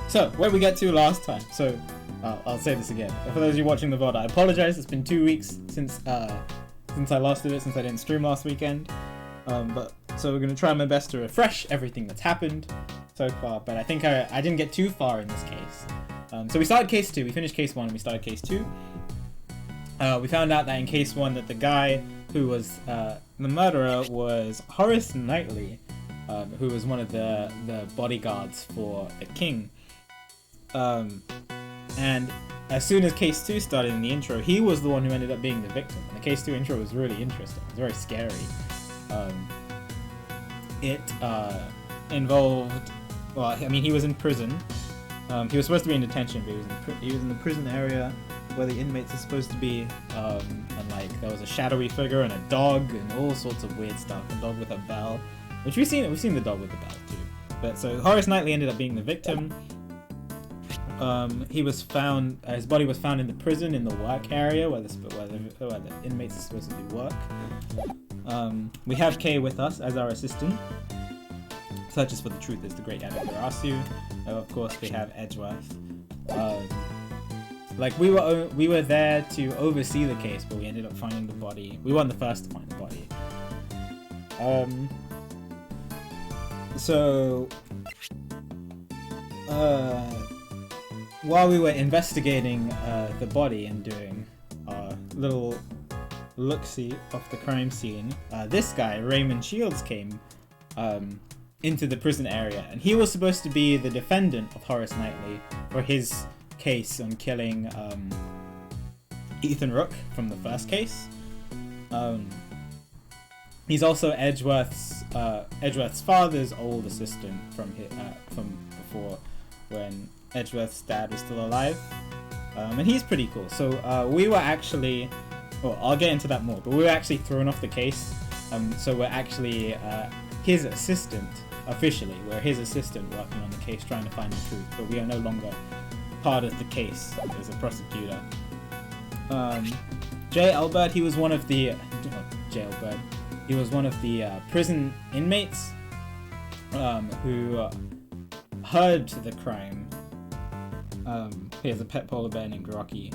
So where we get to last time. So I'll say this again. For those of you watching the VOD, I apologize. It's been 2 weeks since I last did it, since I didn't stream last weekend. So we're gonna try my best to refresh everything that's happened so far. But I think I didn't get too far in this case. So we started case 2. We finished case 1 and we started case 2. We found out that in case 1 that the guy who was the murderer was Horace Knightley, who was one of the bodyguards for the king. And as soon as case 2 started in the intro, he was the one who ended up being the victim. And the case 2 intro was really interesting. It was very scary. It involved, well, I mean, he was in prison. He was supposed to be in detention, but he was in the prison area where the inmates are supposed to be, and like there was a shadowy figure and a dog and all sorts of weird stuff. A dog with a bell, which we've seen the dog with the bell too. But so Horace Knightley ended up being the victim. He was found. His body was found in the prison in the work area where the inmates are supposed to do work. We have Kay with us as our assistant. Searches for the truth is the great Edward Arasu. Of course, we have Edgeworth. Like we were there to oversee the case, but we ended up finding the body. We weren't the first to find the body. While we were investigating the body and doing a little look-see of the crime scene, this guy, Raymond Shields, came into the prison area, and he was supposed to be the defendant of Horace Knightley for his case on killing Ethan Rook from the first case. He's also Edgeworth's father's old assistant from before, when Edgeworth's dad was still alive, and he's pretty cool. So we were actually, well, I'll get into that more, but we were actually thrown off the case. So we're actually his assistant officially. We're his assistant working on the case, trying to find the truth, but we are no longer part of the case as a prosecutor. Jay Elbert, he was one of the prison inmates who heard the crime. He has a pet polar bear named Rocky.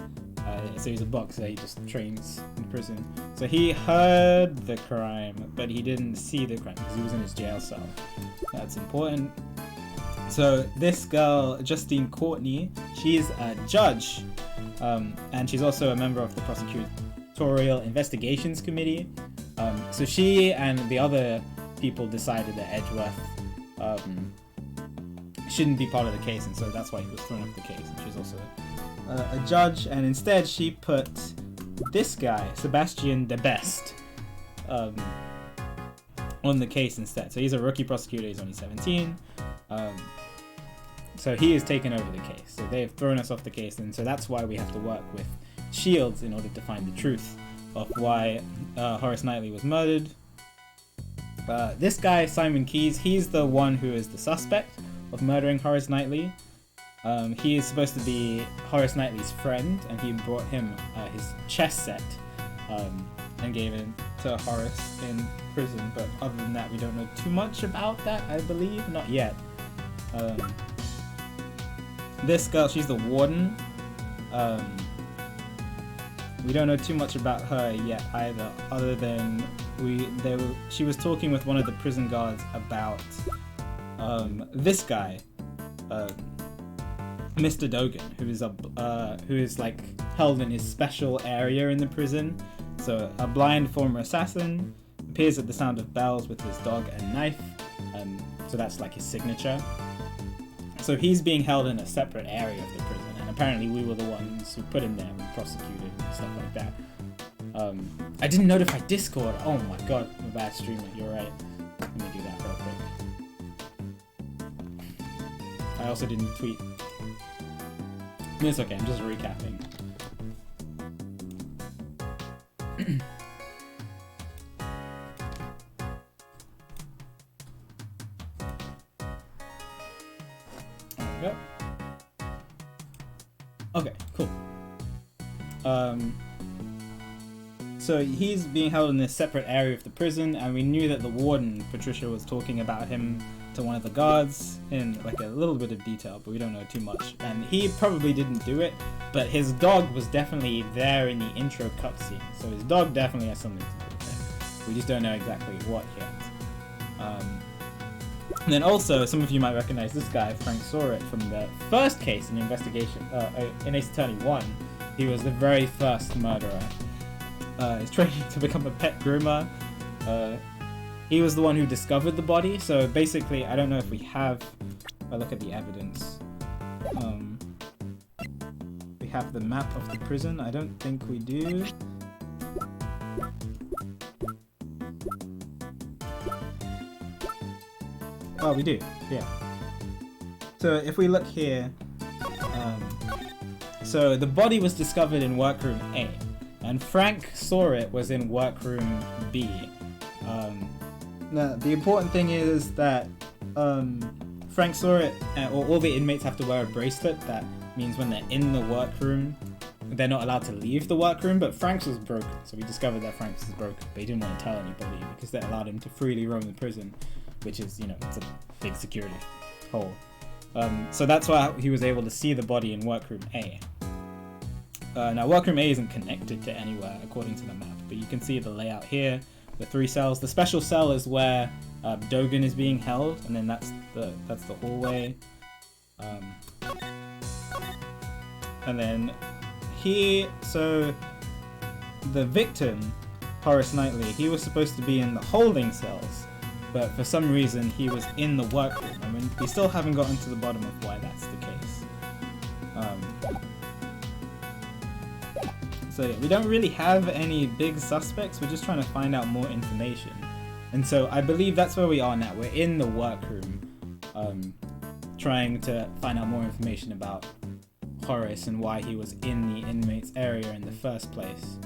So he's a boxer, he just trains in prison. So he heard the crime, but he didn't see the crime because he was in his jail cell. That's important. So this girl, Justine Courtney, she's a judge, and she's also a member of the Prosecutorial Investigations Committee. So she and the other people decided that Edgeworth shouldn't be part of the case, and so that's why he was thrown off the case. And she's also a judge, and instead she put this guy, Sebastian De Best, on the case instead. So he's a rookie prosecutor, he's only 17. So he has taken over the case. So they've thrown us off the case, and so that's why we have to work with Shields in order to find the truth of why Horace Knightley was murdered. This guy, Simon Keyes, he's the one who is the suspect of murdering Horace Knightley. He is supposed to be Horace Knightley's friend, and he brought him his chess set and gave it to Horace in prison. But other than that, we don't know too much about that, I believe. Not yet. This girl, she's the warden. We don't know too much about her yet either, other than she was talking with one of the prison guards about this guy, Mr. Dogan, who is like held in his special area in the prison. So a blind former assassin appears at the sound of bells with his dog and knife. So that's like his signature. So he's being held in a separate area of the prison, and apparently we were the ones who put him there and prosecuted and stuff like that. I didn't notify Discord. Oh my god, I'm a bad streamer. You're right. Let me do that real quick. I also didn't tweet. It's okay, I'm just recapping. There we go. Okay, cool. So he's being held in this separate area of the prison, and we knew that the warden, Patricia, was talking about him to one of the guards in like a little bit of detail, but we don't know too much. And he probably didn't do it, but his dog was definitely there in the intro cutscene. So his dog definitely has something to do with it. We just don't know exactly what yet. And then also, some of you might recognize this guy, Frank Sorit, from the first case in investigation, in Ace Attorney 1. He was the very first murderer. He's training to become a pet groomer. He was the one who discovered the body, so basically, I don't know if we have a look at the evidence. We have the map of the prison. I don't think we do. Oh, we do, yeah. So if we look here, so the body was discovered in workroom A, and Frank Sorit was in workroom B. Now, the important thing is that Frank Sorit, or all the inmates have to wear a bracelet. That means when they're in the workroom, they're not allowed to leave the workroom, but Frank's was broken, so we discovered that Frank's was broken. They didn't want to tell anybody because that allowed him to freely roam the prison, which is, it's a big security hole. So that's why he was able to see the body in workroom A. Now, workroom A isn't connected to anywhere according to the map, but you can see the layout here, the 3 cells. The special cell is where Dogen is being held, and then that's the hallway. And then here, so the victim, Horace Knightley, he was supposed to be in the holding cells, but for some reason he was in the workroom. I mean, we still haven't gotten to the bottom of why that's the case. So yeah, we don't really have any big suspects, we're just trying to find out more information. And so I believe that's where we are now. We're in the workroom, trying to find out more information about Horace and why he was in the inmates area in the first place.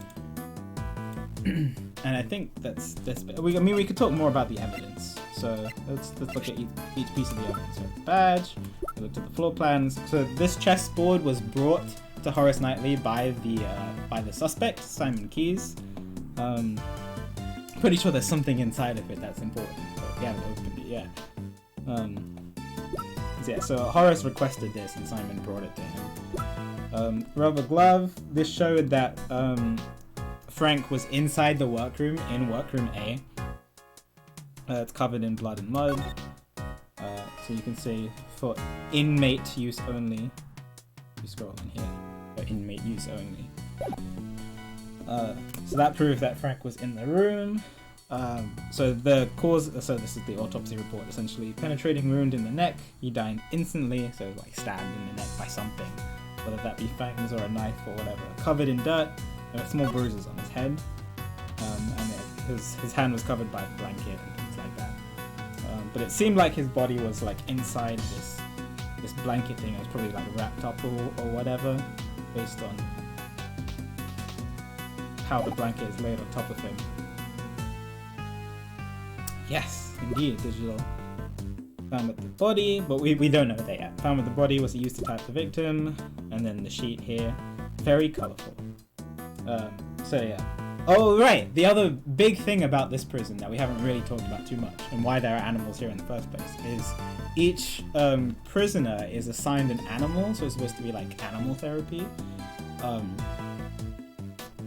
And I think that's we could talk more about the evidence. So let's look at each piece of the evidence. So the badge, we looked at the floor plans. So this chessboard was brought to Horace Knightley by the suspect, Simon Keyes. Pretty sure there's something inside of it that's important, but we haven't opened it yet. So Horace requested this and Simon brought it to him. Rubber glove. This showed that Frank was inside the workroom, in workroom A. It's covered in blood and mud. So you can see for inmate use only. You scroll in here. For inmate use only. So that proved that Frank was in the room. So the cause, so this is the autopsy report essentially. Penetrating wound in the neck, he died instantly, so like stabbed in the neck by something, whether that be fangs or a knife or whatever. Covered in dirt, there were small bruises on his head, and his hand was covered by a blanket and things like that. But it seemed like his body was like inside this blanket thing. It was probably like wrapped up or whatever, based on how the blanket is laid on top of him. Yes, indeed, digital. Found with the body, but we don't know that yet. Found with the body was used to type the victim, and then the sheet here, very colourful. So yeah. Oh right, the other big thing about this prison that we haven't really talked about too much, and why there are animals here in the first place, is each prisoner is assigned an animal, so it's supposed to be like animal therapy.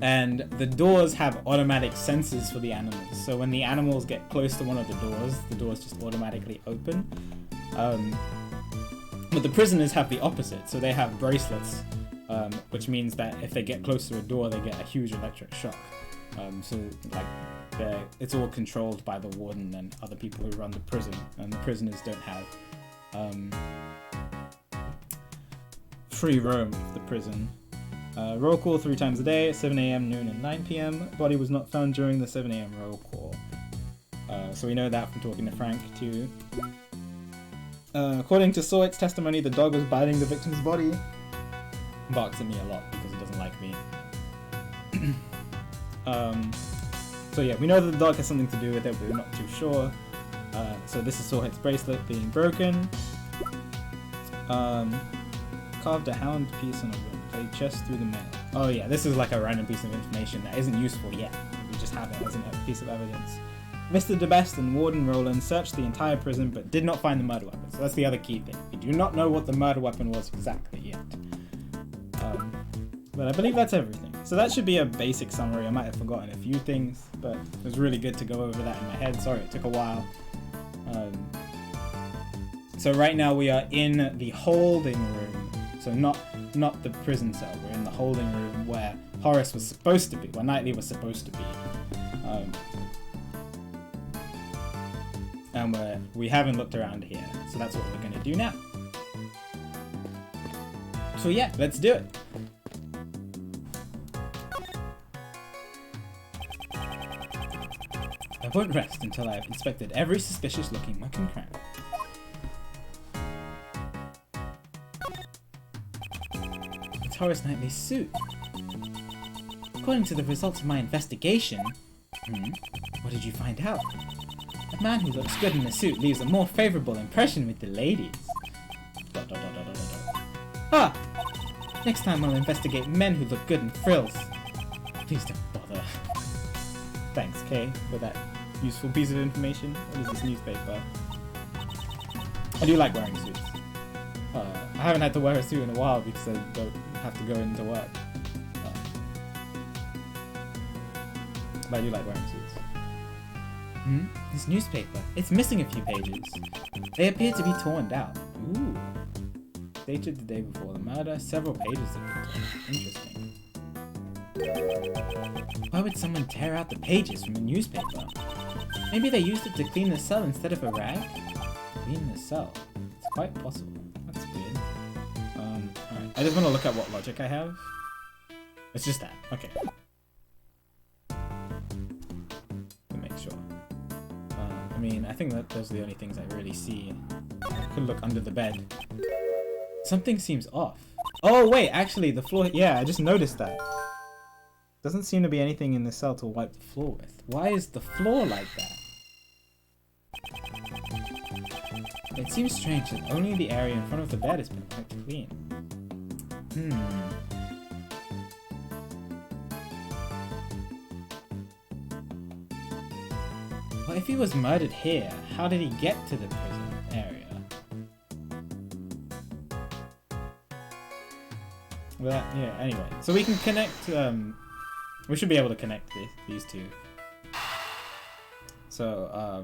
And the doors have automatic sensors for the animals. So when the animals get close to one of the doors just automatically open. But the prisoners have the opposite. So they have bracelets, which means that if they get close to a door, they get a huge electric shock. So like it's all controlled by the warden and other people who run the prison. And the prisoners don't have free roam of the prison. Roll call 3 times a day, 7 a.m., noon, and 9 p.m. Body was not found during the 7 a.m. roll call. So we know that from talking to Frank too. According to Soit's testimony, the dog was biting the victim's body. Barks at me a lot because he doesn't like me. So yeah, we know that the dog has something to do with it, but we're not too sure. So this is Soit's bracelet being broken. Carved a hound piece on a wood. Played chess through the mail. Oh yeah, this is like a random piece of information that isn't useful yet. We just have it as a piece of evidence. Mr. DeBest and Warden Roland searched the entire prison but did not find the murder weapon. So that's the other key thing. We do not know what the murder weapon was exactly yet. But I believe that's everything. So that should be a basic summary. I might have forgotten a few things, but it was really good to go over that in my head. Sorry, it took a while. So right now we are in the holding room. So not the prison cell. We're in the holding room where Horace was supposed to be, where Knightley was supposed to be. And we haven't looked around here. So that's what we're going to do now. So yeah, let's do it. I won't rest until I have inspected every suspicious-looking nook and cranny. It's Horace Knightley's suit. According to the results of my investigation... what did you find out? A man who looks good in a suit leaves a more favourable impression with the ladies. ... Ah! Next time I'll investigate men who look good in frills. Please don't bother. Thanks, Kay, for that useful piece of information. What is this newspaper? I do like wearing suits. I haven't had to wear a suit in a while because I don't have to go into work. But I do like wearing suits. This newspaper. It's missing a few pages. They appear to be torn out. Ooh. Dated the day before the murder. Several pages have been torn. Interesting. Why would someone tear out the pages from a newspaper? Maybe they used it to clean the cell instead of a rag? Clean the cell. It's quite possible. That's weird. Alright. I just want to look at what logic I have. It's just that. Okay. To make sure. I mean, I think that those are the only things I really see. I could look under the bed. Something seems off. Oh, wait, actually, the floor... Yeah, I just noticed that. Doesn't seem to be anything in the cell to wipe the floor with. Why is the floor like that? It seems strange that only the area in front of the bed has been wiped clean. Well, if he was murdered here, how did he get to the prison area? Well, yeah, anyway. So we can connect, we should be able to connect these two. So,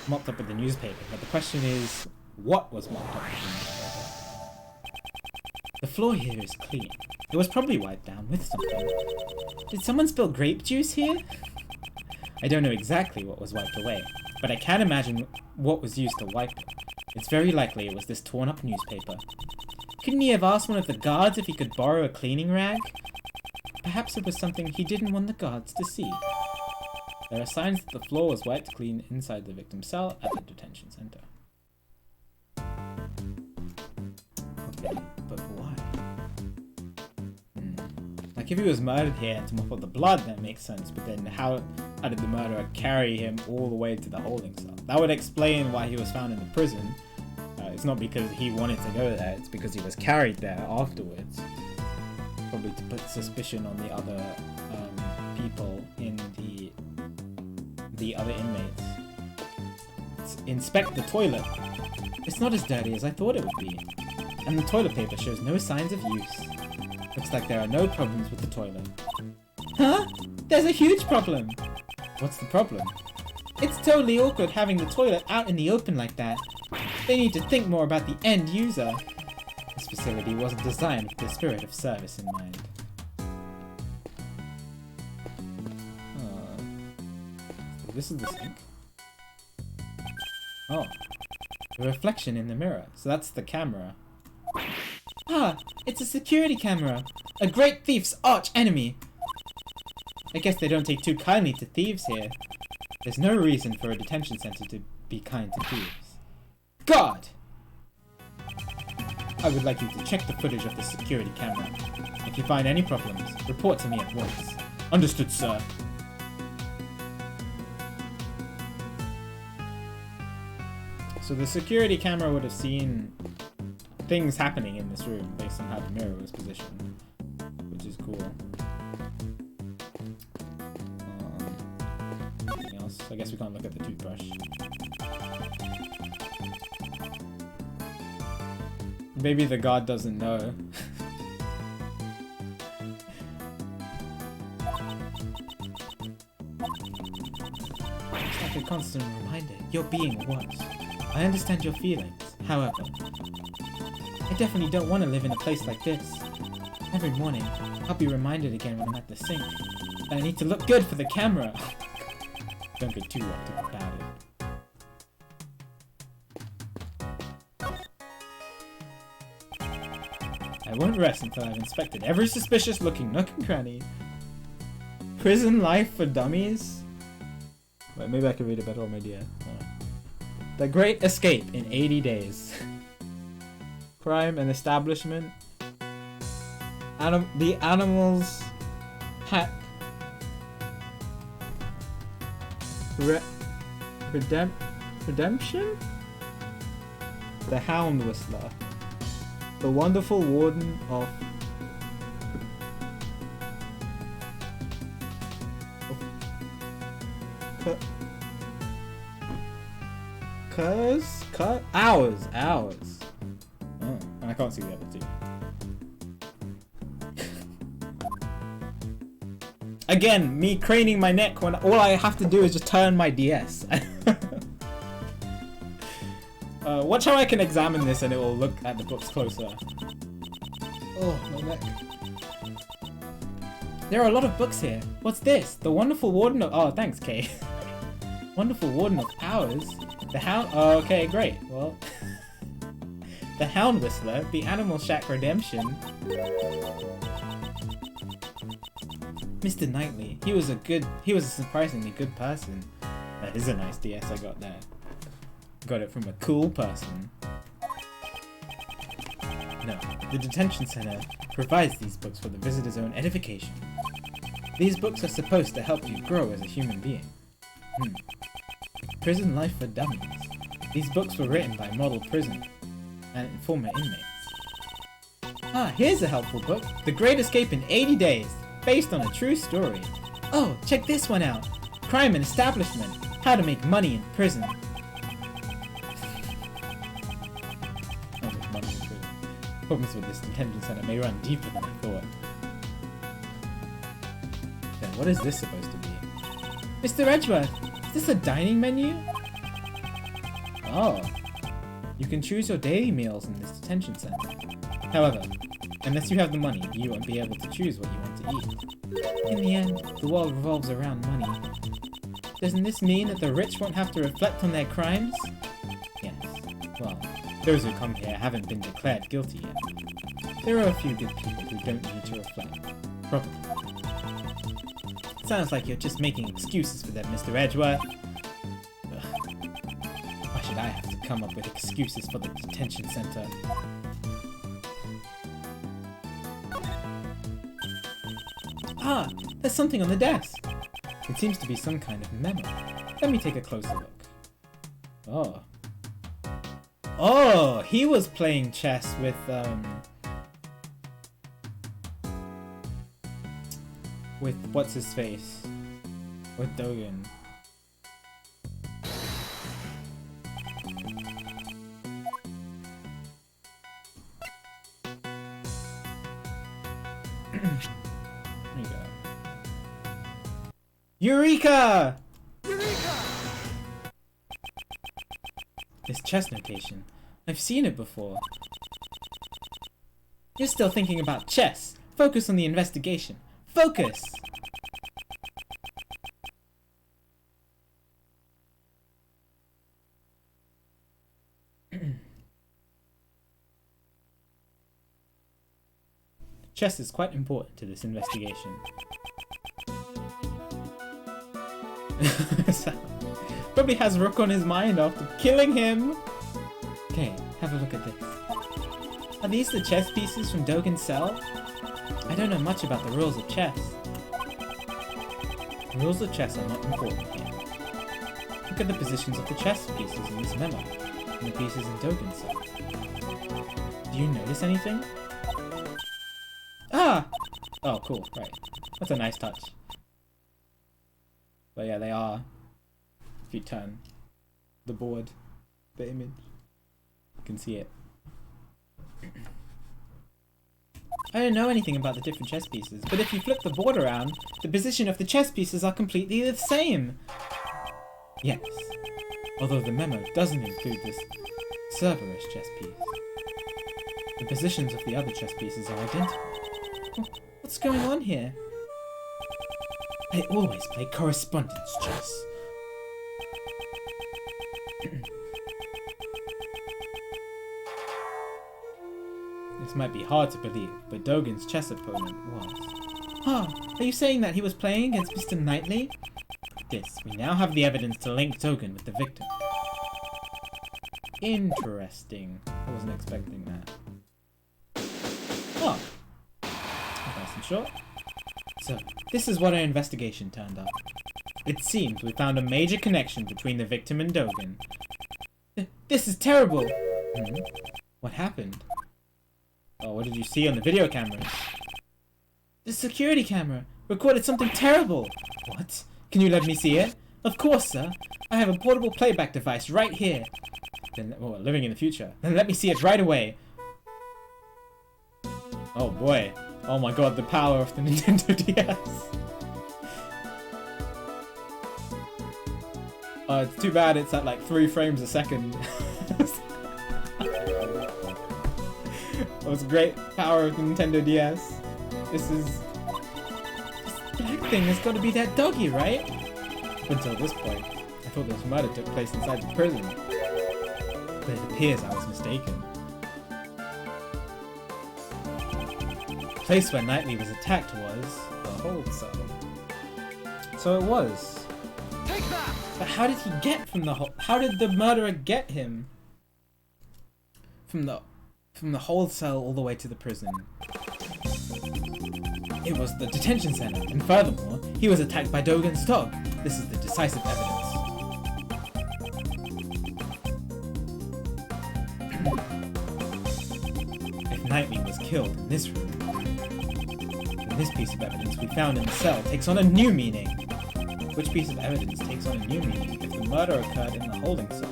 mopped up with the newspaper, but the question is, what was mopped up with the newspaper? The floor here is clean. It was probably wiped down with something. Did someone spill grape juice here? I don't know exactly what was wiped away, but I can imagine what was used to wipe it. It's very likely it was this torn up newspaper. Couldn't he have asked one of the guards if he could borrow a cleaning rag? Perhaps it was something he didn't want the guards to see. There are signs that the floor was wiped clean inside the victim's cell at the detention center. Okay, but why? Like if he was murdered here and to mop up the blood, that makes sense, but then how did the murderer carry him all the way to the holding cell? That would explain why he was found in the prison. It's not because he wanted to go there, it's because he was carried there afterwards. Probably to put suspicion on the other people in the other inmates. Let's inspect the toilet. It's not as dirty as I thought it would be. And the toilet paper shows no signs of use. Looks like there are no problems with the toilet. Huh? There's a huge problem! What's the problem? It's totally awkward having the toilet out in the open like that. They need to think more about the end user. This facility wasn't designed with the spirit of service in mind. This is the sink. Oh. The reflection in the mirror. So that's the camera. Ah! It's a security camera! A great thief's arch enemy! I guess they don't take too kindly to thieves here. There's no reason for a detention center to be kind to thieves. God! I would like you to check the footage of the security camera. If you find any problems, report to me at once. Understood, sir. So the security camera would have seen things happening in this room based on how the mirror was positioned, which is cool. I guess we can't look at the toothbrush. Maybe the guard doesn't know. It's like a constant reminder. You're being watched. I understand your feelings. However, I definitely don't want to live in a place like this. Every morning, I'll be reminded again when I'm at the sink that I need to look good for the camera. Don't get too worked up about it. I won't rest until I've inspected every suspicious looking nook and cranny. Prison life for dummies? Wait, maybe I can read it better on my dear. Oh. The Great Escape in 80 days. Crime and establishment. The animals hack. Redemption? The Hound Whistler. The Wonderful Warden of... Hours. Oh, and I can't see the other two. Again, me craning my neck when all I have to do is just turn my DS. Watch how I can examine this and it will look at the books closer. Oh, my neck. There are a lot of books here. What's this? The Wonderful Warden of... Oh, thanks, Kay. Wonderful Warden of Hours? The Hound... Oh, okay, great. Well... The Hound Whistler, The Animal Shack Redemption. Mr. Knightley. He was a surprisingly good person. That is a nice DS I got there. Got it from a cool person. No, the detention center provides these books for the visitor's own edification. These books are supposed to help you grow as a human being. Prison life for dummies. These books were written by model prison and former inmates. Ah, here's a helpful book. The Great Escape in 80 Days, based on a true story. Oh, check this one out. Crime and Establishment. How to make money in prison. Problems with this detention center may run deeper than I thought. Then what is this supposed to be? Mr. Edgeworth, is this a dining menu? Oh. You can choose your daily meals in this detention center. However, unless you have the money, you won't be able to choose what you want to eat. In the end, the world revolves around money. Doesn't this mean that the rich won't have to reflect on their crimes? Yes. Well, those who come here haven't been declared guilty yet. There are a few good people who don't need to reflect. Probably. Sounds like you're just making excuses for them, Mr. Edgeworth. Ugh. Why should I have to come up with excuses for the detention center? Ah, there's something on the desk. It seems to be some kind of memo. Let me take a closer look. Oh. Oh, he was playing chess with what's his face? With Dogen. There you go. Eureka! Eureka! This chess notation. I've seen it before. You're still thinking about chess. Focus on the investigation. Focus! Chess is quite important to this investigation. Probably has Rook on his mind after killing him. Okay, have a look at this. Are these the chess pieces from Dogen's cell? I don't know much about the rules of chess. The rules of chess are not important here. Look at the positions of the chess pieces in this memo, and the pieces in Dogen's cell. Do you notice anything? Ah! Oh, cool, right. That's a nice touch. But yeah, they are If you turn the board, the image, you can see it. I don't know anything about the different chess pieces, but if you flip the board around, the position of the chess pieces are completely the same. Yes, although the memo doesn't include this Cerberus chess piece. The positions of the other chess pieces are identical. What's going on here? I always play correspondence chess. This might be hard to believe, but Dogen's chess opponent was. Ah, are you saying that he was playing against Mr. Knightley? This, we now have the evidence to link Dogen with the victim. Interesting. I wasn't expecting that. Oh. Nice and short. So, this is what our investigation turned up. It seems we found a major connection between the victim and Dogen. This is terrible! What happened? Oh, what did you see on the video cameras? The security camera recorded something terrible! What? Can you let me see it? Of course, sir. I have a portable playback device right here. Then, well, living in the future. Then let me see it right away. Oh boy. Oh my god, the power of the Nintendo DS. Oh, it's too bad it's at like 3 frames a second. That was great power of the Nintendo DS. This black thing has got to be that doggy, right? Up until this point, I thought this murder took place inside the prison. But it appears I was mistaken. The place where Knightley was attacked was the hold cell. So it was. Take that! But how did he get from the hold? How did the murderer get him from the hold cell all the way to the prison? It was the detention center, and furthermore, he was attacked by Dogen's dog. This is the decisive evidence. If Knightley was killed in this room, then this piece of evidence we found in the cell takes on a new meaning. Which piece of evidence takes on a new meaning if the murder occurred in the holding cell?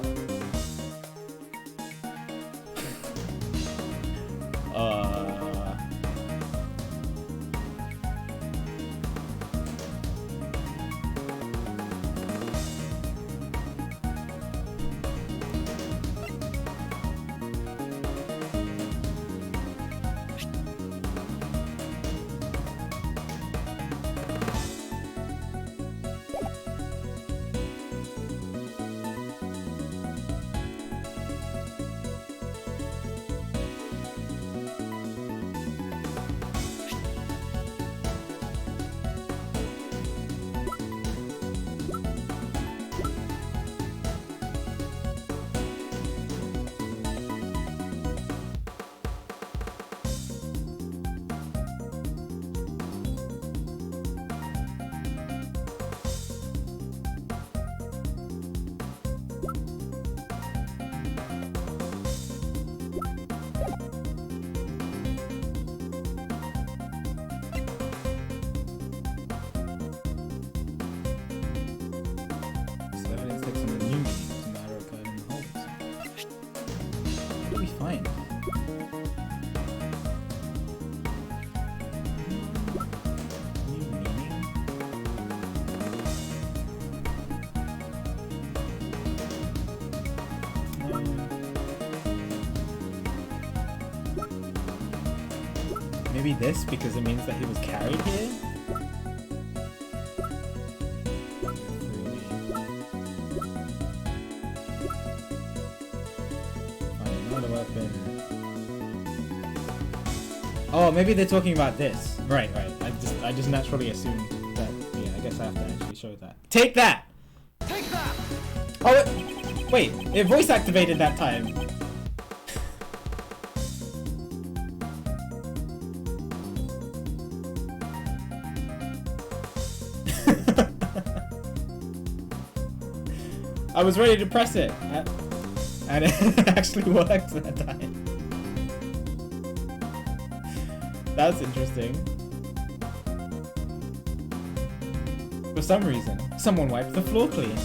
Maybe this, because it means that he was carried here? Find another weapon. Oh, maybe they're talking about this. Right. I just naturally assumed that. Yeah, I guess I have to actually show that. Take that! Take that! Oh, wait, it voice activated that time. I was ready to press it, and it actually worked that time. That's interesting. For some reason, someone wiped the floor clean.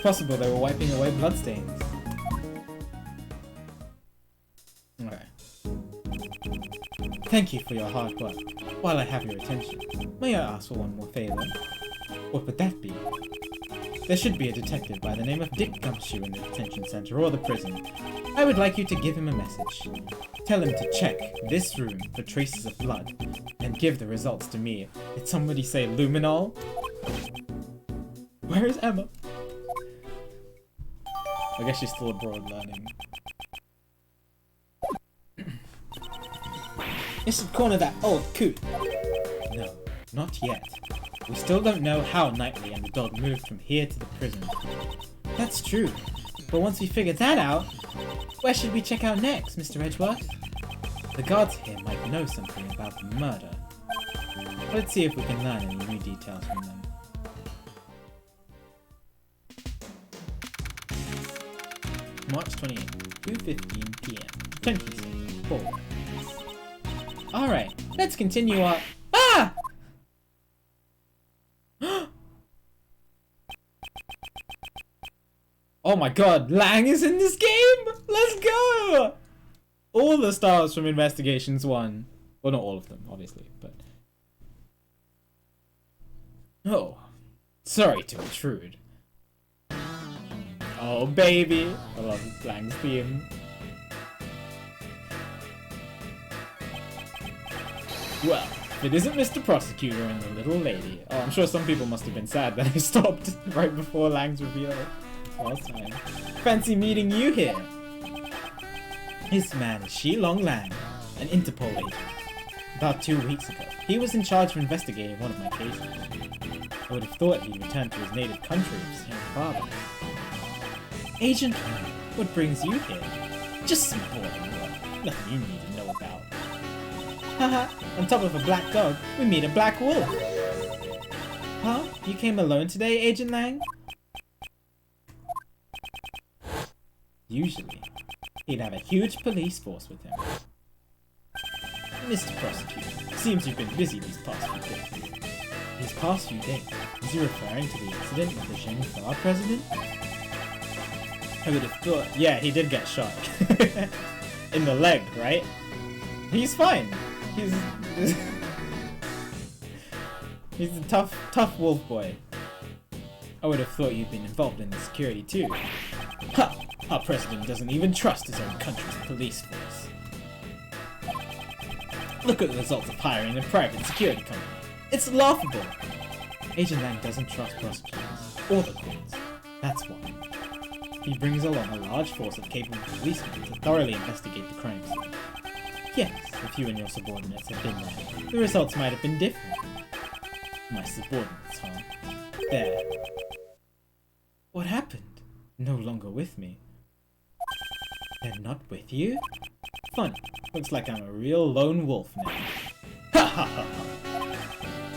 possible they were wiping away bloodstains. Okay. Thank you for your hard work. While I have your attention, may I ask for one more favor? What would that be? There should be a detective by the name of Dick Gumshoe in the detention center or the prison. I would like you to give him a message. Tell him to check this room for traces of blood and give the results to me. Did somebody say luminol? Where is Emma? I guess she's still abroad learning. You should corner that old coot. No, not yet. We still don't know how Knightley and the dog moved from here to the prison. That's true. But once we figure that out, where should we check out next, Mr. Edgeworth? The guards here might know something about the murder. Let's see if we can learn any new details from them. March 28th, 2:15 PM. 26. Alright, let's continue our— Ah! Oh my god, Lang is in this game! Let's go! All the stars from Investigations 1. Well, not all of them, obviously, but... Oh, sorry to intrude. Oh, baby! I love Lang's theme. Well, if it isn't Mr. Prosecutor and the little lady. Oh, I'm sure some people must have been sad that I stopped right before Lang's reveal. Last time. Fancy meeting you here. This man is Shilong Lang, an Interpol agent. About 2 weeks ago, he was in charge of investigating one of my cases. I would have thought he'd returned to his native country of St. Barbara. Agent Lang, what brings you here? Just some boring work. Nothing you need to know about. Haha, on top of a black dog, we meet a black wolf. Huh? You came alone today, Agent Lang? Usually, he'd have a huge police force with him. Mr. Prosecutor, seems you've been busy these past few days. These past few days? Is he referring to the incident with the Zheng president? I would have thought— yeah, he did get shot. In the leg, right? He's fine. He's a tough wolf boy. I would have thought you'd been involved in the security too. Ha! Our president doesn't even trust his own country's police force. Look at the results of hiring a private security company. It's laughable. Agent Lang doesn't trust prosecutors or the courts. That's why. He brings along a large force of capable policemen to thoroughly investigate the crime scene. Yes, if you and your subordinates had been there, the results might have been different. My subordinates, huh? There. What happened? No longer with me. They're not with you? Funny. Looks like I'm a real lone wolf now. Ha ha ha ha!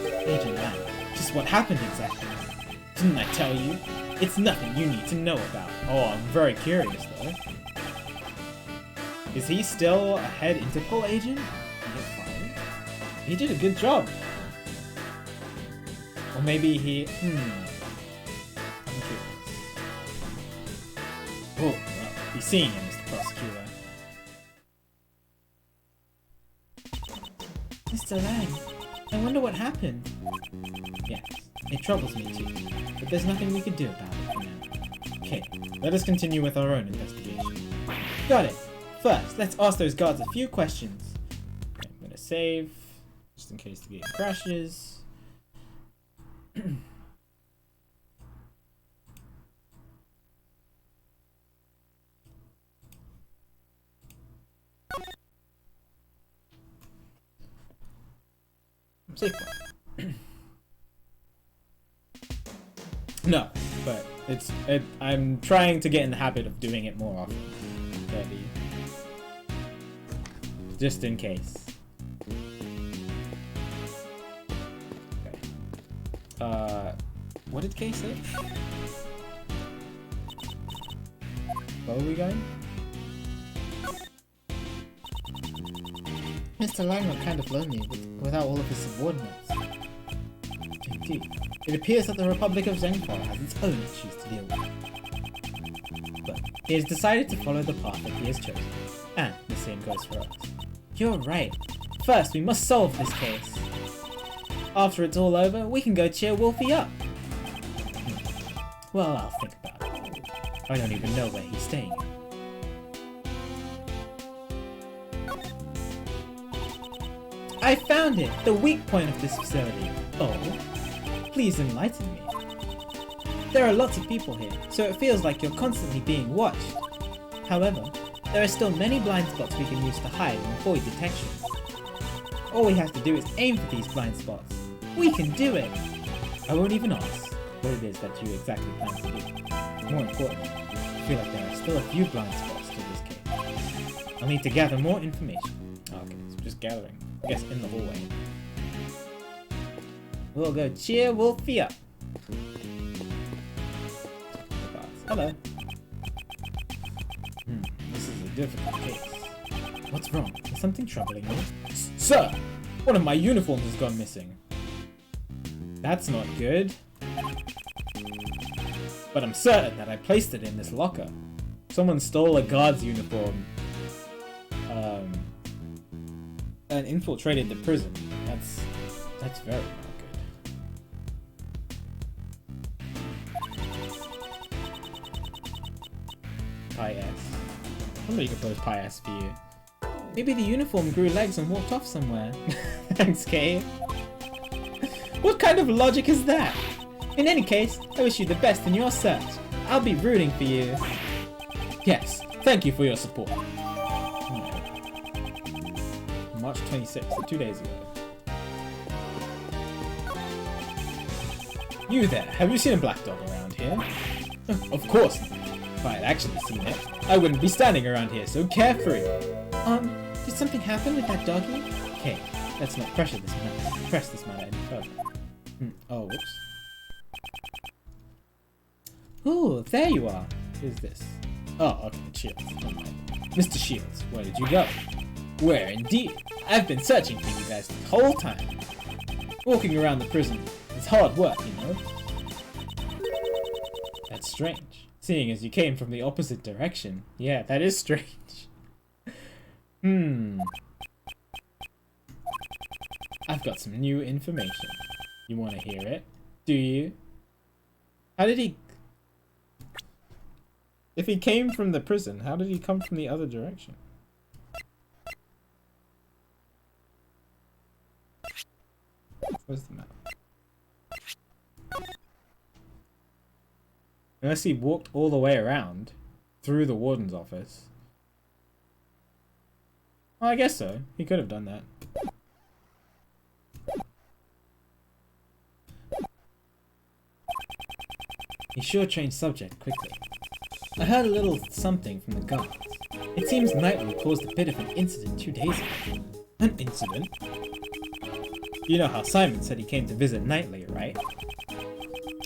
Agent Lang, just what happened exactly? Didn't I tell you? It's nothing you need to know about. Oh, I'm very curious though. Is he still a head Interpol agent? Did he get fired? He did a good job. Or maybe he... I'm curious. Oh, well, be seeing him, Mr. Prosecutor. Mr. Lang, I wonder what happened. Yes, it troubles me too, but there's nothing we can do about it for now. Okay, let us continue with our own investigation. Got it. First, let's ask those guards a few questions. Okay, I'm gonna save, just in case the game crashes. Safe one. No, but I'm trying to get in the habit of doing it more often. Just in case. Okay. What did Kay say? Where are we going? Mr. Lang looked kind of lonely without all of his subordinates. Indeed. It appears that the Republic of Zhengfa has its own issues to deal with. He has decided to follow the path that he has chosen. And the same goes for us. You're right. First, we must solve this case. After it's all over, we can go cheer Wolfie up. Well, I'll think about it. I don't even know where he's staying. I found it! The weak point of this facility. Oh? Please enlighten me. There are lots of people here, so it feels like you're constantly being watched. However, there are still many blind spots we can use to hide and avoid detection. All we have to do is aim for these blind spots. We can do it! I won't even ask what it is that you exactly plan to do. More important, I feel like there are still a few blind spots to this case. I'll need to gather more information. Okay, so just gathering. I guess in the hallway. We'll go cheer Wolfie up. Hello. This is a difficult case. What's wrong? Is something troubling you? Sir! One of my uniforms has gone missing. That's not good. But I'm certain that I placed it in this locker. Someone stole a guard's uniform. And infiltrated the prison. That's very not good. Pi S. Somebody could pose Pi S for you. Maybe the uniform grew legs and walked off somewhere. Thanks, Kay. What kind of logic is that? In any case, I wish you the best in your search. I'll be rooting for you. Yes, thank you for your support. March 26th, so 2 days ago. You there, have you seen a black dog around here? Of course not. If I had actually seen it, I wouldn't be standing around here so carefree. Did something happen with that doggy? Okay, let's not press this matter any further. Oh, whoops. Ooh, there you are. Who's this? Oh, okay, Shields. Mr. Shields, where did you go? Where indeed? I've been searching for you guys the whole time. Walking around the prison is hard work, you know. That's strange, seeing as you came from the opposite direction. Yeah, that is strange. I've got some new information. You want to hear it? Do you? How did he... If he came from the prison, how did he come from the other direction? Where's the map? Unless he walked all the way around through the warden's office. Well, I guess so. He could have done that. He sure changed subject quickly. I heard a little something from the guards. It seems Knightley caused a bit of an incident 2 days ago. An incident? You know how Simon said he came to visit Knightley, right?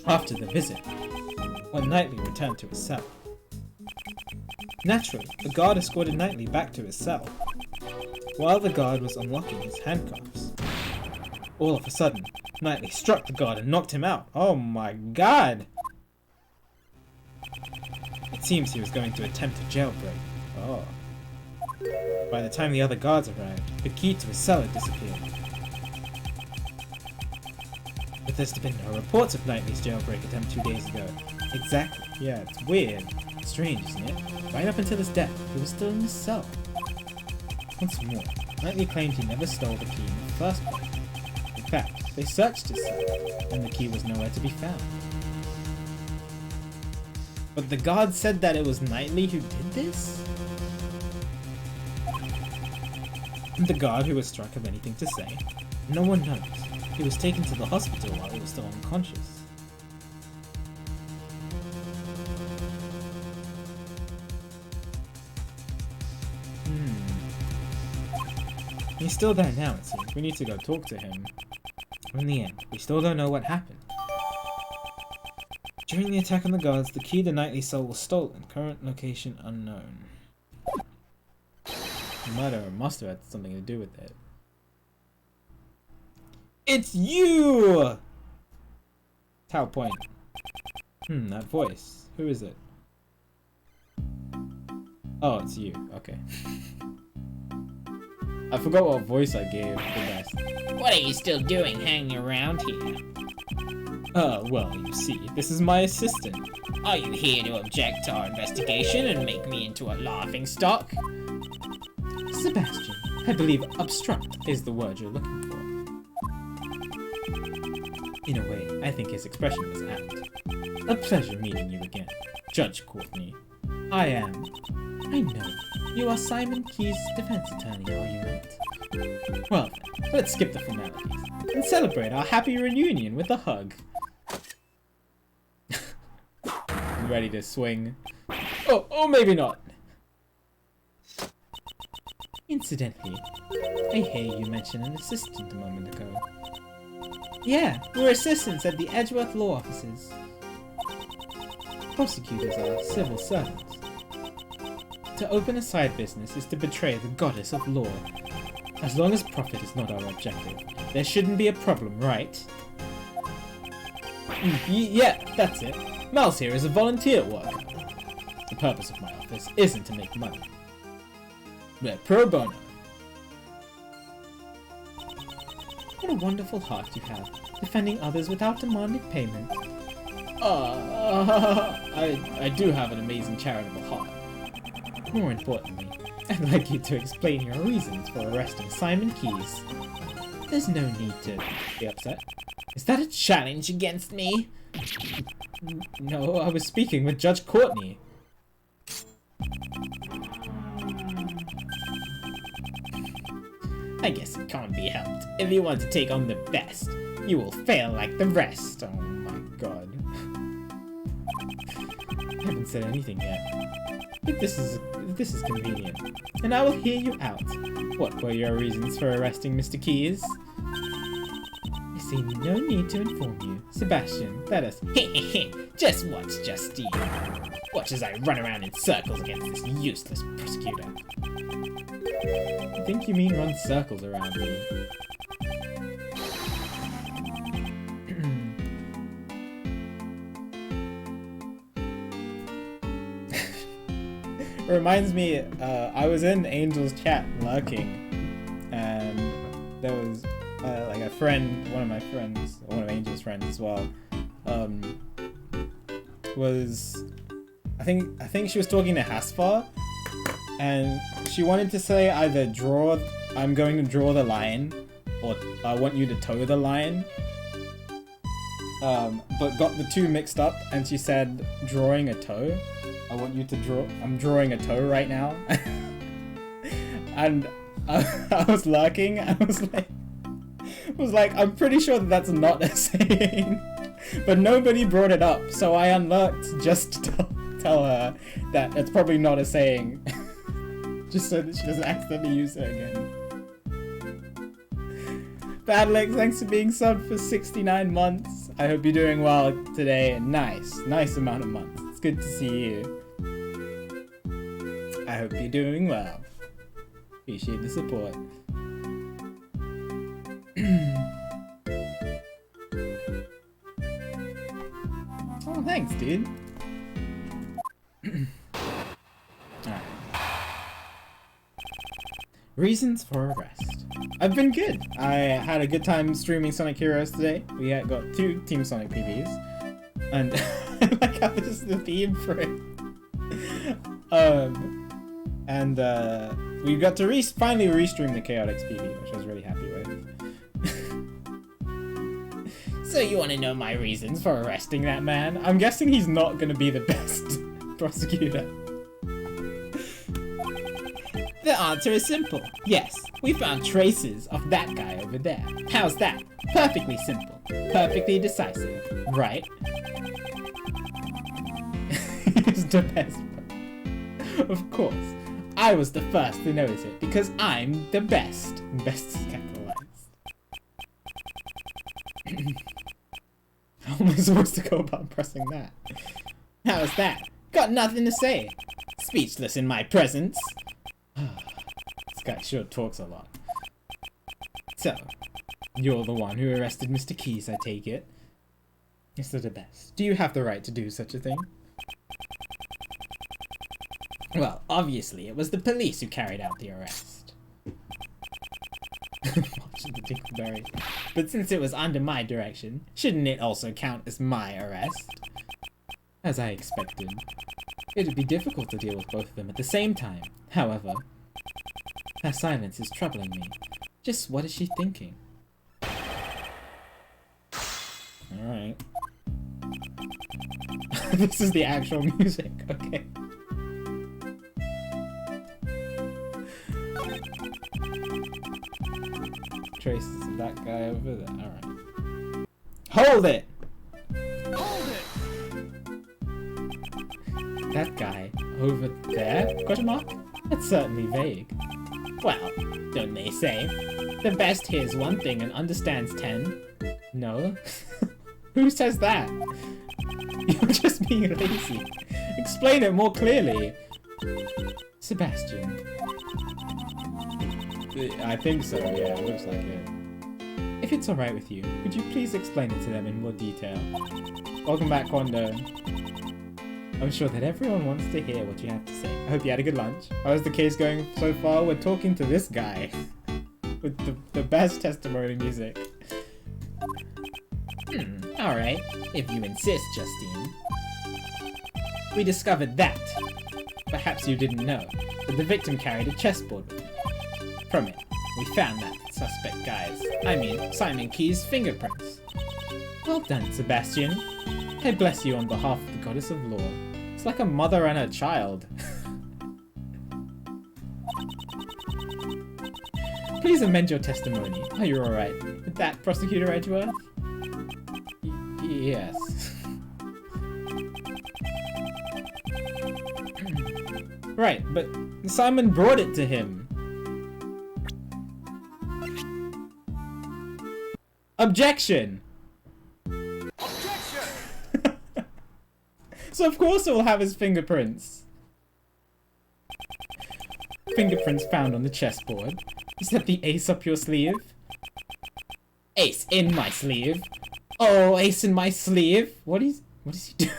After the visit, when Knightley returned to his cell. Naturally, the guard escorted Knightley back to his cell. While the guard was unlocking his handcuffs, all of a sudden, Knightley struck the guard and knocked him out. Oh my god! It seems he was going to attempt a jailbreak. Oh. By the time the other guards arrived, the key to his cell had disappeared. But there's been no reports of Knightley's jailbreak attempt 2 days ago. Exactly. Yeah, it's weird. Strange, isn't it? Right up until his death, he was still in his cell. Once more, Knightley claimed he never stole the key in the first place. In fact, they searched his cell, and the key was nowhere to be found. But the guard said that it was Knightley who did this? And the guard who was struck have anything to say? No one knows. He was taken to the hospital while he was still unconscious. He's still there now, it seems. We need to go talk to him. In the end, we still don't know what happened. During the attack on the guards, the key to Knightley's cell was stolen. Current location unknown. The murderer must have had something to do with it. It's you! Tau point. That voice. Who is it? Oh, it's you. Okay. I forgot what voice I gave the best. What are you still doing hanging around here? Well, you see, this is my assistant. Are you here to object to our investigation and make me into a laughing stock? Sebastian, I believe obstruct is the word you're looking for. In a way, I think his expression was apt. A pleasure meeting you again, Judge Courtney. I know. You are Simon Key's defense attorney, are you not? Well then, let's skip the formalities and celebrate our happy reunion with a hug. Ready to swing. Oh, maybe not. Incidentally, I hear you mentioned an assistant a moment ago. Yeah, we're assistants at the Edgeworth law offices. Prosecutors are civil servants. To open a side business is to betray the goddess of law. As long as profit is not our objective, there shouldn't be a problem, right? Yeah, that's it. Mal's here is a volunteer worker. The purpose of my office isn't to make money. We're pro bono. What a wonderful heart you have, defending others without demanding payment. I do have an amazing charitable heart. More importantly, I'd like you to explain your reasons for arresting Simon Keyes. There's no need to be upset. Is that a challenge against me? No, I was speaking with Judge Courtney. I guess it can't be helped. If you want to take on the best, you will fail like the rest. Oh my god. I haven't said anything yet. But this is convenient. And I will hear you out. What were your reasons for arresting Mr. Keyes? I see no need to inform you. Sebastian, let us... Just watch, Justine. Watch as I run around in circles against this useless prosecutor. I think you mean run circles around me. It reminds me, I was in Angel's chat lurking, and there was like a friend, one of my friends, or one of Angel's friends as well, was, I think she was talking to Hasfar, and she wanted to say either draw, I'm going to draw the line, or I want you to toe the line, but got the two mixed up, and she said drawing a toe. I want you to draw, I'm drawing a toe right now. And I was lurking, I was like, I'm pretty sure that's not a saying. But nobody brought it up, so I unlurked just to tell her that it's probably not a saying. Just so that she doesn't accidentally use it again. Badlex, thanks for being subbed for 69 months. I hope you're doing well today. Nice amount of months. It's good to see you. I hope you're doing well. Appreciate the support. Oh, thanks, dude. Alright. Reasons for arrest. I've been good. I had a good time streaming Sonic Heroes today. We got 2 Team Sonic PBs. And I like how this is the theme for it. And we got to finally restream the Chaotix PB, which I was really happy with. So you want to know my reasons for arresting that man? I'm guessing he's not going to be the best prosecutor. The answer is simple. Yes, we found traces of that guy over there. How's that? Perfectly simple. Perfectly decisive. Right? He's the best. Of course. I was the first to notice it because I'm the best. Best is capitalized. How am I supposed to go about pressing that? How's that? Got nothing to say. Speechless in my presence. This guy sure talks a lot. So, you're the one who arrested Mr. Keyes, I take it? Yes, they're the best. Do you have the right to do such a thing? Well, obviously, it was the police who carried out the arrest. Watching the Dingleberry. But since it was under my direction, shouldn't it also count as my arrest? As I expected. It would be difficult to deal with both of them at the same time. However, her silence is troubling me. Just what is she thinking? Alright. This is the actual music, okay. Traces of that guy over there. Alright. Hold it! Hold it! That guy over there? Question mark? That's certainly vague. Well, don't they say? The best hears one thing and understands 10. No? Who says that? You're just being lazy. Explain it more clearly. Sebastian. I think so, yeah, it looks like it. If it's alright with you, could you please explain it to them in more detail? Welcome back, Kondo. I'm sure that everyone wants to hear what you have to say. I hope you had a good lunch. How's the case going so far? We're talking to this guy. With the best testimony music. Alright, if you insist, Justine. We discovered that. Perhaps you didn't know, but the victim carried a chessboard with him. From it, we found that suspect Simon Key's fingerprints. Well done, Sebastian. I bless you on behalf of the goddess of law. It's like a mother and her child. Please amend your testimony. Are you alright with that, Prosecutor Edgeworth? Yes. Right, but Simon brought it to him. Objection! Objection! So of course it will have his fingerprints. Fingerprints found on the chessboard. Is that the ace up your sleeve? Ace in my sleeve? Oh, ace in my sleeve? What is he doing?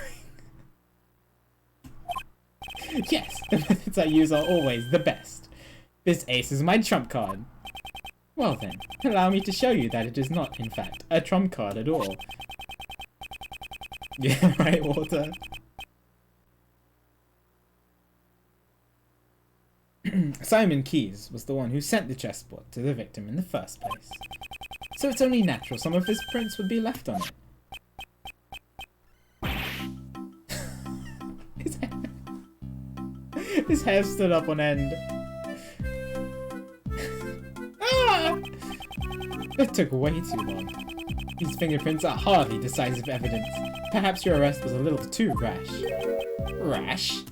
Yes, the methods I use are always the best. This ace is my trump card. Well then, allow me to show you that it is not, in fact, a trump card at all. Yeah, right, Walter? Simon Keyes was the one who sent the chessboard to the victim in the first place. So it's only natural some of his prints would be left on it. His hair stood up on end. Ah! It took way too long. These fingerprints are hardly decisive evidence. Perhaps your arrest was a little too rash. Rash?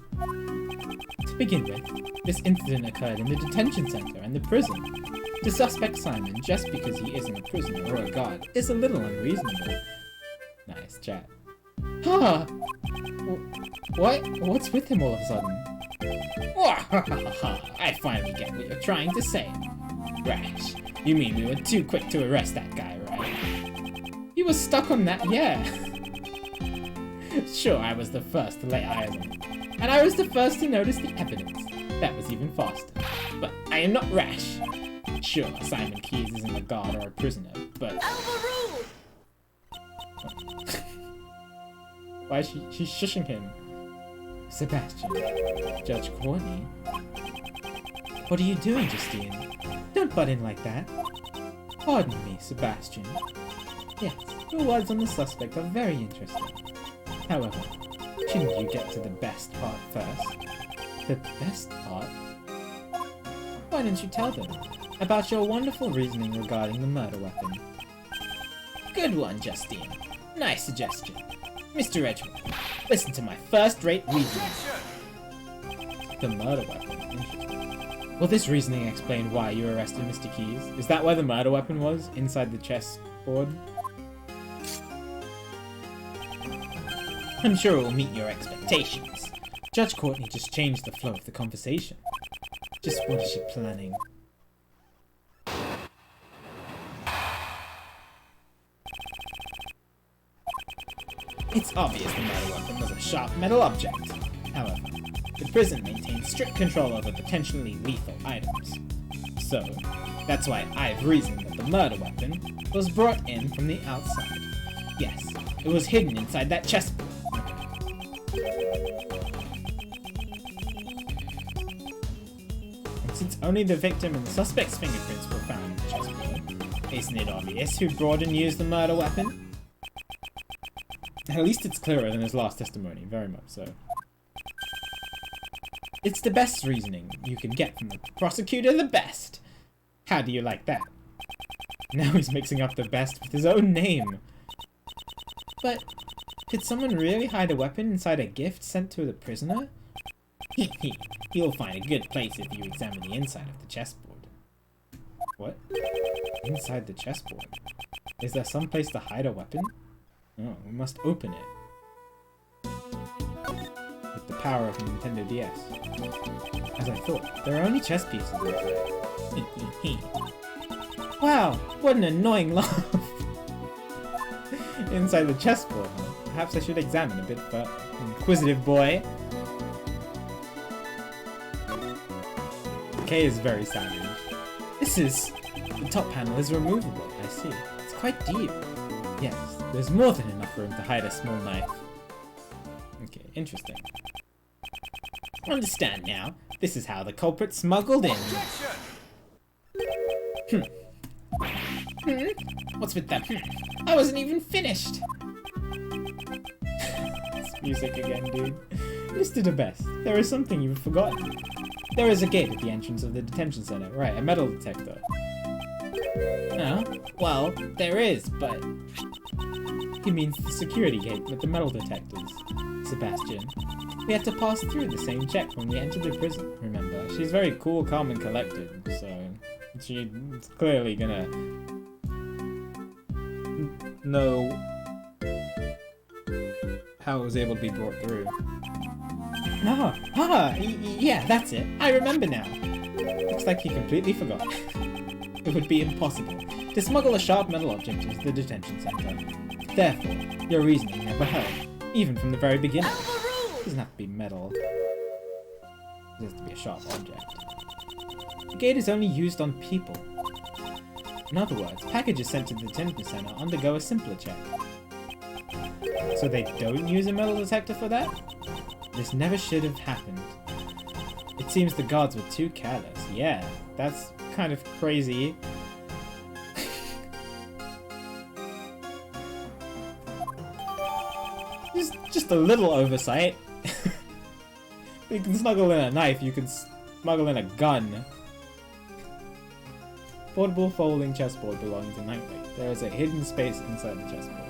To begin with, this incident occurred in the detention center and the prison. To suspect Simon just because he isn't a prisoner or a guard is a little unreasonable. Nice chat. Huh? What? What's with him all of a sudden? I finally get what you're trying to say. Rash. You mean we were too quick to arrest that guy, right? He was stuck on that, yeah. Sure, I was the first to lay eyes on him. And I was the first to notice the evidence. That was even faster. But I am not rash. Sure, Simon Keyes isn't a guard or a prisoner, but... Why is she's shushing him? Sebastian. Judge Courtney. What are you doing, Justine? Don't butt in like that. Pardon me, Sebastian. Yes, your words on the suspect are very interesting. However, shouldn't you get to the best part first? The best part? Why didn't you tell them about your wonderful reasoning regarding the murder weapon? Good one, Justine. Nice suggestion. Mr. Edgeworth, listen to my first-rate reasoning. The murder weapon. Interesting. Will this reasoning explain why you arrested Mr. Keyes? Is that where the murder weapon was? Inside the chessboard? I'm sure it will meet your expectations. Judge Courtney just changed the flow of the conversation. Just what is she planning? It's obvious the murder weapon was a sharp metal object. However, the prison maintains strict control over potentially lethal items. So, that's why I've reasoned that the murder weapon was brought in from the outside. Yes, it was hidden inside that chessboard. And since only the victim and the suspect's fingerprints were found in the chessboard, isn't it obvious who brought and used the murder weapon? At least it's clearer than his last testimony, very much so. It's the best reasoning you can get from the prosecutor, the best! How do you like that? Now he's mixing up the best with his own name. But, could someone really hide a weapon inside a gift sent to the prisoner? You'll find a good place if you examine the inside of the chessboard. What? Inside the chessboard? Is there some place to hide a weapon? Oh, we must open it. With the power of Nintendo DS. As I thought, there are only chess pieces inside. Wow, what an annoying laugh! Inside the chessboard, huh? Perhaps I should examine a bit further. Inquisitive boy. K is very savage. The top panel is removable, I see. It's quite deep. Yes, there's more than enough room to hide a small knife. Okay, interesting. Understand now. This is how the culprit smuggled in. What's with that? I wasn't even finished! It's music again, dude. Mr. the Best, there is something you've forgotten. There is a gate at the entrance of the detention center. Right, a metal detector. Oh, well, there is, but... He means the security gate with the metal detectors. Sebastian, we had to pass through the same check when we entered the prison, remember? She's very cool, calm, and collected, so... She's clearly gonna... know how it was able to be brought through. Yeah, that's it. I remember now. Looks like he completely forgot. It would be impossible to smuggle a sharp metal object into the detention center. Therefore, your reasoning never held, even from the very beginning. It doesn't have to be metal. It has to be a sharp object. The gate is only used on people. In other words, packages sent to the detention center undergo a simpler check. So they don't use a metal detector for that? This never should have happened. It seems the guards were too careless. Yeah, that's kind of crazy. Just a little oversight. You can smuggle in a knife, you can smuggle in a gun. Portable folding chessboard belonging to Knightley. There is a hidden space inside the chessboard.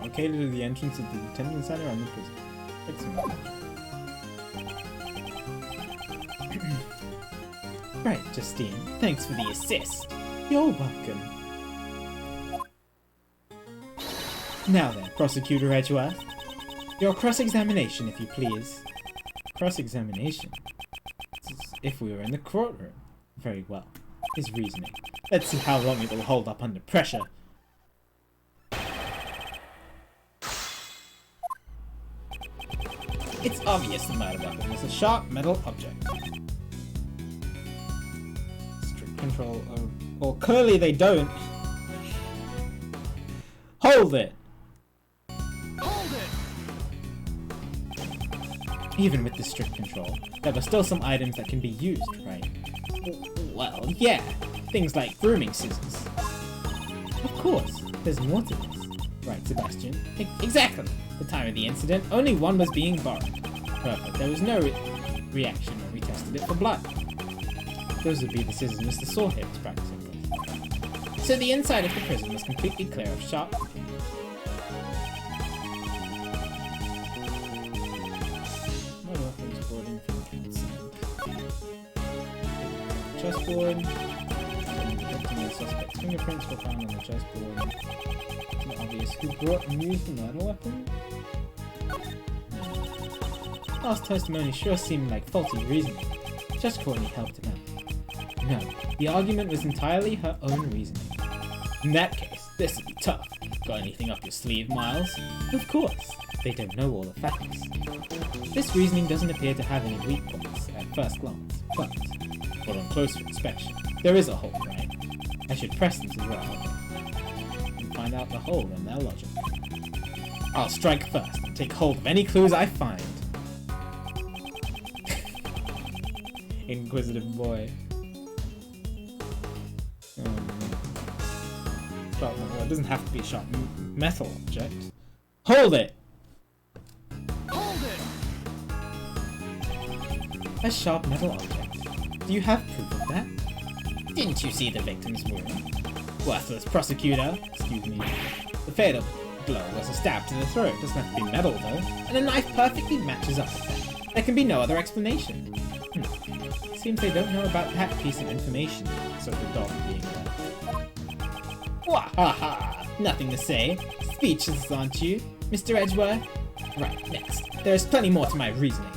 Located at the entrance of the detention center on the prison. Right, Justine. Thanks for the assist. You're welcome. Now then, Prosecutor Edgeworth. Your cross-examination, if you please. Cross-examination? As if we were in the courtroom. Very well. His reasoning. Let's see how long it will hold up under pressure. It's obvious the murder weapon was a sharp metal object. Strict control of... Well, clearly they don't. Hold it! Hold it! Even with the strict control, there were still some items that can be used, right? Well, yeah. Things like grooming scissors. Of course, there's more to this. Right, Sebastian? Exactly! At the time of the incident, only one was being borrowed. Perfect. There was no reaction when we tested it for blood. Those would be the scissors Mr. Sawhead was practicing with. So the inside of the prison was completely clear of sharp... No weapons brought in from outside. Chessboard. The suspect's fingerprints were found on the chessboard. It's not obvious who brought and used the murder weapon. Last testimony sure seemed like faulty reasoning. Judge Courtney helped him out. No, the argument was entirely her own reasoning. In that case, this would be tough. Got anything up your sleeve, Miles? Of course, they don't know all the facts. This reasoning doesn't appear to have any weak points at first glance, but on closer inspection, there is a hole, right? I should press them as well. and find out the hole in their logic. I'll strike first and take hold of any clues I find. Inquisitive boy. Sharp metal. It doesn't have to be a sharp metal object. Hold it! Hold it! A sharp metal object. Do you have proof of that? Didn't you see the victim's wound? Worthless prosecutor. Excuse me. The fatal blow was a stab to the throat. Doesn't have to be metal though. And a knife perfectly matches up with that. There can be no other explanation. Seems they don't know about that piece of information. So the dog being there. Wahaha! Nothing to say. Speechless, aren't you, Mr. Edgeworth? Right, next. There's plenty more to my reasoning.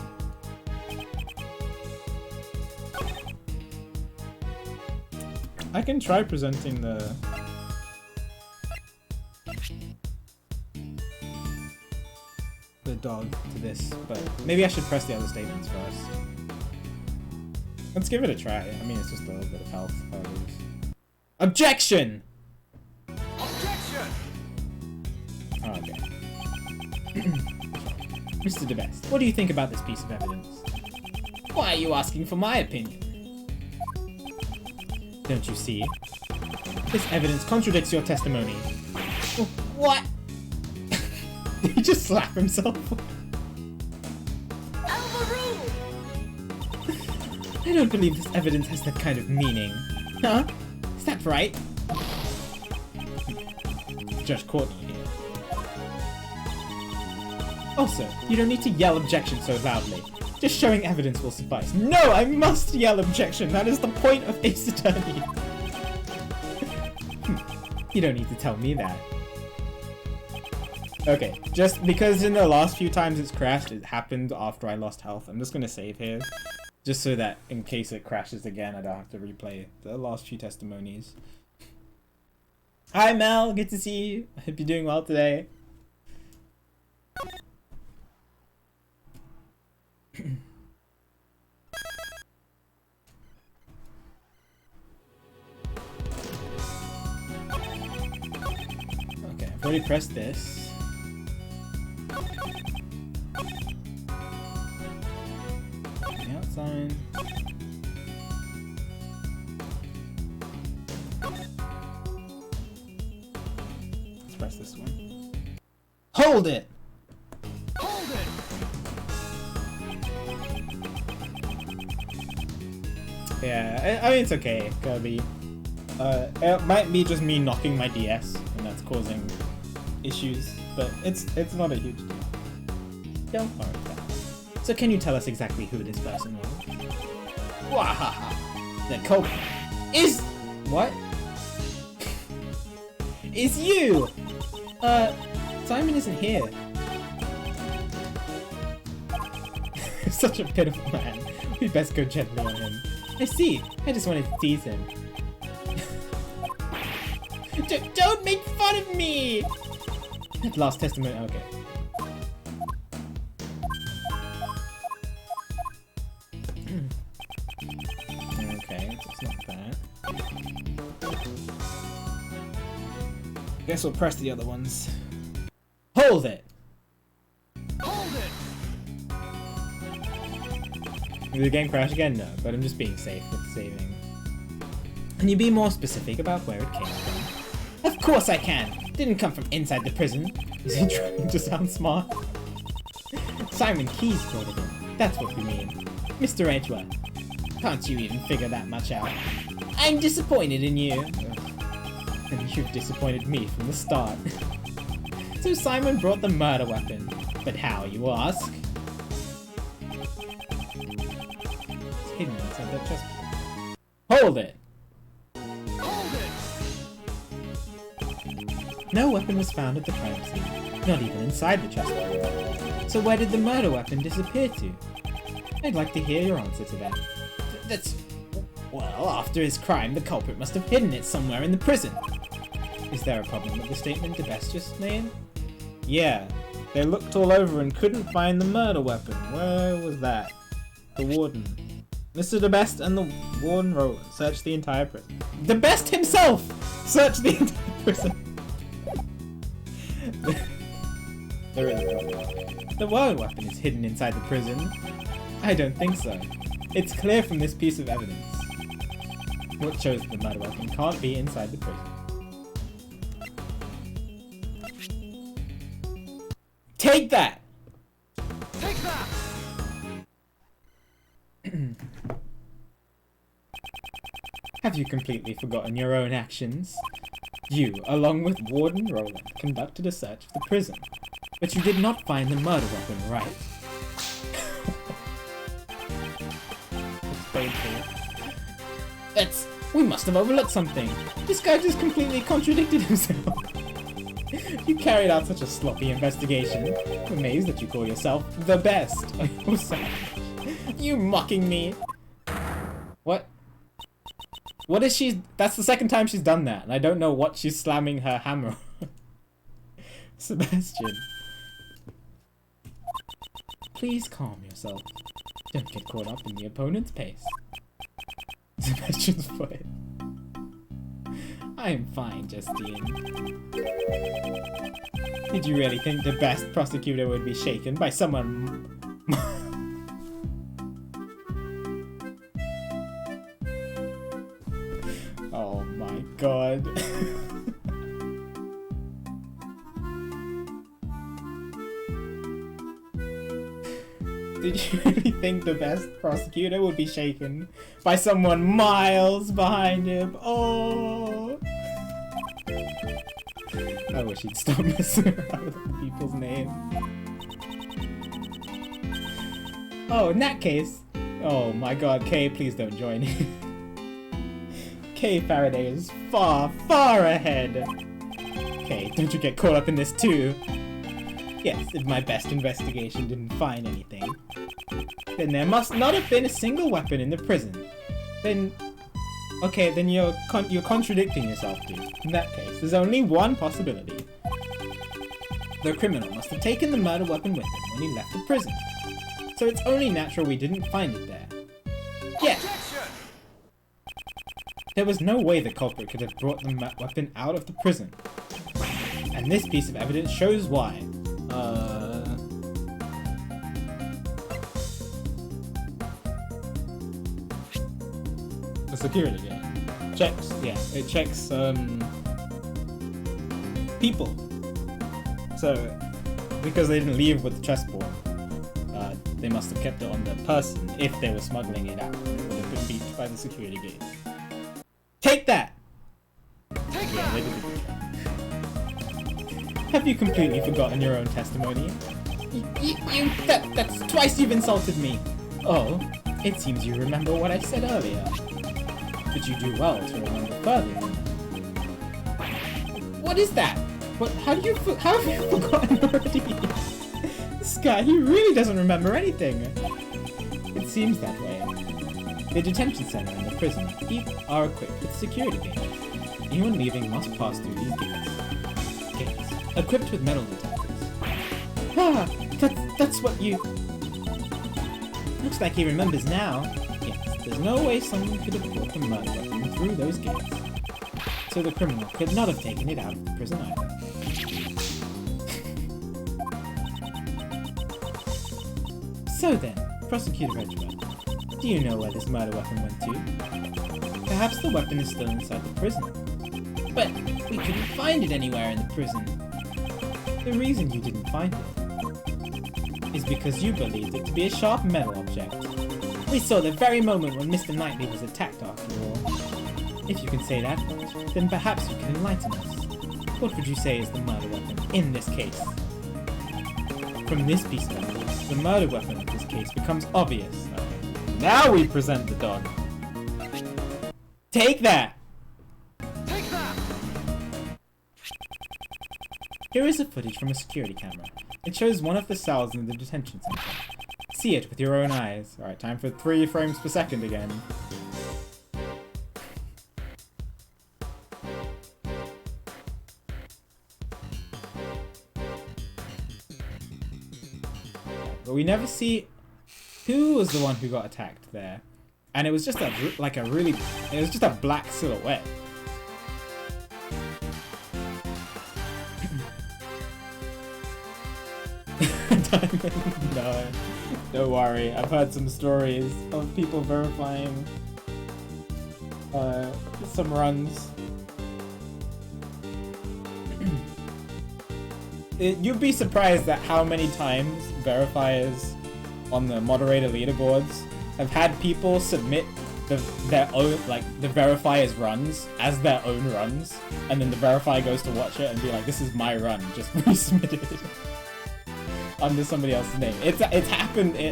I can try presenting the dog to this, but maybe I should press the other statements first. Let's give it a try. I mean, it's just a little bit of health. Objection! Objection! Oh, okay. Mr. DeBest, what do you think about this piece of evidence? Why are you asking for my opinion? Don't you see? This evidence contradicts your testimony. What? Did he just slap himself? I don't believe this evidence has that kind of meaning. Huh? Is that right? Judge Courtney here. Also, you don't need to yell objection so loudly. Just showing evidence will suffice. No, I must yell objection! That is the point of Ace Attorney! You don't need to tell me that. Okay, just because in the last few times it's crashed, it happened after I lost health. I'm just gonna save here. Just so that in case it crashes again, I don't have to replay the last few testimonies. Hi Mel, good to see you. I hope you're doing well today. Okay, I've already pressed this. Outside. Let's press this one. Hold it! Hold it! Yeah, I mean it's okay, Kirby. It might be just me knocking my DS, and that's causing issues, but it's not a huge deal. Don't worry about it. So can you tell us exactly who this person was? Wahaha! The culprit is... What? Is you! Simon isn't here. Such a pitiful man. We best go gently on him. I see. I just wanted to tease him. Don't make fun of me! Last testimony. Okay. Okay, so it's not that. Guess we'll press the other ones. Hold it! Hold it! Did the game crash again? No, but I'm just being safe with saving. Can you be more specific about where it came from? Of course I can! Didn't come from inside the prison. Is he trying to sound smart? Simon Keys brought it in. That's what we mean. Mr. Edgeworth. Can't you even figure that much out? I'm disappointed in you. And you've disappointed me from the start. So Simon brought the murder weapon. But how, you ask? It's hidden inside that chest. Hold it! Hold it! No weapon was found at the crime scene. Not even inside the chest. So where did the murder weapon disappear to? I'd like to hear your answer to that. That's... Well, after his crime, the culprit must have hidden it somewhere in the prison. Is there a problem with the statement the best just made? Yeah. They looked all over and couldn't find the murder weapon. Where was that? The warden. Mr. the Best and the warden Roland searched the entire prison. The Best himself searched the entire prison. There is a problem. The murder weapon is hidden inside the prison. I don't think so. It's clear from this piece of evidence. What shows the murder weapon can't be inside the prison. Take that! Take that! Have you completely forgotten your own actions? You, along with Warden Roland, conducted a search of the prison, but you did not find the murder weapon, right? It's painful. We must have overlooked something. This guy just completely contradicted himself. You carried out such a sloppy investigation. I'm amazed that you call yourself the best. Oh, savage. You mocking me. What? What is she? That's the second time she's done that, and I don't know what she's slamming her hammer on. Sebastian. Please calm yourself. Don't get caught up in the opponent's pace. Sebastian's foot. I'm fine, Justine. Did you really think the best prosecutor would be shaken by someone... Oh my god. Did you really think the best prosecutor would be shaken by someone miles behind him? Oh! I wish he'd stop messing around with people's names. Oh, in that case... Oh my god, Kay, please don't join in. Kay Faraday is far, far ahead! Kay, don't you get caught up in this too! Yes, if my best investigation didn't find anything, then there must not have been a single weapon in the prison. Then... Okay, then you're contradicting yourself, dude. In that case, there's only one possibility. The criminal must have taken the murder weapon with him when he left the prison. So it's only natural we didn't find it there. Yeah! There was no way the culprit could have brought the weapon out of the prison. And this piece of evidence shows why. The security game. Checks, yeah, it checks, people. So, because they didn't leave with the chessboard, they must have kept it on the person if they were smuggling it out. It would have been beat by the security gate. Take that! Take Yeah, that! they did a good job. Have you completely forgotten your own testimony? That's twice you've insulted me! Oh, it seems you remember what I said earlier. But you do well to remember further. What is that? What? How have you forgotten already? This guy, he really doesn't remember anything. It seems that way. The detention center and the prison are equipped with security gates. Anyone leaving must pass through these gates. Equipped with metal detectors. Ah, that's what you... Looks like he remembers now. Yes, there's no way someone could have brought the murder weapon through those gates. So the criminal could not have taken it out of the prison either. So then, Prosecutor Edgeworth, do you know where this murder weapon went to? Perhaps the weapon is still inside the prison. But we couldn't find it anywhere in the prison. The reason you didn't find it is because you believed it to be a sharp metal object. We saw the very moment when Mr. Knightley was attacked after all. If you can say that much, then perhaps you can enlighten us. What would you say is the murder weapon in this case? From this piece of evidence, the murder weapon of this case becomes obvious. Now we present the dog. Take that! Take that! Here is a footage from a security camera. It shows one of the cells in the detention center. See it with your own eyes. Alright, time for 3 frames per second again. but we never see who was the one who got attacked there. And it was just it was just a black silhouette. Diamond, no, don't worry. I've heard some stories of people verifying some runs. You'd be surprised at how many times verifiers on the moderator leaderboards have had people submit their own, like, the verifier's runs as their own runs, and then the verifier goes to watch it and be like, this is my run, just resubmitted under somebody else's name. It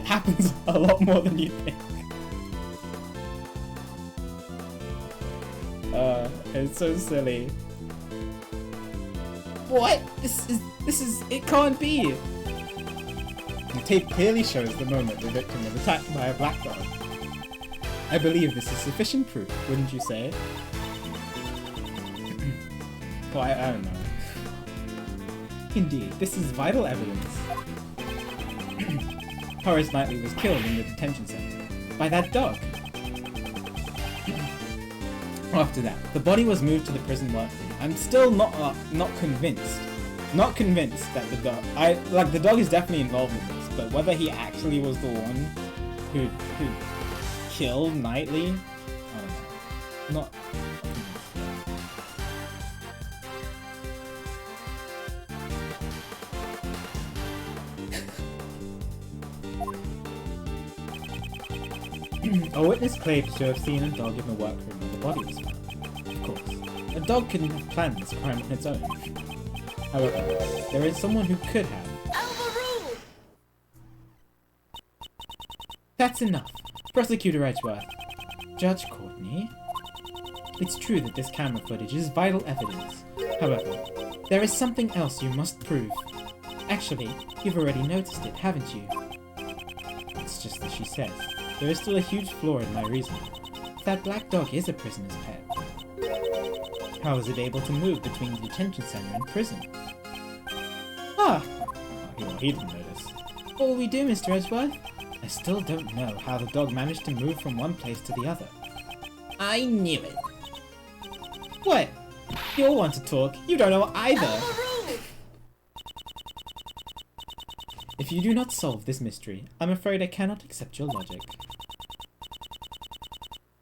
happens a lot more than you think. It's so silly. What? This is, it can't be! The tape clearly shows the moment the victim was attacked by a black dog. I believe this is sufficient proof, wouldn't you say? Well, I don't know. Indeed, this is vital evidence. Horace Knightley was killed in the detention center by that dog. After that, the body was moved to the prison workroom. I'm still not convinced. Not convinced that the dog... the dog is definitely involved in this, but whether he actually was the one who killed Knightley, I don't know. Not convinced. A witness claims to have seen a dog in the workroom where the body was found. Of course, a dog couldn't have planned this crime on its own. However, there is someone who could have. That's enough. Prosecutor Edgeworth. Judge Courtney. It's true that this camera footage is vital evidence. However, there is something else you must prove. Actually, you've already noticed it, haven't you? It's just as she says. There is still a huge flaw in my reasoning. That black dog is a prisoner's pet. How is it able to move between the detention center and prison? Ah! Oh, he didn't notice. What will we do, Mr. Edgeworth? I still don't know how the dog managed to move from one place to the other. I knew it! What? You all want to talk? You don't know either! If you do not solve this mystery, I'm afraid I cannot accept your logic.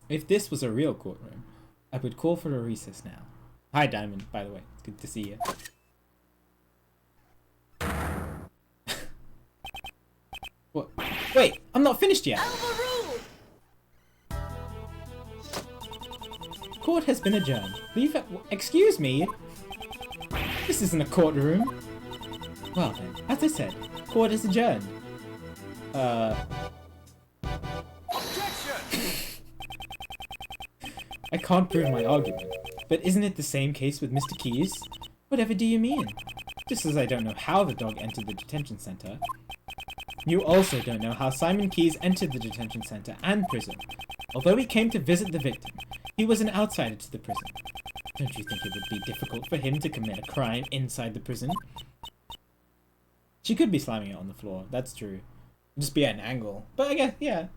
If this was a real courtroom, I would call for a recess now. Hi, Diamond, by the way. It's good to see you. What? Wait, I'm not finished yet! Court has been adjourned. Leave it. Excuse me? This isn't a courtroom. Well then, as I said, court is adjourned. I can't prove my argument, but isn't it the same case with Mr. Keyes? Whatever do you mean? Just as I don't know how the dog entered the detention center. You also don't know how Simon Keyes entered the detention center and prison. Although he came to visit the victim, he was an outsider to the prison. Don't you think it would be difficult for him to commit a crime inside the prison? She could be slamming it on the floor, that's true. Just be at an angle. But I guess, yeah.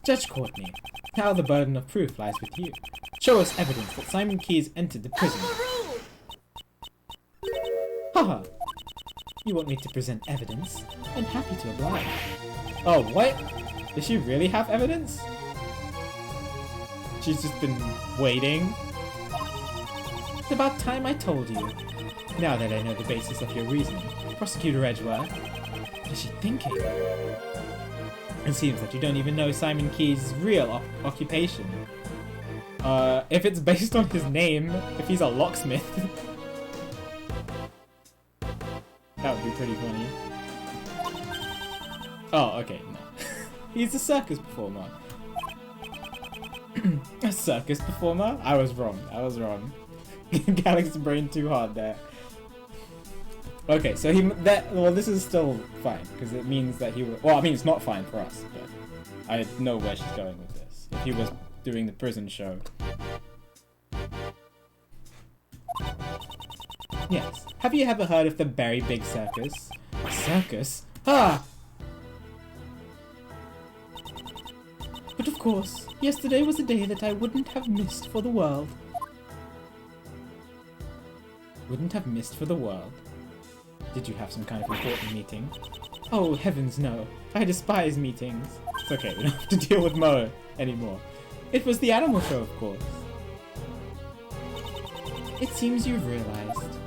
Judge Courtney, now the burden of proof lies with you. Show us evidence that Simon Keyes entered the prison. Haha! You want me to present evidence? I'm happy to oblige. Oh, what? Does she really have evidence? She's just been waiting. It's about time I told you. Now that I know the basis of your reasoning, Prosecutor Edgeworth, what is she thinking? It seems that you don't even know Simon Keyes' real occupation. If it's based on his name, if he's a locksmith, that would be pretty funny. Oh, okay, no. He's a circus performer. A circus performer? I was wrong. Galaxy brain too hard there. Okay, so well, this is still fine, because it means that he was... Well, I mean, it's not fine for us, but I know where she's going with this. If he was doing the prison show. Yes. Have you ever heard of the Very Big Circus? A circus? Ah! But of course, yesterday was a day that I wouldn't have missed for the world. Wouldn't have missed for the world. Did you have some kind of important meeting? Oh, heavens no. I despise meetings. It's okay, we don't have to deal with Mo anymore. It was the animal show, of course. It seems you've realized.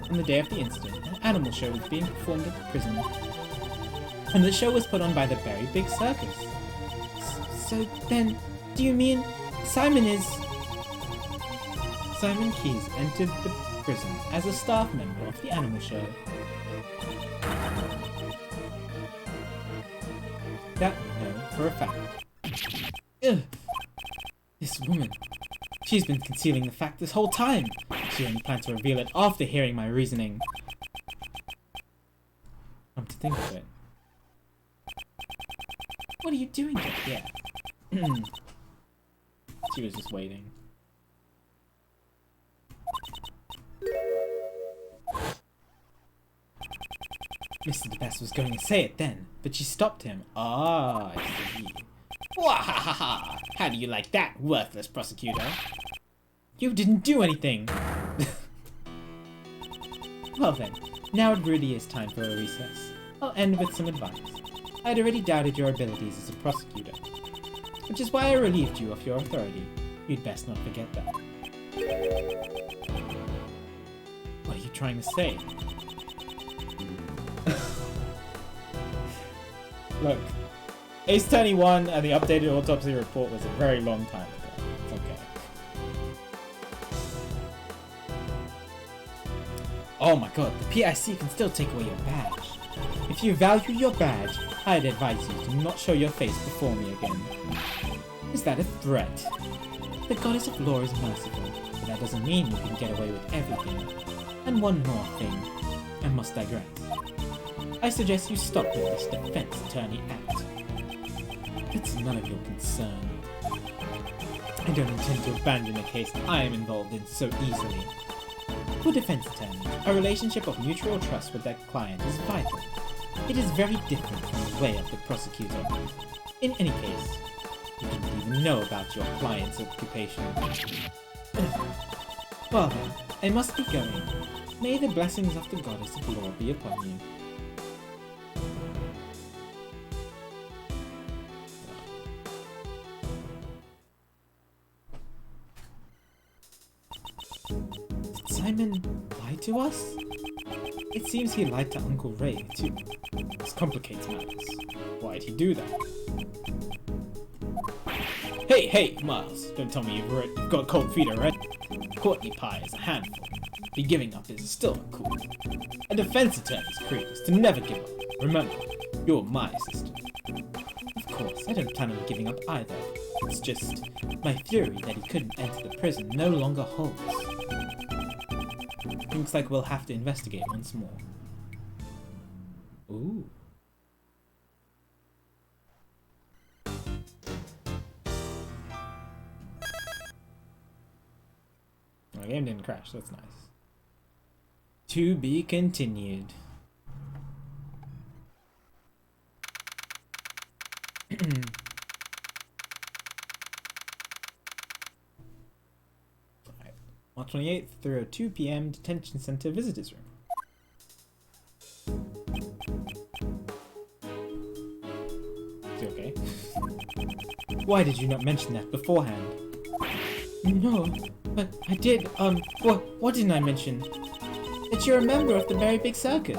On the day of the incident, an animal show was being performed at the prison. And the show was put on by the Very Big Circus. So then, do you mean Simon is... Simon Keys entered the prison as a staff member of the animal show. That we know for a fact. Ugh. This woman. She's been concealing the fact this whole time. She only planned to reveal it after hearing my reasoning. Come to think of it. What are you doing here? She was just waiting. Mr. DeBest was going to say it then, but she stopped him. Ah, I see. Wahahaha! How do you like that, worthless prosecutor? You didn't do anything! Well then, now it really is time for a recess. I'll end with some advice. I'd already doubted your abilities as a prosecutor, which is why I relieved you of your authority. You'd best not forget that. What are you trying to say? Look, Ace Attorney 1 and the updated autopsy report was a very long time ago. It's okay. Oh my god, the PIC can still take away your badge. If you value your badge, I'd advise you to not show your face before me again. Is that a threat? The goddess of law is merciful, but that doesn't mean you can get away with everything. And one more thing, I must digress. I suggest you stop with this defense attorney act. It's none of your concern. I don't intend to abandon a case I am involved in so easily. For defense attorneys, a relationship of mutual trust with their client is vital. It is very different from the way of the prosecutor. In any case, you didn't even know about your client's occupation. Well then, I must be going. May the blessings of the goddess of law be upon you. Did Simon lie to us? It seems he lied to Uncle Ray, too. This complicates matters. Why'd he do that? Hey, Miles! Don't tell me you've got cold feet already. Courtney Pie is a handful. Be giving up is still uncool. A defense attorney's creed is to never give up. Remember, you're my assistant. Of course, I don't plan on giving up either. It's just, my theory that he couldn't enter the prison no longer holds. Looks like we'll have to investigate once more. Ooh. The game didn't crash, that's nice. To be continued. March 28th, 3:02 p.m. Detention Center Visitors Room. Is he okay? Why did you not mention that beforehand? No, but I did, what didn't I mention? That you're a member of the Very Big Circus.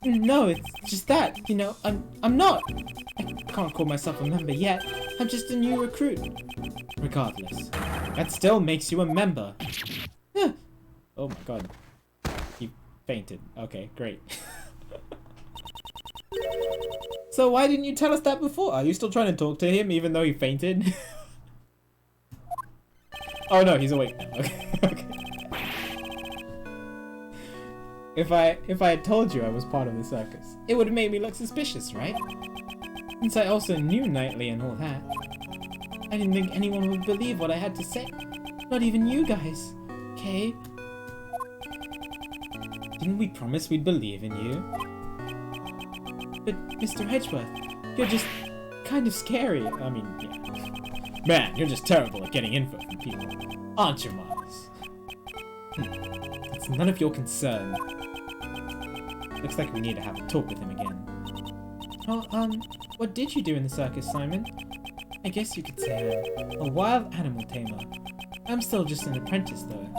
No, it's just that, you know, I'm not. I can't call myself a member yet. I'm just a new recruit. Regardless, that still makes you a member. Oh my god. He fainted. Okay, great. So why didn't you tell us that before? Are you still trying to talk to him even though he fainted? Oh no, he's awake now. Okay, okay. If I had told you I was part of the circus, it would have made me look suspicious, right? Since I also knew Knightley and all that. I didn't think anyone would believe what I had to say. Not even you guys. Okay? Didn't we promise we'd believe in you? But, Mr. Edgeworth, you're just kind of scary. I mean, yeah. Man, you're just terrible at getting info from people. Aren't you, Miles? It's none of your concern. Looks like we need to have a talk with him again. Oh, what did you do in the circus, Simon? I guess you could say I'm a wild animal tamer. I'm still just an apprentice, though.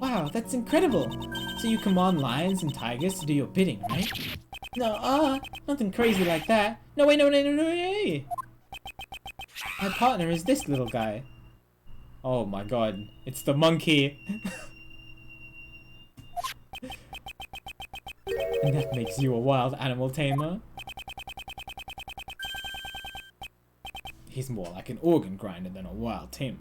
Wow, that's incredible! So you command lions and tigers to do your bidding, right? No, nothing crazy like that. No, wait, no. My partner is this little guy. Oh my god, it's the monkey! And that makes you a wild animal tamer? He's more like an organ grinder than a wild tamer.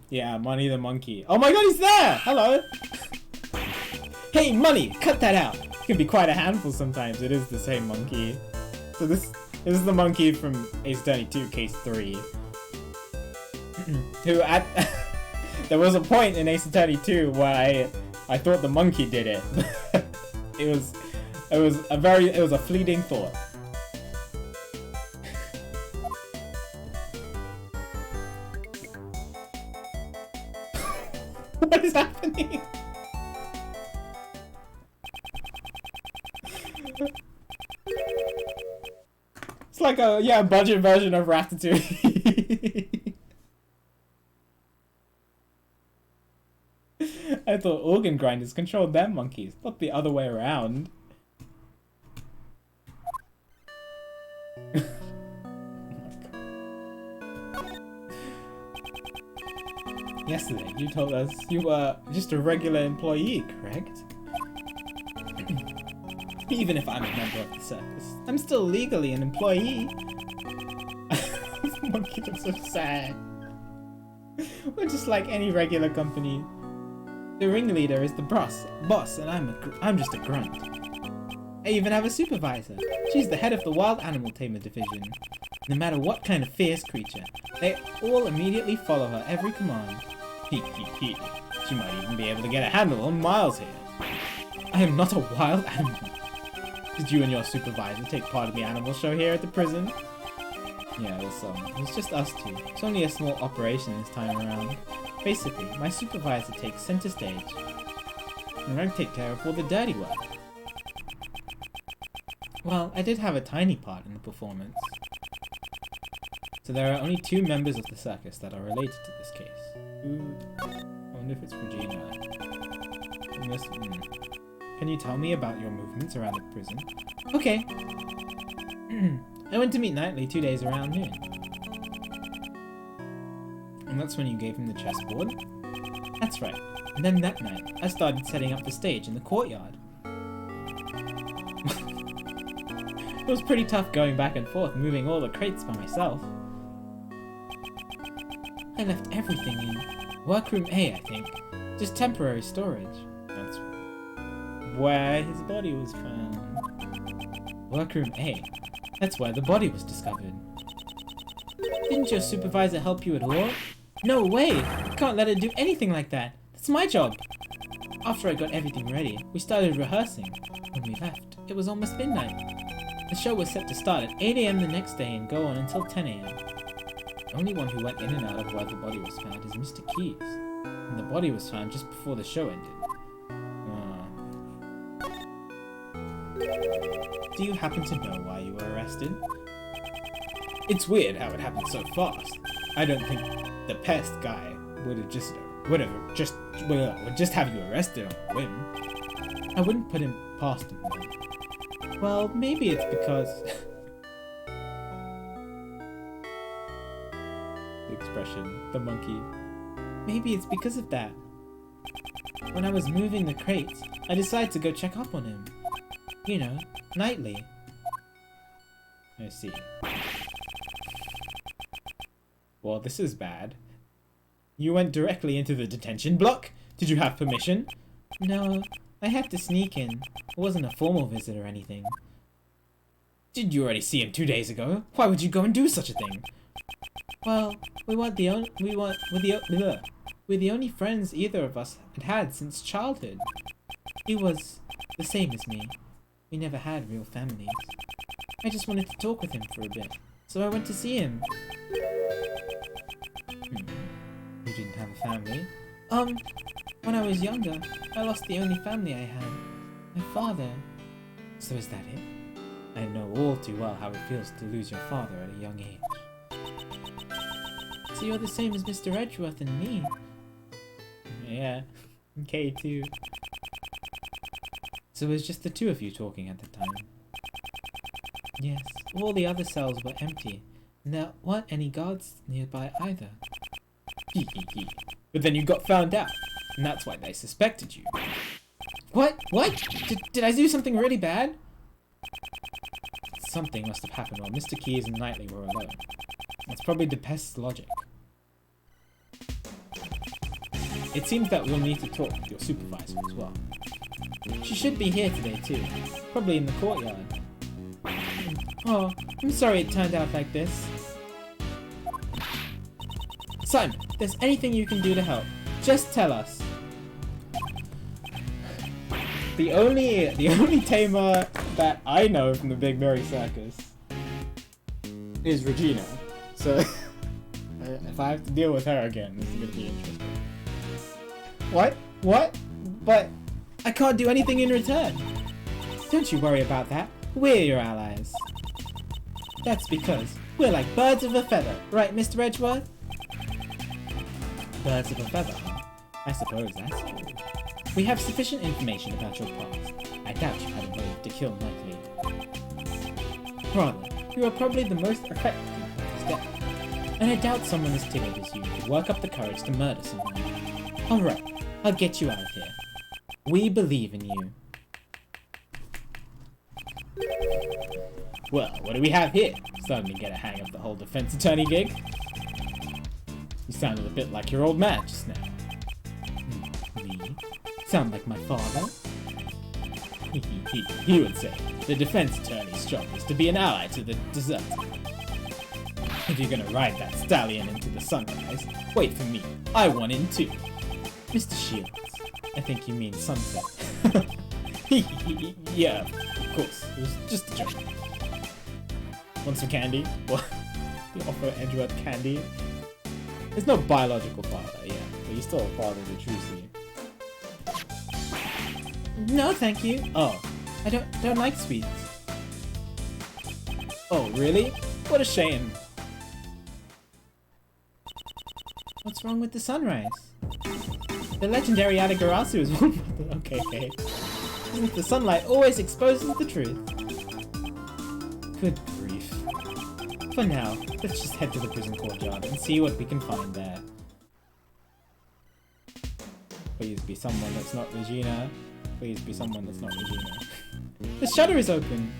Yeah, Money the monkey. Oh my god, he's there! Hello! Hey, Money! Cut that out! It can be quite a handful sometimes. It is the same monkey. So this is the monkey from Ace Attorney 2, Case 3. Who at... There was a point in Ace Attorney 2 where I thought the monkey did it. It was a fleeting thought. What is happening? It's like a budget version of Ratatouille. I thought organ grinders controlled them monkeys, not the other way around. Yesterday, you told us you were just a regular employee, correct? Even if I'm a member of the circus, I'm still legally an employee. This monkey looks so sad. We're just like any regular company. The ringleader is the boss, and I'm just a grunt. I even have a supervisor. She's the head of the Wild Animal Tamer division. No matter what kind of fierce creature, they all immediately follow her every command. She might even be able to get a handle on Miles here. I am not a wild animal. Did you and your supervisor take part in the animal show here at the prison? Yeah, it was just us two. It's only a small operation this time around. Basically, my supervisor takes center stage, and I take care of all the dirty work. Well, I did have a tiny part in the performance. So there are only 2 members of the circus that are related to this case. Ooh, I wonder if it's Regina. Can you tell me about your movements around the prison? Okay. I went to meet Knightley 2 days around noon. And that's when you gave him the chessboard? That's right. And then that night, I started setting up the stage in the courtyard. It was pretty tough going back and forth, moving all the crates by myself. I left everything in Workroom A, I think. Just temporary storage. That's where his body was found. Workroom A. That's where the body was discovered. Didn't your supervisor help you at all? No way! You can't let her do anything like that. That's my job. After I got everything ready, we started rehearsing. When we left, it was almost midnight. The show was set to start at 8 AM the next day and go on until 10 AM. The only one who went in and out of where the body was found is Mr. Keys. And the body was found just before the show ended. Do you happen to know why you were arrested? It's weird how it happened so fast. I don't think the pest guy would just have you arrested on a whim. I wouldn't put him past him. Well, maybe it's because... The expression, the monkey. Maybe it's because of that. When I was moving the crates, I decided to go check up on him. You know, Knightley. I see. Well, this is bad. You went directly into the detention block? Did you have permission? No, I had to sneak in. It wasn't a formal visit or anything. Did you already see him 2 days ago? Why would you go and do such a thing? Well, we're the only friends either of us had since childhood. He was the same as me. We never had real families. I just wanted to talk with him for a bit, so I went to see him. You didn't have a family? When I was younger, I lost the only family I had. My father. So is that it? I know all too well how it feels to lose your father at a young age. So you're the same as Mr. Edgeworth and me. Yeah, K2. So it was just the two of you talking at the time? Yes, all the other cells were empty, and there weren't any guards nearby either. But then you got found out, and that's why they suspected you. What? What? Did I do something really bad? Something must have happened while Mr. Keyes and Knightley were alone. That's probably the pest's logic. It seems that we'll need to talk with your supervisor as well. She should be here today too. Probably in the courtyard. Oh, I'm sorry it turned out like this. Simon, if there's anything you can do to help, just tell us. The only tamer that I know from the Big Berry Circus is Regina. So if I have to deal with her again, this is gonna be interesting. What? What? But I can't do anything in return. Don't you worry about that. We're your allies. That's because we're like birds of a feather, right, Mr. Edgeworth? Birds of a feather, huh? I suppose that's true. We have sufficient information about your past. I doubt you had a motive to kill Knightley. Rather, you are probably the most effective people at his death. And I doubt someone as timid as you could work up the courage to murder someone. Alright, I'll get you out of here. We believe in you. Well, what do we have here? Starting to get a hang of the whole defense attorney gig. You sounded a bit like your old man just now. Me? Sound like my father? He would say the defense attorney's job is to be an ally to the deserter. If you're gonna ride that stallion into the sunrise, wait for me. I want in too. Mr. Shields, I think you mean sunset. Yeah, of course. It was just a joke. Want some candy? What? You offer Edgeworth candy? There's no biological father, yeah, but you're still a father of the true sea. No, thank you. Oh. I don't like sweets. Oh, really? What a shame. What's wrong with the sunrise? The legendary Adagarasu is one. Okay. Isn't the sunlight always exposes the truth? Good grief. For now, let's just head to the prison courtyard and see what we can find there. Please be someone that's not Regina. Please be someone that's not Regina. The shutter is open!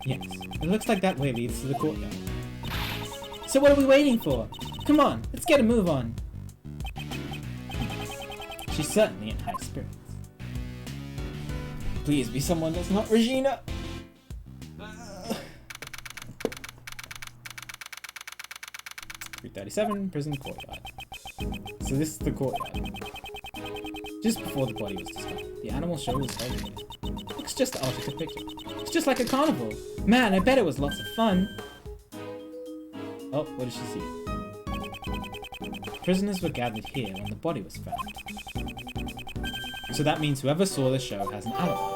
Yes, it looks like that way leads to the courtyard. So what are we waiting for? Come on, let's get a move on. She's certainly in high spirits. Please be someone that's not Regina! 337, prison courtyard. So this is the courtyard. Just before the body was discovered, the animal show was held here. Looks just out of the picture. It's just like a carnival. Man, I bet it was lots of fun. Oh, what did she see? Prisoners were gathered here when the body was found. So that means whoever saw the show has an alibi.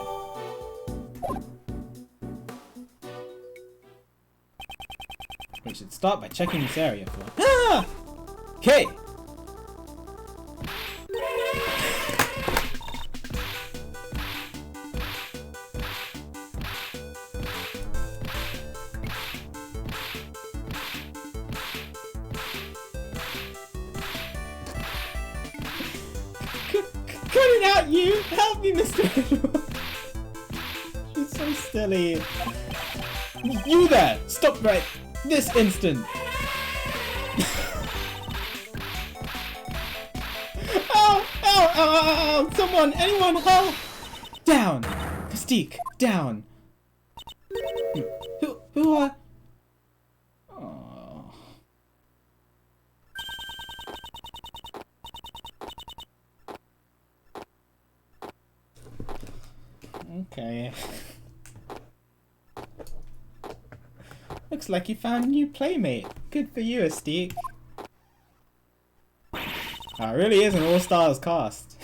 We should start by checking this area for... Ah! Okay! Cut it out, you! Help me, Mr. She's so silly. You there! Stop right this instant! Ow! Ow! Ow! Ow! Ow! Someone! Anyone! Help! Down! Mystique! Down! Who are... Oh. Okay. Looks like you found a new playmate. Good for you, Astique. It really is an all-stars cast.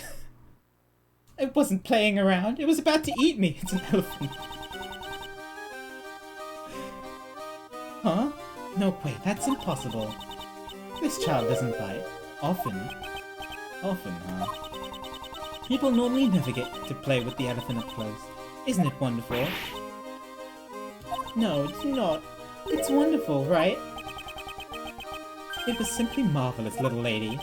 It wasn't playing around. It was about to eat me. It's an elephant. Huh? No way, that's impossible. This child doesn't bite. Often. Often, huh? People normally never get to play with the elephant up close. Isn't it wonderful? No, it's not. It's wonderful, right? It was simply marvelous, little lady.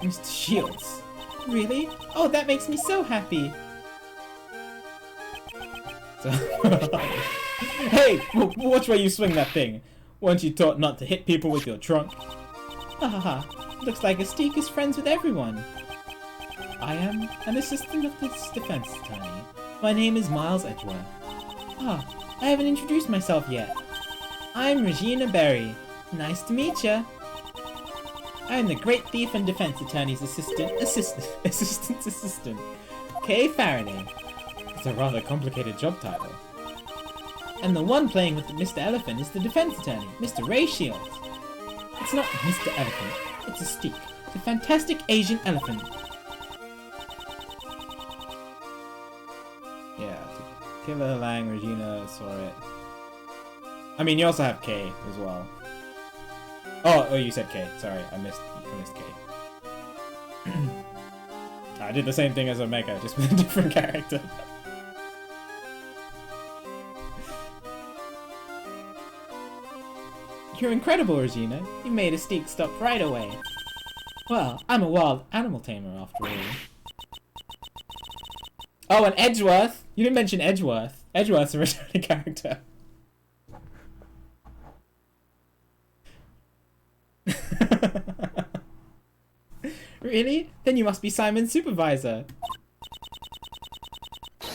Mr. Shields. Really? Oh, that makes me so happy. So hey, watch where you swing that thing. Weren't you taught not to hit people with your trunk? Hahaha. Looks like Astique is friends with everyone. I am an assistant of this defense attorney. My name is Miles Edgeworth. Ah, I haven't introduced myself yet. I'm Regina Berry. Nice to meet ya. I am the Great Thief and Defense Attorney's assistant, Kay Faraday. It's a rather complicated job title. And the one playing with Mr. Elephant is the Defense Attorney, Mr. Ray Shields. It's not Mr. Elephant, it's Astique, the fantastic Asian elephant. Yeah, Killer, Lang, Regina, Soret. I mean, you also have Kay as well. Oh, you said Kay. Sorry, I missed Kay. I did the same thing as Omega, just with a different character. You're incredible, Regina. You made Astique stop right away. Well, I'm a wild animal tamer after all. Oh, and Edgeworth! You didn't mention Edgeworth. Edgeworth's a returning character. Really? Then you must be Simon's supervisor.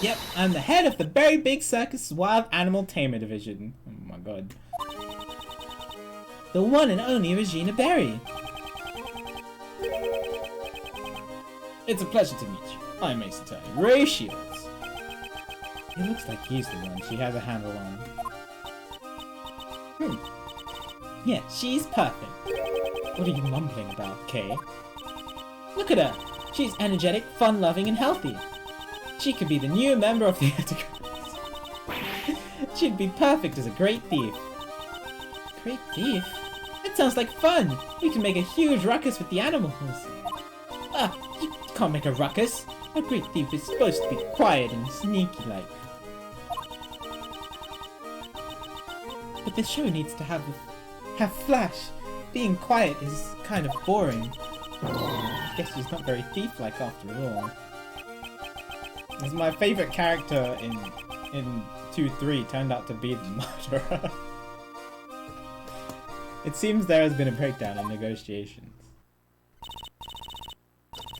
Yep, I'm the head of the Very Big Circus Wild Animal Tamer Division. Oh my god. The one and only Regina Berry. It's a pleasure to meet you. I'm Ace Attorney Ray Shields. It looks like he's the one she has a handle on. Yeah, she's perfect. What are you mumbling about, Kay? Look at her! She's energetic, fun-loving, and healthy. She could be the new member of the Edgeworth. She'd be perfect as a great thief. Great thief? That sounds like fun! We can make a huge ruckus with the animals. Ah, you can't make a ruckus. A great thief is supposed to be quiet and sneaky-like. But this show needs to have flash. Being quiet is kind of boring. I guess she's not very thief-like after all. As my favourite character in 2-3 turned out to be the murderer. It seems there has been a breakdown in negotiations.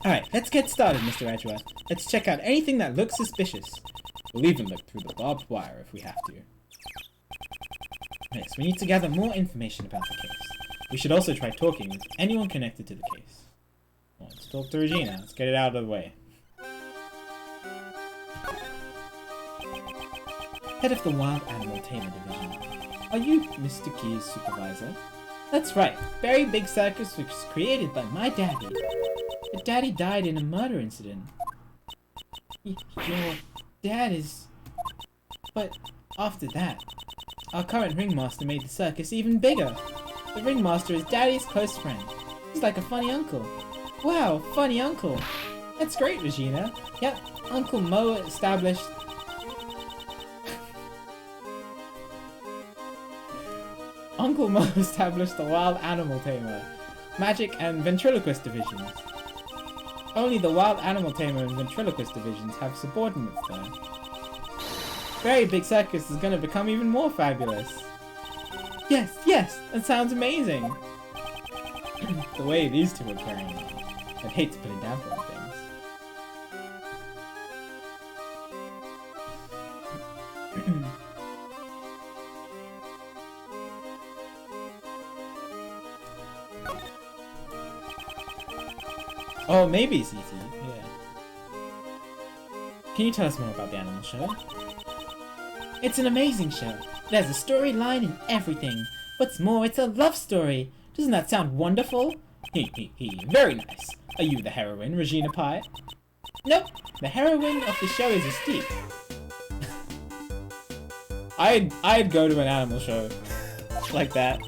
Alright, let's get started, Mr. Edgeworth. Let's check out anything that looks suspicious. We'll even look through the barbed wire if we have to. Next, we need to gather more information about the case. We should also try talking with anyone connected to the case. Well, let's talk to Regina. Let's get it out of the way. Head of the Wild Animal Tamer Division. Are you Mr. Key's supervisor? That's right. Very Big Circus was created by my daddy. But daddy died in a murder incident. Your dad is... But after that, our current ringmaster made the circus even bigger. The ringmaster is daddy's close friend. He's like a funny uncle. Wow, funny uncle. That's great, Regina. Yep, Uncle Mo established... Uncle Mo established the Wild Animal Tamer, Magic and Ventriloquist divisions. Only the Wild Animal Tamer and Ventriloquist divisions have subordinates there. Very Big Circus is gonna become even more fabulous. Yes, yes, that sounds amazing. The way these two are carrying on, I'd hate to put it down for things. Oh, maybe CC, yeah. Can you tell us more about the animal show? It's an amazing show. It has a storyline and everything. What's more, it's a love story. Doesn't that sound wonderful? He. Very nice. Are you the heroine, Regina Pie? Nope. The heroine of the show is Mystique. I'd go to an animal show like that.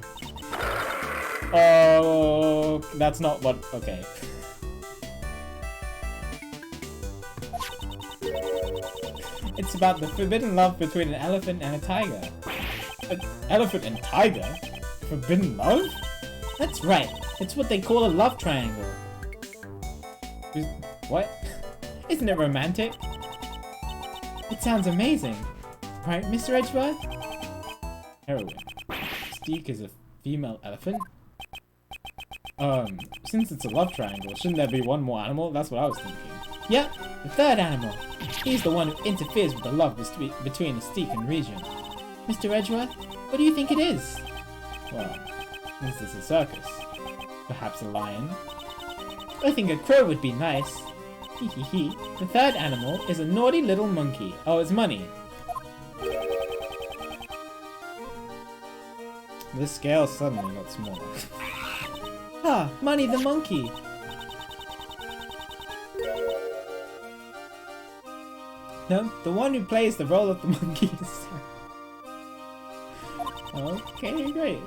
Oh, that's not what. Okay. It's about the forbidden love between an elephant and a tiger. An elephant and tiger? Forbidden love? That's right. It's what they call a love triangle. What? Isn't it romantic? It sounds amazing. Right, Mr. Edgeworth? Heroine. Mystique is a female elephant? Since it's a love triangle, shouldn't there be one more animal? That's what I was thinking. Yep, the third animal. He's the one who interferes with the love between Mystique and Regin. Mr. Edgeworth, what do you think it is? Well, this is a circus. Perhaps a lion? I think a crow would be nice. Hehehe. The third animal is a naughty little monkey. Oh, it's Money. The scale suddenly got smaller. Ah, Money the monkey. No, the one who plays the role of the monkey is... Okay, great.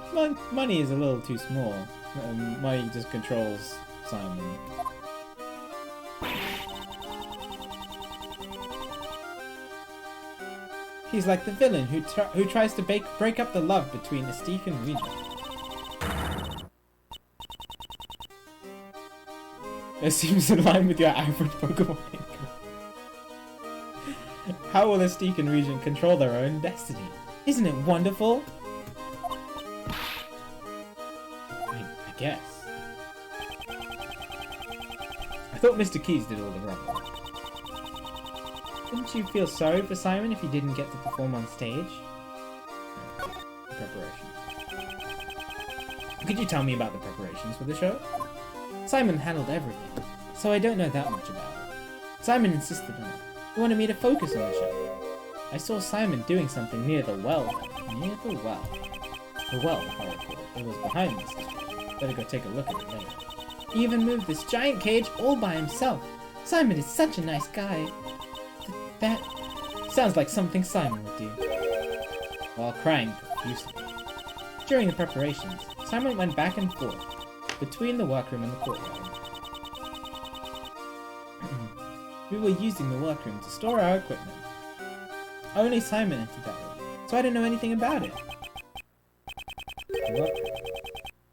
Money is a little too small. Money just controls Simon. He's like the villain who tries to break up the love between Mystique and Regin. This seems in line with your average Pokemon. How will Mystique and Regin control their own destiny? Isn't it wonderful? I guess. I thought Mr. Keys did all the running. Wouldn't you feel sorry for Simon if he didn't get to perform on stage? Preparation. Could you tell me about the preparations for the show? Simon handled everything, so I don't know that much about it. Simon insisted on it. He wanted me to focus on the show. I saw Simon doing something near the well. Near the well? The well, if I recall. It was behind this. Better go take a look at it later. He even moved this giant cage all by himself. Simon is such a nice guy. That sounds like something Simon would do. While crying profusely. During the preparations, Simon went back and forth between the workroom and the courtyard. We were using the workroom to store our equipment. Only Simon entered that room, so I didn't know anything about it. The workroom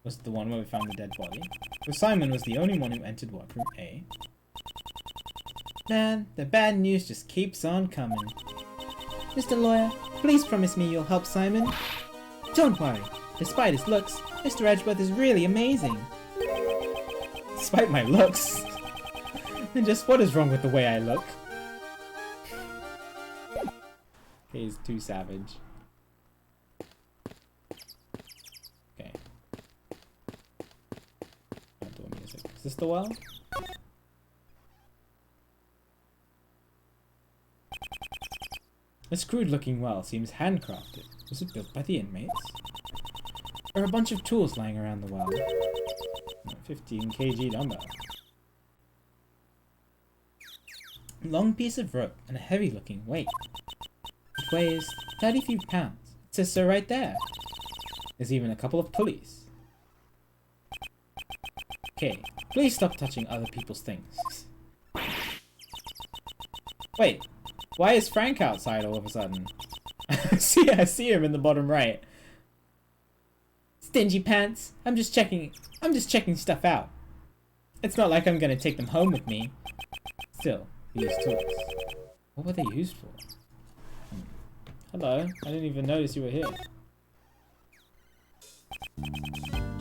was the one where we found the dead body. So Simon was the only one who entered workroom A. Man, the bad news just keeps on coming. Mr. Lawyer, please promise me you'll help Simon. Don't worry. Despite his looks, Mr. Edgeworth is really amazing. Despite my looks? Then just what is wrong with the way I look? Okay, he's too savage. Okay. Is this the well? This crude looking well seems handcrafted. Was it built by the inmates? There are a bunch of tools lying around the well. 15 kg dumbbell. Long piece of rope and a heavy looking weight. It weighs 33 pounds. It says so right there. There's even a couple of pulleys. Okay, please stop touching other people's things. Wait, why is Frank outside all of a sudden? I see him in the bottom right. Stingy pants. I'm just checking stuff out. It's not like I'm gonna take them home with me. Still, these tools. What were they used for? Hello, I didn't even notice you were here.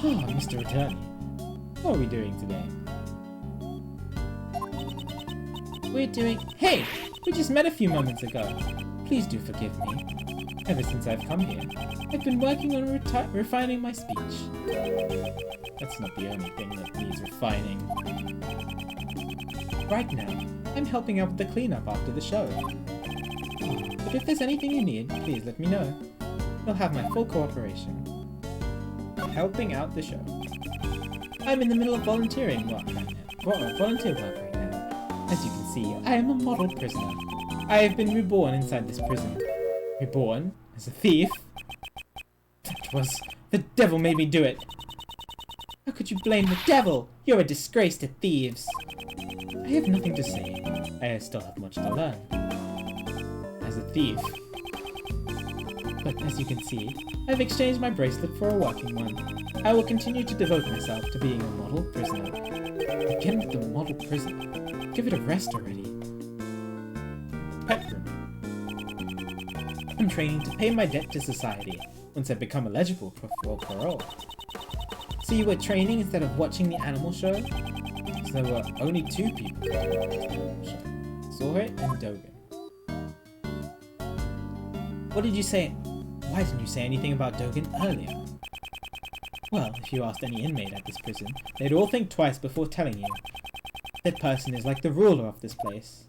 Oh, Mr. Attorney. What are we doing today? Hey! We just met a few moments ago. Please do forgive me. Ever since I've come here, I've been working on refining my speech. That's not the only thing that needs refining. Right now, I'm helping out with the cleanup after the show. But if there's anything you need, please let me know. You'll have my full cooperation. Helping out the show. I'm in the middle of volunteering work right now. Volunteer work right now. As you can see, I am a model prisoner. I have been reborn inside this prison. Reborn? As a thief? The devil made me do it! How could you blame the devil? You're a disgrace to thieves! I have nothing to say. I still have much to learn. As a thief. But as you can see, I've exchanged my bracelet for a working one. I will continue to devote myself to being a model prisoner. Again with the model prisoner. Give it a rest already. Pet room. I'm training to pay my debt to society once I become eligible for parole. So you were training instead of watching the animal show? So there were only two people watching the animal show. Zorit and Dogen. What did you say? Why didn't you say anything about Dogen earlier? Well, if you asked any inmate at this prison, they'd all think twice before telling you. That person is like the ruler of this place.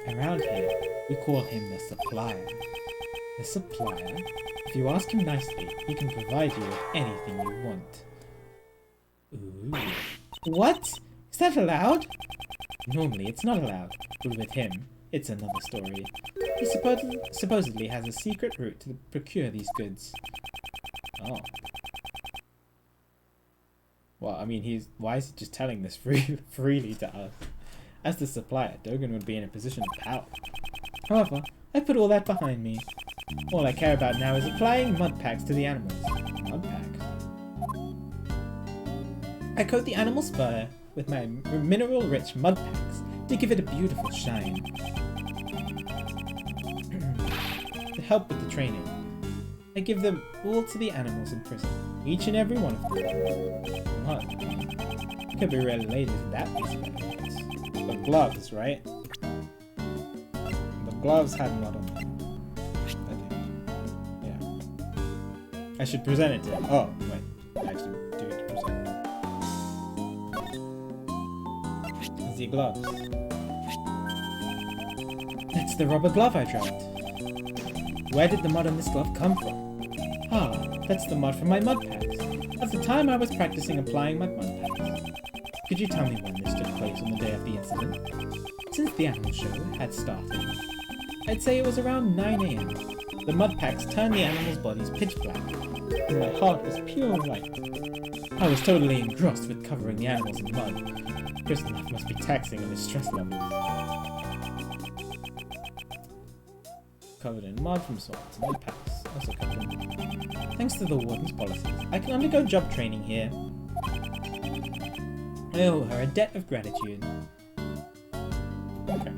Around here, we call him the supplier. The supplier? If you ask him nicely, he can provide you with anything you want. Ooh. What? Is that allowed? Normally it's not allowed, but with him, it's another story. He supposedly has a secret route to procure these goods. Oh. Well, I mean, why is he just telling this freely to us? As the supplier, Dogen would be in a position of power. However, I put all that behind me. All I care about now is applying mud packs to the animals. Mud packs? I coat the animal's fur with my mineral-rich mud packs to give it a beautiful shine. To help with the training, I give them all to the animals in prison. Each and every one of them. Mud. Could be related to that piece of evidence. The gloves, right? The gloves had mud on them. I think. Yeah. I should present it to him. Oh, wait. I actually do need to present it. The gloves. That's the rubber glove I dropped. Where did the mud on this glove come from? Ah, that's the mud from my mud packs. At the time I was practicing applying my mud packs. Could you tell me when this took place on the day of the incident? Since the animal show had started, I'd say it was around 9 AM. The mud packs turned the animals' bodies pitch black, and my heart was pure white. I was totally engrossed with covering the animals in mud. Prison life must be taxing on his stress levels. Covered in mud from swords, mud packs, also covered in mud. Thanks to the warden's policies, I can undergo job training here. I owe her a debt of gratitude. Okay.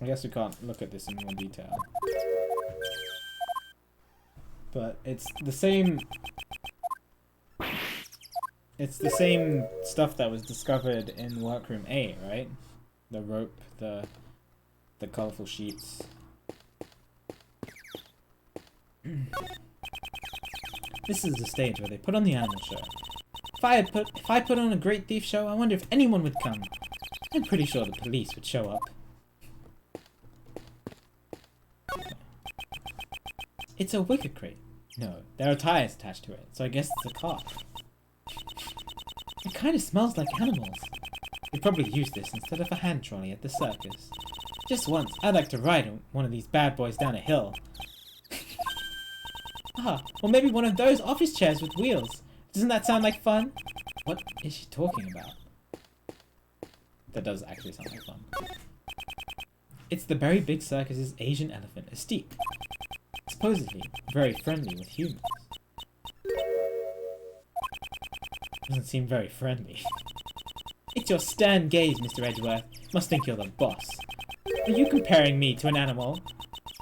I guess we can't look at this in more detail. But it's the same... It's the same stuff that was discovered in Workroom A, right? The rope, the colourful sheets. This is the stage where they put on the animal show. If I put on a great thief show, I wonder if anyone would come. I'm pretty sure the police would show up. It's a wicker crate. No, there are tires attached to it, so I guess it's a car. It kind of smells like animals. They probably use this instead of a hand trolley at the circus. Just once, I'd like to ride one of these bad boys down a hill. Ah, or maybe one of those office chairs with wheels. Doesn't that sound like fun? What is she talking about? That does actually sound like fun. It's the very big circus's Asian elephant, Astique. Supposedly very friendly with humans. Doesn't seem very friendly. It's your stern gaze, Mr. Edgeworth. Must think you're the boss. Are you comparing me to an animal?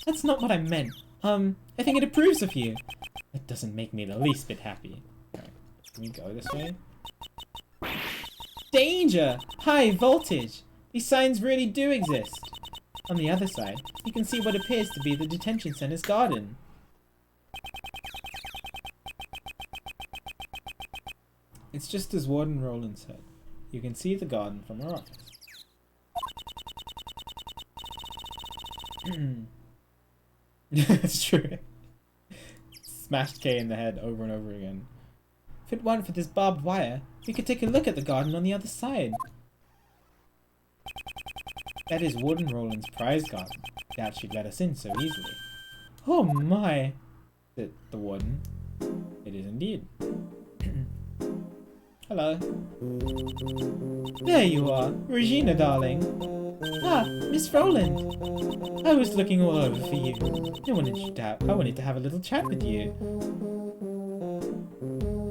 That's not what I meant. I think it approves of you. That doesn't make me the least bit happy. Right. Can we go this way? Danger! High voltage! These signs really do exist. On the other side, you can see what appears to be the detention center's garden. It's just as Warden Roland said. You can see the garden from our office. It's true. Smashed K in the head over and over again. If it weren't for this barbed wire, we could take a look at the garden on the other side. That is Warden Roland's prize garden. Doubt she'd let us in so easily. Oh my! The warden. It is indeed. Hello. There you are, Regina, darling. Ah, Miss Roland. I was looking all over for you. I wanted to have a little chat with you.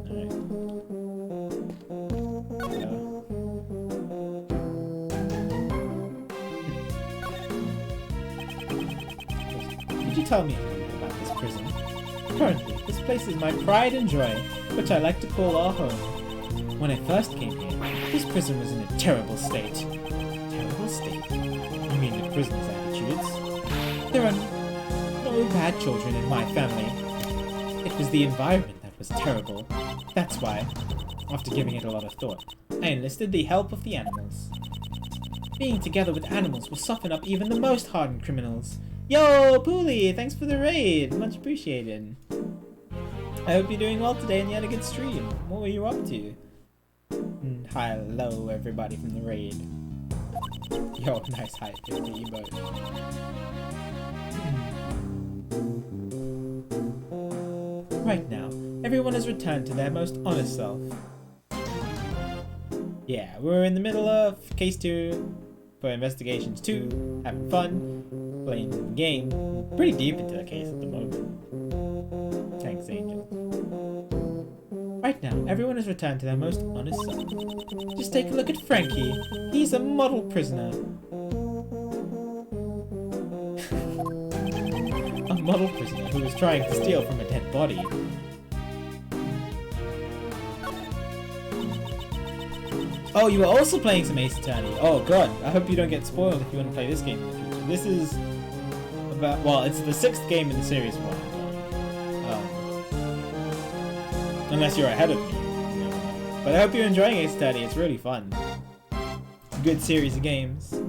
Alright. Could you tell me a little about this prison? Currently, this place is my pride and joy, which I like to call our home. When I first came here, this prison was in a terrible state. Terrible state? You mean the prisoner's attitudes? There are no bad children in my family. It was the environment that was terrible. That's why, after giving it a lot of thought, I enlisted the help of the animals. Being together with animals will soften up even the most hardened criminals. Yo, Pooley, thanks for the raid. Much appreciated. I hope you're doing well today and you had a good stream. What were you up to? Hello, everybody from the raid. Yo, nice hype for the emote. Right now, everyone has returned to their most honest self. Yeah, we're in the middle of Case 2 for Investigations 2, having fun, playing the game. Pretty deep into the case at the moment. Thanks, Angel. Right now, everyone has returned to their most honest self. Just take a look at Frankie. He's a model prisoner. A model prisoner who was trying to steal from a dead body. Oh, you were also playing some Ace Attorney. Oh god, I hope you don't get spoiled if you want to play this game in the future. This is about, well, it's the 6th game in the series one. Unless you're ahead of me. You know. But I hope you're enjoying Ace Attorney, it's really fun. Good series of games.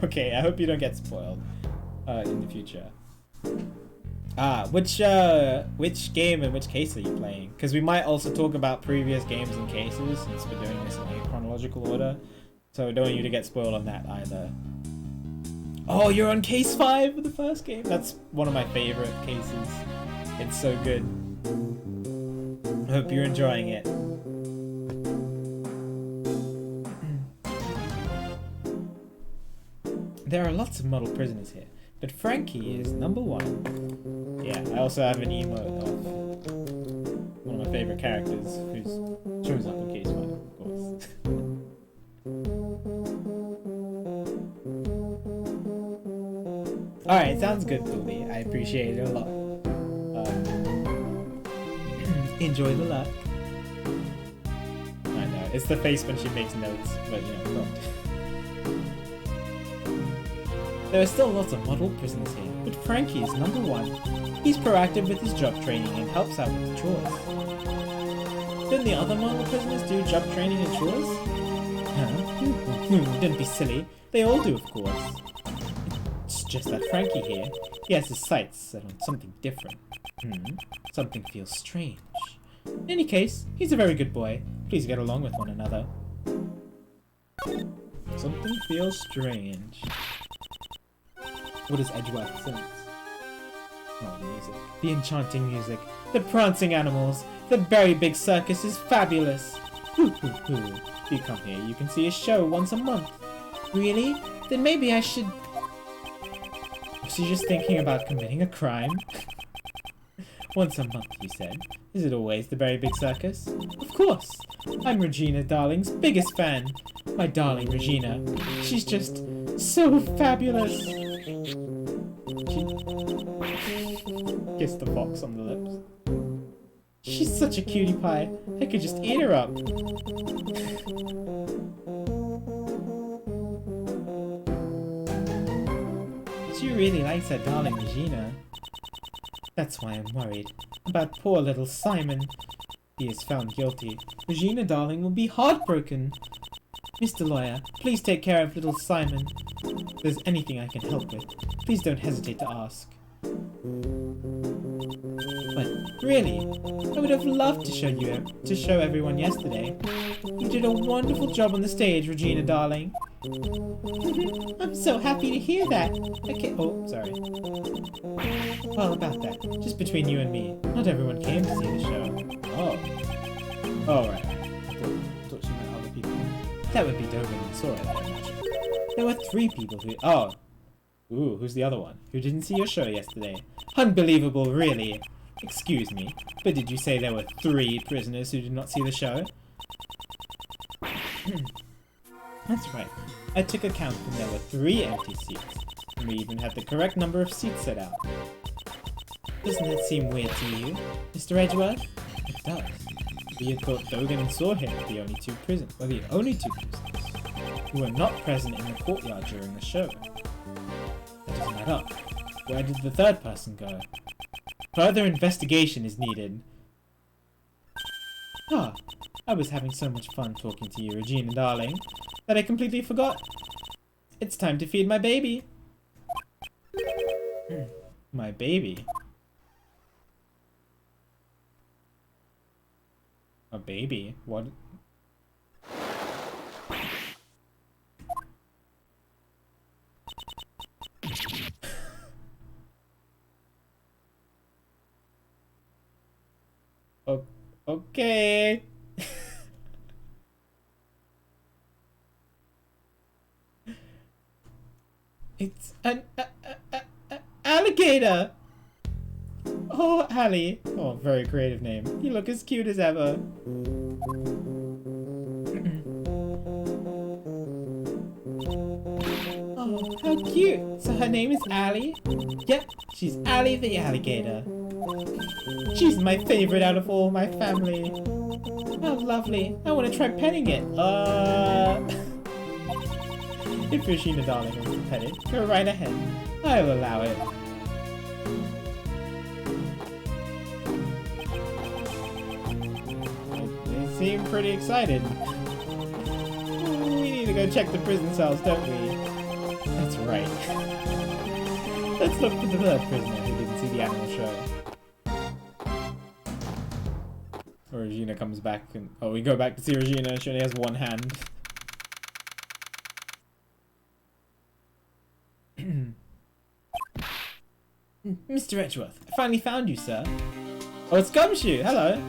Okay, I hope you don't get spoiled in the future. Which game and which case are you playing? Because we might also talk about previous games and cases, since we're doing this in a chronological order. So I don't want you to get spoiled on that either. Oh, you're on case 5 of the first game? That's one of my favorite cases. It's so good. I hope you're enjoying it. There are lots of model prisoners here, but Frankie is number 1. Yeah, I also have an emote of one of my favorite characters who shows up in case 1, of course. Alright, sounds good, Dooley. I appreciate it a lot. Enjoy the luck. I know, it's the face when she makes notes, but you know, not. There are still lots of model prisoners here, but Frankie is number 1. He's proactive with his job training and helps out with the chores. Don't the other model prisoners do job training and chores? Huh? Don't be silly. They all do, of course. It's just that Frankie here, he has his sights set on something different. Something feels strange. In any case, he's a very good boy. Please get along with one another. Something feels strange. What does Edgeworth sense? Oh, the music. The enchanting music. The prancing animals. The very big circus is fabulous. Hoo hoo hoo. If you come here, you can see a show once a month. Really? Then maybe I should... Was she just thinking about committing a crime? Once a month, you said. Is it always the very big circus? Of course! I'm Regina Darling's biggest fan. My darling Regina. She's just so fabulous. She kissed the fox on the lips. She's such a cutie pie. I could just eat her up. She really likes her darling Regina. That's why I'm worried about poor little Simon. He is found guilty. Regina, darling, will be heartbroken. Mr. Lawyer, please take care of little Simon. If there's anything I can help with, please don't hesitate to ask. But really, I would have loved to show everyone yesterday. You did a wonderful job on the stage, Regina, darling. I'm so happy to hear that. Okay. Oh, sorry. Well, about that, just between you and me, not everyone came to see the show. Oh. Oh, right. I thought she meant other people. That would be Dogan and Sora, I imagine. There were 3 people who... Oh. Ooh, who's the other one? Who didn't see your show yesterday? Unbelievable, really. Excuse me, but did you say there were 3 prisoners who did not see the show? That's right. I took a count and there were 3 empty seats. And we even had the correct number of seats set out. Doesn't that seem weird to you, Mr. Edgeworth? It does. We had thought Dogan and Sawhead were the only 2 prisoners, who were not present in the courtyard during the show. That doesn't add up. Where did the 3rd person go? Further investigation is needed. Ah, I was having so much fun talking to you, Regina, darling, that I completely forgot. It's time to feed my baby. My baby? A baby? What? Okay. It's an alligator. Oh, Allie. Oh, very creative name. You look as cute as ever. Oh, how cute. So her name is Allie? Yep, she's Allie the alligator. She's my favorite out of all my family. Oh, lovely. I want to try petting it. If Regina, darling, wants to pet it, go right ahead. I'll allow it. They seem pretty excited. We need to go check the prison cells, don't we? That's right. Let's look for the 3rd prisoner who didn't see the animal show. Or Regina comes back and... Oh, we go back to see Regina. She only has 1 hand. Mr. Edgeworth, I finally found you, sir. Oh, it's Gumshoe. Hello.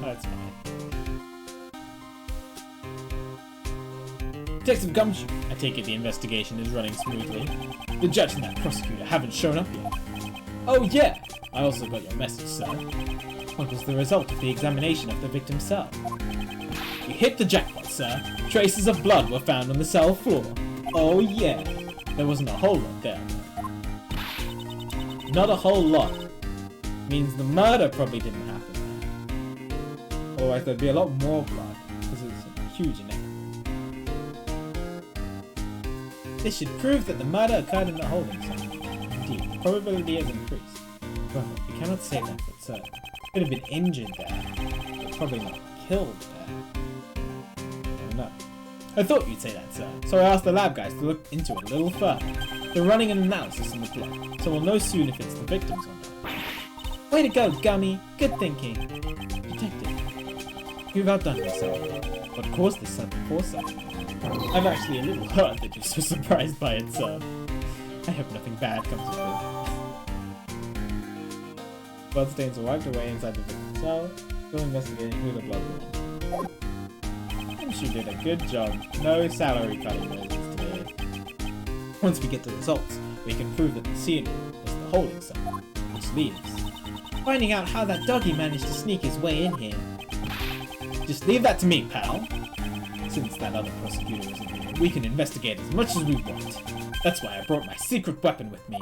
That's fine. Detective Gumshoe, I take it the investigation is running smoothly. The judge and that prosecutor haven't shown up yet. Oh yeah! I also got your message, sir. What was the result of the examination of the victim's cell? You hit the jackpot, sir. Traces of blood were found on the cell floor. Oh yeah. There wasn't a whole lot there. Not a whole lot. Means the murder probably didn't happen there. Otherwise there'd be a lot more blood, because it's huge in it. This should prove that the murder occurred in the holding cell. Indeed, the probability has increased. Well, we cannot say that for certain. Could have been injured there, but probably not killed there. No. I thought you'd say that, sir, so I asked the lab guys to look into it a little further. They're running an analysis on the blood, so we'll know soon if it's the victim's or not. Way to go, Gummy! Good thinking. Detective, you've outdone yourself. What caused this sudden foresight? I'm actually a little hurt that you're so surprised by it, sir. I hope nothing bad comes of it. Bloodstains are wiped away inside the victim's cell. Still investigating who the blood was. You did a good job. No salary cutting measures today. Once we get the results, we can prove that the scene was the holding cell, which leaves finding out how that doggy managed to sneak his way in here. Just leave that to me, pal. Since that other prosecutor was in the room. We can investigate as much as we want. That's why I brought my secret weapon with me.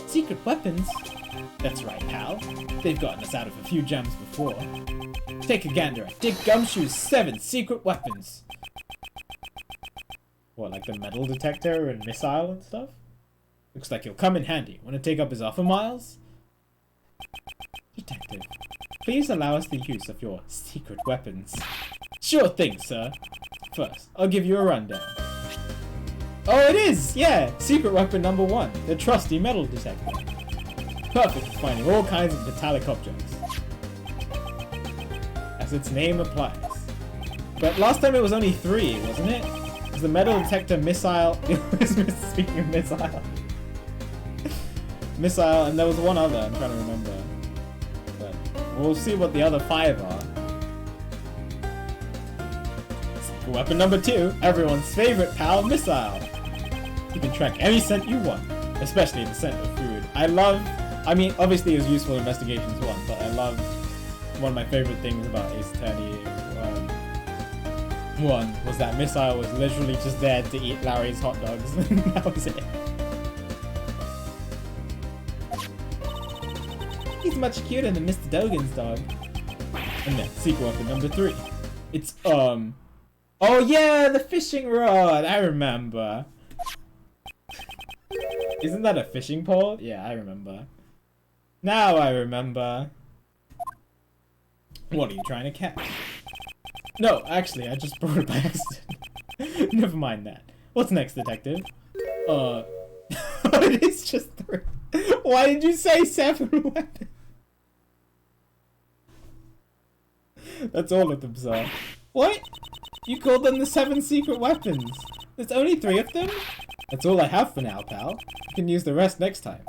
Secret weapons? That's right, pal. They've gotten us out of a few jams before. Take a gander at Dick Gumshoe's 7 secret weapons. What, like the metal detector and missile and stuff? Looks like he'll come in handy. Want to take up his offer, Miles? Detective, please allow us the use of your secret weapons. Sure thing, sir. First, I'll give you a rundown. Oh, it is! Yeah! Secret weapon number 1, the trusty metal detector. Perfect for finding all kinds of metallic objects. As its name applies. But last time it was only 3, wasn't it? It was the metal detector, missile... Speaking of missile. Missile, and there was one other, I'm trying to remember. But we'll see what the other 5 are. Secret weapon number 2, everyone's favorite pal, missile. You can track any scent you want, especially the scent of food. I mean, obviously it was useful in Investigations 1, but I love one of my favorite things about Ace Attorney 1 was that Missile was literally just there to eat Larry's hot dogs. That was it. He's much cuter than Mr. Dogan's dog. And then, secret weapon number 3. It's, oh yeah, the fishing rod! I remember. Isn't that a fishing pole? Yeah, I remember. Now I remember. What are you trying to catch? No, actually, I just brought it by accident. Never mind that. What's next, detective? It is just 3. Why did you say 7 weapons? That's all of them, sir. What? You called them the 7 secret weapons. There's only 3 of them? That's all I have for now, pal. You can use the rest next time.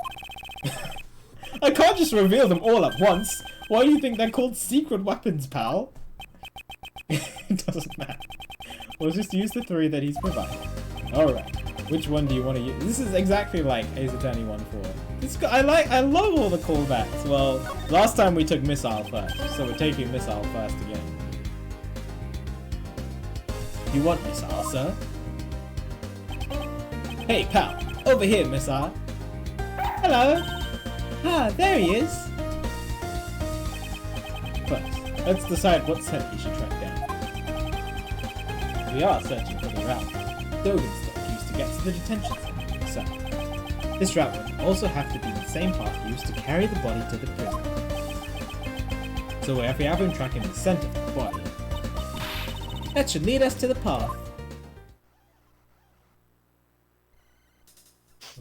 I can't just reveal them all at once. Why do you think they're called secret weapons, pal? It doesn't matter. We'll just use the 3 that he's provided. Alright. Which one do you want to use? This is exactly like Ace Attorney 1-4. I love all the callbacks. Well, last time we took Missile first, so we're taking Missile first again. You want Missile, sir? Hey, pal. Over here, Missile. Hello. Ah, there he is. First, let's decide what scent he should track down. We are searching for the route Dogan's dog used to get to the detention center. So, this route would also have to be the same path used to carry the body to the prison. So if we have him tracking the scent of the body, that should lead us to the path.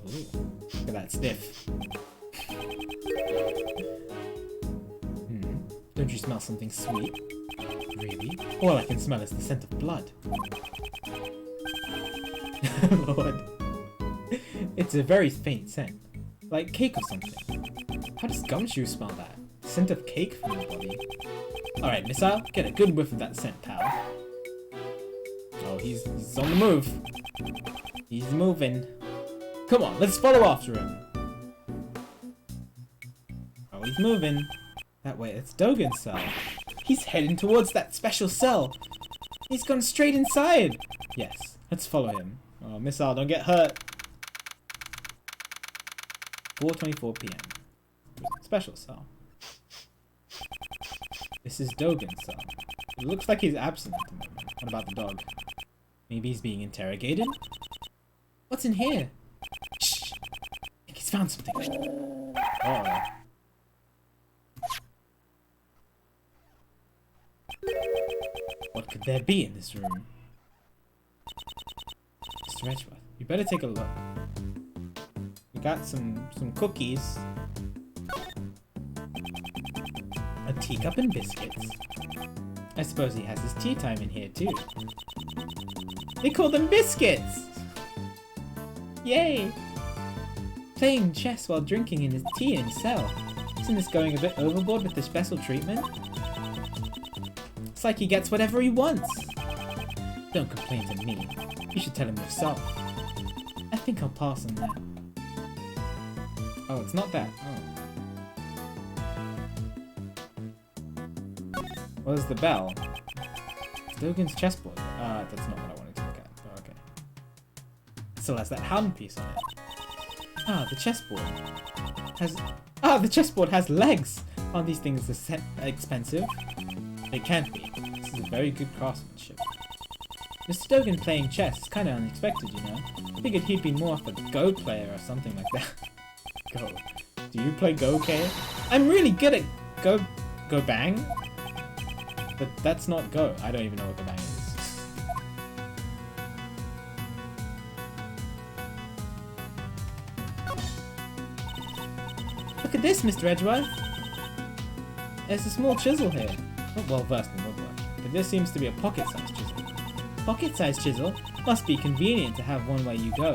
Ooh, look at that sniff. Don't you smell something sweet? Really? All I can smell is the scent of blood. Lord. It's a very faint scent. Like cake or something. How does Gumshoe smell that? Scent of cake from the body. Alright, Missile, get a good whiff of that scent, pal. Oh, he's on the move. He's moving. Come on, let's follow after him. Oh, he's moving. That way, it's Dogan's cell. He's heading towards that special cell. He's gone straight inside. Yes, let's follow him. Oh, Missile, don't get hurt. 4:24 p.m. Special cell. This is Dogan's cell. It looks like he's absent at the moment. What about the dog? Maybe he's being interrogated? What's in here? Shh! I think he's found something. Oh. What could there be in this room? Mr. Edgeworth, you better take a look. We got some cookies. A teacup and biscuits. I suppose he has his tea time in here too. They call them biscuits! Yay! Playing chess while drinking in his tea in his cell. Isn't this going a bit overboard with the special treatment? It's like he gets whatever he wants. Don't complain to me. You should tell him yourself. I think I'll pass on that. Oh, it's not that. Oh. What is the bell? It's Dogan's chessboard. That's not what I wanted to look at. Oh, okay. Still has that hand piece on it. Ah, the chessboard has legs. Aren't these things expensive? They can't be. This is a very good craftsmanship. Mr. Dogan playing chess is kind of unexpected, you know. Figured he'd be more of a Go player or something like that. Go. Do you play Go, Kay? I'm really good at Go Bang? But that's not Go. I don't even know what Go Bang is. Look at this, Mr. Edgeworth. There's a small chisel here. Not well versed in woodwork, but this seems to be a pocket-sized chisel. Pocket-sized chisel? Must be convenient to have one where you go.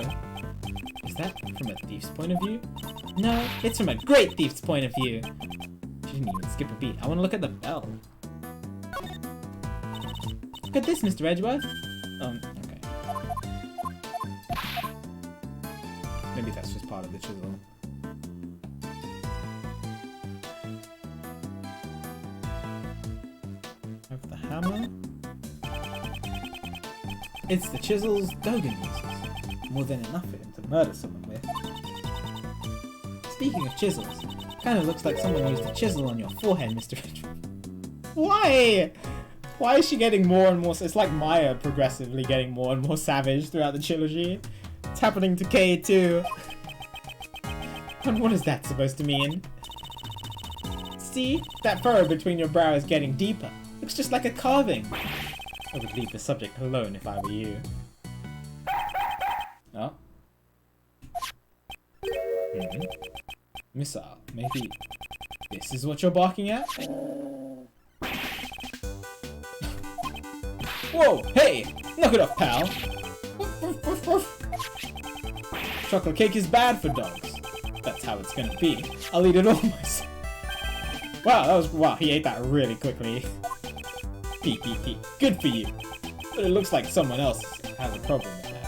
Is that from a thief's point of view? No, it's from a great thief's point of view. She didn't even skip a beat. I want to look at the bell. Look at this, Mr. Edgeworth. Okay. Maybe that's just part of the chisel. Have the hammer. It's the chisels Dogan uses. More than enough for him to murder someone with. Speaking of chisels, kind of looks like someone used a chisel on your forehead, Mr. Edgeworth. Why? Why is she getting more and more... It's like Maya progressively getting more and more savage throughout the trilogy. It's happening to Kay too. And what is that supposed to mean? See? That furrow between your brow is getting deeper. Looks just like a carving. I would leave the subject alone if I were you. Oh. Missile, maybe this is what you're barking at? Whoa, hey! Knock it off, pal! Chocolate cake is bad for dogs. That's how it's gonna be. I'll eat it all myself. Wow, he ate that really quickly. Pee. Good for you. But it looks like someone else has a problem with that.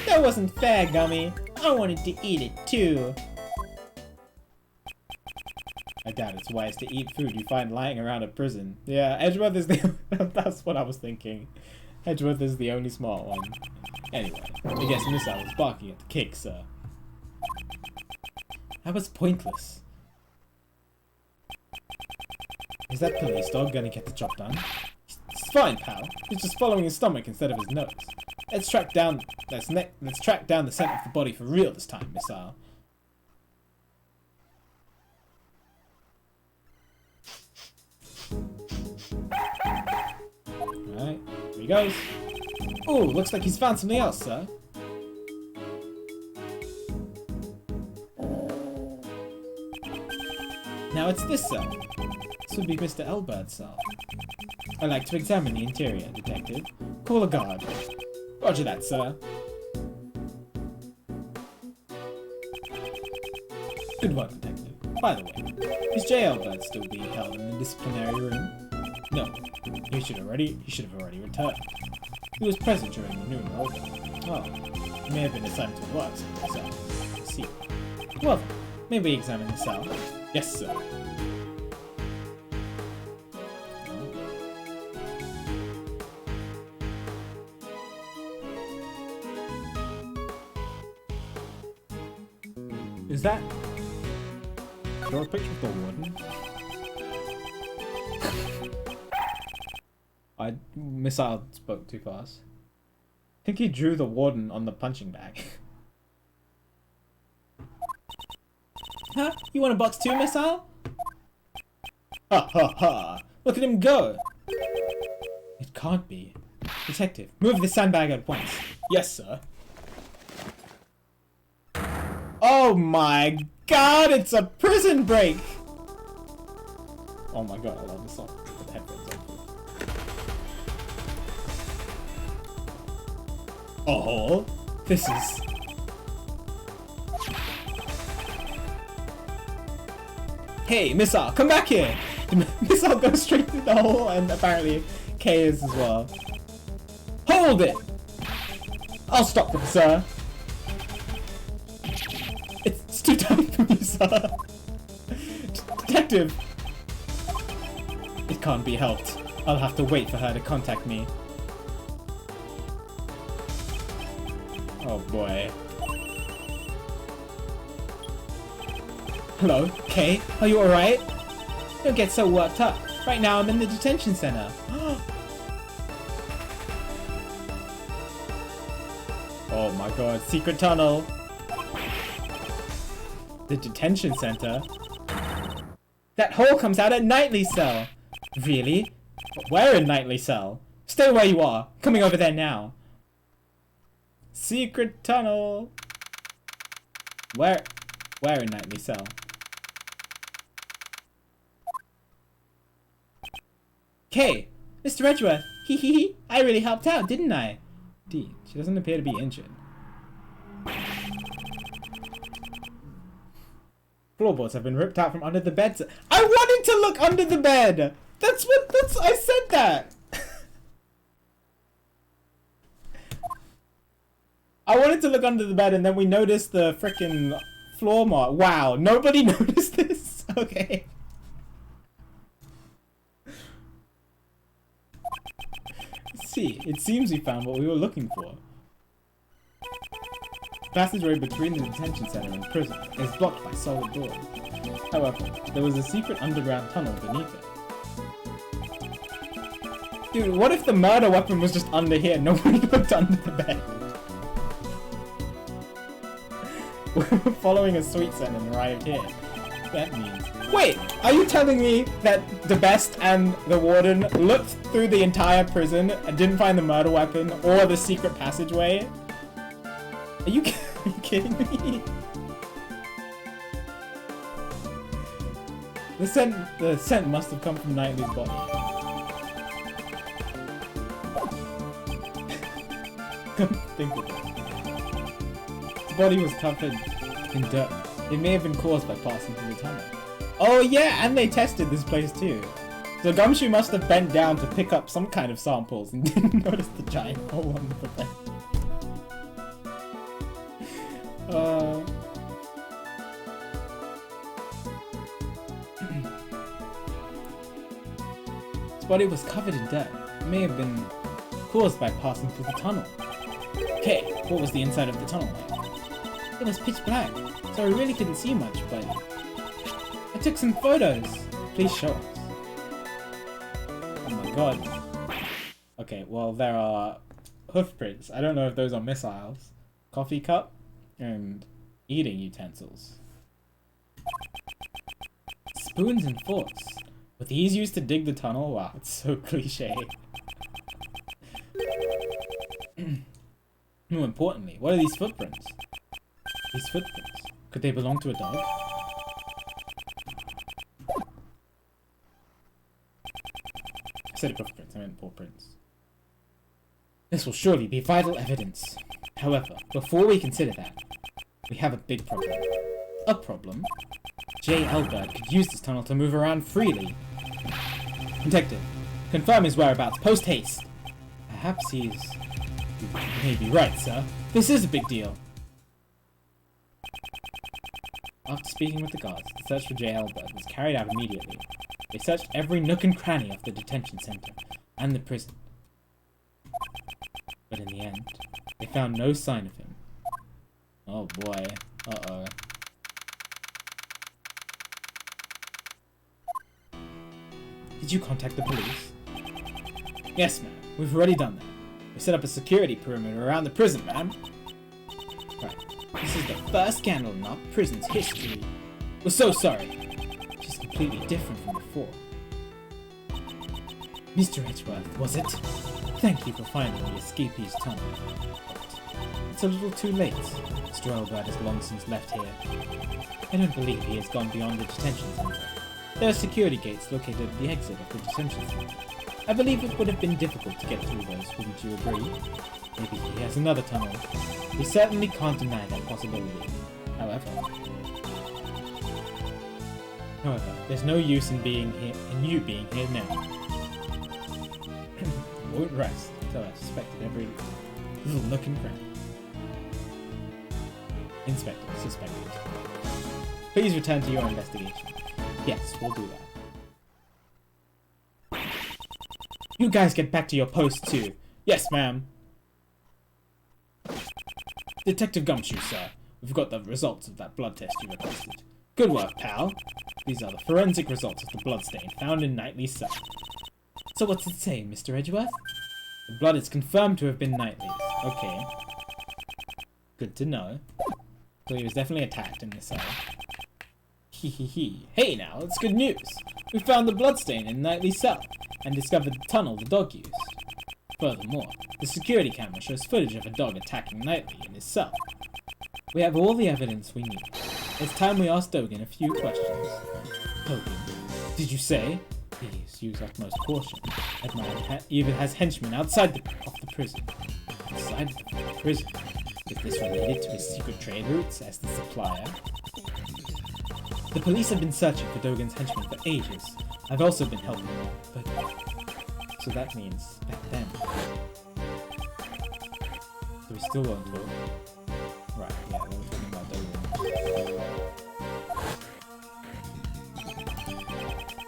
That wasn't fair, Gummy. I wanted to eat it too. I doubt it's wise to eat food you find lying around a prison. Yeah, Edgeworth is the... That's what I was thinking. Edgeworth is the only smart one. Anyway, I guess Missile was barking at the cake, sir. That was pointless. Is that police dog gonna get the job done? It's fine, pal. He's just following his stomach instead of his nose. Let's track down the scent of the body for real this time, Missile. Alright, here he goes. Ooh, looks like he's found something else, sir. Now it's this cell. This would be Mr. Elbert's cell. I'd like to examine the interior, Detective. Call a guard. Roger that, sir. Good work, Detective. By the way, is J. Elbert still being held in the disciplinary room? No. He should have already returned. He was present during the new enrollment. Oh, he may have been assigned to work somewhere. I see. Well then, may we examine the cell? Yes, sir. Is that your picture of the warden? Missile spoke too fast. I think he drew the warden on the punching bag. Huh? You want a box too, Missile? Ha ha ha! Look at him go! It can't be. Detective, move the sandbag at once. Yes, sir. Oh my god, it's a prison break! Oh my god, I love this song. Put the headphones on. Oh, this is... Hey, Missile, come back here! Missile goes straight through the hole, and apparently K is as well. Hold it! I'll stop them, sir. It's too tight for me, sir. Detective! It can't be helped. I'll have to wait for her to contact me. Oh boy. Hello, Kay? Are you alright? Don't get so worked up. Right now I'm in the detention center. Oh my god, secret tunnel. The detention center? That hole comes out at Knightley's cell. Really? But where in Knightley's cell? Stay where you are. Coming over there now. Secret tunnel. Where in Knightley's cell? Kay, Mr. Edgeworth. Hee hee hee. I really helped out, didn't I? D. She doesn't appear to be injured. Floorboards have been ripped out from under the bed. I wanted to look under the bed! I said that! I wanted to look under the bed and then we noticed the frickin' floor mark. Wow, nobody noticed this? Okay. Let's see, it seems we found what we were looking for. The passageway between the detention center and prison is blocked by solid doors. However, there was a secret underground tunnel beneath it. Dude, what if the murder weapon was just under here? Nobody looked under the bed. We're following a sweet scent and arrived here. That means... Wait! Are you telling me that the Best and the Warden looked through the entire prison and didn't find the murder weapon or the secret passageway? Are you kidding me? The scent must have come from Knightley's body. Think of it. His body was covered in dirt. It may have been caused by passing through the tunnel. Oh yeah, and they tested this place too. So Gumshoe must have bent down to pick up some kind of samples and didn't notice the giant hole on the bed. His body was covered in dirt. It may have been caused by passing through the tunnel. Okay, what was the inside of the tunnel like? It was pitch black, so I really couldn't see much, but I took some photos. Please show us. Oh my god. Okay, well there are hoof prints. I don't know if those are missiles. Coffee cup and eating utensils. Spoons and forks. Were these used to dig the tunnel? Wow, it's so cliche. More importantly, what are these footprints? These footprints. Could they belong to a dog? I said footprints, I meant paw prints. This will surely be vital evidence. However, before we consider that, we have a big problem. A problem? J. Elbert could use this tunnel to move around freely. Detective, confirm his whereabouts post-haste. Perhaps he's... You may be right, sir. This is a big deal. After speaking with the guards, the search for J. Elbert was carried out immediately. They searched every nook and cranny of the detention center and the prison. But in the end, they found no sign of him. Oh boy. Uh-oh. Did you contact the police? Yes, ma'am. We've already done that. We set up a security perimeter around the prison, ma'am. Right. This is the first scandal in our prison's history. We're so sorry. She's completely different from before. Mr. Edgeworth, was it? Thank you for finding the escapee's tunnel. But it's a little too late. Mr. Elbert has long since left here. I don't believe he has gone beyond the detention center. There are security gates located at the exit of the detention center. I believe it would have been difficult to get through those, wouldn't you agree? Maybe he has another tunnel. We certainly can't deny that possibility. However, there's no use in you being here now. I won't rest until I've suspected every little nook and cranny. Inspector, suspected. Please return to your investigation. Yes, we'll do that. You guys get back to your post too. Yes, ma'am. Detective Gumshoe, sir. We've got the results of that blood test you requested. Good work, pal. These are the forensic results of the bloodstain found in Knightley's cell. So what's it say, Mr. Edgeworth? The blood is confirmed to have been Knightley's. Okay. Good to know. So he was definitely attacked in this cell. Hee. Hey now, it's good news. We found the bloodstain in Knightley's cell and discovered the tunnel the dog used. Furthermore, the security camera shows footage of a dog attacking Knightley in his cell. We have all the evidence we need. It's time we ask Dogen a few questions. Dogen, did you say? Please use utmost caution. That man even has henchmen outside of the prison. Outside the prison? Is this related to his secret trade routes as the supplier? The police have been searching for Dogen's henchmen for ages. I've also been helping them, but... So that means back then. So we still won't talk. Right, yeah, they were talking about Dogen.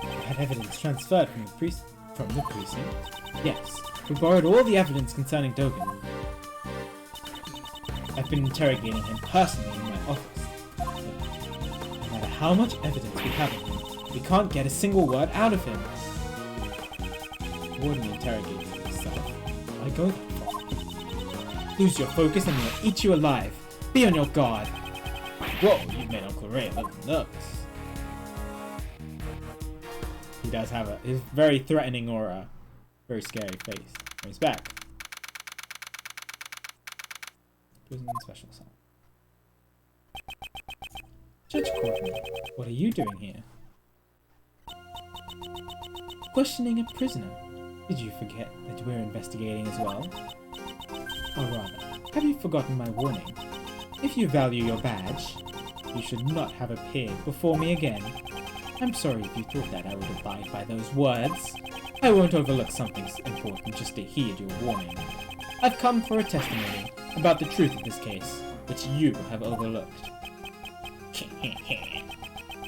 We had evidence transferred from the precinct? Yes, we borrowed all the evidence concerning Dogen. I've been interrogating him personally in my office. No matter how much evidence we have of him, we can't get a single word out of him. Warden interrogates himself. I go that far. Lose your focus and we'll eat you alive. Be on your guard. Whoa, you've made Uncle Ray a little nervous. He does have his very threatening aura. Very scary face. He's back. Prison special cell. Judge Courtney, what are you doing here? Questioning a prisoner. Did you forget that we're investigating as well? Or rather, have you forgotten my warning? If you value your badge, you should not have appeared before me again. I'm sorry if you thought that I would abide by those words. I won't overlook something important just to heed your warning. I've come for a testimony about the truth of this case, which you have overlooked.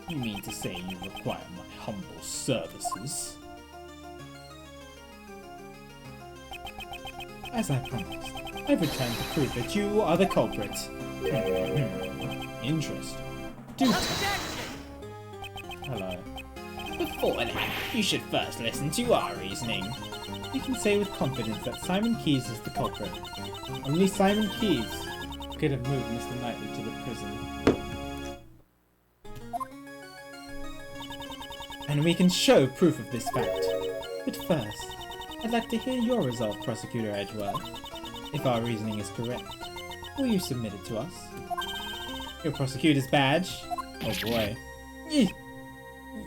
You mean to say you require my humble services? As I promised, I've returned to prove that you are the culprit. Interesting. Hello. Before that, you should first listen to our reasoning. You can say with confidence that Simon Keyes is the culprit. Only Simon Keyes could have moved Mr. Knightley to the prison. And we can show proof of this fact. But first, I'd like to hear your resolve, Prosecutor Edgeworth. If our reasoning is correct, will you submit it to us? Your prosecutor's badge? Oh boy.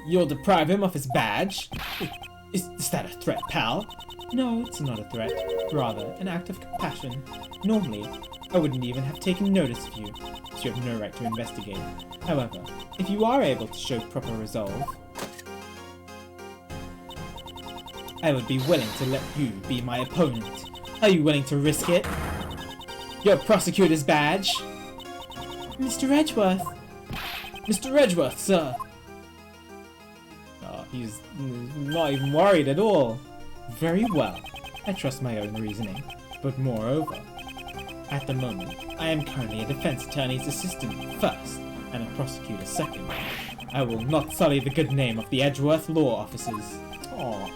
You'll deprive him of his badge? Is that a threat, pal? No, it's not a threat. Rather, an act of compassion. Normally, I wouldn't even have taken notice of you, so you have no right to investigate. However, if you are able to show proper resolve, I would be willing to let you be my opponent. Are you willing to risk it? Your prosecutor's badge? Mr. Edgeworth! Mr. Edgeworth, sir! Oh, he's not even worried at all. Very well. I trust my own reasoning. But moreover, at the moment, I am currently a defense attorney's assistant first, and a prosecutor second. I will not sully the good name of the Edgeworth law officers. Aw.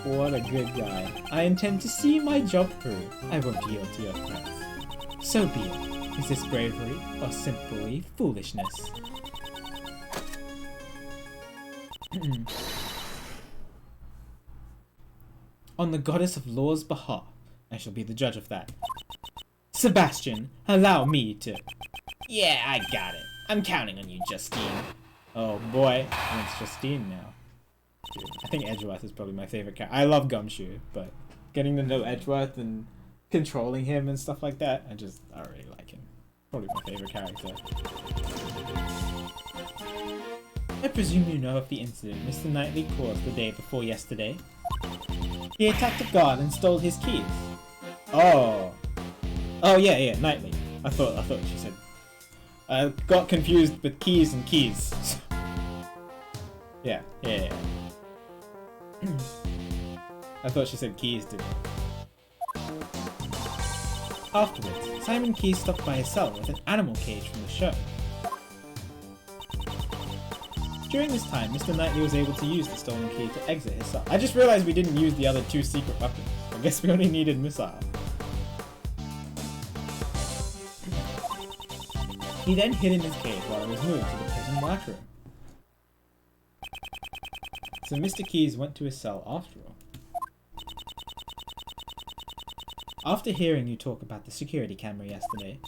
What a good guy. I intend to see my job through. I won't yield to your threats. So be it. Is this bravery or simply foolishness? On the goddess of law's behalf, I shall be the judge of that. Sebastian, allow me to... Yeah, I got it. I'm counting on you, Justine. Oh boy, it's Justine now. I think Edgeworth is probably my favorite character. I love Gumshoe, but getting to know Edgeworth and controlling him and stuff like that, I really like him. Probably my favorite character. I presume you know of the incident Mr. Knightley caused the day before yesterday. He attacked a guard and stole his keys. Oh. Oh yeah, Knightley. I thought she said. I got confused with keys and keys. yeah. I thought she said keys, didn't I? Afterwards, Simon Keyes stopped by his cell with an animal cage from the show. During this time, Mr. Knightley was able to use the stolen key to exit his cell. I just realized we didn't use the other 2 secret weapons. I guess we only needed missile. He then hid in his cage while it was moved to the prison workroom. So Mr. Keyes went to his cell after all. After hearing you talk about the security camera yesterday,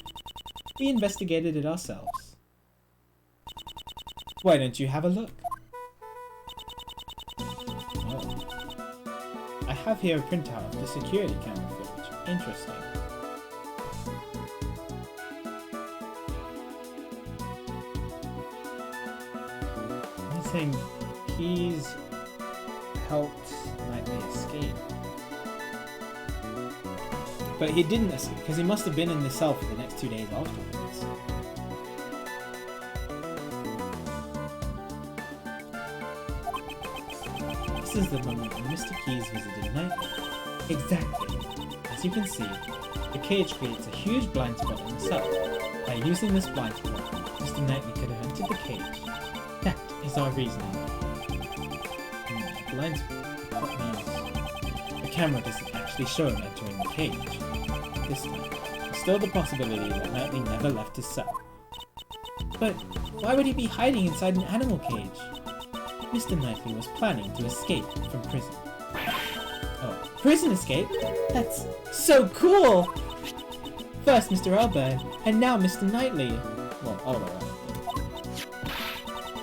we investigated it ourselves. Why don't you have a look? Oh. I have here a printout of the security camera footage. Interesting. He's saying Keyes helped Knightley escape. But he didn't escape, because he must have been in the cell for the next 2 days afterwards. This is the moment when Mr. Keyes visited Knightley. Exactly. As you can see, the cage creates a huge blind spot in the cell. By using this blind spot, Mr. Knightley could have entered the cage. That is our reasoning. Blind spot? That means the camera doesn't actually show him entering the cage. This time, there's still the possibility that Knightley never left his cell. But why would he be hiding inside an animal cage? Mr. Knightley was planning to escape from prison. Oh, prison escape? That's so cool! First Mr. Elburn, and now Mr. Knightley. Well, all around.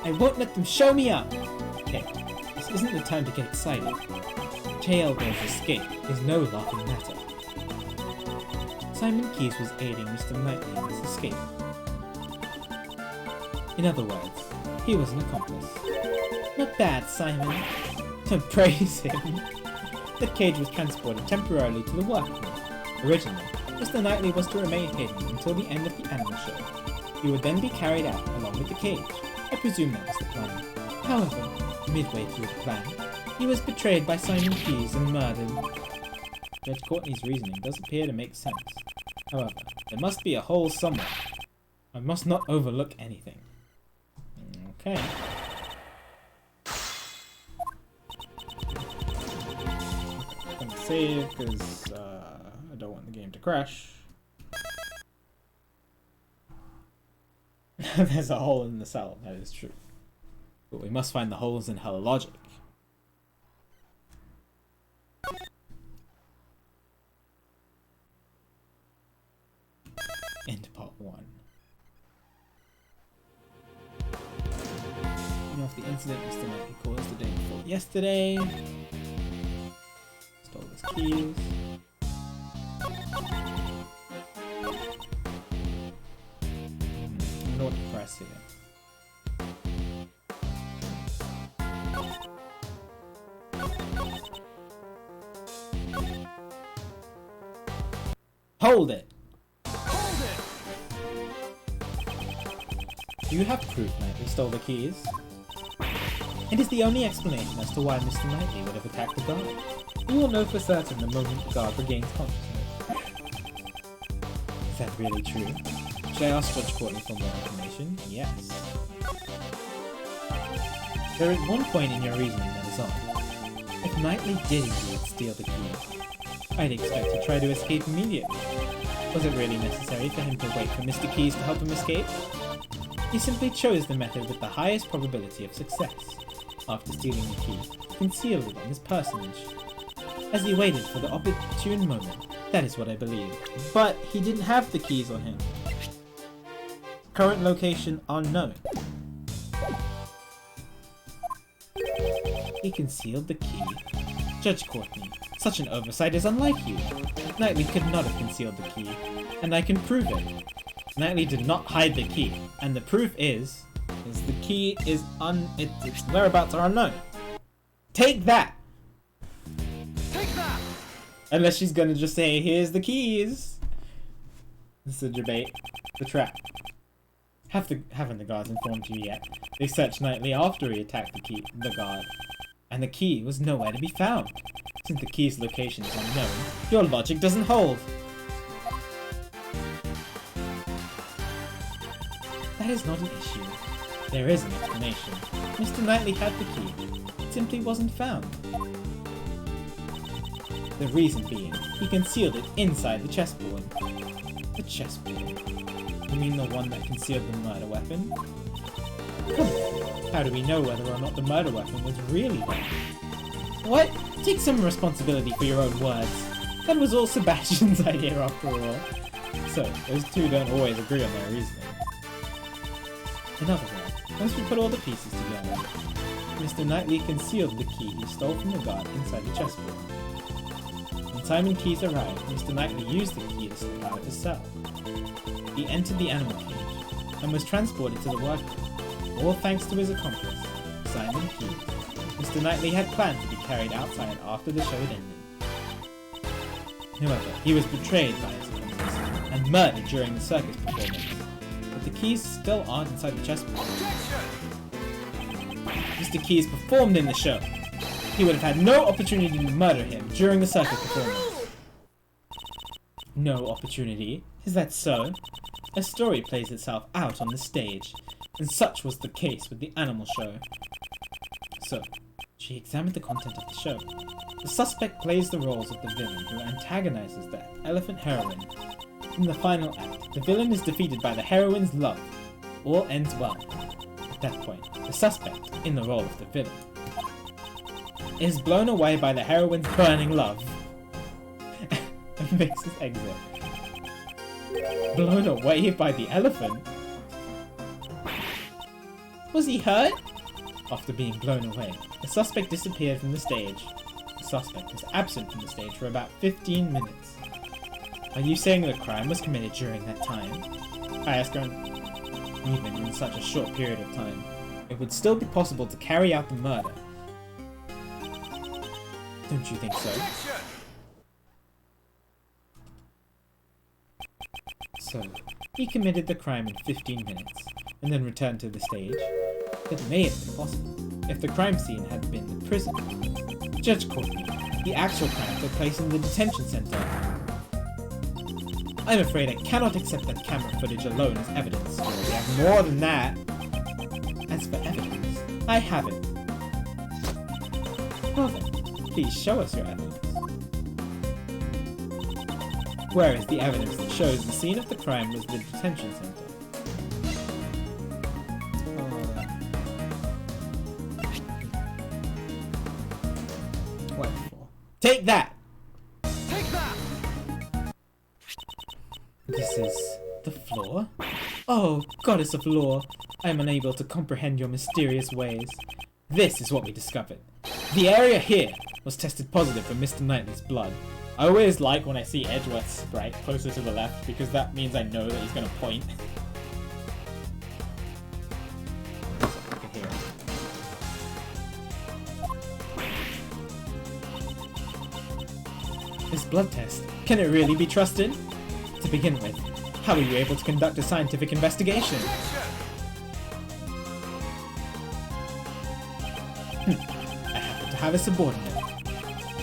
I won't let them show me up! Okay, this isn't the time to get excited. J. Elburn's escape is no laughing matter. Simon Keyes was aiding Mr. Knightley in his escape. In other words, he was an accomplice. Not bad, Simon. Don't praise him. The cage was transported temporarily to the workroom. Originally, Mr. Knightley was to remain hidden until the end of the animal show. He would then be carried out along with the cage. I presume that was the plan. However, midway through the plan, he was betrayed by Simon Keyes and murdered. Judge Courtney's reasoning does appear to make sense. However, there must be a hole somewhere. I must not overlook anything. Okay. I'm gonna save because I don't want the game to crash. There's a hole in the cell, that is true. But we must find the holes in Hella Logic. End part 1. You know, if the incident Mr. Knightley caused the day before yesterday. Stole his keys. I don't know what to press here. Hold it! Hold it! Do you have proof Knightley stole the keys? It is the only explanation as to why Mr. Knightley would have attacked the guard. We will know for certain the moment the guard regains consciousness. Is that really true? Should I ask Judge Courtney for more information? Yes. There is one point in your reasoning that is odd. If Knightley did indeed steal the key, I'd expect to try to escape immediately. Was it really necessary for him to wait for Mr. Keyes to help him escape? He simply chose the method with the highest probability of success. After stealing the key, he concealed it on his personage. As he waited for the opportune moment, that is what I believe. But he didn't have the keys on him. Current location unknown. He concealed the key. Judge Courtney, such an oversight is unlike you. Knightley could not have concealed the key, and I can prove it. Knightley did not hide the key, and the proof is the key is its whereabouts are unknown. Take that! Take that! Unless she's gonna just say, here's the keys. This is a debate. The trap. Haven't the guards informed you yet? They searched Knightley after he attacked the guard, and the key was nowhere to be found. Since the key's location is unknown, your logic doesn't hold. That is not an issue. There is an explanation. Mr. Knightley had the key. It simply wasn't found. The reason being, he concealed it inside the chessboard. The chessboard? You mean the one that concealed the murder weapon? Come on. How do we know whether or not the murder weapon was really there? What? Take some responsibility for your own words. That was all Sebastian's idea after all. So, those two don't always agree on their reasoning. In other words, once we put all the pieces together, Mr. Knightley concealed the key he stole from the guard inside the chessboard. When time and keys arrived, Mr. Knightley used the key to slip out of his cell. He entered the animal cage and was transported to the workroom, all thanks to his accomplice, Simon Key. Mr. Knightley had planned to be carried outside after the show had ended. However, he was betrayed by his accomplice and murdered during the circus performance. But the keys still aren't inside the chessboard. Mr. Keys performed in the show. He would have had no opportunity to murder him during the circus performance. No opportunity? Is that so? A story plays itself out on the stage, and such was the case with the animal show. So, she examined the content of the show. The suspect plays the roles of the villain who antagonizes the elephant heroine. In the final act, the villain is defeated by the heroine's love. All ends well. At that point, the suspect, in the role of the villain, is blown away by the heroine's burning love and makes his exit. Blown away by the elephant? Was he hurt? After being blown away, the suspect disappeared from the stage. The suspect was absent from the stage for about 15 minutes. Are you saying the crime was committed during that time? I asked her. Even in such a short period of time, it would still be possible to carry out the murder. Don't you think so? So, he committed the crime in 15 minutes, and then returned to the stage. That may have been possible, if the crime scene had been the prison. Judge Courtney, the actual crime took place in the detention center. I'm afraid I cannot accept that camera footage alone as evidence. We have more than that. As for evidence, I have it. Well then, please show us your evidence. Where is the evidence that shows the scene of the crime was the detention center? What for? Take that! Take that! This is the floor? Oh, goddess of law, I am unable to comprehend your mysterious ways. This is what we discovered. The area here was tested positive for Mr. Knightley's blood. I always like when I see Edgeworth's sprite closer to the left because that means I know that he's going to point. So I can hear him. This blood test, can it really be trusted? To begin with, how were you able to conduct a scientific investigation? I happen to have a subordinate.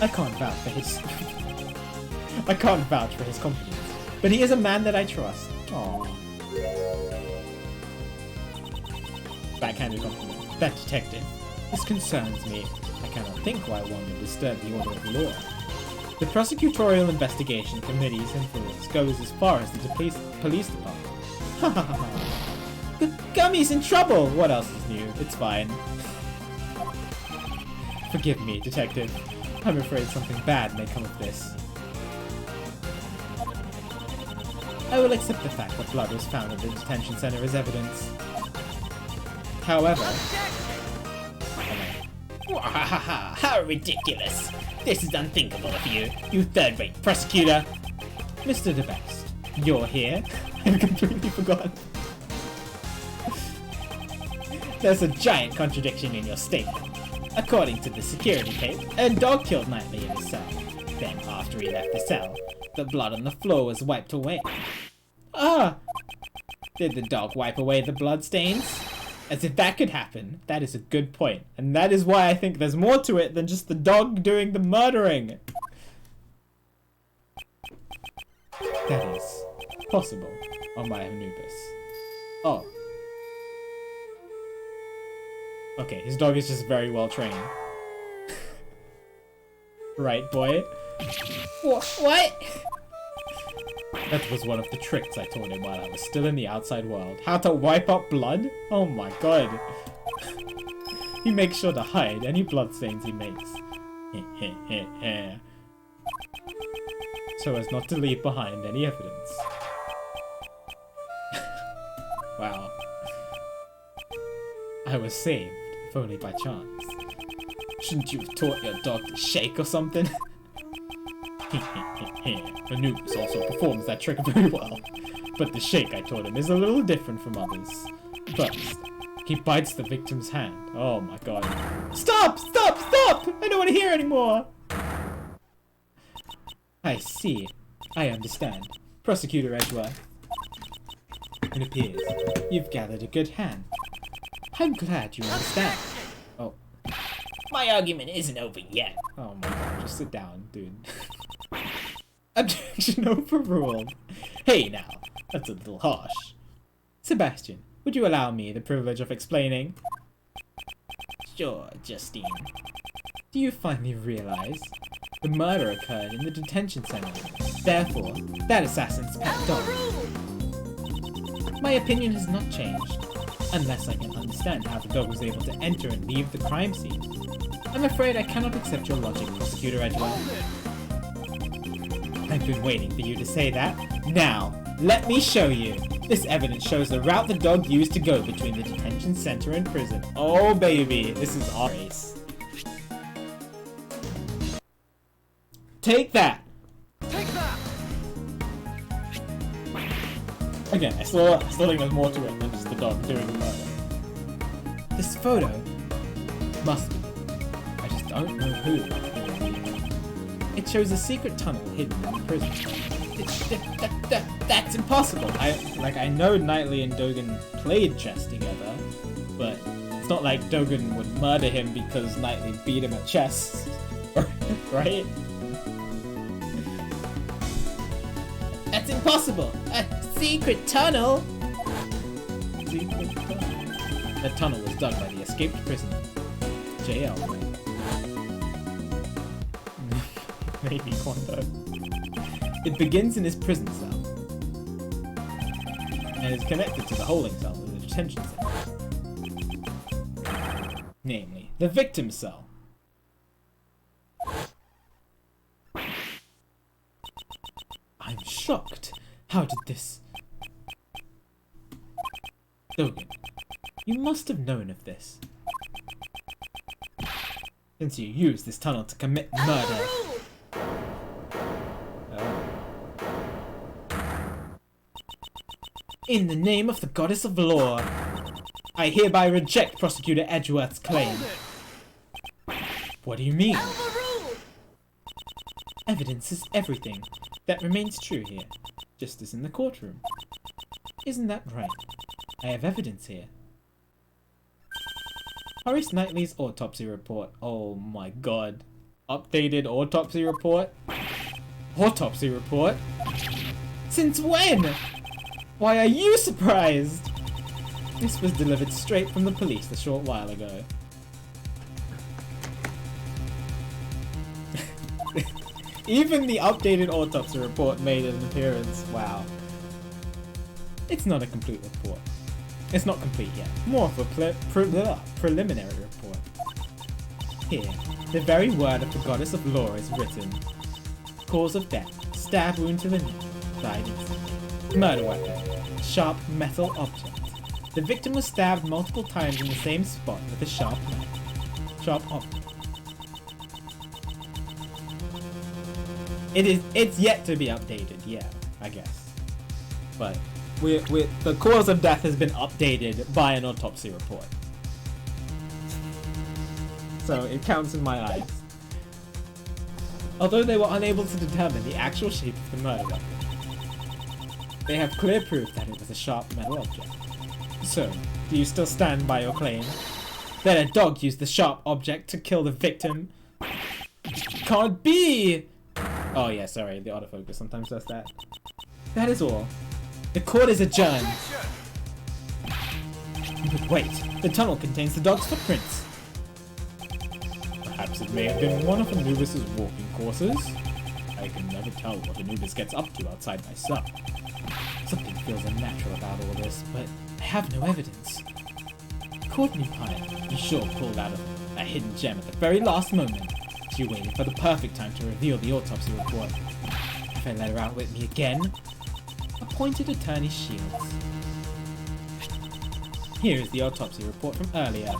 I can't vouch for his competence, but he is a man that I trust. Aww. Backhanded compliment. That detective. This concerns me. I cannot think why one would disturb the order of law. The prosecutorial investigation committee's influence goes as far as the police department. Ha ha ha ha. The gummy's in trouble! What else is new? It's fine. Forgive me, detective. I'm afraid something bad may come of this. I will accept the fact that blood was found at the detention center as evidence. However... How ridiculous! This is unthinkable of you, you third-rate prosecutor! Mr. DeBest, you're here? I've completely forgotten. There's a giant contradiction in your statement. According to the security tape, a dog killed Knightley in his cell. Then, after he left the cell, the blood on the floor was wiped away. Ah! Did the dog wipe away the blood stains? As if that could happen. That is a good point. And that is why I think there's more to it than just the dog doing the murdering. That is possible on my Anubis. Oh, Okay, his dog is just very well trained. Right, boy? What? That was one of the tricks I taught him while I was still in the outside world. How to wipe up blood? Oh my god. He makes sure to hide any bloodstains he makes. So as not to leave behind any evidence. Wow. I was saved, if only by chance. Shouldn't you have taught your dog to shake or something? Anubis also performs that trick very well, but the shake I taught him is a little different from others. First, he bites the victim's hand. Oh my god. Stop! Stop! Stop! I don't want to hear anymore! I see. I understand. Prosecutor Edgeworth. It appears you've gathered a good hand. I'm glad you understand. Oh. My argument isn't over yet. Oh my god, just sit down, dude. Objection overruled. Hey now, that's a little harsh. Sebastian, would you allow me the privilege of explaining? Sure, Justine. Do you finally realize? The murder occurred in the detention center. Therefore, that assassin's pet dog. My opinion has not changed. Unless I can understand how the dog was able to enter and leave the crime scene. I'm afraid I cannot accept your logic, Prosecutor Edgeworth. I've been waiting for you to say that. Now, let me show you. This evidence shows the route the dog used to go between the detention center and prison. Oh baby, this is our race. Take that! Take that! Again, I still think there's more to it than just the dog doing the murder. This photo must be. I just don't know who. It shows a secret tunnel hidden in the prison. That's impossible! I know Knightley and Dogen played chess together, but it's not like Dogen would murder him because Knightley beat him at chess. Right? That's impossible! A secret tunnel? Secret tunnel? That tunnel was dug by the escaped prisoner, JL. Maybe Quando. It begins in his prison cell, and is connected to the holding cell of the detention cell. Namely, the victim cell. I'm shocked. How did this... Dogen, you must have known of this. Since you used this tunnel to commit murder. Oh. In the name of the goddess of law, I hereby reject Prosecutor Edgeworth's claim. What do you mean? Evidence is everything. That remains true here, just as in the courtroom. Isn't that right? I have evidence here. Horace Knightley's autopsy report. Oh my god. Updated autopsy report? Autopsy report? Since when? Why are you surprised? This was delivered straight from the police a short while ago. Even the updated autopsy report made an appearance. Wow. It's not a complete report. It's not complete yet. More of a preliminary report. Here, the very word of the goddess of law is written. Cause of death, stab wound to the knee, died instantly. Murder weapon, sharp metal object. The victim was stabbed multiple times in the same spot with a sharp knife. Sharp object. It's yet to be updated, yeah, I guess. But the cause of death has been updated by an autopsy report. So it counts in my eyes. Although they were unable to determine the actual shape of the murder weapon, they have clear proof that it was a sharp metal object. So, do you still stand by your claim that a dog used the sharp object to kill the victim? Can't be! Oh yeah, sorry, the autofocus sometimes does that. That is all. The court is adjourned. But wait, the tunnel contains the dog's footprints. Perhaps it may have been one of Anubis' walking courses. I can never tell what Anubis gets up to outside my cell. Something feels unnatural about all this, but I have no evidence. Courtney Pine, you sure pulled out a hidden gem at the very last moment. She waited for the perfect time to reveal the autopsy report. If I let her outwit me again, Appointed Attorney Shields. Here is the autopsy report from earlier.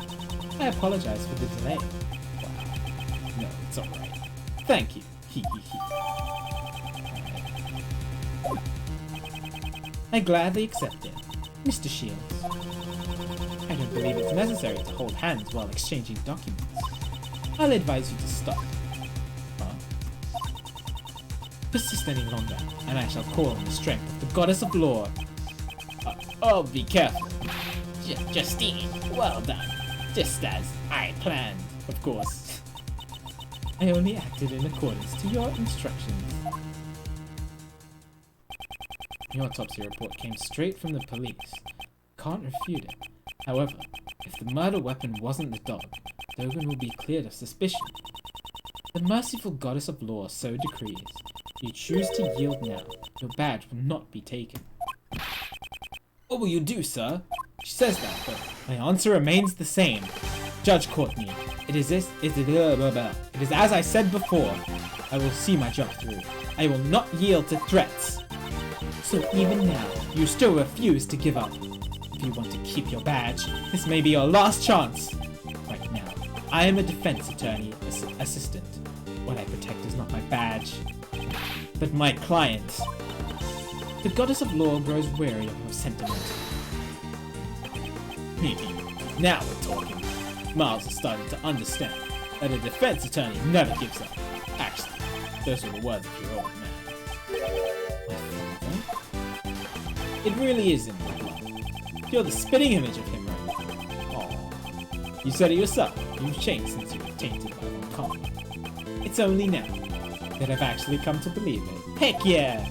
I apologize for the delay. Wow. No, it's alright. Thank you. Hee hee hee. I gladly accept it. Mr. Shields. I don't believe it's necessary to hold hands while exchanging documents. I'll advise you to stop. Persist any longer, and I shall call on the strength of the Goddess of Law. Oh, be careful. Justine, well done. Just as I planned, of course. I only acted in accordance to your instructions. The autopsy report came straight from the police. Can't refute it. However, if the murder weapon wasn't the dog, Dogen will be cleared of suspicion. The merciful Goddess of Law so decrees. You choose to yield now, your badge will not be taken. What will you do, sir? She says that, but my answer remains the same. Judge Courtney, it is as I said before. I will see my job through. I will not yield to threats. So even now, you still refuse to give up. If you want to keep your badge, this may be your last chance. Right now, I am a defense attorney assistant. What I protect is not my badge, but my client. The Goddess of Law grows weary of your sentiment. Now we're talking. Miles is starting to understand that a defense attorney never gives up. Actually, those are the words of your old man. It really is in my blood. You're the spitting image of him right now. Aw. You said it yourself. You've changed since you were tainted by one comment. It's only now that I've actually come to believe it. Heck yeah!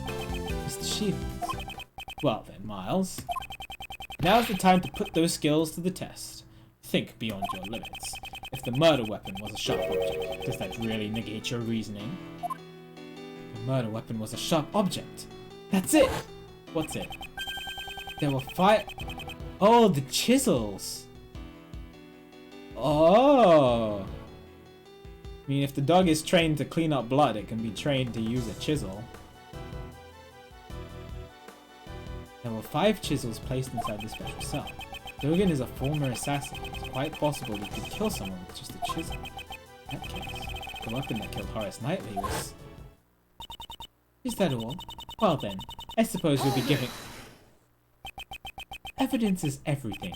Mr. Shields. Well then, Miles. Now's the time to put those skills to the test. Think beyond your limits. If the murder weapon was a sharp object, does that really negate your reasoning? The murder weapon was a sharp object. That's it! What's it? There were Oh, the chisels! Oh! I mean, if the dog is trained to clean up blood, it can be trained to use a chisel. There were 5 chisels placed inside the special cell. Dogen is a former assassin. It's quite possible he could kill someone with just a chisel. In that case, the weapon that killed Horace Knightley was... Is that all? Well then, I suppose you'll be giving... Evidence is everything.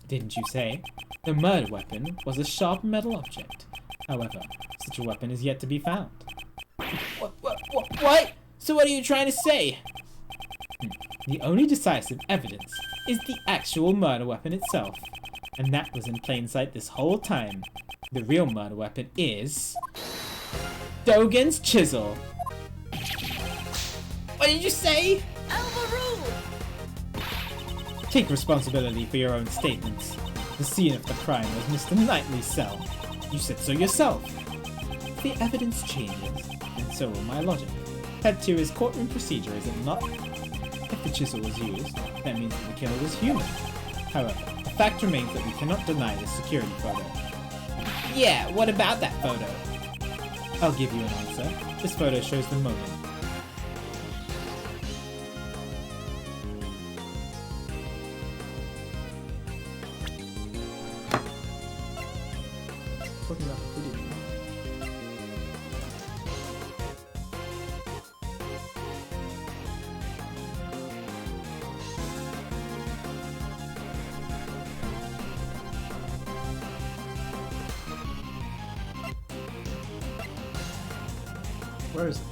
Didn't you say? The murder weapon was a sharp metal object. However, such a weapon is yet to be found. What? So what are you trying to say? The only decisive evidence is the actual murder weapon itself. And that was in plain sight this whole time. The real murder weapon is... Dogen's chisel. What did you say? Take responsibility for your own statements. The scene of the crime was Mr. Knightley's cell. You said so yourself. If the evidence changes, then so will my logic. That too is courtroom procedure, is it not? If the chisel was used, that means that the killer was human. However, the fact remains that we cannot deny this security photo. Yeah, what about that photo? I'll give you an answer. This photo shows the moment. Talking about the video. Where is it?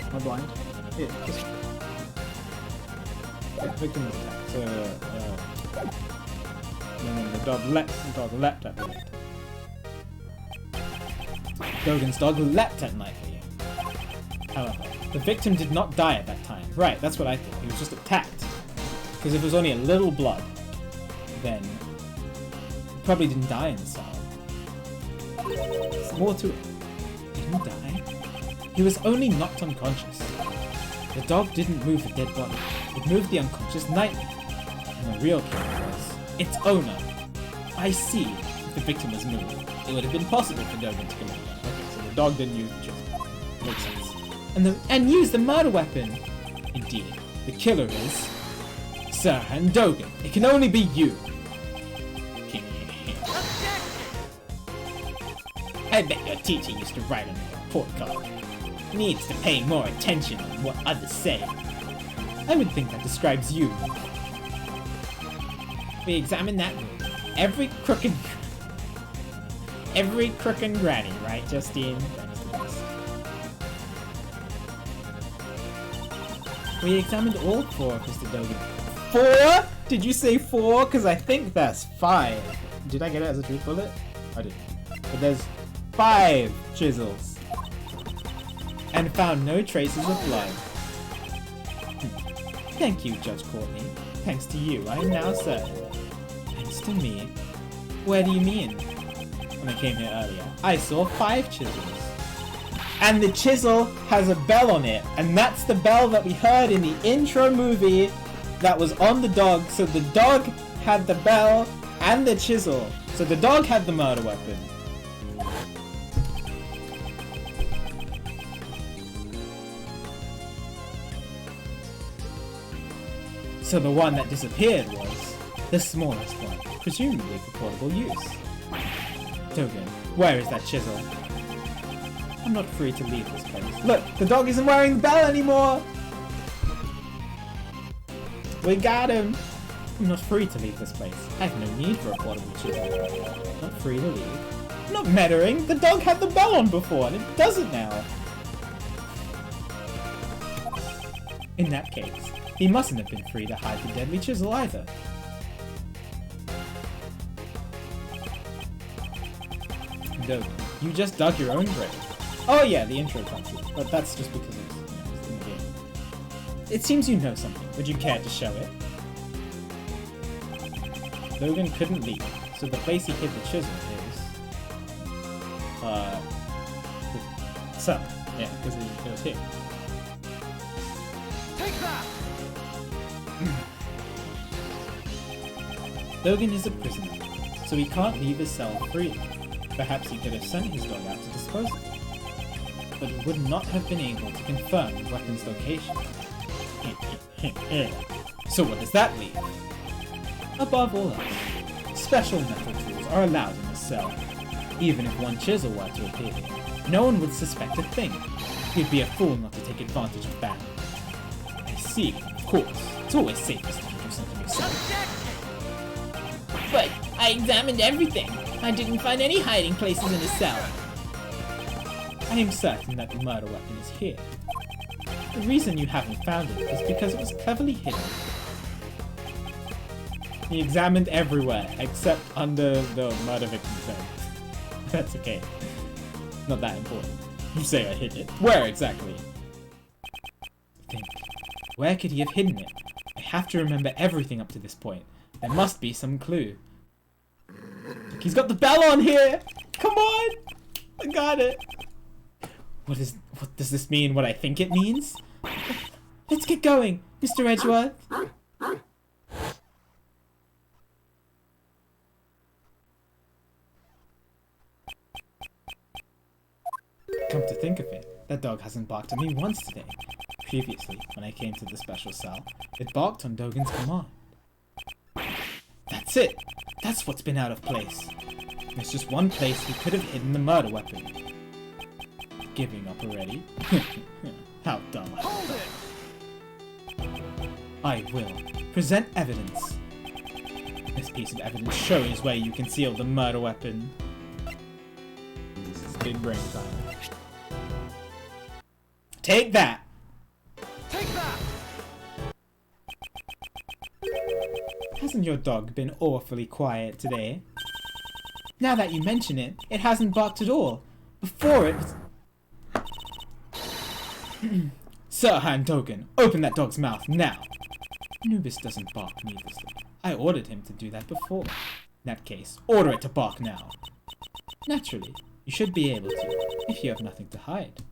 Am I blind? Here, this one. Yeah, victim of attack. The dog leapt at it. Dogen's dog leapt at Knightley. However, the victim did not die at that time. Right, that's what I thought. He was just attacked. Because if it was only a little blood, then probably didn't die in the cell. There's more to it. Didn't die? He was only knocked unconscious. The dog didn't move the dead body. It moved the unconscious Knightley. And the real killer was its owner. I see. If the victim was moved, it would have been possible for Dogen to kill him. Okay, so the dog didn't use the chisel. Makes sense. And use the murder weapon. Indeed, the killer is Sir Dogen. It can only be you. I bet your teacher used to write on a report card. Needs to pay more attention on what others say. I would think that describes you. We examined that room. Every crook and granny, right, Justine? We examined all 4 of Mr. Dogen. 4? Did you say 4? Because I think that's 5. Did I get it as a truth bullet? I didn't. But there's 5 chisels. And found no traces of blood. Thank you, Judge Courtney. Thanks to you, I am now certain. Thanks to me? Where do you mean? When I came here earlier, I saw 5 chisels. And the chisel has a bell on it, and that's the bell that we heard in the intro movie that was on the dog. So the dog had the bell and the chisel. So the dog had the murder weapon. So the one that disappeared was the smallest one, presumably for portable use. Dogen, where is that chisel? I'm not free to leave this place. Look, the dog isn't wearing the bell anymore! We got him! I'm not free to leave this place. I have no need for a portable chisel. Not free to leave. Not mattering! The dog had the bell on before, and it doesn't now! In that case, he mustn't have been free to hide the deadly chisel either. Dogen, you just dug your own grave. Oh yeah, the intro cutscene, but that's just because it's in the game. It seems you know something. Would you care to show it? Dogen couldn't leave, so the place he hid the chisel is... the cell. Yeah, because it was here. Take that! Dogen is a prisoner, so he can't leave his cell freely. Perhaps he could have sent his dog out to dispose of it, but he would not have been able to confirm the weapon's location. So what does that leave? Above all else, special metal tools are allowed in the cell. Even if one chisel were to appear here, no one would suspect a thing. You'd be a fool not to take advantage of that. I see, of course. It's always safest to do something yourself. But I examined everything. I didn't find any hiding places in the cell. I am certain that the murder weapon is here. The reason you haven't found it is because it was cleverly hidden. He examined everywhere, except under the murder victim's bed. That's okay. Not that important. You say I hid it. Where exactly? Think. Where could he have hidden it? I have to remember everything up to this point. There must be some clue. Look, he's got the bell on here! Come on! I got it! What does this mean? What I think it means? Let's get going, Mr. Edgeworth! Come to think of it, that dog hasn't barked at me once today. Previously, when I came to the special cell, it barked on Dogen's command. That's it! That's what's been out of place. There's just one place he could have hidden the murder weapon. Giving up already? How dumb I am. I will. Present evidence. This piece of evidence shows where you concealed the murder weapon. This is big brain time. Take that! Take that! Hasn't your dog been awfully quiet today? Now that you mention it, it hasn't barked at all. Before it was... Sir Dogen, open that dog's mouth now. Anubis doesn't bark needlessly. I ordered him to do that before. In that case, order it to bark now. Naturally, you should be able to, if you have nothing to hide.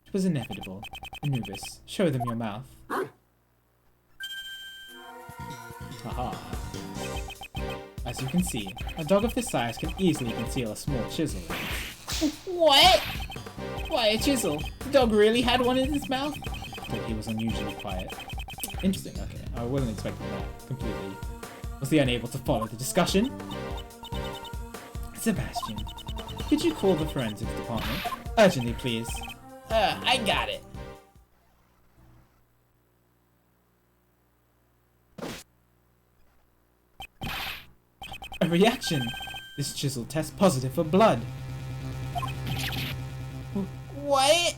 It was inevitable. Anubis, show them your mouth. Haha. As you can see, a dog of this size can easily conceal a small chisel. What? Why a chisel? The dog really had one in his mouth? Thought he was unusually quiet. Interesting, okay. I wasn't expecting that completely. Was he unable to follow the discussion? Sebastian, could you call the forensics department? Urgently, please. I got it. A reaction! This chisel tests positive for blood. What?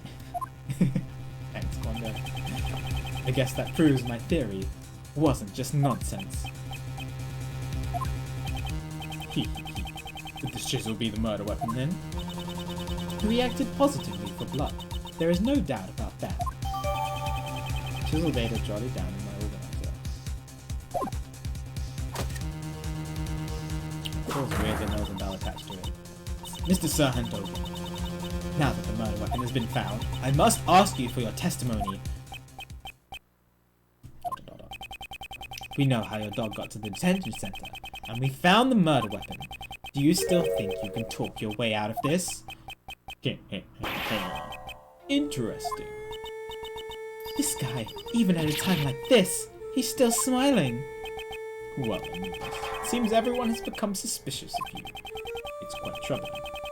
Thanks, Quando. I guess that proves my theory wasn't just nonsense. Would this chisel be the murder weapon then? He reacted positively for blood. There is no doubt about that. Chisel data jotted down in my organizer. Feels weird that there's a bell attached to it. Mr. Sirhanto, now that the murder weapon has been found, I must ask you for your testimony. We know how your dog got to the detention center, and we found the murder weapon. Do you still think you can talk your way out of this? Interesting. This guy, even at a time like this, he's still smiling. Well, seems everyone has become suspicious of you. It's quite troubling,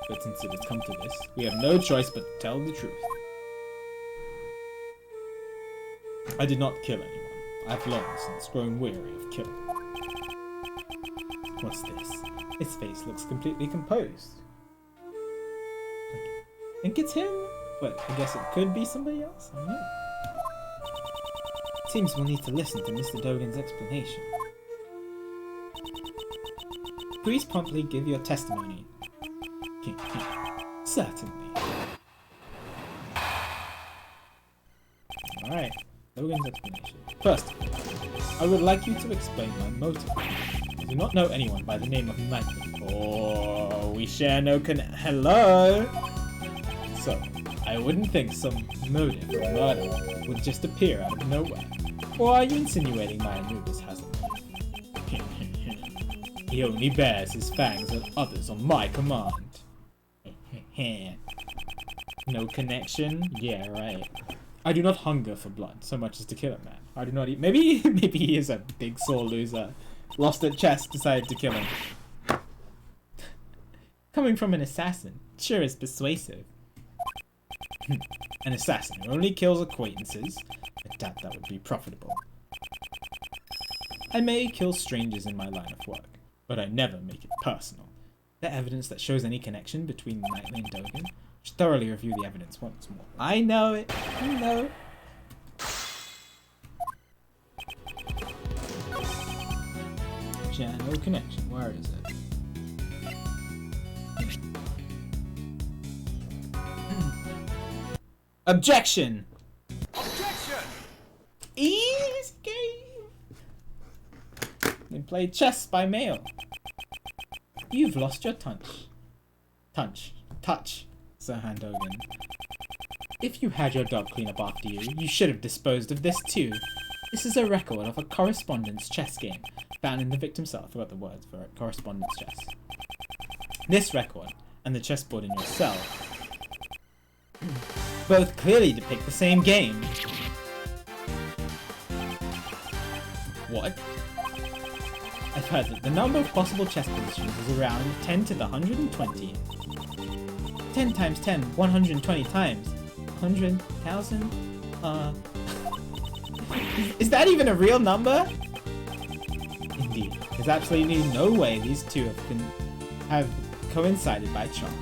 but since it has come to this, we have no choice but to tell the truth. I did not kill anyone. I've long since grown weary of killing. What's this? His face looks completely composed. I think it's him, but I guess it could be somebody else. I don't know. Seems we'll need to listen to Mr. Dogen's explanation. Please promptly give your testimony. Certainly. Alright, Dogen's explanation. First, I would like you to explain my motive. I do not know anyone by the name of Knightley. Oh, we share no hello? So, I wouldn't think some motive for murder would just appear out of nowhere. Or are you insinuating my Anubis has a motive? He only bears his fangs at others on my command. No connection? Yeah, right. I do not hunger for blood so much as to kill a man. I do not eat. Maybe he is a big sore loser. Lost at chess, decided to kill him. Coming from an assassin, sure is persuasive. An assassin who only kills acquaintances? I doubt that would be profitable. I may kill strangers in my line of work, but I never make it personal. The evidence that shows any connection between Knightley and Dogen? Should thoroughly review the evidence once more. I know it. I know. Yeah, no connection. Where is it? Objection! Objection! Easy game! They played chess by mail. You've lost your touch, Sir Handogan. If you had your dog clean up after you, you should have disposed of this too. This is a record of a correspondence chess game, found in the victim's cell. I forgot the words for it. Correspondence chess. This record, and the chessboard in your cell, both clearly depict the same game. What? I've heard that the number of possible chess positions is around 10 to the 120. 10 times 10, 120 times. 100,000? Is that even a real number? Indeed. There's absolutely no way these two have coincided by chance.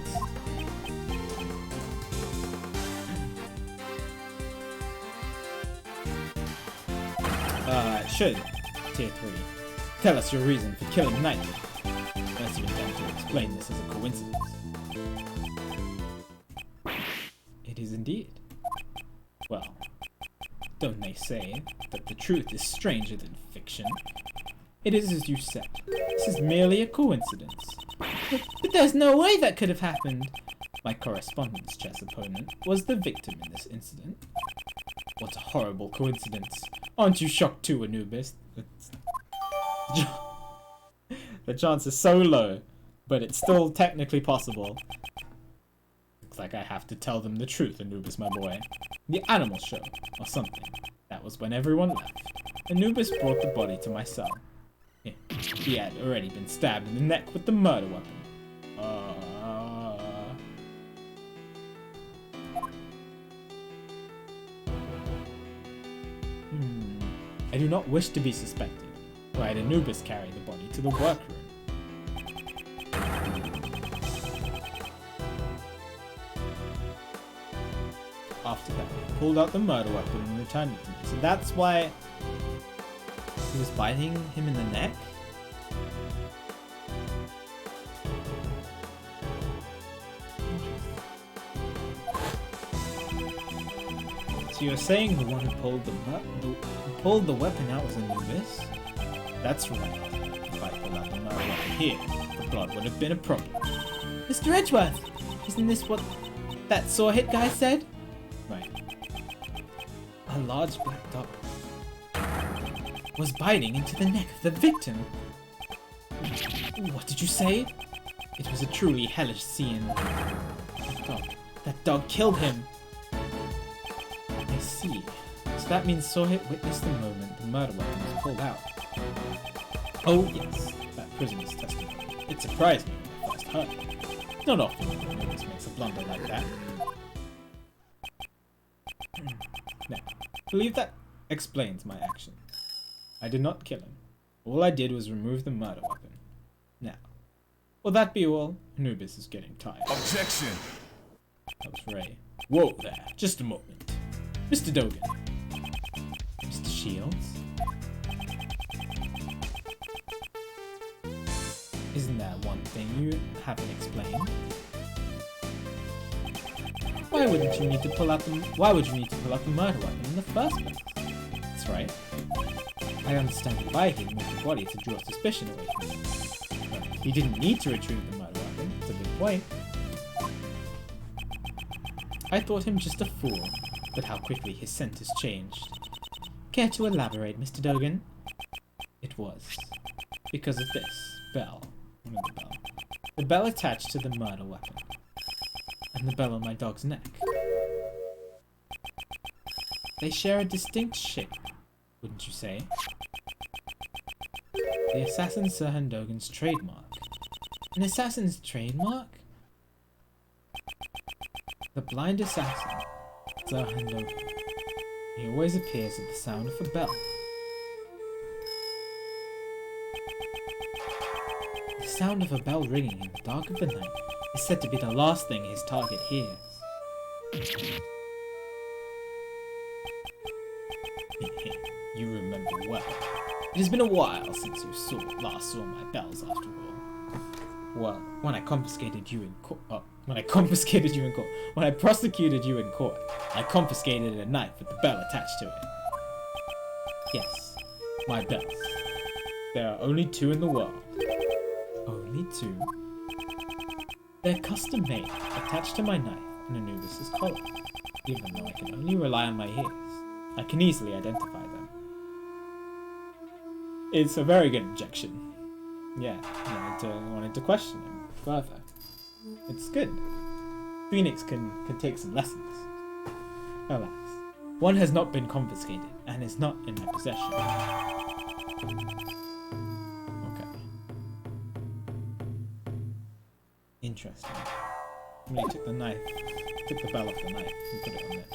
Should. Tier 3. Tell us your reason for killing Knightley. Unless you intend to explain this as a coincidence. It is indeed. Well, Don't they say that the truth is stranger than fiction? It is as you said. This is merely a coincidence. But there's no way that could have happened. My correspondence chess opponent was the victim in this incident. What a horrible coincidence. Aren't you shocked too, Anubis? The chance is so low, but it's still technically possible. Looks like I have to tell them the truth, Anubis, my boy. The animal show, or something. That was when everyone left. Anubis brought the body to my cell. He had already been stabbed in the neck with the murder weapon. I do not wish to be suspected. Why had Anubis carry the body to the workroom? After that, he pulled out the murder weapon and returned it to me. So that's why he was biting him in the neck? So you're saying the one who pulled the weapon out was Anubis? That's right. If I pulled out the murder weapon here, the blood would have been a problem. Mr. Edgeworth! Isn't this what that saw hit guy said? Right. A large black dog Was biting into the neck of the victim. What did you say? It was a truly hellish scene. That dog killed him. I see. So that means Sohit witnessed the moment the murder weapon was pulled out. Oh yes, that prisoner's testimony. It surprised me when I first heard it. Not often when Anubis makes a blunder like that. Now, I believe that explains my actions. I did not kill him. All I did was remove the murder weapon. Now, will that be all? Anubis is getting tired. Objection! That was Ray. Whoa there, just a moment. Mr. Dogan. Mr. Shields? Isn't there one thing you haven't explained? Why would you need to pull out the murder weapon in the first place? That's right. I understand why he moved the body to draw suspicion away from him. But he didn't need to retrieve the murder weapon. It's a good point. I thought him just a fool, but how quickly his scent has changed. Care to elaborate, Mr. Dogan? It was because of this bell. The bell attached to the murder weapon. And the bell on my dog's neck. They share a distinct shape, wouldn't you say? The assassin Sirhan Dogan's trademark. An assassin's trademark? The blind assassin, Sirhan Dogan. He always appears at the sound of a bell. The sound of a bell ringing in the dark of the night is said to be the last thing his target hears. You remember well. It has been a while since you last saw my bells, after all. Well, when I prosecuted you in court, I confiscated a knife with the bell attached to it. Yes, my bells. There are only 2 in the world. Only 2? They're custom made, attached to my knife and Anubis' collar. Even though I can only rely on my ears, I can easily identify them. It's a very good objection. Yeah, I wanted to question him further. It's good. Phoenix can take some lessons. Alas, one has not been confiscated and is not in my possession. Okay. Interesting. When he took the bell off the knife and put it on this.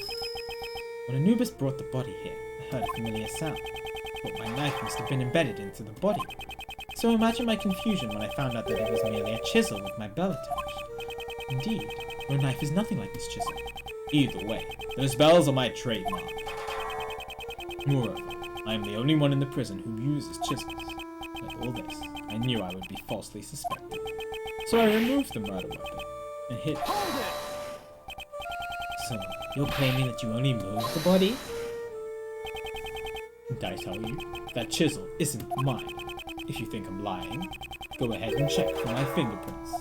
When Anubis brought the body here, I heard a familiar sound. But my knife must have been embedded into the body. So imagine my confusion when I found out that it was merely a chisel with my bell attached. Indeed, your knife is nothing like this chisel. Either way, those bells are my trademark. Moreover, I am the only one in the prison who uses chisels. With all this, I knew I would be falsely suspected. So I removed the murder weapon and hid it. Hold it! So, you're claiming that you only moved the body? Did I tell you? That chisel isn't mine. If you think I'm lying, go ahead and check for my fingerprints.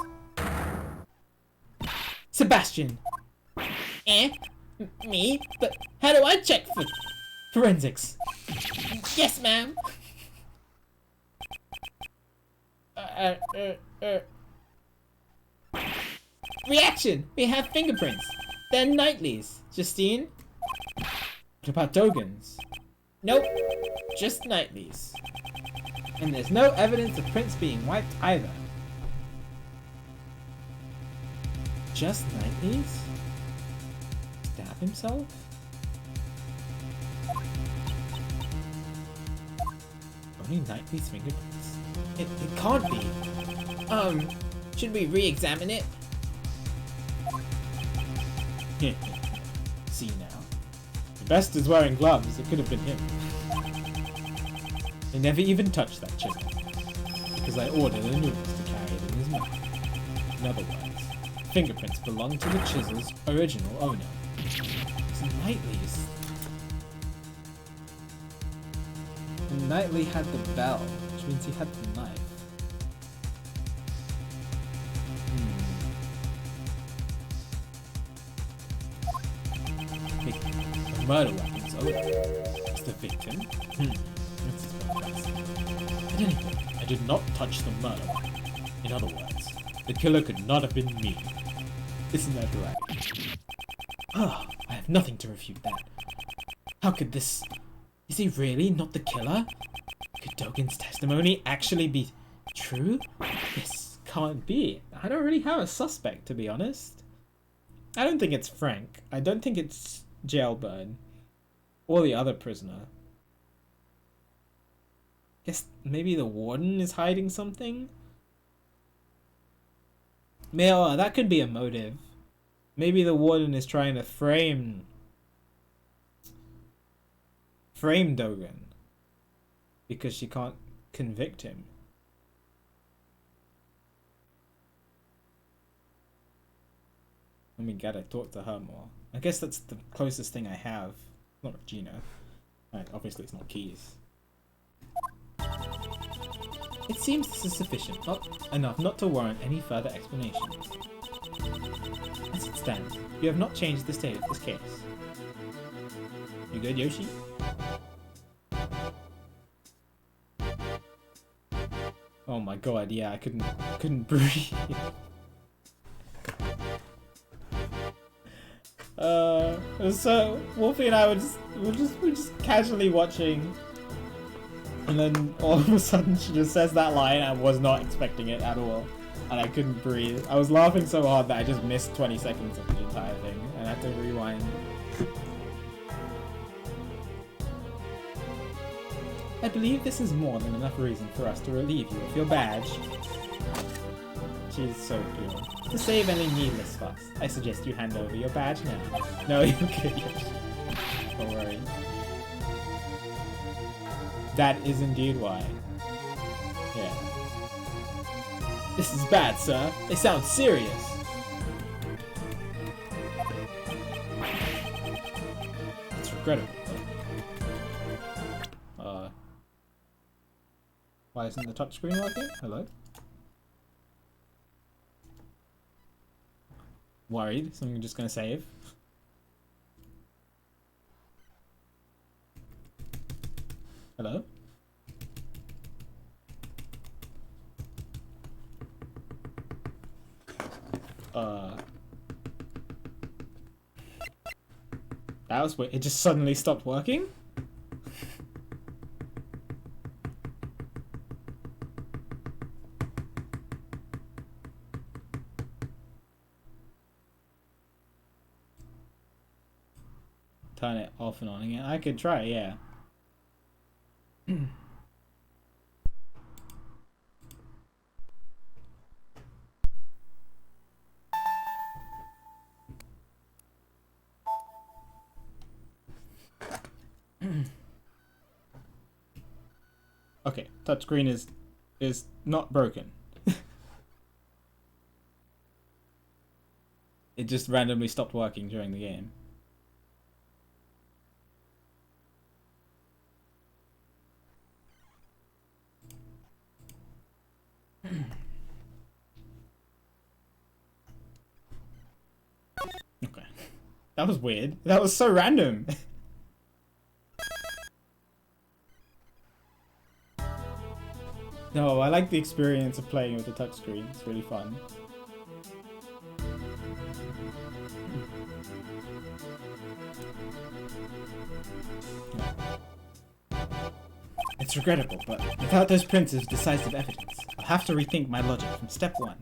Sebastian! Eh? Me? But how do I check for Forensics. Yes, ma'am. Reaction! We have fingerprints. They're Knightley's. Justine? What about Dogen's? Nope. Just Knightley's. And there's no evidence of prints being wiped either. Just Knightley's? Stab himself? Only Knightley's fingerprints? It can't be. Should we re-examine it? See now. The best is wearing gloves. It could have been him. He never even touched that chisel. Because I ordered Anubis to carry it in his mouth. In other words, fingerprints belong to the chisel's original owner. It's Knightley's. And Knightley had the bell, which means he had the knife. The murder weapon's owner. It's the victim. That's his best. At any rate, I did not touch the murder weapon. In other words, the killer could not have been me. Isn't that right? Oh, I have nothing to refute that. How could this... Is he really not the killer? Could Dogen's testimony actually be true? This can't be. I don't really have a suspect, to be honest. I don't think it's Frank. I don't think it's Jailbird. Or the other prisoner. Guess maybe the warden is hiding something? Maybe that could be a motive. Maybe the warden is trying to frame Dogen. Because she can't convict him. I mean, gotta talk to her more. I guess that's the closest thing I have. Not Gina. Right, obviously it's not Keys. It seems this is sufficient, enough not to warrant any further explanations. As it stands, you have not changed the state of this case. You good, Yoshi? Oh my god, yeah, I couldn't breathe. So Wolfie and I were just casually watching, and then all of a sudden she just says that line. I was not expecting it at all, and I couldn't breathe. I was laughing so hard that I just missed 20 seconds of the entire thing, and I had to rewind. I believe this is more than enough reason for us to relieve you of your badge. She's so pure. To save any needless fuss, I suggest you hand over your badge now. No, you're good. Don't worry. That is indeed why. Yeah. This is bad, sir. They sound serious. It's regrettable, though. Why isn't the touchscreen working? Hello? Worried, so I'm just gonna save. Hello? That was weird. It just suddenly stopped working? Turn it off and on again. I could try, yeah. Okay, touchscreen is not broken. It just randomly stopped working during the game. That was weird. That was so random. No, I like the experience of playing with the touchscreen. It's really fun. It's regrettable, but without those prints as decisive evidence, I'll have to rethink my logic from step one.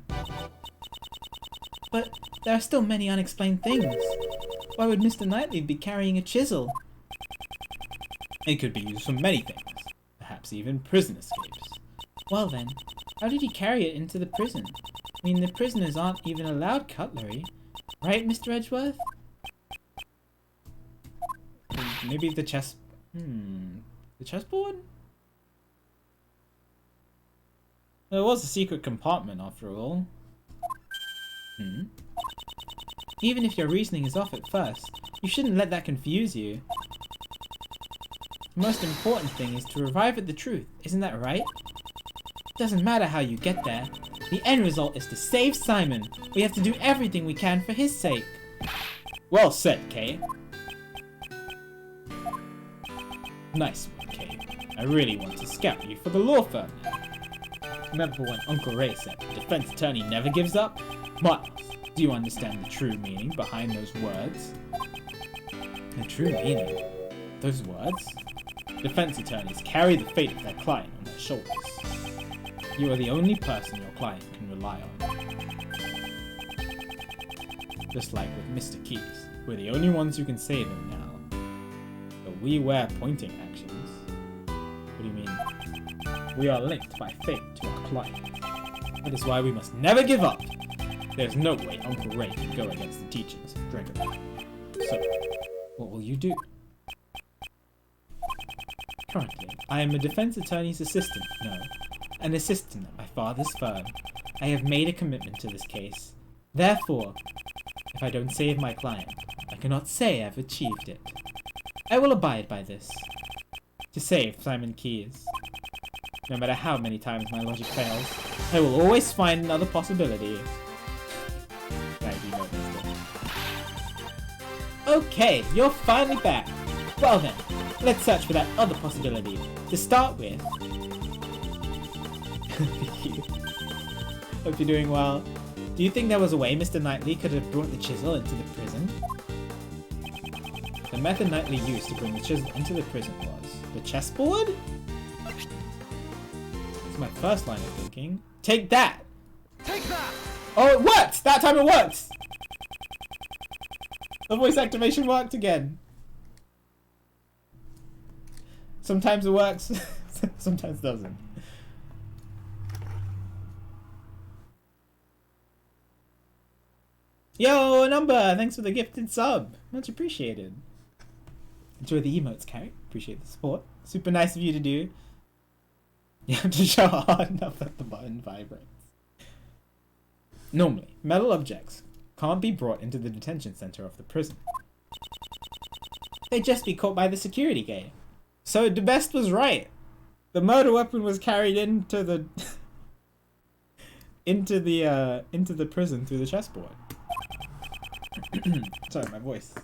But there are still many unexplained things. Why would Mr. Knightley be carrying a chisel? It could be used for many things, perhaps even prison escapes. Well then, how did he carry it into the prison? I mean, the prisoners aren't even allowed cutlery. Right, Mr. Edgeworth? Maybe the chess... The chessboard? There was a secret compartment after all. Even if your reasoning is off at first, you shouldn't let that confuse you. The most important thing is to arrive at the truth, isn't that right? It doesn't matter how you get there. The end result is to save Simon. We have to do everything we can for his sake. Well said, Kay. Nice one, Kay. I really want to scout you for the law firm now. Remember when Uncle Ray said the defense attorney never gives up? Miles, do you understand the true meaning behind those words? The true meaning? Those words? Defense attorneys carry the fate of their client on their shoulders. You are the only person your client can rely on. Just like with Mr. Keys, we're the only ones who can save him now. But we wear pointing actions. What do you mean? We are linked by fate to our client. That is why we must never give up. There's no way Uncle Ray can go against the teachings of Drago. So, what will you do? Currently, I am a defense attorney's assistant, no, an assistant at my father's firm. I have made a commitment to this case. Therefore, if I don't save my client, I cannot say I've achieved it. I will abide by this. To save Simon Keyes. No matter how many times my logic fails, I will always find another possibility. Okay, you're finally back. Well then, let's search for that other possibility. To start with... Hope you're doing well. Do you think there was a way Mr. Knightley could have brought the chisel into the prison? The method Knightley used to bring the chisel into the prison was... the chessboard? That's my first line of thinking. Take that! Take that! Oh, it worked! That time it worked! The voice activation worked again. Sometimes it works, sometimes it doesn't. Yo, a number! Thanks for the gifted sub. Much appreciated. Enjoy the emotes, Carrie. Appreciate the support. Super nice of you to do. You have to show hard enough that the button vibrates. Normally, metal objects can't be brought into the detention center of the prison. They'd just be caught by the security gate. So the best was right. The murder weapon was carried into the into the prison through the chessboard. Sorry, my voice.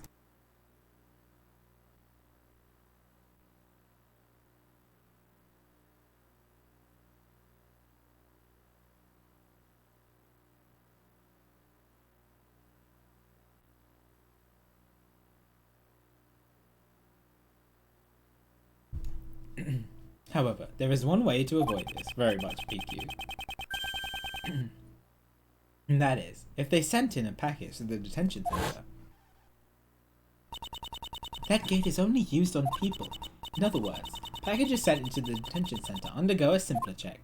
However, there is one way to avoid this, very much PQ. And that is, if they sent in a package to the detention center. That gate is only used on people. In other words, packages sent into the detention center undergo a simpler check.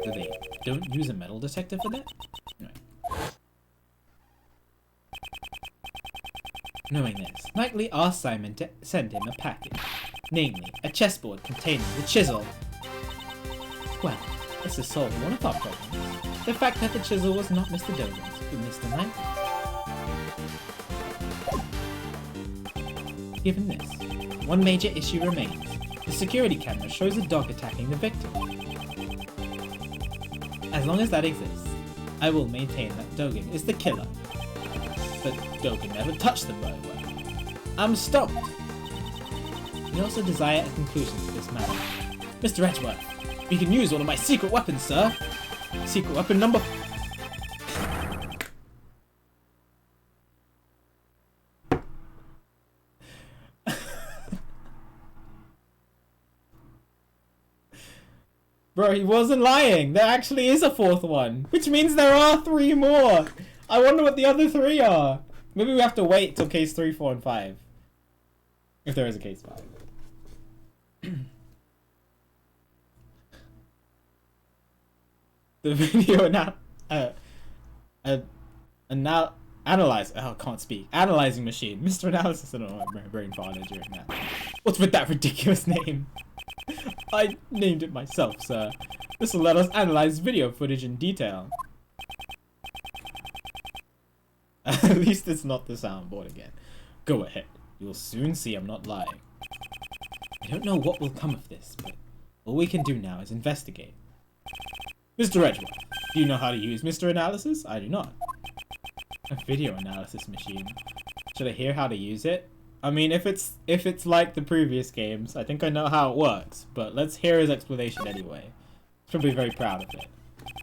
So they don't use a metal detector for that? Right. Knowing this, Knightley asked Simon to send him a package. Namely, a chessboard containing the chisel. Well, this has solved one of our problems. The fact that the chisel was not Mr. Dogan's, but Mr. Knightley. Given this, one major issue remains. The security camera shows a dog attacking the victim. As long as that exists, I will maintain that Dogan is the killer. that Doe can never touch the bird well. I'm stumped. We also desire a conclusion to this matter. Mr. Edgeworth, we can use one of my secret weapons, sir. Secret weapon number... Bro, he wasn't lying. There actually is a fourth one, which means there are 3 more. I wonder what the other 3 are. Maybe we have to wait till case 3, 4, and 5. If there is a case 5. The video analyze. Oh, I can't speak. Analyzing machine. Mr. Analysis. I don't know. My brain farted during that. What's with that ridiculous name? I named it myself, sir. This will let us analyze video footage in detail. At least it's not the soundboard again. Go ahead. You'll soon see I'm not lying. I don't know what will come of this, but all we can do now is investigate. Mr. Edgeworth, do you know how to use Mr. Analysis? I do not. A video analysis machine. Should I hear how to use it? I mean, if it's like the previous games, I think I know how it works, but let's hear his explanation anyway. He's probably very proud of it.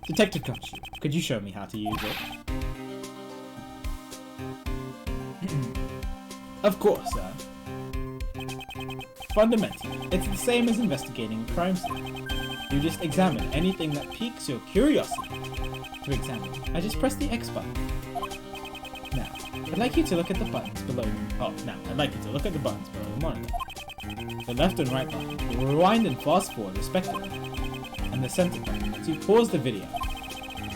Detective Gumshoe, could you show me how to use it? Of course, sir. Fundamentally, it's the same as investigating a crime scene. You just examine anything that piques your curiosity. To examine, I just press the X button. Now, I'd like you to look at the buttons below the monitor. The left and right button will rewind and fast forward respectively, and the center button lets you pause the video.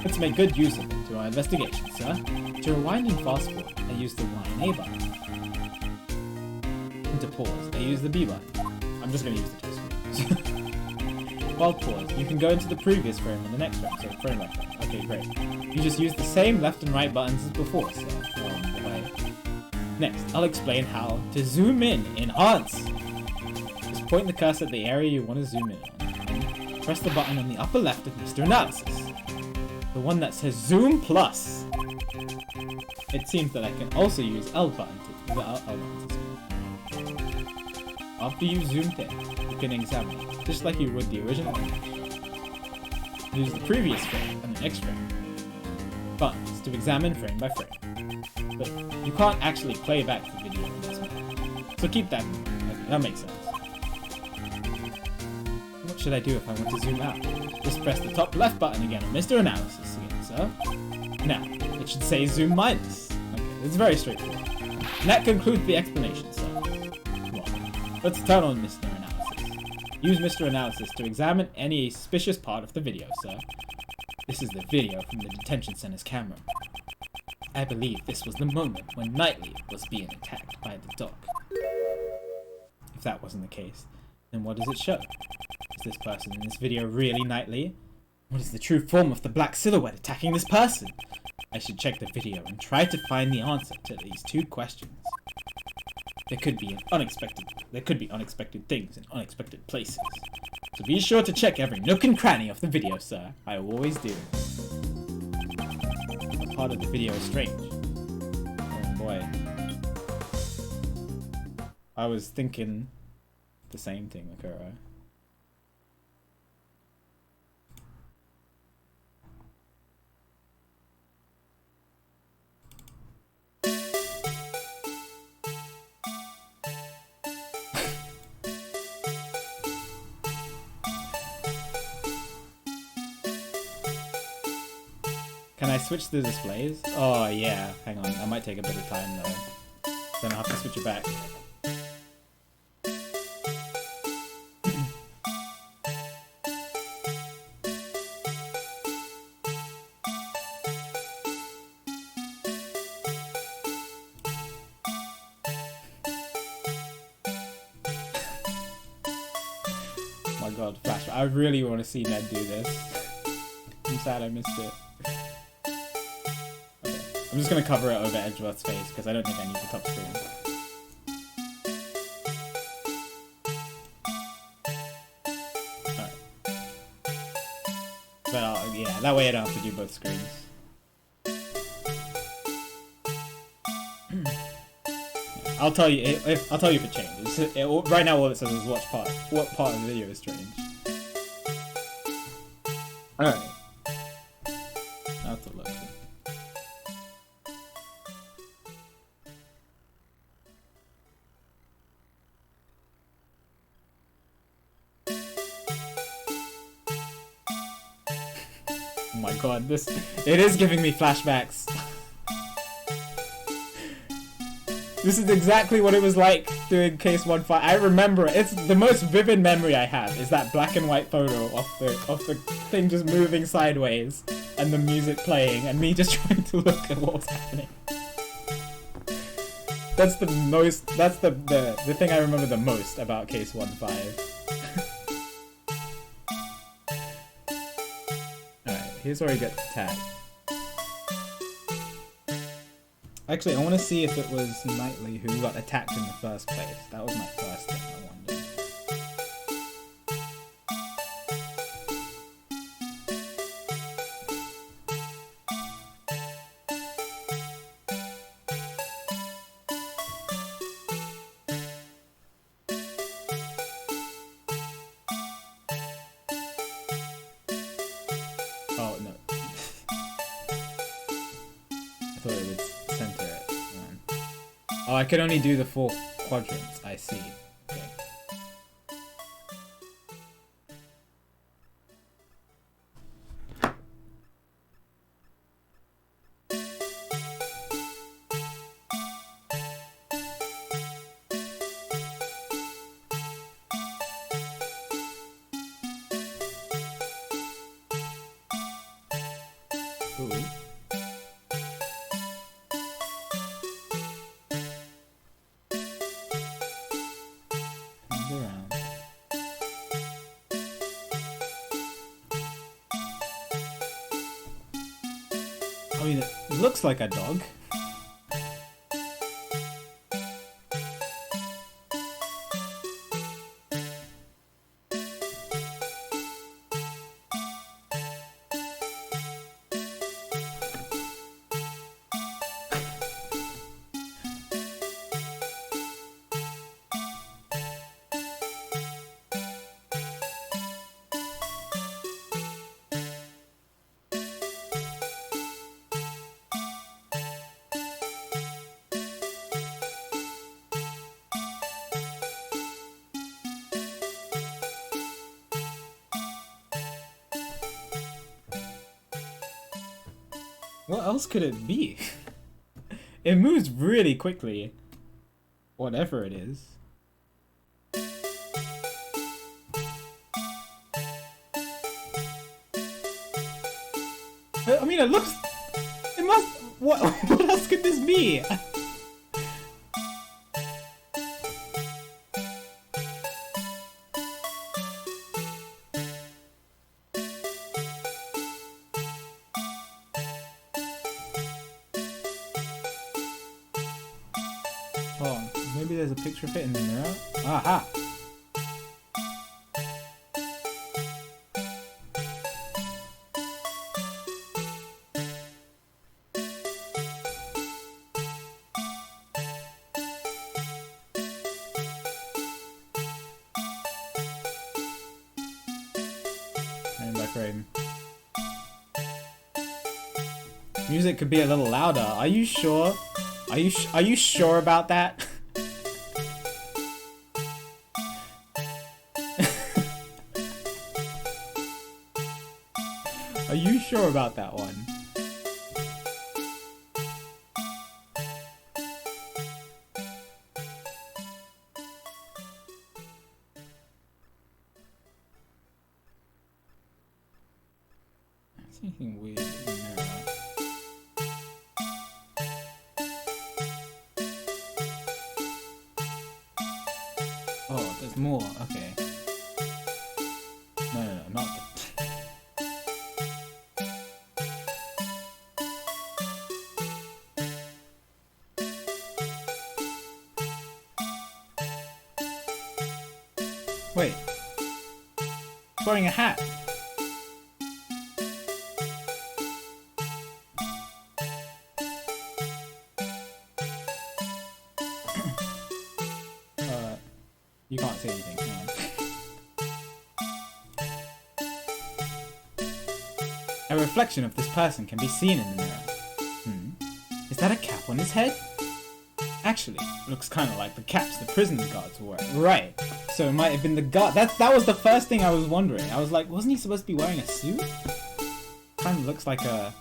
Let's make good use of it to our investigation, sir. To rewind and fast forward, I use the Y and A button. And to pause, I use the B button. I'm just going to use the two screens. While paused, you can go into the previous frame and the next frame, so frame by frame. Okay, great. You just use the same left and right buttons as before, so next, I'll explain how to zoom in, enhance. Just point the cursor at the area you want to zoom in on, and press the button on the upper left of Mr. Analysis. The one that says Zoom Plus. It seems that I can also use L button to After you've zoomed in, you can examine it, just like you would the original image. Use the previous frame and the next frame buttons to examine frame by frame. But you can't actually play back the video in this mode, so keep that in mind. Okay, that makes sense. What should I do if I want to zoom out? Just press the top left button again on Mr. Analysis again, sir. Now, it should say zoom minus. Okay, it's very straightforward. And that concludes the explanation, sir. Well, let's turn on Mr. Analysis. Use Mr. Analysis to examine any suspicious part of the video, sir. This is the video from the detention center's camera. I believe this was the moment when Knightley was being attacked by the dog. If that wasn't the case, then what does it show? Is this person in this video really Knightley? What is the true form of the black silhouette attacking this person? I should check the video and try to find the answer to these 2 questions. There could be unexpected things in unexpected places. So be sure to check every nook and cranny of the video, sir. I always do. Part of the video is strange. Oh boy. I was thinking the same thing, Akira. Can I switch the displays? Oh yeah, hang on, that might take a bit of time though. Then I'll have to switch it back. Oh my god, Flash, I really want to see Ned do this. I'm sad I missed it. I'm just going to cover it over Edgeworth's face because I don't think I need the top screen. Alright. But yeah, that way I don't have to do both screens. I'll tell you if it changes. Right now, all it says is what part of the video is strange. All right. I have to look. Oh my god, it is giving me flashbacks. This is exactly what it was like doing Case 1-5. I remember it. It's the most vivid memory I have is that black and white photo of the thing just moving sideways and the music playing and me just trying to look at what was happening. That's the thing I remember the most about Case 1-5. Alright, here's where he gets attacked. Actually, I want to see if it was Knightley who got attacked in the first place. That was my first thing I wondered. Oh, no. I thought it was... center it. Oh, I could only do the 4 quadrants. I see. Okay. Ooh. Around. I mean, it looks like a dog. What else could it be? It moves really quickly. Whatever it is. I mean, it looks... It must... What else could this be? Oh, maybe there's a picture of it in the mirror? Aha! Frame by frame. Music could be a little louder. Are you sure? Are you sure about that? Are you sure about that one? Is anything weird in there? Oh, there's more. Okay. No, not the... Wait. He's wearing a hat. You can't see anything. Hang on. A reflection of this person can be seen in the mirror. Is that a cap on his head? Actually, looks kind of like the caps the prison guards were wearing. Right. So it might have been the guard. That was the first thing I was wondering. I was like, wasn't he supposed to be wearing a suit? Kind of looks like a.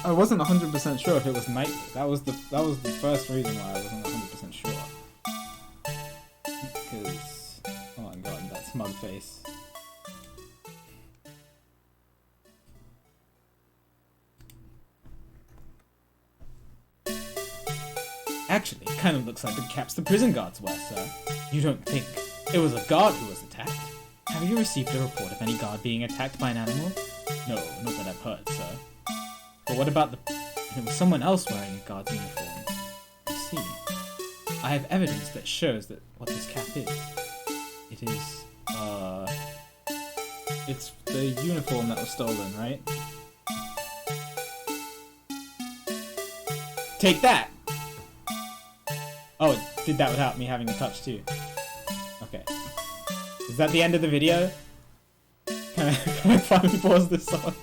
I wasn't 100% sure if it was Knightley. That was the first reason why I wasn't 100% sure. Because, oh my god, that smug face. Actually, it kind of looks like the caps the prison guards wear, sir. You don't think it was a guard who was attacked? Have you received a report of any guard being attacked by an animal? No, not that I've heard, sir. But what about it was someone else wearing a guard's uniform? I see. I have evidence that shows that what this cap is. It is, it's the uniform that was stolen, right? Take that! Oh, it did that without me having a touch too. Okay. Is that the end of the video? Can I finally pause this song?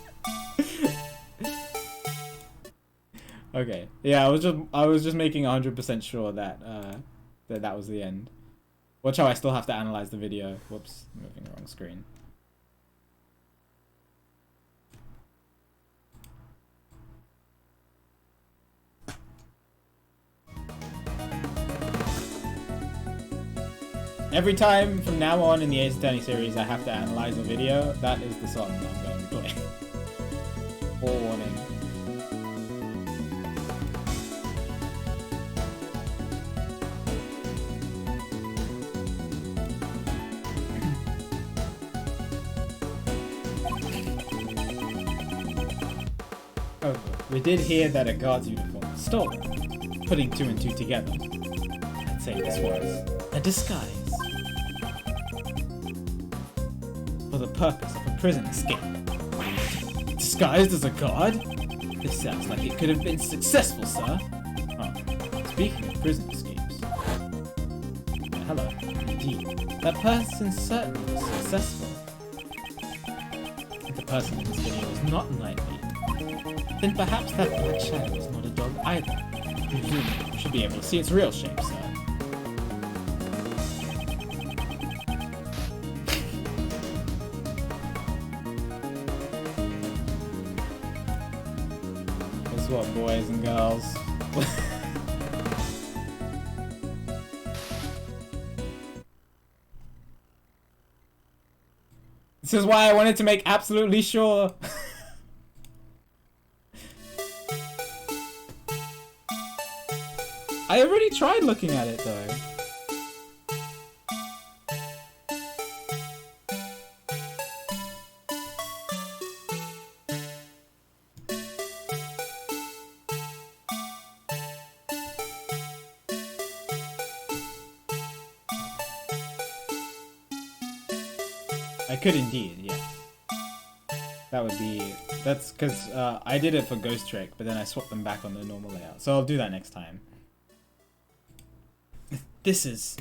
Okay. Yeah, I was just making 100% sure that that was the end. Watch how I still have to analyze the video. Whoops, I'm moving the wrong screen. Every time from now on in the Ace Attorney series I have to analyze a video, that is the song that I'm going to play. Forewarning. Oh, we did hear that a guard's uniform was stolen. Putting two and two together, I'd say this was a disguise. For the purpose of a prison escape. Disguised as a guard? This sounds like it could have been successful, sir. Oh, speaking of prison escapes. Hello. Indeed. That person certainly was successful. If the person in this video is not Knightley, then perhaps that black shadow is not a dog either. You should be able to see its real shape, sir. Guess what, boys and girls? This is why I wanted to make absolutely sure. I already tried looking at it though. I could indeed, yes. That would be... That's because I did it for Ghost Trick, but then I swapped them back on the normal layout. So I'll do that next time. This is...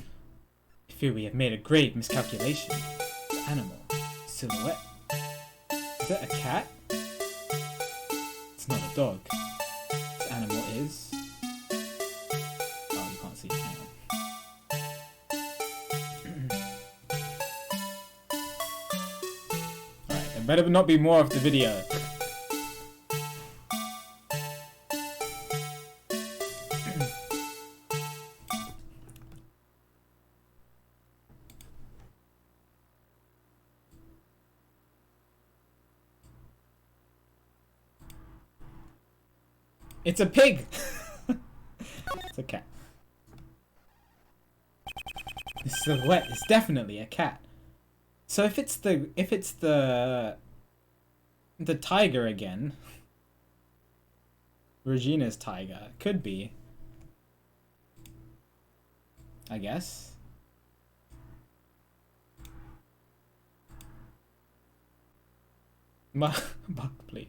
I fear we have made a grave miscalculation. The animal. Silhouette. Is that a cat? It's not a dog. This animal is... Oh, you can't see it. Hang on. Alright, there better not be more of the video. It's a pig! It's a cat. The silhouette is definitely a cat. So if it's the tiger again, Regina's tiger, could be, I guess. Buck, please.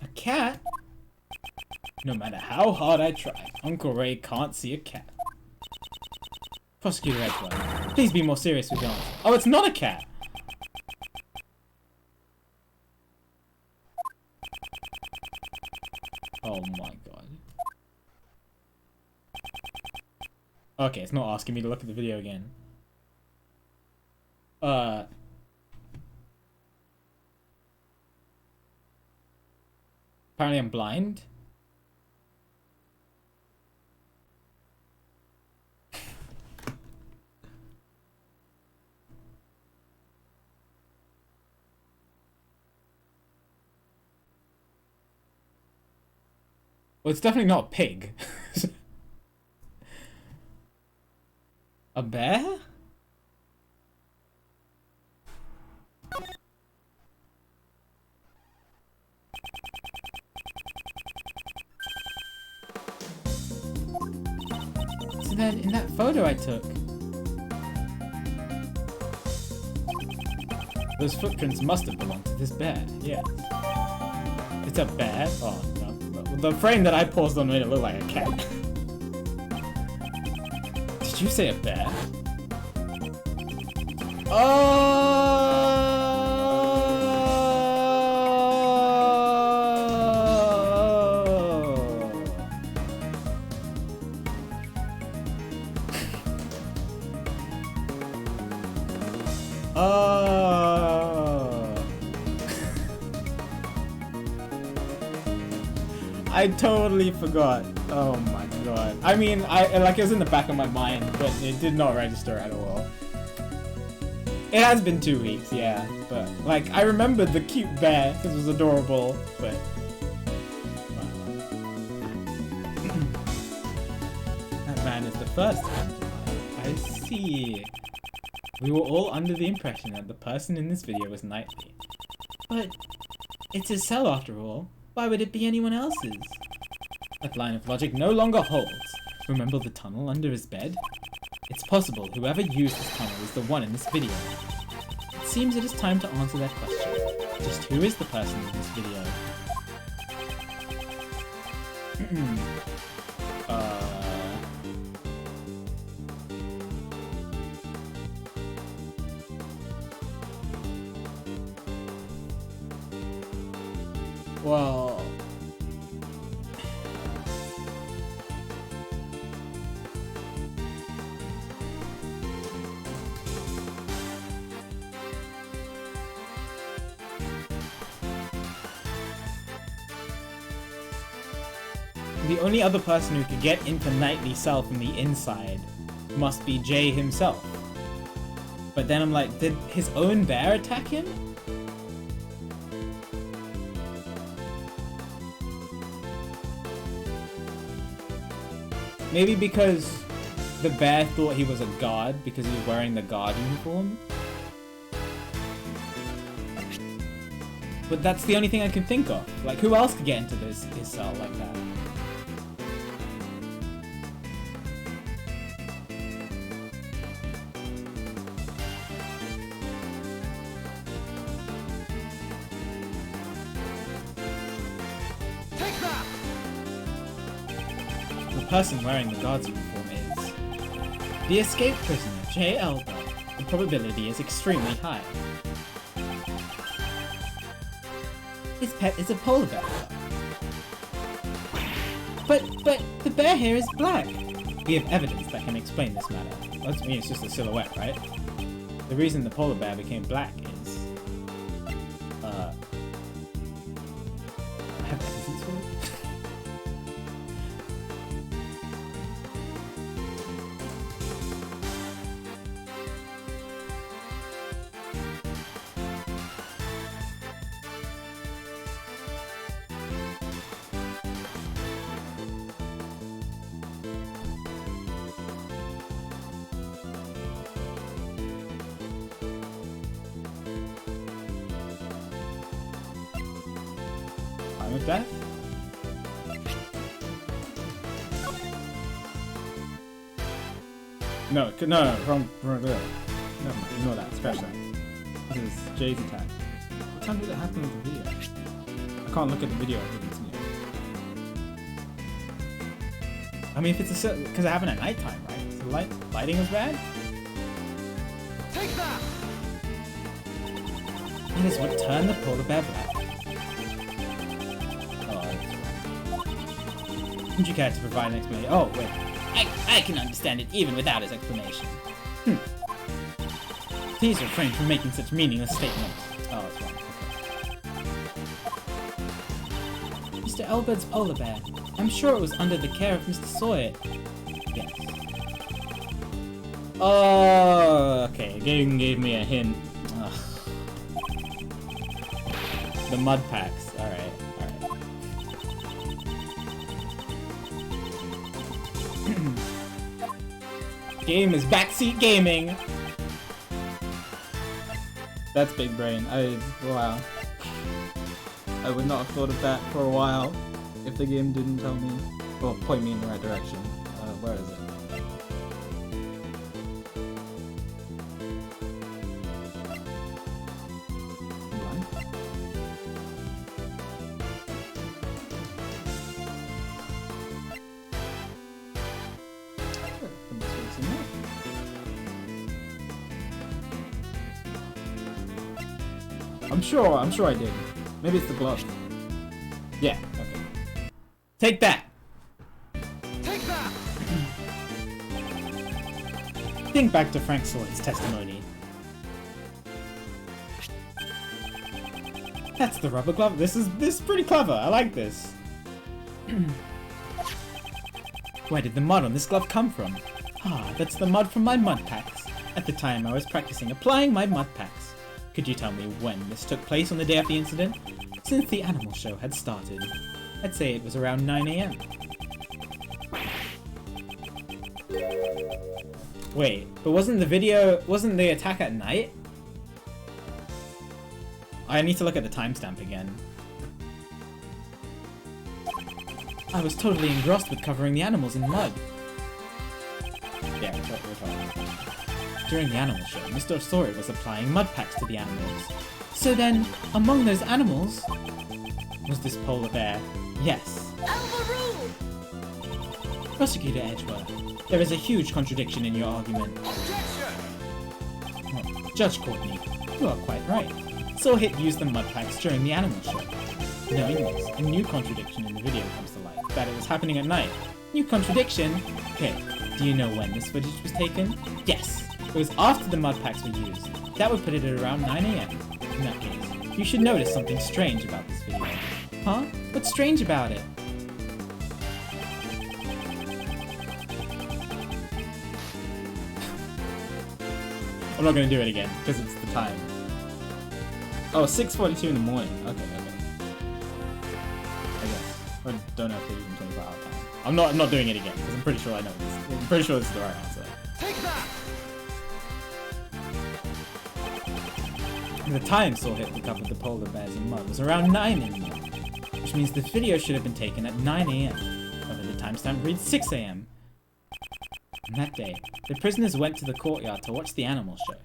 A cat? No matter how hard I try, Uncle Ray can't see a cat. Prosecutor Edgeworth, please be more serious with your answer. Oh, it's not a cat! Oh my god. Okay, it's not asking me to look at the video again. Apparently I'm blind. Well, it's definitely not a pig. A bear? So then, in that photo I took, those footprints must have belonged to this bear. Yeah. It's a bear? Oh, no. The frame that I paused on made it look like a cat. Did you say a bear? I totally forgot. Oh my god. I mean, it was in the back of my mind, but it did not register at all. It has been 2 weeks, yeah, but like I remembered the cute bear because it was adorable, but that man is the first to come to mind. I see. We were all under the impression that the person in this video was Knightley. But it's his cell after all. Why would it be anyone else's? That line of logic no longer holds. Remember the tunnel under his bed? It's possible whoever used this tunnel is the one in this video. It seems it is time to answer that question. Just who is the person in this video? Well... The only other person who could get into Knightley's cell from the inside must be Jay himself. But then I'm like, did his own bear attack him? Maybe because the bear thought he was a guard because he was wearing the guard uniform? But that's the only thing I can think of. Like, who else could get into his cell like that? The person wearing the guard's uniform is the escaped prisoner, J. Elba. The probability is extremely high. His pet is a polar bear. But the bear hair is black. We have evidence that can explain this matter. Well, to me, it's just a silhouette, right? The reason the polar bear became black is I have evidence for it. With that? No, wrong. Never mind, ignore that, scratch that. This is Jay's attack. What time did it happen with the video? I can't look at the video if it's new. I mean, if it's a because it happened at nighttime, right? So lighting was bad. Take that! It is what turned the polar bear black. Oh, would you care to provide an explanation? Oh, wait. I can understand it even without his explanation. Please refrain from making such meaningless statements. Oh, that's wrong. Okay. Mr. Elbert's polar bear. I'm sure it was under the care of Mr. Sawyer. Yes. Oh, okay. Game gave me a hint. Ugh. The mud packs. Alright, alright. Game is backseat gaming! That's big brain. Wow. I would not have thought of that for a while if the game didn't tell me, well, point me in the right direction. Where is it? I'm sure I did. Maybe it's the glove. Yeah, okay. Take that! Take that! Think back to Frank Sawyer's testimony. That's the rubber glove. This is pretty clever. I like this. Where did the mud on this glove come from? Ah, that's the mud from my mud packs. At the time I was practicing applying my mud packs. Could you tell me when this took place on the day of the incident? Since the animal show had started. I'd say it was around 9 AM. Wait, but wasn't the attack at night? I need to look at the timestamp again. I was totally engrossed with covering the animals in mud. Yeah, that's what we're talking about. During the animal show, Mr. Sawyer was applying mud packs to the animals. So then, among those animals, was this polar bear. Yes. Prosecutor Edgeworth, there is a huge contradiction in your argument. Objection! Oh, Judge Courtney, you are quite right. Sawhit used the mud packs during the animal show. Knowing this, a new contradiction in the video comes to light, that it was happening at night. New contradiction? Okay, do you know when this footage was taken? Yes, it was after the mud packs were used. That would put it at around 9 AM. In that case, you should notice something strange about this video. Huh? What's strange about it? I'm not gonna do it again, because it's the time. Oh, 6:42 in the morning. Okay. I guess. I don't know if they're using 24-hour time. I'm not doing it again, because I'm pretty sure I know this. I'm pretty sure this is the right answer. Take that! The time Sawhit recovered the polar bears in mud was around 9 AM, which means the video should have been taken at 9 AM. However, the timestamp reads 6 AM. On that day, the prisoners went to the courtyard to watch the animal show.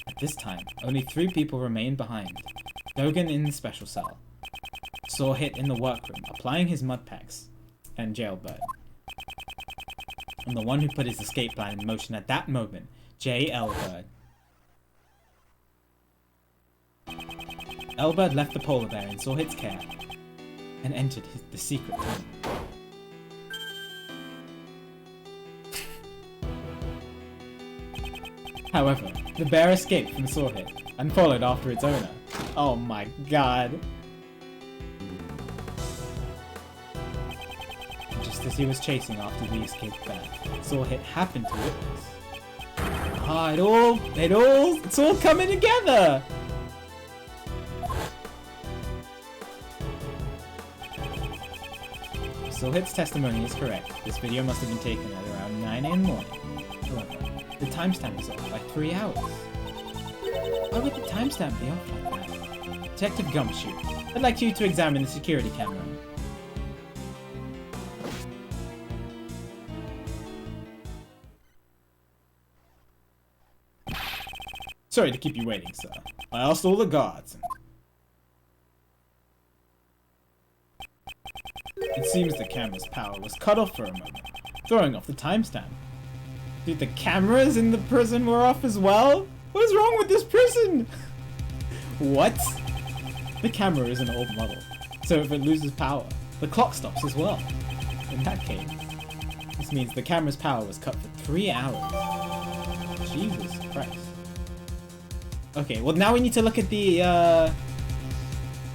At this time, only 3 people remained behind. Dogan in the special cell, Sawhit in the workroom, applying his mud packs, and Jailbird. And the one who put his escape plan in motion at that moment, J. Elbird. Elbird left the polar bear in Sawhit's care, and entered the secret tunnel. However, the bear escaped from Sawhit and followed after its owner. Oh my god. Just as he was chasing after the escaped bear, Sawhit happened to witness. Ah, it's all coming together! Sawhit's testimony is correct. This video must have been taken at around 9 AM morning. However, the timestamp is off by 3 hours. Why would the timestamp be off like that? Detective Gumshoe, I'd like you to examine the security camera. Sorry to keep you waiting, sir. I asked all the guards. It seems the camera's power was cut off for a moment. throwing off the timestamp. Dude, the cameras in the prison were off as well? What is wrong with this prison? What? The camera is an old model, so if it loses power, the clock stops as well. In that case, this means the camera's power was cut for 3 hours. Jesus Christ. Okay, well now we need to look at the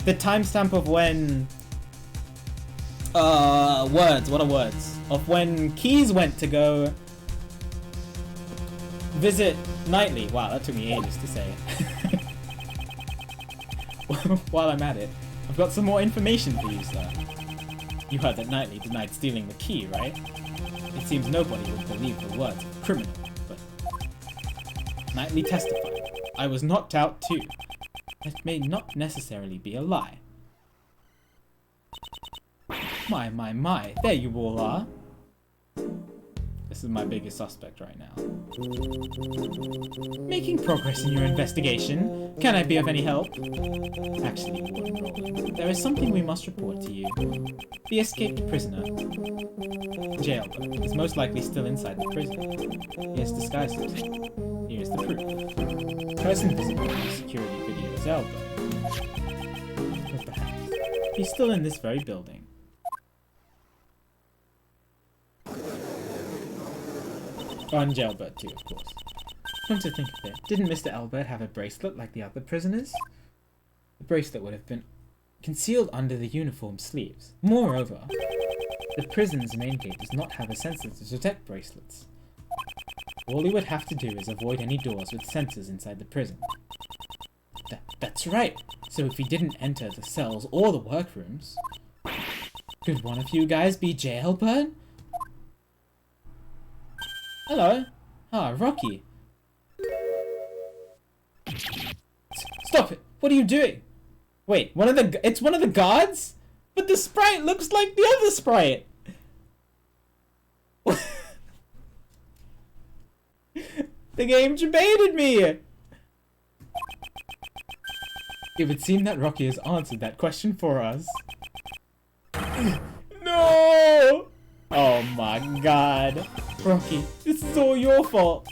timestamp of when words, what are words? Of when Keys went to go visit Knightley. Wow, that took me ages to say. While I'm at it, I've got some more information for you, sir. You heard that Knightley denied stealing the key, right? It seems nobody would believe the words of a criminal, but Knightley testified. I was knocked out too. That may not necessarily be a lie. My, there you all are. This is my biggest suspect right now. Making progress in your investigation. Can I be of any help? Actually, there is something we must report to you. The escaped prisoner, Jailbird, is most likely still inside the prison. He has disguised himself. Here is the proof. Person visible in the security video is Albert. Or perhaps he's still in this very building. On Jailbird too, of course. Come to think of it, didn't Mr. Albert have a bracelet like the other prisoners? The bracelet would have been concealed under the uniform sleeves. Moreover, the prison's main gate does not have a sensor to detect bracelets. All he would have to do is avoid any doors with sensors inside the prison. That's right. So if he didn't enter the cells or the workrooms, could one of you guys be Jailbird? Hello. Ah, Rocky. Stop it! What are you doing? Wait, it's one of the guards? But the sprite looks like the other sprite! The game debated me! It would seem that Rocky has answered that question for us. No! Oh my god. Rocky, this is all your fault.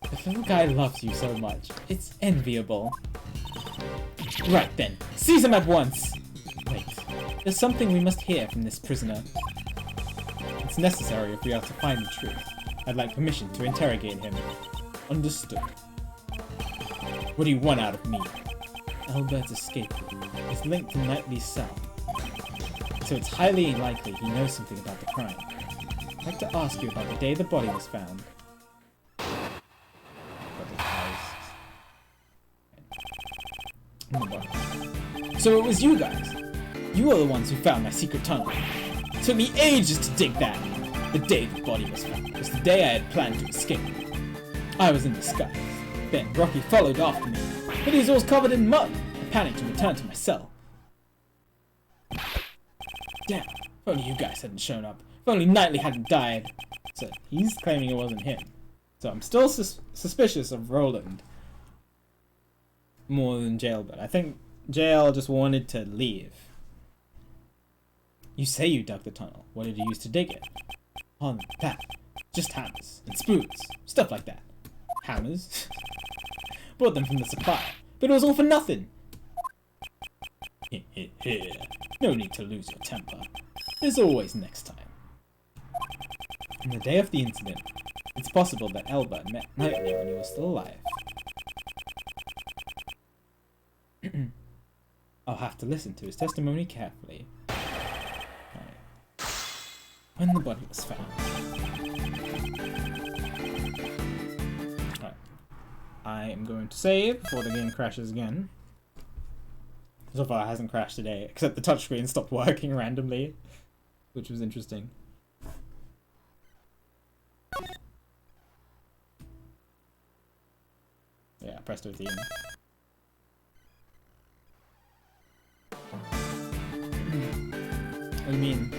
The little guy loves you so much. It's enviable. Right then, seize him at once! Wait, there's something we must hear from this prisoner. It's necessary if we are to find the truth. I'd like permission to interrogate him. Understood. What do you want out of me? Albert's escape is linked to Knightley's cell, so it's highly likely he knows something about the crime. I'd like to ask you about the day the body was found. So it was you guys. You were the ones who found my secret tunnel. It took me ages to dig that. The day the body was found was the day I had planned to escape. I was in disguise. Then Rocky followed after me, but he was all covered in mud. I panicked and returned to my cell. Damn, if only you guys hadn't shown up. If only Knightley hadn't died. So he's claiming it wasn't him. So I'm still suspicious of Roland more than Jailbird. I think Jail just wanted to leave. You say you dug the tunnel. What did you use to dig it? On that. Just hammers and spoons. Stuff like that. Hammers? Bought them from the supplier. But it was all for nothing. No need to lose your temper. There's always next time. On the day of the incident, it's possible that Albert met Knightley when he was still alive. I'll have to listen to his testimony carefully. Right. When the body was found. Right. I am going to save before the game crashes again. So far it hasn't crashed today, except the touchscreen stopped working randomly, which was interesting. Yeah, presto theme. What do you mean?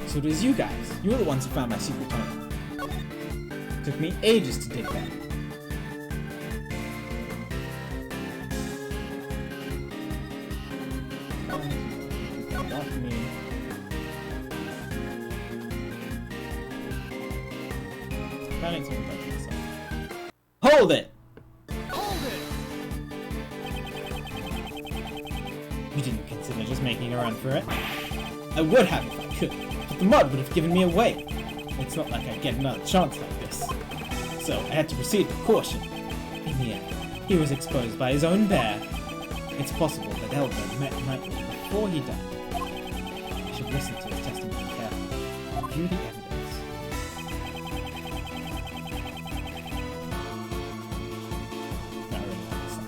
So it was you guys. You were the ones who found my secret tunnel. It took me ages to dig that. Apparently someone broke myself. Hold it! Hold it! You didn't consider just making a run for it? I would have if I could, but the mud would have given me away. It's not like I'd get another chance like this. So I had to proceed with caution. In the end, he was exposed by his own bear. It's possible that Elbert met Knightley before he died. You should listen to his testimony carefully and view the evidence. Not really like this.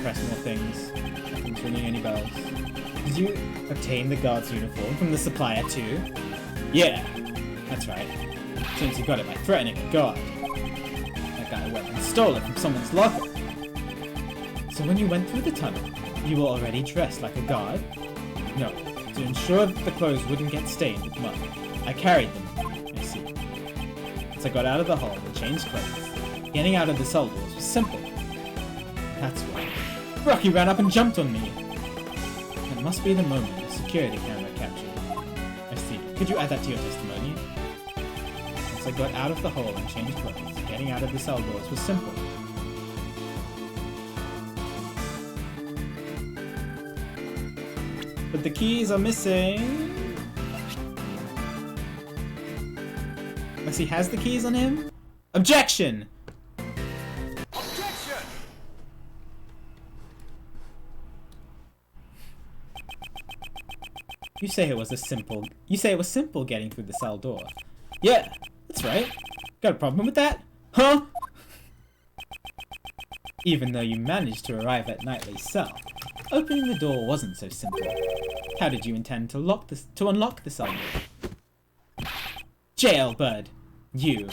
Press more things. Nothing's ringing any bells. Did you obtain the guard's uniform from the supplier too? Yeah, that's right. Seems you got it by threatening a guard. That guy went and stole it from someone's locker. So when you went through the tunnel, you were already dressed like a guard? No, to ensure that the clothes wouldn't get stained with mud. I carried them. I see. Once I got out of the hole and changed clothes, getting out of the cell doors was simple. That's why. Rocky ran up and jumped on me. That must be the moment the security camera captured. I see. Could you add that to your testimony? Once I got out of the hole and changed clothes, getting out of the cell doors was simple. But the keys are missing. Unless he has the keys on him? Objection! Objection! You say it was simple getting through the cell door. Yeah, that's right. Got a problem with that? Huh? Even though you managed to arrive at Knightley's cell, opening the door wasn't so simple. How did you intend to unlock the cell door? Jailbird, you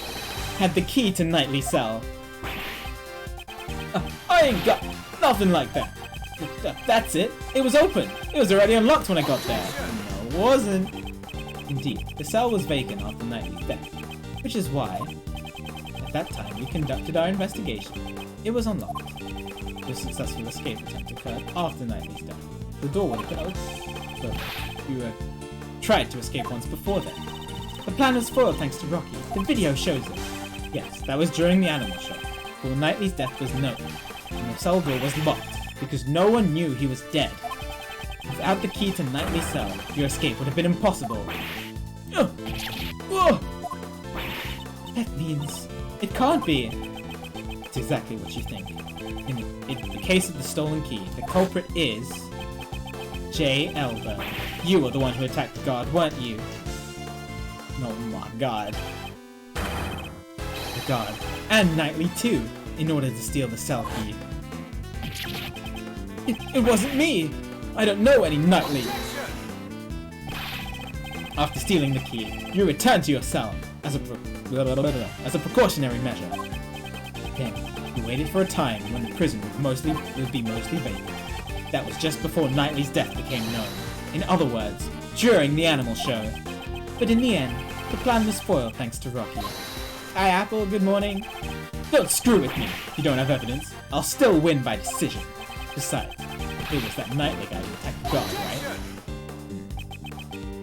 had the key to Knightley's cell. I ain't got nothing like that. That's it. It was open. It was already unlocked when I got there. No, it wasn't. Indeed, the cell was vacant after Knightley's death, which is why, at that time, we conducted our investigation. It was unlocked. The successful escape attempt occurred after Knightley's death. The door would have been open, but you tried to escape once before then. The plan was foiled thanks to Rocky. The video shows it. Yes, that was during the animal show, before Knightley's death was known, and the cell door was locked, because no one knew he was dead. Without the key to Knightley's cell, your escape would have been impossible. That means it can't be. It's exactly what you think. In the case of the stolen key, the culprit is J. Elber. You were the one who attacked the guard, weren't you? Oh my god. The guard. And Knightley too, in order to steal the cell key. It wasn't me! I don't know any Knightley! After stealing the key, you returned to your cell as a precautionary measure. Then, you waited for a time when the prison would be mostly vacant. That was just before Knightley's death became known. In other words, during the animal show. But in the end, the plan was foiled thanks to Rocky. Hi Apple, good morning. Don't screw with me. If you don't have evidence, I'll still win by decision. Besides, it was that Knightley guy who attacked the guard, right?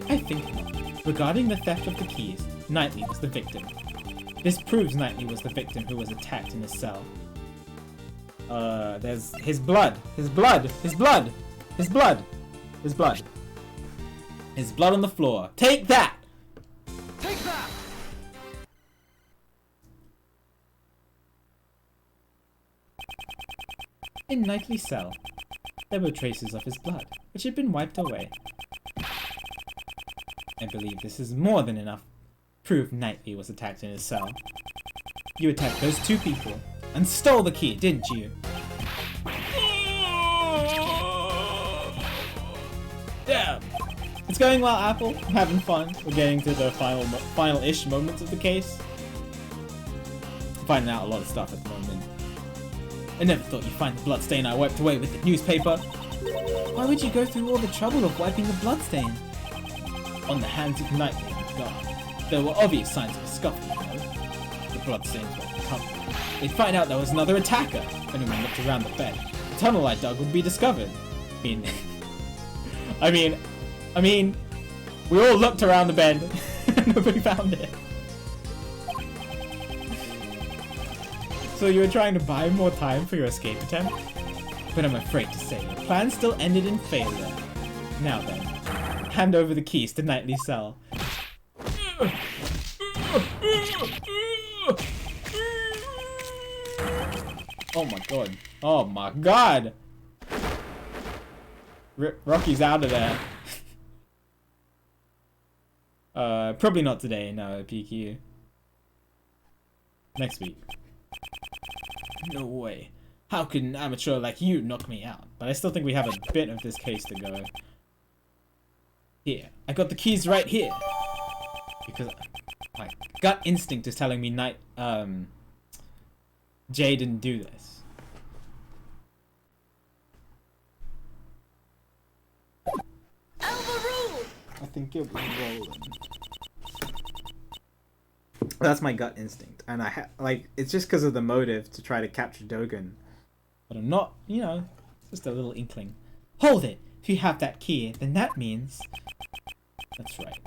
I think not. Regarding the theft of the keys, Knightley was the victim. This proves Knightley was the victim who was attacked in his cell. There's his blood. His blood. His blood. His blood. His blood. His blood on the floor. Take that! Take that! In Knightley's cell, there were traces of his blood, which had been wiped away. I believe this is more than enough proof Knightley was attacked in his cell. You attacked those two people and stole the key, didn't you? Damn! It's going well, Apple. I'm having fun. We're getting to the final-ish moments of the case. I'm finding out a lot of stuff at the moment. I never thought you'd find the bloodstain I wiped away with the newspaper. Why would you go through all the trouble of wiping the bloodstain? On the hands of Knightley and the guard. There were obvious signs of a scuffle, you know. The bloodstains were the tunnel. They'd find out there was another attacker. If anyone looked around the bed, the tunnel I dug would be discovered. I mean, we all looked around the bed and nobody found it. So you were trying to buy more time for your escape attempt? But I'm afraid to say your plan still ended in failure. Now then, hand over the keys to Knightley's cell. Oh my god. Oh my god! Rocky's out of there. Probably not today, no, PQ. Next week. No way. How could an amateur like you knock me out? But I still think we have a bit of this case to go. Here, I got the keys right here. Because my gut instinct is telling me Jay didn't do this. I think it was Roland. That's my gut instinct, and it's just because of the motive to try to capture Dogen. But I'm not, just a little inkling. Hold it! If you have that key, then that means... That's right.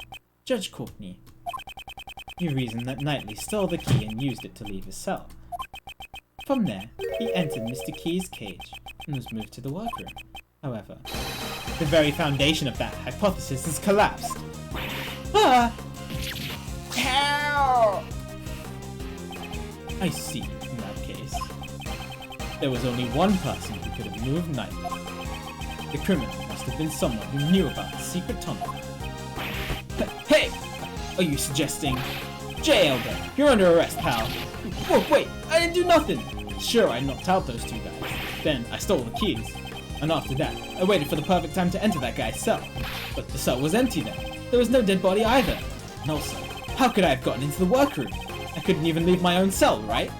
Judge Courtney. You reasoned that Knightley stole the key and used it to leave his cell. From there, he entered Mr. Key's cage and was moved to the workroom. However, the very foundation of that hypothesis has collapsed. Ah! How? I see, in that case. There was only one person who could have moved Knightley. The criminal must have been someone who knew about the secret tunnel. Hey! Are you suggesting... Jay Elder, you're under arrest, pal. Whoa, wait, I didn't do nothing! Sure, I knocked out those two guys. Then, I stole the keys. And after that, I waited for the perfect time to enter that guy's cell. But the cell was empty then. There was no dead body either. And also, how could I have gotten into the workroom? I couldn't even leave my own cell, right?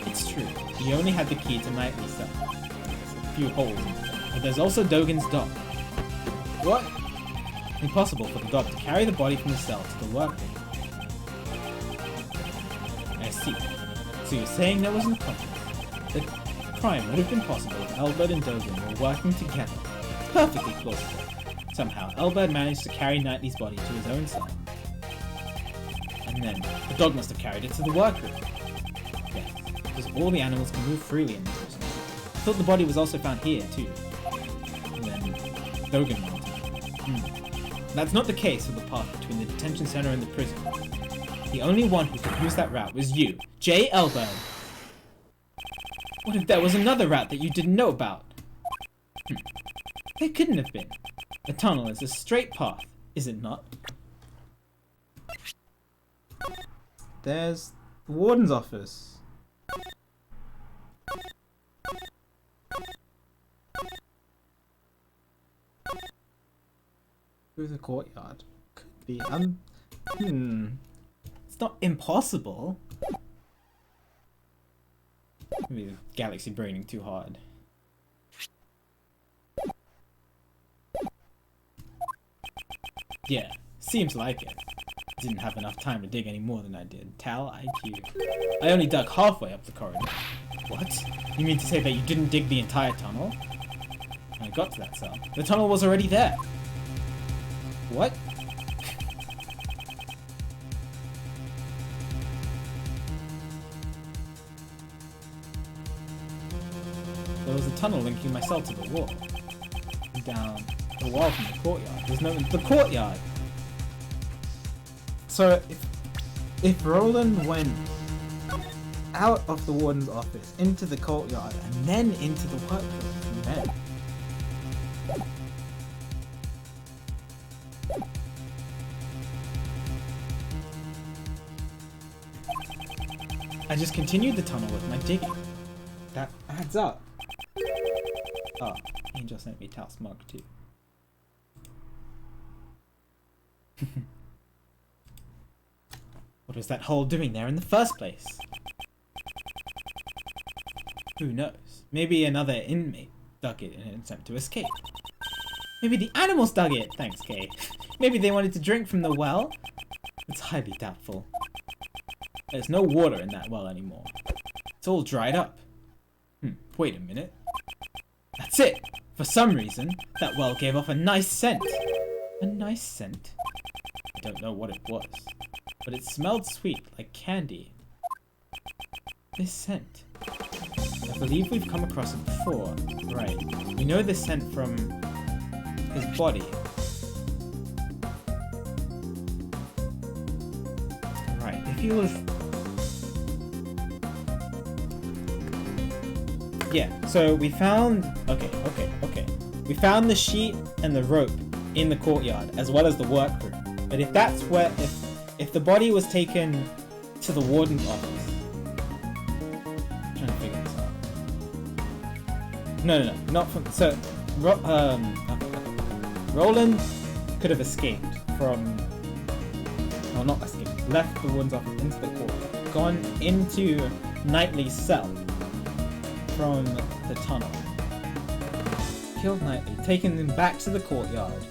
It's true, you only had the key to Knightley's cell. There's a few holes in it, but there's also Dogen's dog. What? Impossible for the dog to carry the body from the cell to the workroom. I see. So you're saying there was an accomplice? The crime would have been possible if Elbert and Dogen were working together. Perfectly plausible. Somehow, Elbert managed to carry Knightley's body to his own cell. And then, the dog must have carried it to the workroom. Yes, because all the animals can move freely in the prison. I thought the body was also found here, too. And then, Dogen went. That's not the case for the path between the detention center and the prison. The only one who could use that route was you, Jay Elbert. What if there was another route that you didn't know about? There couldn't have been. The tunnel is a straight path, is it not? There's the warden's office. Through the courtyard. Could be. It's not impossible. Maybe the galaxy braining too hard. Yeah, seems like it. Didn't have enough time to dig any more than I did. Tal IQ. I only dug halfway up the corridor. What? You mean to say that you didn't dig the entire tunnel? When I got to that cell, the tunnel was already there. What? There was a tunnel linking my cell to the wall. Down the wall from the courtyard. There's no... The courtyard! So, if Roland went out of the warden's office, into the courtyard, and then into the workroom from there... I just continued the tunnel with my digging. That adds up. Oh, Angel sent me Tal Smug too. What was that hole doing there in the first place? Who knows? Maybe another inmate dug it in an attempt to escape. Maybe the animals dug it! Thanks, Kay. Maybe they wanted to drink from the well? It's highly doubtful. There's no water in that well anymore. It's all dried up. Wait a minute. That's it! For some reason, that well gave off a nice scent. A nice scent? I don't know what it was, but it smelled sweet, like candy. This scent. I believe we've come across it before. Right. We know this scent from his body. Right. If he was... Yeah, so we found... Okay. We found the sheet and the rope in the courtyard, as well as the workroom. But if that's where... If the body was taken to the warden's office... I'm trying to figure this out. No, not from... So, Roland could have escaped from... Well, not escaped. Left the warden's office into the courtyard. Gone into Knightley's cell from the tunnel. Killed Knightley, taken him back to the courtyard.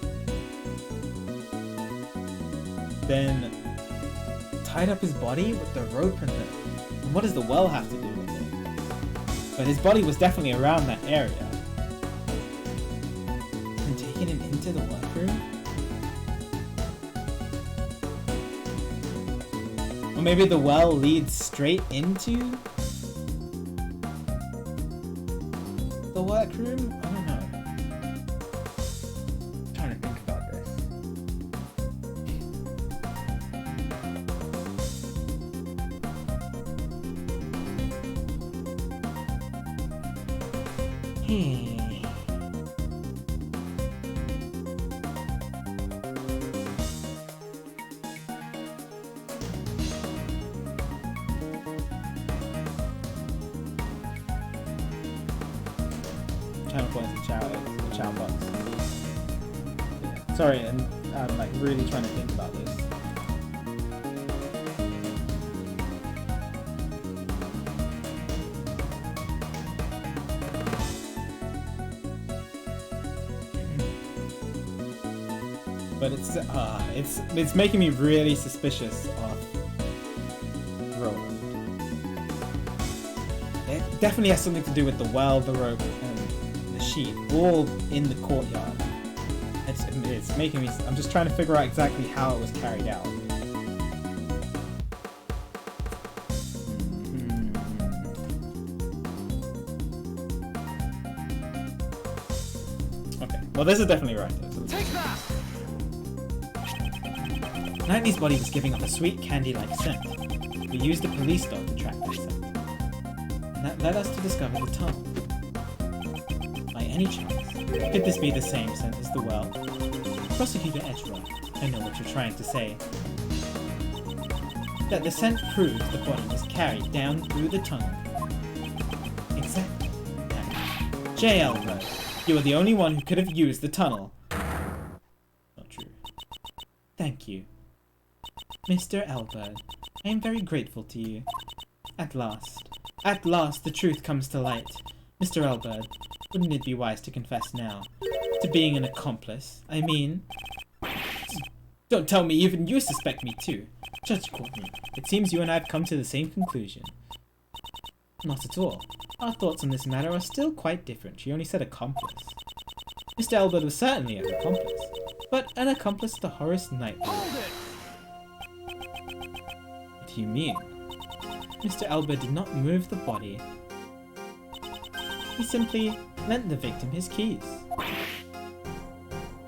Then tied up his body with the rope and what does the well have to do with it? But his body was definitely around that area. And taken him into the workroom? Or maybe the well leads straight into the workroom? I don't know. I'm trying to think about this. Trying to point the chat box. Yeah. Sorry, and I'm like really trying to think about this. But it's making me really suspicious of Roland. It definitely has something to do with the well, the rope, and the sheet, all in the courtyard. It's making me... I'm just trying to figure out exactly how it was carried out. Okay, well this is definitely right though. So Take that! Knightley's body was giving off a sweet candy-like scent. We used a police dog to track that scent. And that led us to discover the tunnel. By any chance, could this be the same scent as the well? Prosecutor Edgeworth, I know what you're trying to say. That the scent proves the body was carried down through the tunnel. Exactly. Now, J. Albert, you are the only one who could have used the tunnel. Not true. Thank you. Mr. Albert, I am very grateful to you. At last the truth comes to light. Mr. Albert, wouldn't it be wise to confess now? To being an accomplice, I mean... Don't tell me even you suspect me too. Judge Courtney, it seems you and I have come to the same conclusion. Not at all. Our thoughts on this matter are still quite different. She only said accomplice. Mr. Albert was certainly an accomplice, but an accomplice to Horace Knightley. Hold it! What do you mean? Mr. Albert did not move the body. He simply lent the victim his keys.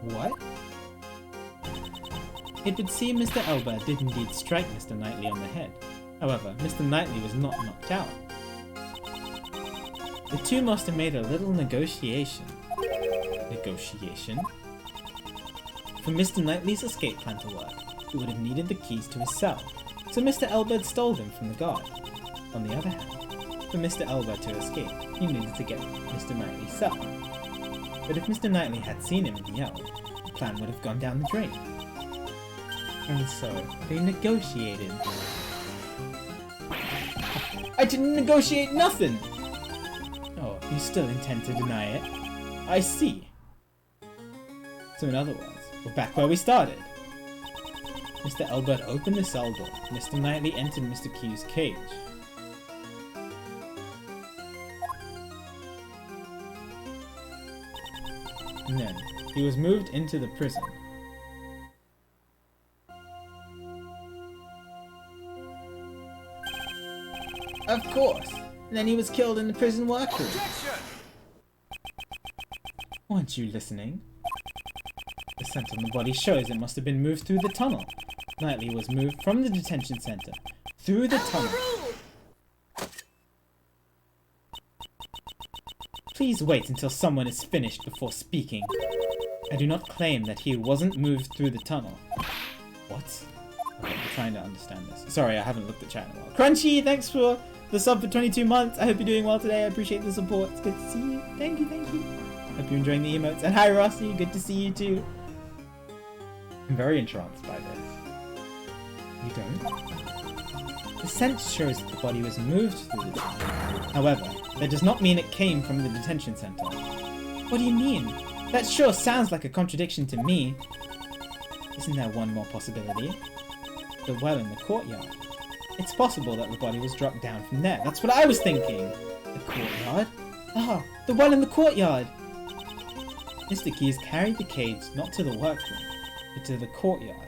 What? It would seem Mr. Albert did indeed strike Mr. Knightley on the head. However, Mr. Knightley was not knocked out. The two must have made a little negotiation. Negotiation? For Mr. Knightley's escape plan to work, he would have needed the keys to his cell, so Mr. Albert stole them from the guard. On the other hand, for Mr. Albert to escape, he needed to get Mr. Knightley's cell. But if Mr. Knightley had seen him in the L, the plan would have gone down the drain. And so, they negotiated. I didn't negotiate nothing! Oh, you still intend to deny it? I see. So in other words, we're back where we started. Mr. Elbert opened the cell door. Mr. Knightley entered Mr. Q's cage. And then, he was moved into the prison. Of course! And then he was killed in the prison workroom. Weren't you listening? The scent on the body shows it must have been moved through the tunnel. Knightley was moved from the detention center through the tunnel. Please wait until someone is finished before speaking. I do not claim that he wasn't moved through the tunnel. What? Okay, I'm trying to understand this. Sorry, I haven't looked at chat in a while. Crunchy, thanks for the sub for 22 months. I hope you're doing well today. I appreciate the support. It's good to see you. Thank you, thank you. Hope you're enjoying the emotes. And hi, Rossi. Good to see you too. I'm very entranced by this. You don't? The scent shows that the body was moved through the tunnel. However, that does not mean it came from the detention center. What do you mean? That sure sounds like a contradiction to me. Isn't there one more possibility? The well in the courtyard. It's possible that the body was dropped down from there. That's what I was thinking. The courtyard? Ah, the well in the courtyard. Mr. Keys carried the cage not to the workroom, but to the courtyard.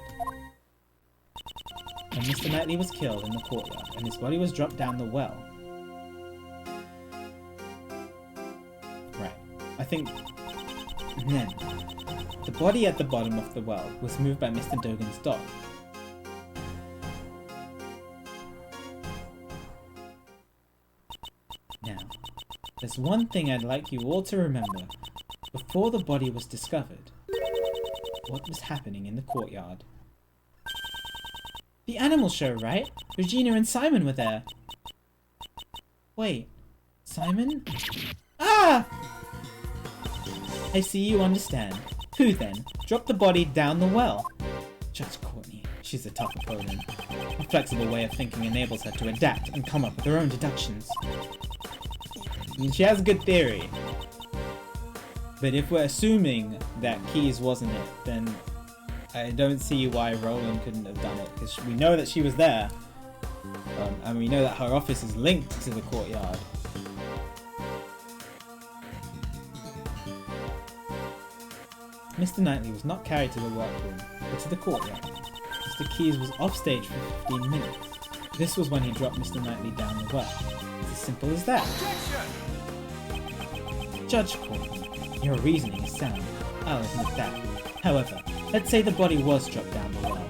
And Mr. Knightley was killed in the courtyard, and his body was dropped down the well. Right. I think... And then, the body at the bottom of the well was moved by Mr. Dogan's dog. Now, there's one thing I'd like you all to remember. Before the body was discovered, what was happening in the courtyard? The animal show, right? Regina and Simon were there. Wait, Simon? Ah! I see you understand. Who then dropped the body down the well? Judge Courtney. She's a tough opponent. A flexible way of thinking enables her to adapt and come up with her own deductions. And she has a good theory. But if we're assuming that Keys wasn't it, then I don't see why Roland couldn't have done it, because we know that she was there. And we know that her office is linked to the courtyard. Mr. Knightley was not carried to the workroom, but to the courtyard. Mr. Keys was off stage for 15 minutes. This was when he dropped Mr. Knightley down the well. It's as simple as that. Judge Courtney, your reasoning is sound. I'll admit that. However, let's say the body was dropped down the well.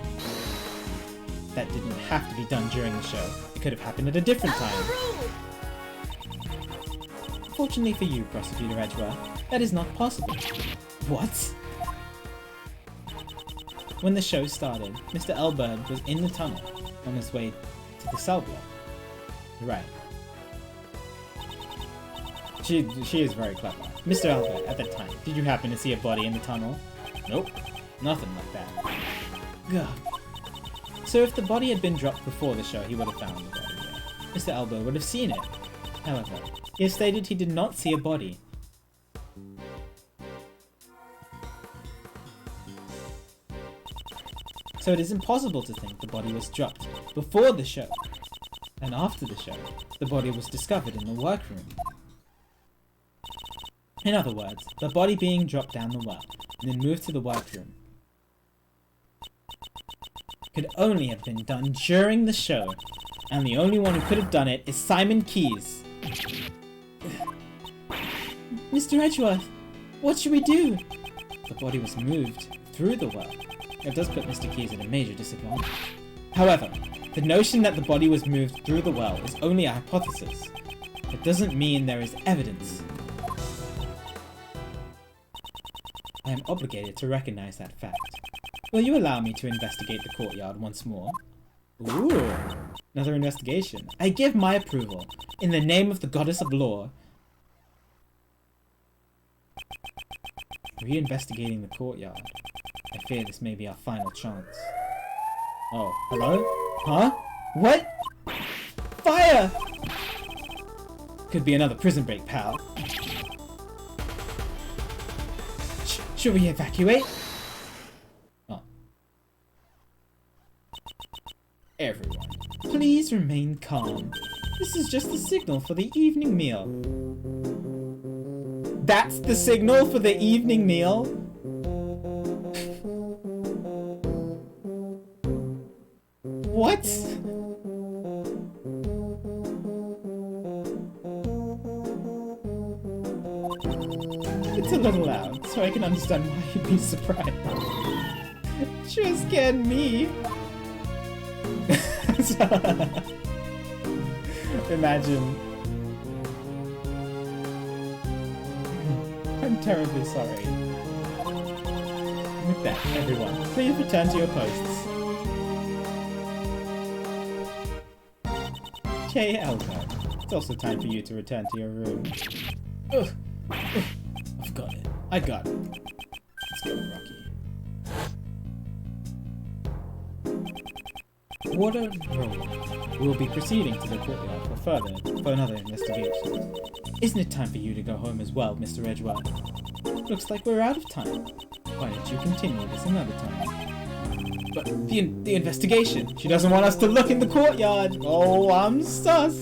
That didn't have to be done during the show. It could have happened at a different time. Fortunately for you, Prosecutor Edgeworth, that is not possible. What? When the show started, Mr. Elbert was in the tunnel, on his way to the cell block. Right. She is very clever. Mr. Elbert, at that time, did you happen to see a body in the tunnel? Nope. Nothing like that. Gah. So if the body had been dropped before the show, he would have found the body there. Mr. Elbert would have seen it. However, he has stated he did not see a body. So it is impossible to think the body was dropped before the show. And after the show, the body was discovered in the workroom. In other words, the body being dropped down the well and then moved to the workroom could only have been done during the show, and the only one who could have done it is Simon Keys. Mr. Edgeworth, what should we do? The body was moved through the well. It does put Mr. Keys at a major disadvantage. However, the notion that the body was moved through the well is only a hypothesis. It doesn't mean there is evidence. I am obligated to recognize that fact. Will you allow me to investigate the courtyard once more? Ooh, another investigation. I give my approval, in the name of the goddess of law. Reinvestigating the courtyard. I fear this may be our final chance. Oh, hello? Huh? What? Fire! Could be another prison break, pal. Should we evacuate? Oh. Everyone, please remain calm. This is just the signal for the evening meal. That's the signal for the evening meal? What? It's a little loud, so I can understand why you'd be surprised. Sure scared me. Imagine. I'm terribly sorry. With that, everyone, please return to your posts. J. Albert, it's also time for you to return to your room. Ugh. I've got it. I got it. Let's go, Rocky. Warder Roll. We will be proceeding to the courtyard for another investigation. Isn't it time for you to go home as well, Mr. Edgeworth? Looks like we're out of time. Why don't you continue this another time? But the investigation! She doesn't want us to look in the courtyard! Oh, I'm sus!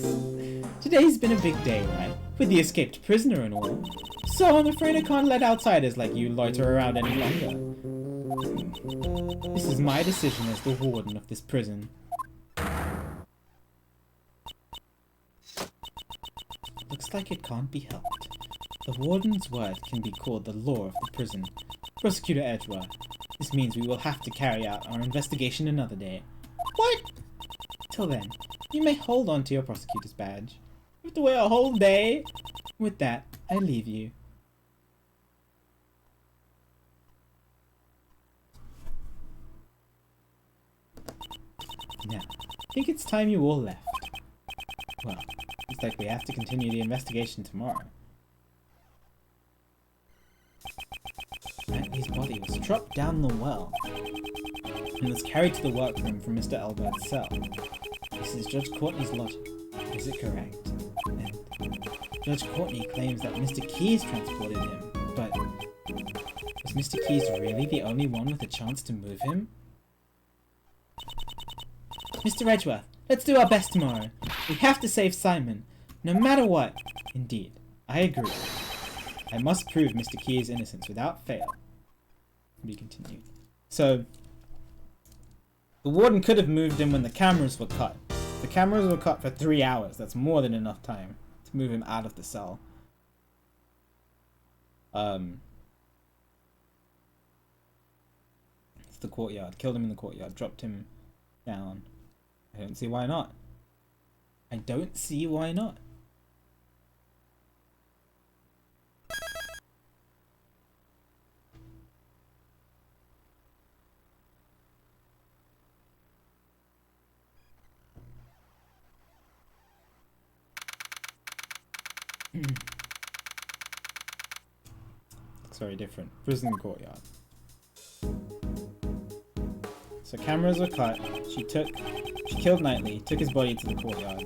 Today's been a big day, right? With the escaped prisoner and all. So I'm afraid I can't let outsiders like you loiter around any longer. This is my decision as the warden of this prison. Looks like it can't be helped. The warden's word can be called the law of the prison. Prosecutor Edgeworth, this means we will have to carry out our investigation another day. What? Till then, you may hold on to your prosecutor's badge. You have to wait a whole day? With that, I leave you. Now, I think it's time you all left. Well, looks like we have to continue the investigation tomorrow. Knightley's body was dropped down the well and was carried to the workroom from Mr. Albert's cell. This is Judge Courtney's logic. Is it correct? And Judge Courtney claims that Mr. Keyes transported him, but was Mr. Keyes really the only one with a chance to move him? Mr. Edgeworth, let's do our best tomorrow. We have to save Simon, no matter what. Indeed, I agree. I must prove Mr. Keyes' innocence without fail. To be continued. So, the warden could have moved him when the cameras were cut. The cameras were cut for 3 hours. That's more than enough time to move him out of the cell. It's the courtyard. Killed him in the courtyard. Dropped him down. I don't see why not. I don't see why not. Looks very different. Prison courtyard. So cameras were cut. She killed Knightley, took his body to the courtyard,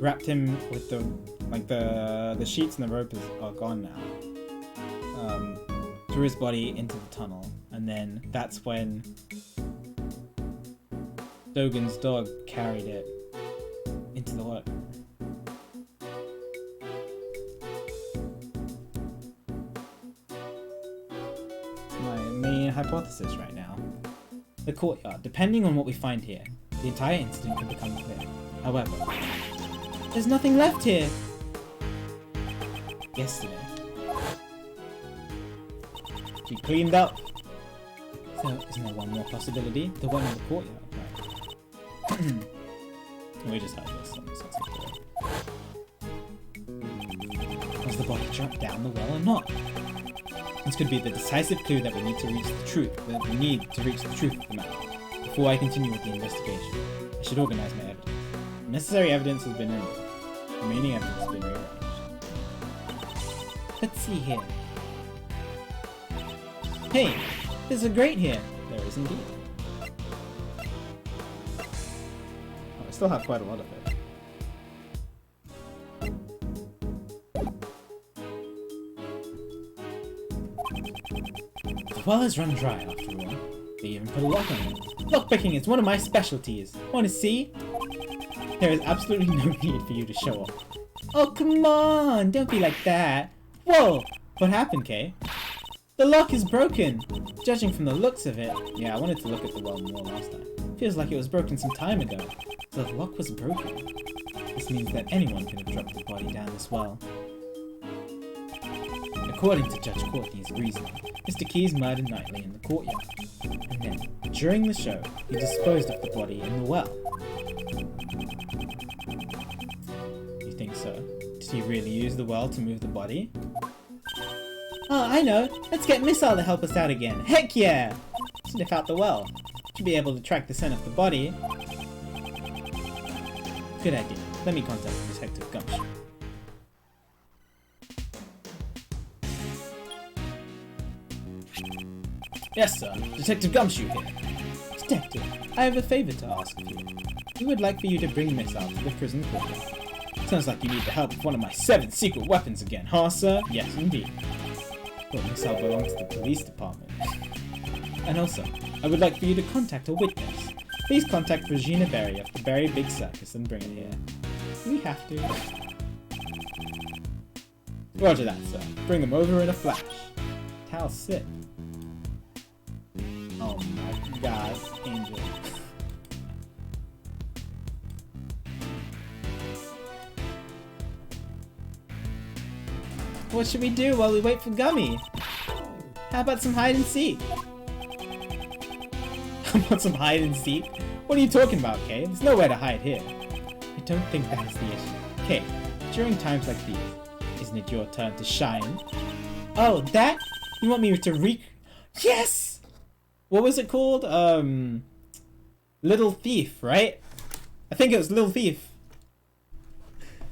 wrapped him with the sheets and the rope are gone now. Threw his body into the tunnel, and then that's when Dogan's dog carried it into the water. My main hypothesis right now. The courtyard. Depending on what we find here, the entire incident could become clear. However, there's nothing left here! Yesterday. She cleaned up. So, isn't there one more possibility? The one in the courtyard, right? We just had this one, so it's clear. Was the body dropped down the well or not? This could be the decisive clue that we need to reach the truth. That we need to reach the truth of the matter. Before I continue with the investigation, I should organize my evidence. The necessary evidence has been removed. The remaining evidence has been rearranged. Let's see here. Hey, there's a grate here. There is indeed. Oh, I still have quite a lot of it. The well has run dry after all. They even put a lock on it. Lockpicking is one of my specialties. Want to see? There is absolutely no need for you to show off. Oh, come on! Don't be like that. Whoa! What happened, Kay? The lock is broken! Judging from the looks of it... Yeah, I wanted to look at the well more last time. Feels like it was broken some time ago. So the lock was broken. This means that anyone could have dropped the body down this well. According to Judge Courtney's reasoning, Mr. Keyes murdered Knightley in the courtyard. And then, during the show, he disposed of the body in the well. You think so? Did he really use the well to move the body? Oh, I know! Let's get Missile to help us out again! Heck yeah! Sniff out the well. Should be able to track the scent of the body. Good idea. Let me contact Detective Gumshoe. Yes, sir. Detective Gumshoe here. Detective, I have a favor to ask of you. We would like for you to bring Missile to the prison courtyard. Sounds like you need the help of one of my 7 secret weapons again, huh, sir? Yes, indeed. Well, Missile belongs to the police department. And also, I would like for you to contact a witness. Please contact Regina Berry of the Berry Big Circus and bring it here. We have to. Roger that, sir. Bring him over in a flash. Tal, sit. Oh my god, Angel. What should we do while we wait for Gummy? How about some hide and seek? How about some hide and seek? What are you talking about, Kay? There's nowhere to hide here. I don't think that is the issue. Kay, during times like these, isn't it your turn to shine? Oh, that? You want me to Yes! What was it called? Little Thief, right? I think it was Little Thief.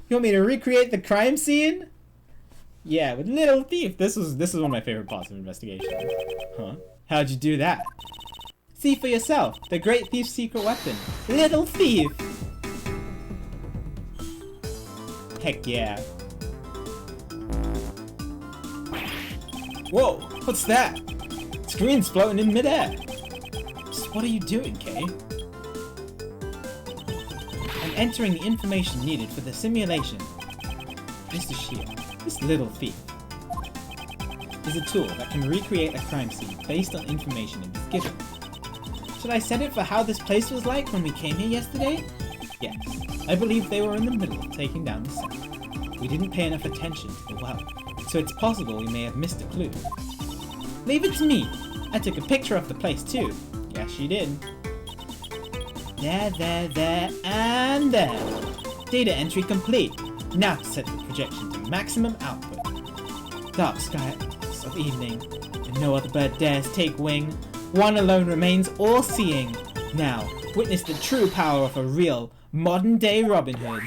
You want me to recreate the crime scene? Yeah, with Little Thief. This is one of my favorite parts of investigation. Huh? How'd you do that? See for yourself. The Great Thief's secret weapon. Little Thief! Heck yeah. Whoa! What's that? Screen's floating in midair. Just what are you doing, Kay? I'm entering the information needed for the simulation. Mr. Shield, this Little Thief is a tool that can recreate a crime scene based on information it is given. Should I set it for how this place was like when we came here yesterday? Yes, I believe they were in the middle of taking down the set. We didn't pay enough attention to the well, so it's possible we may have missed a clue. Leave it to me! I took a picture of the place too. Yes, you did. There, and there. Data entry complete. Now to set the projection to maximum output. Dark skies of evening, and no other bird dares take wing. One alone remains all-seeing. Now, witness the true power of a real, modern-day Robin Hood.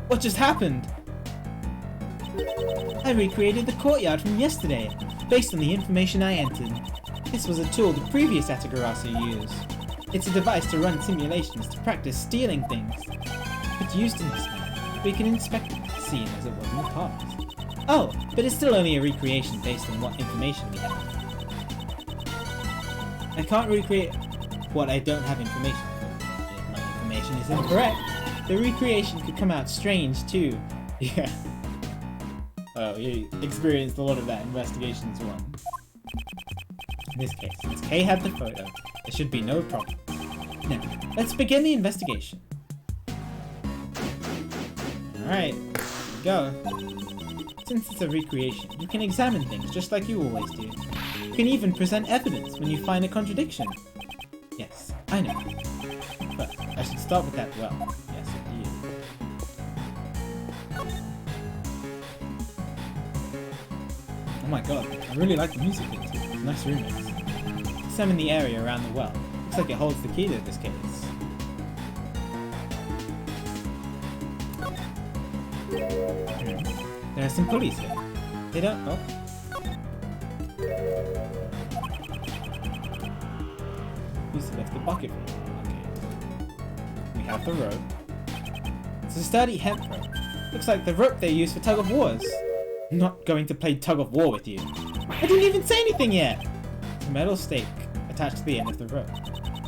What just happened? I recreated the courtyard from yesterday, based on the information I entered. This was a tool the previous Atagarasu used. It's a device to run simulations to practice stealing things. If used in this manner, we can inspect the scene as it was in the past. Oh, but it's still only a recreation based on what information we have. I can't recreate what I don't have information for. If my information is incorrect, the recreation could come out strange too. Yeah. Oh, you experienced a lot of that in Investigations 1. In this case, since Kay had the photo, there should be no problem. Now, let's begin the investigation. Alright, go. Since it's a recreation, you can examine things just like you always do. You can even present evidence when you find a contradiction. Yes, I know. But I should start with that well. Yes, indeed. Oh my god, I really like the music in it. It's a nice remix. Examine the area around the well. Looks like it holds the key to this case. There are some pulleys here. They don't... Oh. Who's left the bucket for? Okay. We have the rope. It's a sturdy hemp rope. Looks like the rope they use for tug of wars. I'm not going to play tug of war with you. I didn't even say anything yet! It's a metal stake attached to the end of the rope.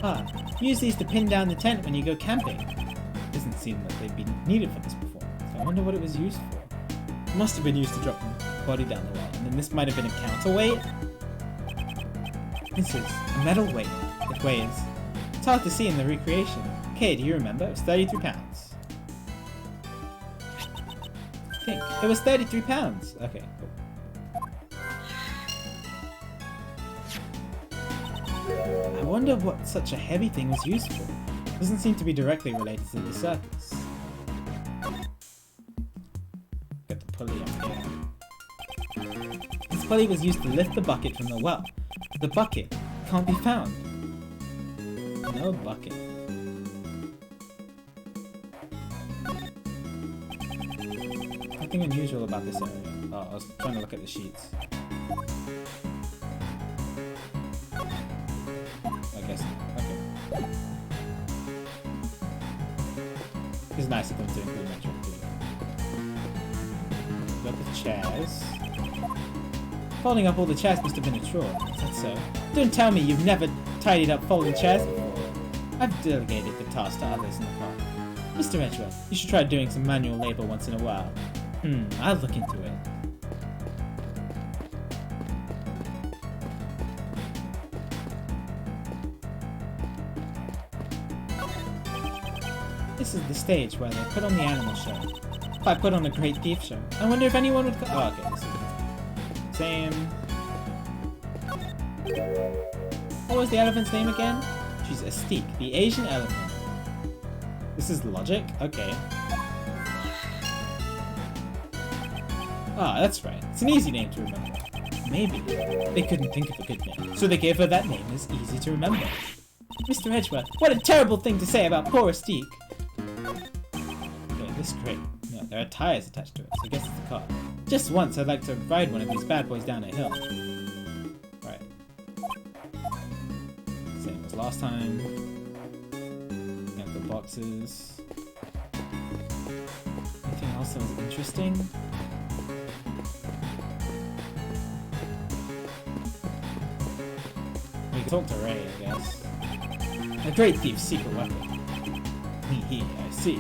Ah, use these to pin down the tent when you go camping. Doesn't seem like they've been needed for this performance. I wonder what it was used for. It must have been used to drop the body down the well, and then this might have been a counterweight. This is a metal weight. It weighs. It's hard to see in the recreation. Okay, do you remember? It was 33 pounds. I think it was 33 pounds. Okay, cool. I wonder what such a heavy thing was used for. Doesn't seem to be directly related to the circus. Get the pulley up here. This pulley was used to lift the bucket from the well. The bucket can't be found. No bucket. Nothing unusual about this area. Oh, I was trying to look at the sheets. I guess not. Okay. It's nice of them to include metric too. Got the chairs. Folding up all the chairs must have been a chore. Is that so? Don't tell me you've never tidied up folding chairs before. I've delegated the task to others in the park. Mr. Edgeworth, you should try doing some manual labor once in a while. I'll look into it. This is the stage where they put on the animal show. If I put on a great thief show, I wonder if anyone would oh, okay, this is same. What was the elephant's name again? She's Astique, the Asian elephant. This is logic? Okay. Ah, that's right. It's an easy name to remember. Maybe they couldn't think of a good name, so they gave her that name as easy to remember. Mr. Edgeworth, what a terrible thing to say about poor Astique. Okay, this is great. No, there are tires attached to it, so I guess it's a car. Just once, I'd like to ride one of these bad boys down a hill. Right. Same as last time. Got the boxes. Anything else that was interesting? We can talk to Ray, I guess. A great thief's secret weapon. I see.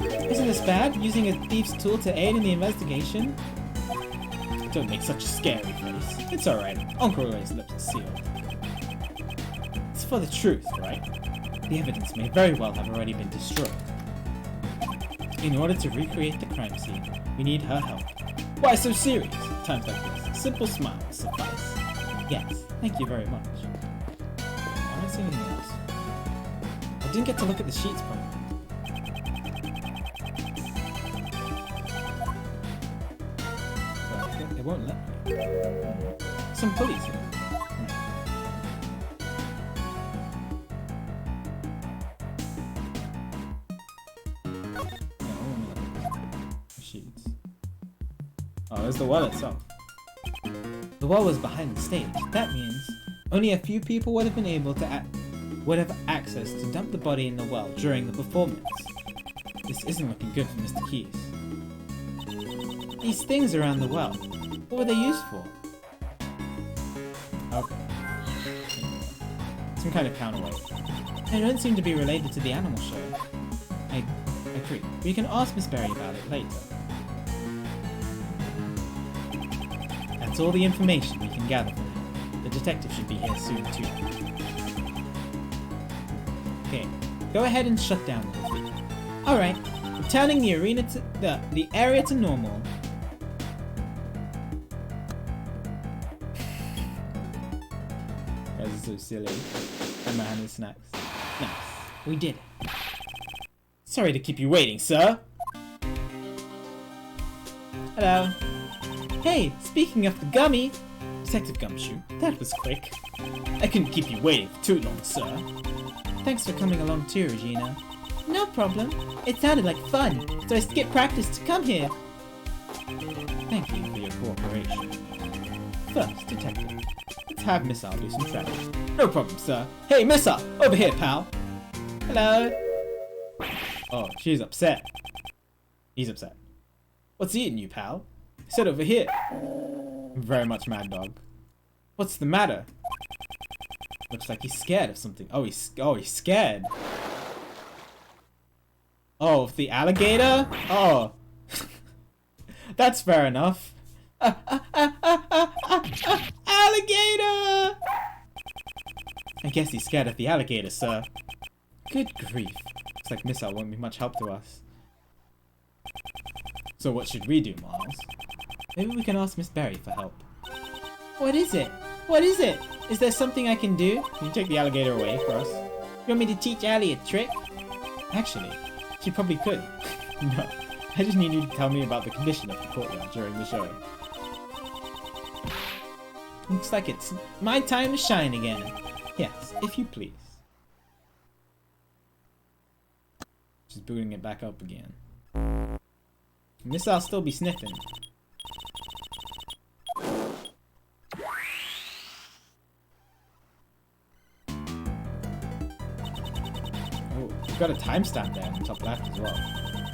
Isn't this bad? Using a thief's tool to aid in the investigation? Don't make such a scary face. It's alright. Uncle Ray's lips are sealed. It's for the truth, right? The evidence may very well have already been destroyed. In order to recreate the crime scene, we need her help. Why so serious? Times like this, a simple smile will suffice. Yes, thank you very much. I don't see anything else. I didn't get to look at the sheets properly. Well, it won't let me. Some pulleys here. Sheets. Oh, there's the well itself. The well was behind the stage. That means only a few people would have been able to would have access to dump the body in the well during the performance. This isn't looking good for Mr. Keys. These things around the well, what were they used for? Okay. Some kind of counterweight. They don't seem to be related to the animal show. I agree. We can ask Miss Berry about it later. That's all the information we can gather from him. The detective should be here soon too. Okay, go ahead and shut down the whole thing. Alright, returning the arena to the area to normal. That's so silly. And my honey snacks. Nice. We did it. Sorry to keep you waiting, sir. Hello. Hey, speaking of the gummy, Detective Gumshoe, that was quick. I couldn't keep you waiting for too long, sir. Thanks for coming along too, Regina. No problem. It sounded like fun, so I skipped practice to come here. Thank you for your cooperation. First, Detective, let's have Miss R do some traveling. No problem, sir. Hey, Miss R, over here, pal. Hello. Oh, she's upset. He's upset. What's eating you, pal? Sit over here. Very much mad dog. What's the matter? Looks like he's scared of something. Oh, he's scared. Oh, of the alligator? Oh. That's fair enough. Alligator! I guess he's scared of the alligator, sir. Good grief. Looks like Missile won't be much help to us. So what should we do, Miles? Maybe we can ask Miss Berry for help. What is it? What is it? Is there something I can do? Can you take the alligator away for us? You want me to teach Allie a trick? Actually, she probably could. No, I just need you to tell me about the condition of the courtyard during the show. Looks like it's my time to shine again. Yes, if you please. Just booting it back up again. Missile'll still be sniffing. Oh, we've got a timestamp there in the top left as well.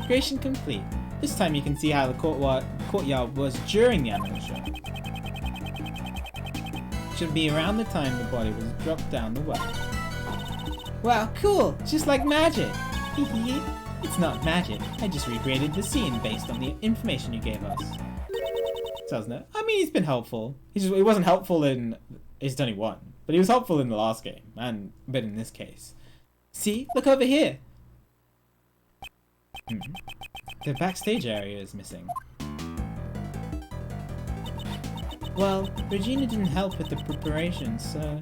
Creation complete. This time you can see how the courtyard was during the animal show. Should be around the time the body was dropped down the well. Wow, cool! Just like magic! Hehe. It's not magic. I just recreated the scene based on the information you gave us. Doesn't it? I mean, he's been helpful. He wasn't helpful in... He's only one. But he was helpful in the last game. And a bit in this case. See? Look over here! The backstage area is missing. Well, Regina didn't help with the preparations, so...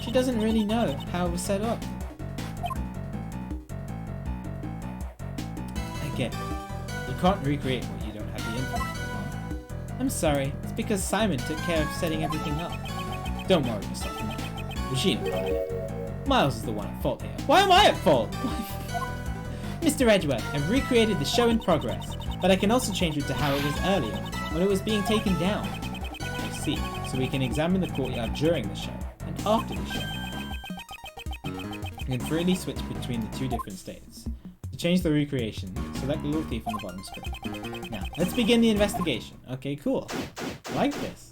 She doesn't really know how it was set up. I get it. You can't recreate what you don't have the information on. I'm sorry, it's because Simon took care of setting everything up. Don't worry yourself, Regina got it. Miles is the one at fault here. Why am I at fault? Mr. Edgeworth, I've recreated the show in progress, but I can also change it to how it was earlier, when it was being taken down. I see, so we can examine the courtyard during the show, and after the show. You can freely switch between the two different states. To change the recreation, select the little thief on the bottom screen. Now, let's begin the investigation. Okay, cool. I like this.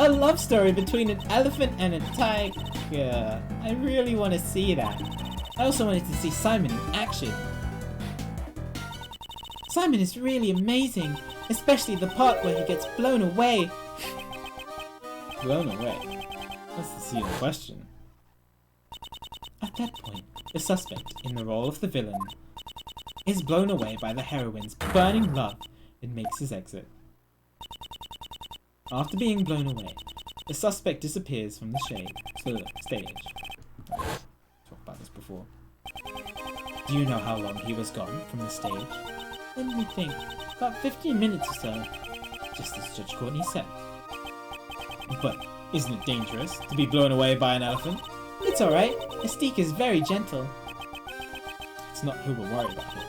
A love story between an elephant and a tiger. I really want to see that. I also wanted to see Simon in action. Simon is really amazing, especially the part where he gets blown away. Blown away? That's the scene in question. At that point, the suspect, in the role of the villain, is blown away by the heroine's burning love and makes his exit. After being blown away, the suspect disappears from the stage. Talked about this before. Do you know how long he was gone from the stage? Let me think. About 15 minutes or so. Just as Judge Courtney said. But isn't it dangerous to be blown away by an elephant? It's alright. Mystique is very gentle. It's not who we're worried about here.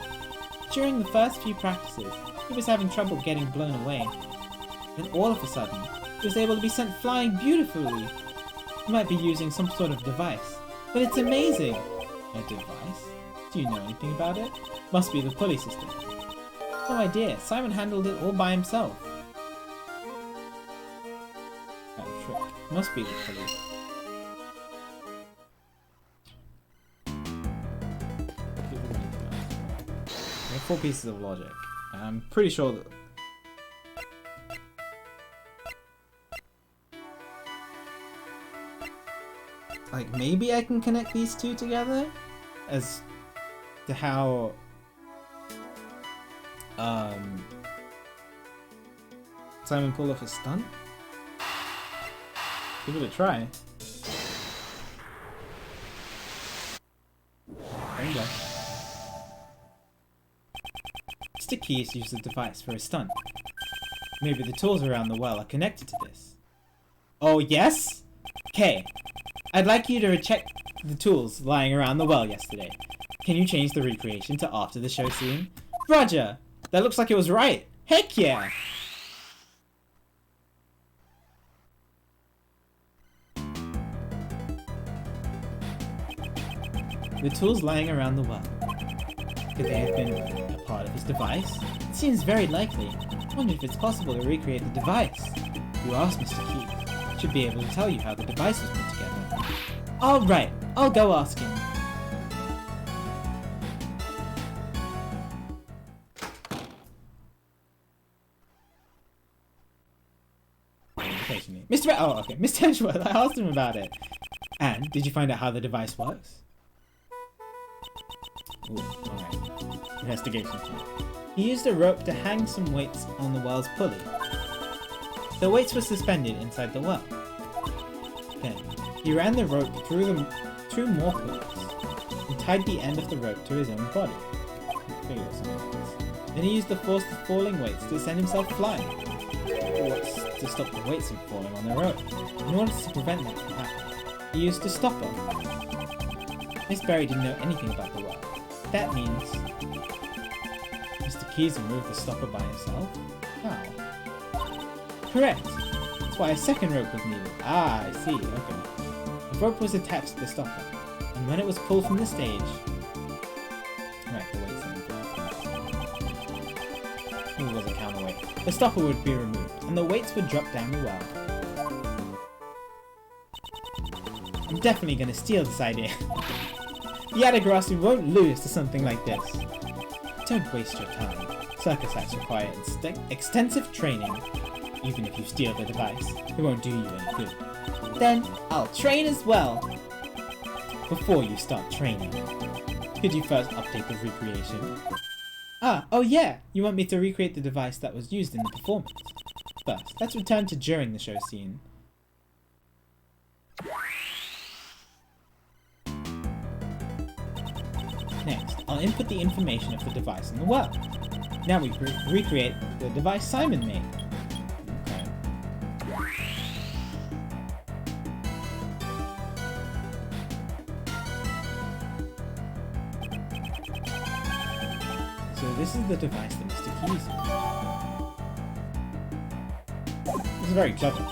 During the first few practices, he was having trouble getting blown away. Then all of a sudden, he was able to be sent flying beautifully. He might be using some sort of device, but it's amazing. A device? Do you know anything about it? Must be the pulley system. No idea. Simon handled it all by himself. That trick. Must be the pulley. We have 4 pieces of logic. I'm pretty sure that... Like, maybe I can connect these two together? As to how... Simon pulled off a stunt? Give it a try. There you go. Mr. Keyes used the device for a stunt. Maybe the tools around the well are connected to this. Oh, yes? Okay. I'd like you to check the tools lying around the well yesterday. Can you change the recreation to after the show scene? Roger! That looks like it was right! Heck yeah! the tools lying around the well. Could they have been a part of his device? It seems very likely. I wonder if it's possible to recreate the device. You asked Mr. Keith. Should be able to tell you how the device was put together. Alright, I'll go ask him. Mr. Edgeworth, I asked him about it. And, did you find out how the device works? Ooh, alright. Investigation. He used a rope to hang some weights on the well's pulley. The weights were suspended inside the well. Then, he ran the rope through more pulleys and tied the end of the rope to his own body. Then he used the force of falling weights to send himself flying. What's to stop the weights from falling on their own? In order to prevent that from happening, he used a stopper. Miss Berry didn't know anything about the well. That means Mr. Keys removed the stopper by himself? How? Correct. That's why a second rope was needed. Ah, I see. Okay. The rope was attached to the stopper, and when it was pulled from the stage... Right, the weights it was a counterweight. The stopper would be removed, and the weights would drop down the well. I'm definitely gonna steal this idea. The Adagrasu won't lose to something like this. Don't waste your time. Circus acts require extensive training. Even if you steal the device, it won't do you any good. Then, I'll train as well. Before you start training, could you first update the recreation? Oh yeah! You want me to recreate the device that was used in the performance. First, let's return to during the show scene. Next, I'll input the information of the device in the well. Now we recreate the device Simon made. Okay. So this is the device that Mr. Keys used. This is very clever.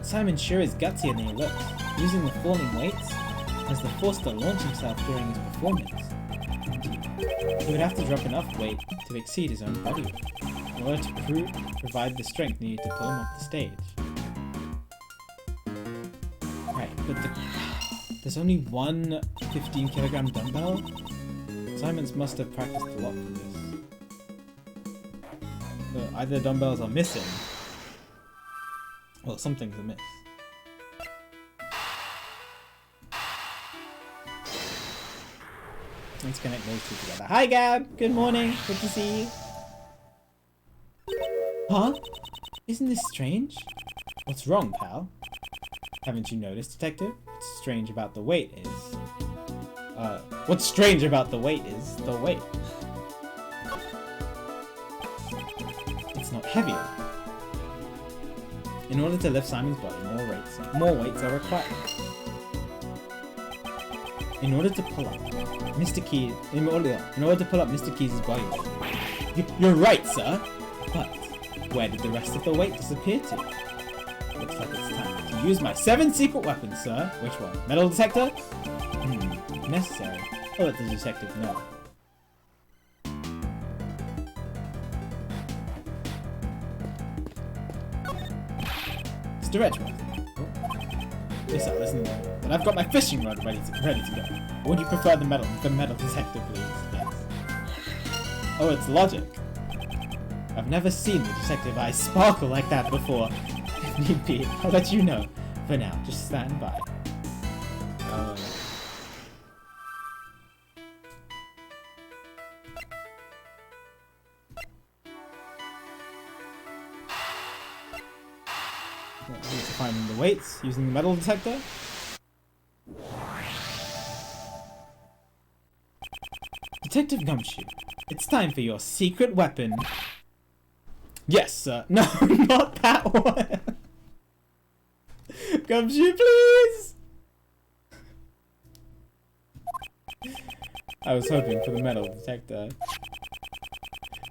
Simon sure is gutsier than he looks, using the falling weights as the force to launch himself during his performance. Indeed, he would have to drop enough weight to exceed his own body weight, in order to provide the strength needed to pull him off the stage. Right, but there's only one 15-kilogram dumbbell? Simons must have practiced a lot for this. So either dumbbells are missing, or something's amiss. Let's connect those two together. Hi Gab! Good morning! Good to see you. Huh? Isn't this strange? What's wrong, pal? Haven't you noticed, Detective? What's strange about the weight is... what's strange about the weight is the weight. It's not heavier. In order to lift Simon's body, more weights are required. In order to pull up Mr. Keys, in order to pull up Mr. Keys' body weight. You're right, sir. But where did the rest of the weight disappear to? Looks like it's time to use my 7 secret weapons, sir. Which one? Metal detector? Necessary. I'll let the detective know. Mr. Edgeworth. Listen. And I've got my fishing rod ready to go. Would you prefer the metal detector, please? Yes. Oh, it's logic. I've never seen the detective eyes sparkle like that before. If need be, I'll let you know. For now, just stand by. Finding the weights using the metal detector. Detective Gumshoe, it's time for your secret weapon. Yes, sir. No, not that one. Gumshoe, please. I was hoping for the metal detector.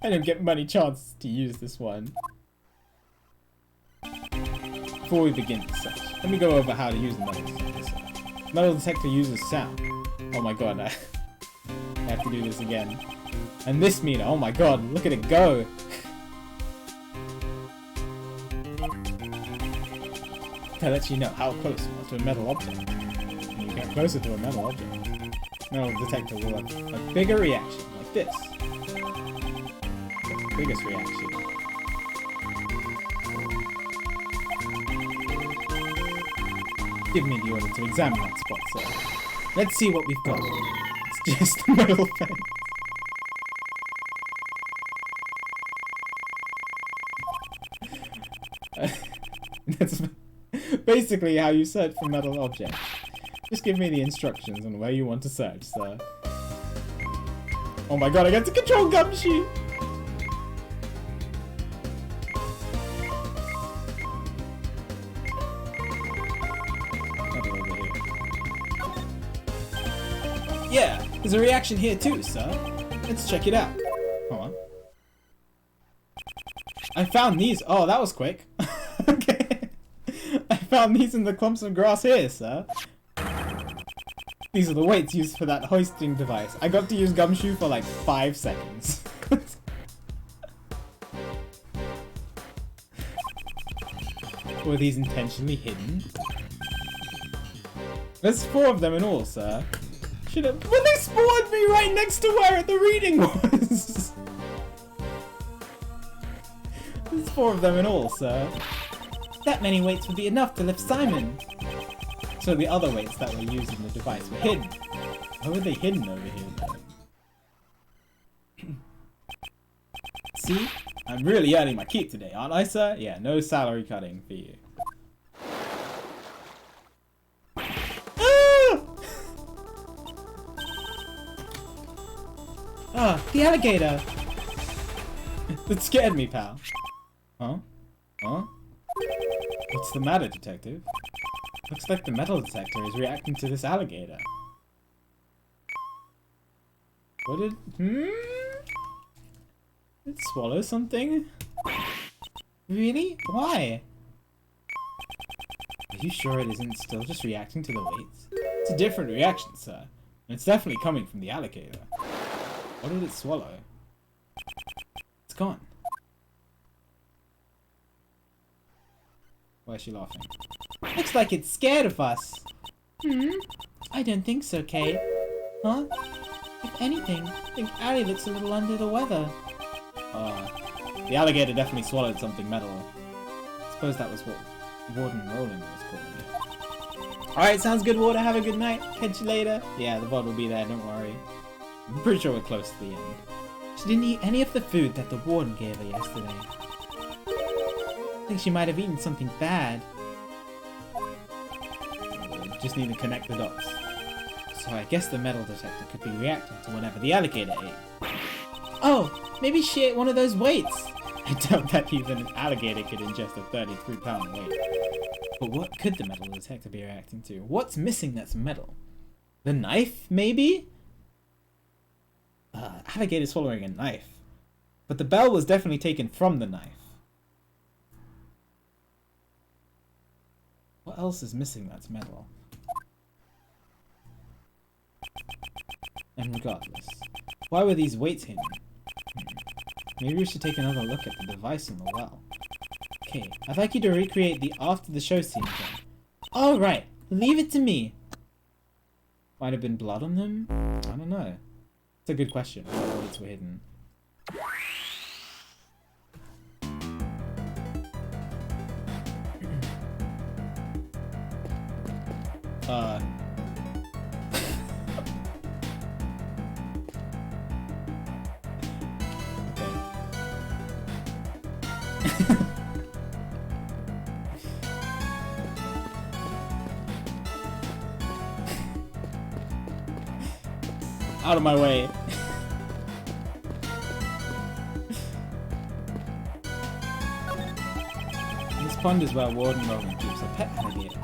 I don't get many chances to use this one. Before we begin the search, let me go over how to use the metal detector. Metal detector uses sound. Oh my god, I have to do this again. And this meter, oh my god, look at it go! That lets you know how close you are to a metal object. When you get closer to a metal object, metal detector will have a bigger reaction, like this. The biggest reaction. Give me the order to examine that spot, sir. Let's see what we've got. It's just a metal fence. That's basically how you search for metal objects. Just give me the instructions on where you want to search, sir. Oh my god, I get to control Gumshoe! Yeah, there's a reaction here too, sir. Let's check it out. Hold on. I found these. Oh, that was quick. Okay. I found these in the clumps of grass here, sir. These are the weights used for that hoisting device. I got to use Gumshoe for like 5 seconds. Were these intentionally hidden? There's 4 of them in all, sir. Should have. Well, they spawned me right next to where the reading was. There's 4 of them in all, sir. That many weights would be enough to lift Simon. So the other weights that were used in the device were hidden. Why were they hidden over here, then? See? I'm really earning my keep today, aren't I, sir? Yeah, no salary cutting for you. Ah, the alligator! That scared me, pal. Huh? Huh? What's the matter, detective? Looks like the metal detector is reacting to this alligator. What did... Did it swallow something? Really? Why? Are you sure it isn't still just reacting to the weights? It's a different reaction, sir. And it's definitely coming from the alligator. What did it swallow? It's gone. Why is she laughing? Looks like it's scared of us. I don't think so, Kay. Huh? If anything, I think Ari looks a little under the weather. The alligator definitely swallowed something metal. I suppose that was what Warden Roland was calling it. Alright, sounds good, Warden. Have a good night. Catch you later. Yeah, the VOD will be there, don't worry. I'm pretty sure we're close to the end. She didn't eat any of the food that the Warden gave her yesterday. I think she might have eaten something bad. Just need to connect the dots. So I guess the metal detector could be reacting to whatever the alligator ate. Oh, maybe she ate one of those weights. I doubt that even an alligator could ingest a 33-pound weight. But what could the metal detector be reacting to? What's missing that's metal? The knife, maybe? Alligator swallowing a knife. But the bell was definitely taken from the knife. What else is missing that's metal? And regardless, why were these weights hidden? Maybe we should take another look at the device in the well. Okay, I'd like you to recreate the after the show scene again. Alright, leave it to me. Might have been blood on them? I don't know. It's a good question. What weights were hidden? Out of my way. This pond is where Warden Roland keeps a pet alligator.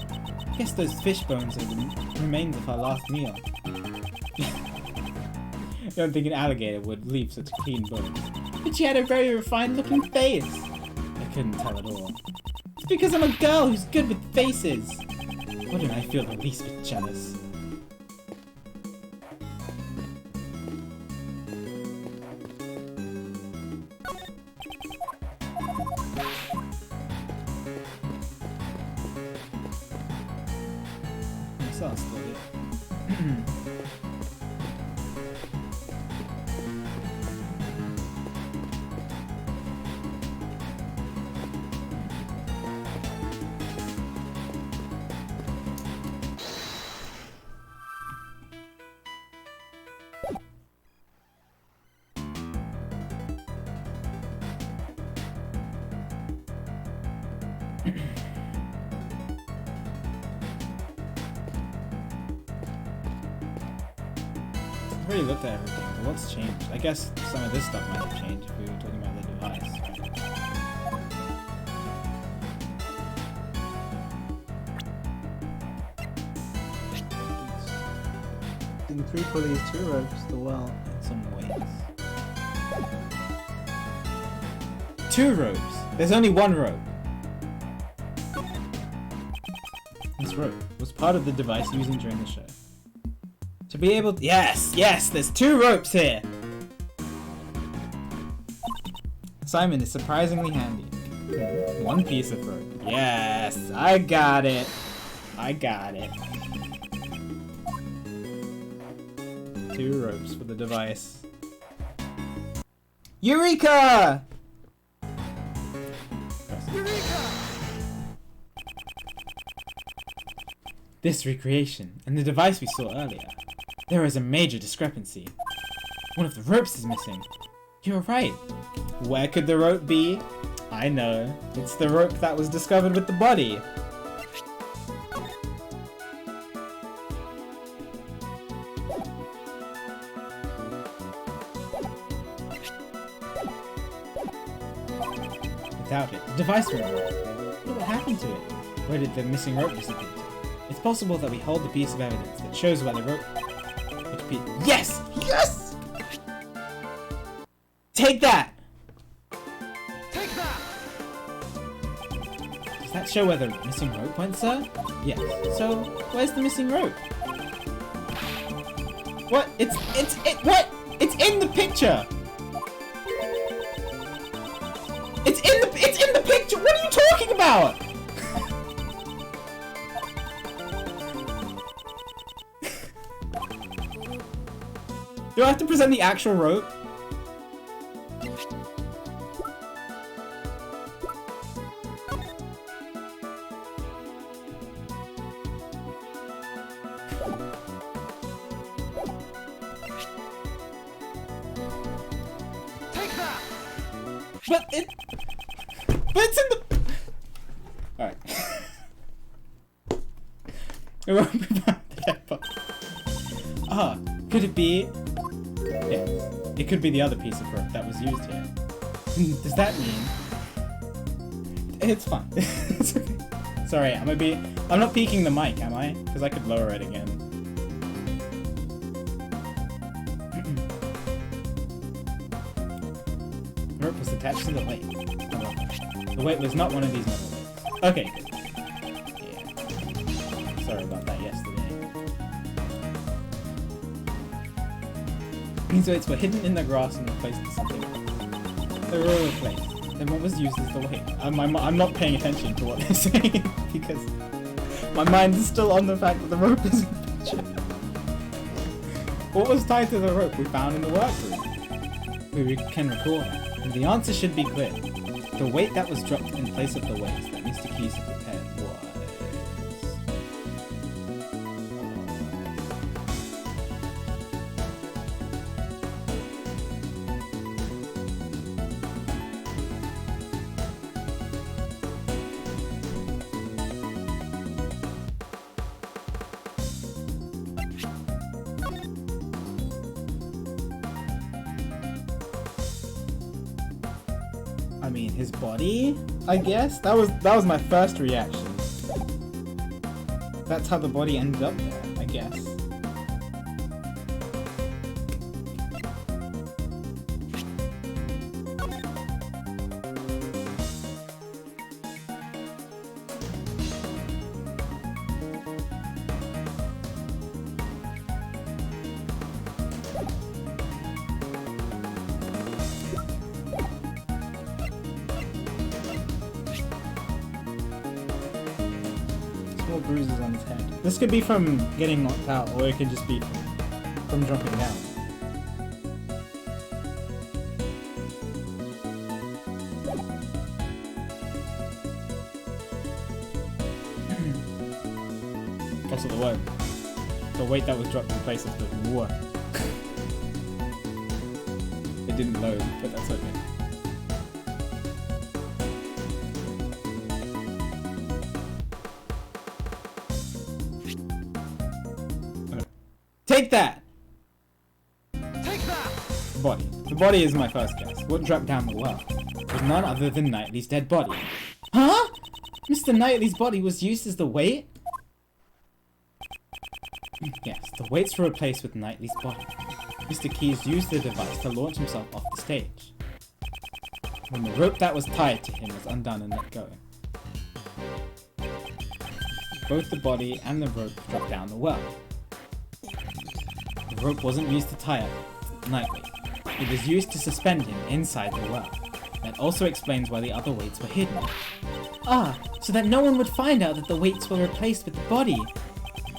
Guess those fish bones are the remains of her last meal. I don't think an alligator would leave such clean bones. But she had a very refined looking face. I couldn't tell at all. It's because I'm a girl who's good with faces. What a knife feel the least bit jealous. That's still it. I've already looked at everything, but what's changed? I guess some of this stuff might have changed if we were talking about the device. In 3 pulleys, 2 ropes, the well. In some ways. 2 ropes! There's only 1 rope! This rope was part of the device using during the show. To be able to— yes! Yes! There's 2 ropes here! Simon is surprisingly handy. 1 piece of rope. Yes! I got it! I got it. 2 ropes for the device. Eureka! This recreation and the device we saw earlier. There is a major discrepancy. One of the ropes is missing. You're right. Where could the rope be? I know. It's the rope that was discovered with the body. Without it, the device won't work. What happened to it? Where did the missing rope disappear to? It's possible that we hold the piece of evidence that shows where the rope... Which piece... Yes! Yes! Take that! Take that! Does that show where the missing rope went, sir? Yes. So, where's the missing rope? What? What? It's in the picture! It's in the picture! What are you talking about? Do I have to present the actual rope? Take that! But it's in the... Alright. It won't be back there, but... Ah, could it be... Yeah, it could be the other piece of rope that was used here. Does that mean... It's fine. It's okay. Sorry, I'm not peeking the mic, am I? Because I could lower it again. The rope was attached to the weight. The weight was not one of these metal weights. Okay, good. Yeah. Sorry about that yesterday. These weights were hidden in the grass and replaced with something else. They were all replaced. Then what was used as the weight? I'm not paying attention to what they're saying because my mind is still on the fact that the rope is in the picture. What was tied to the rope we found in the workroom? We can recall that. And the answer should be clear. The weight that was dropped in place of the weights that Mr. Keys had prepared was... I mean, his body, I guess? That was my first reaction. That's how the body ended up there, I guess. bruises on his head. This could be from getting knocked out, or it could just be from dropping down. Also the weight that was dropped in place of the what? It didn't load, but that's okay. Take that! Take that! The body. The body is my first guess. What dropped down the well? It was none other than Knightley's dead body. Huh? Mr. Knightley's body was used as the weight? Yes, the weights were replaced with Knightley's body. Mr. Keyes used the device to launch himself off the stage. When the rope that was tied to him was undone and let go, both the body and the rope dropped down the well. The rope wasn't used to tie up Knightley. It was used to suspend him inside the well. That also explains why the other weights were hidden. Ah, so that no one would find out that the weights were replaced with the body.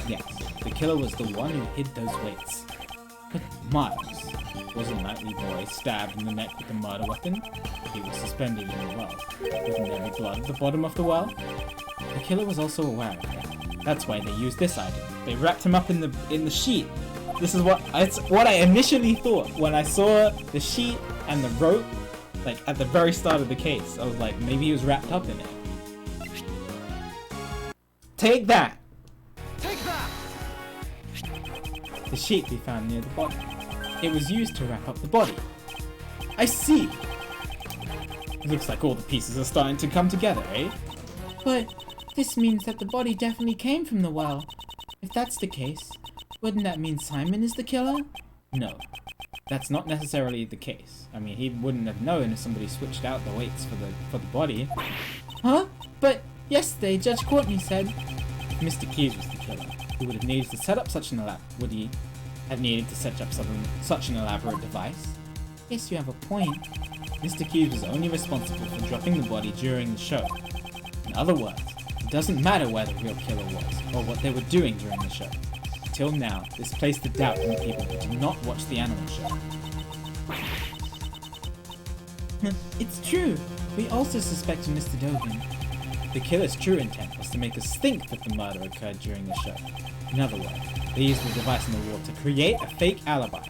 Yes, the killer was the one who hid those weights. But Miles was a Knightley boy stabbed in the neck with a murder weapon. He was suspended in the well. Wasn't there any blood at the bottom of the well? The killer was also aware of that. That's why they used this item. They wrapped him up in the sheet. This is what I initially thought when I saw the sheet and the rope, like at the very start of the case. I was like, maybe he was wrapped up in it. Take that! Take that! The sheet we found near the body. It was used to wrap up the body. I see! Looks like all the pieces are starting to come together, eh? But this means that the body definitely came from the well. If that's the case, wouldn't that mean Simon is the killer? No. That's not necessarily the case. I mean, he wouldn't have known if somebody switched out the weights for the body. Huh? But yesterday, Judge Courtney said... If Mr. Keyes was the killer, he would have needed to set up such an elaborate device? Guess you have a point. Mr. Keyes was only responsible for dropping the body during the show. In other words, it doesn't matter where the real killer was, or what they were doing during the show. Until now, this placed the doubt in people who did not watch the animal show. It's true. We also suspected Mr. Dogan. The killer's true intent was to make us think that the murder occurred during the show. In other words, they used the device on the wall to create a fake alibi.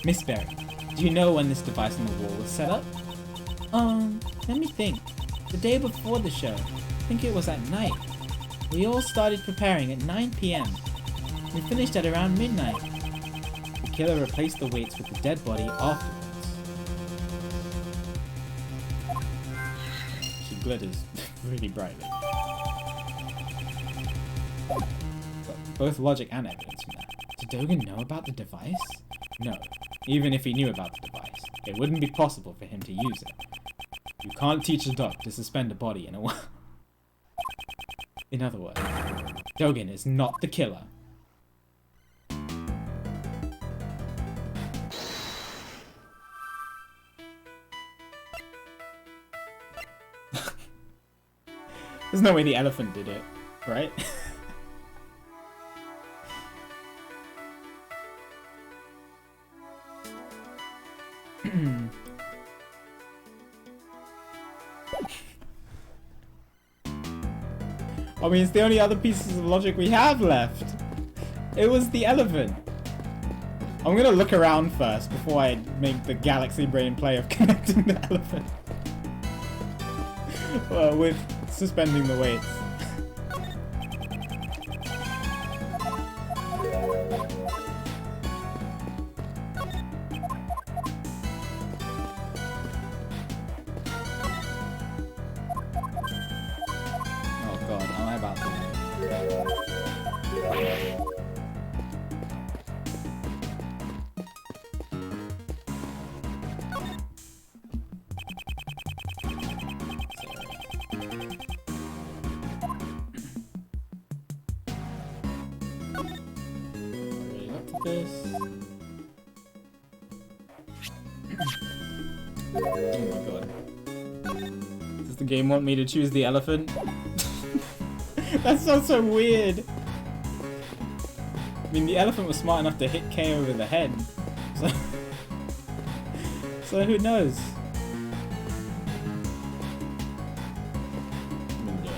Miss Berry, do you know when this device on the wall was set up? Let me think. The day before the show. I think it was at night. We all started preparing at 9 PM. We finished at around midnight. The killer replaced the weights with the dead body afterwards. She glitters really brightly. But both logic and evidence from that. Did Dogan know about the device? No. Even if he knew about the device, it wouldn't be possible for him to use it. You can't teach a dog to suspend a body in a well. In other words, Dogan is not the killer. There's no way the elephant did it, right? I mean, it's the only other pieces of logic we have left. It was the elephant. I'm gonna look around first before I make the galaxy brain play of connecting the elephant. Well, with suspending the weights. Oh god, am I about to... This. Oh my god. Does the game want me to choose the elephant? That sounds so weird. I mean, the elephant was smart enough to hit Kay over the head. So, so who knows? I'm gonna do it.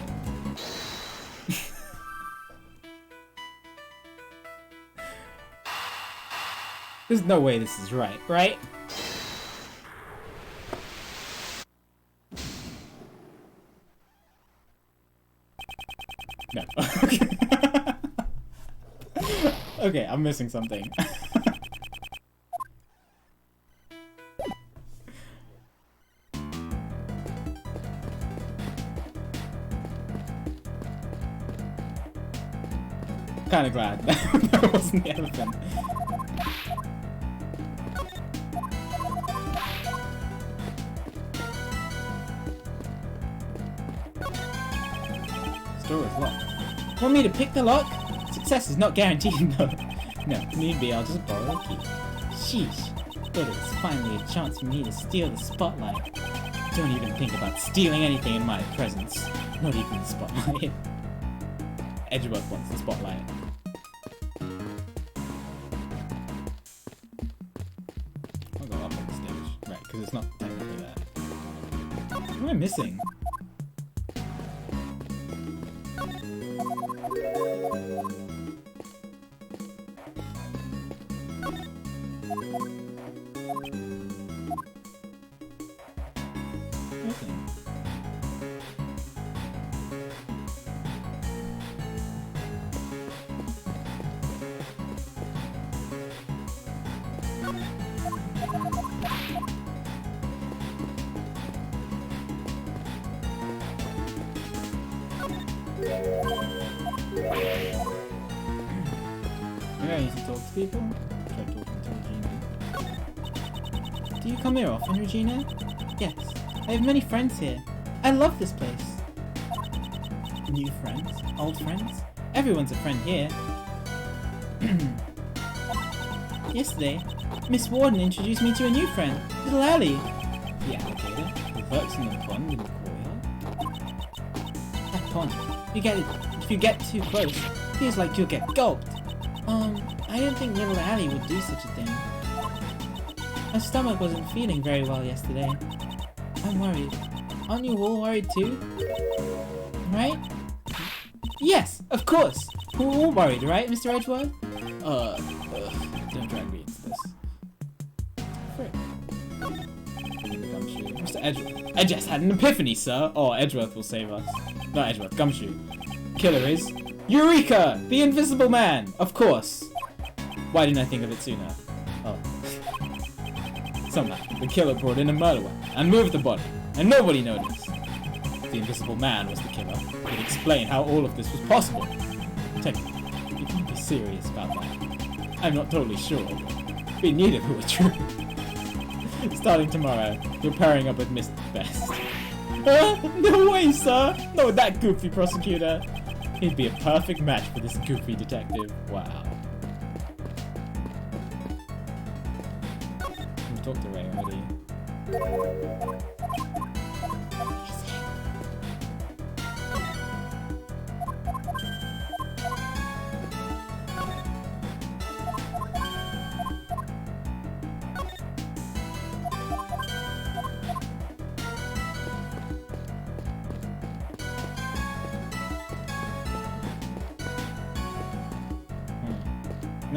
There's no way this is right, right? No. Okay, I'm missing something. Kinda glad that wasn't the elephant. Store is locked. Want me to pick the lock? Success is not guaranteed, no. No, if need be, I'll just borrow a key. Sheesh. Thought it was finally a chance for me to steal the spotlight. Don't even think about stealing anything in my presence. Not even the spotlight. Edgeworth wants the spotlight. I'll go up on the stage. Right, because it's not technically there. What am I missing? Nothing. Maybe I need to talk to people? Try talking to Regina. Do you come here often, Regina? Yes. I have many friends here. I love this place. New friends? Old friends? Everyone's a friend here. Yesterday, Miss Warden introduced me to a new friend, Little Allie. The alligator who lurks in the pond in the courtyard. That pond. If you get too close, feels like you'll get gulped. I don't think Little Allie would do such a thing. Her stomach wasn't feeling very well yesterday. I'm worried. Aren't you all worried too? Right? Yes, of course! We're all worried, right, Mr. Edgeworth? Don't drag me into this. Frick. Gumshoe. Mr. Edgeworth. I just had an epiphany, sir! Oh, Edgeworth will save us. Not Edgeworth, Gumshoe. Killer is... Eureka! The Invisible Man! Of course! Why didn't I think of it sooner? Oh. Somehow, the killer brought in a murder weapon and moved the body, and nobody noticed. If the Invisible Man was the killer, it would explain how all of this was possible. Technically, you can't be serious about that. I'm not totally sure, but we neither who are true. Starting tomorrow, you're pairing up with Mr. Best. No way, sir! Not with that goofy prosecutor! He'd be a perfect match for this goofy detective. Wow. We talked to Ray already.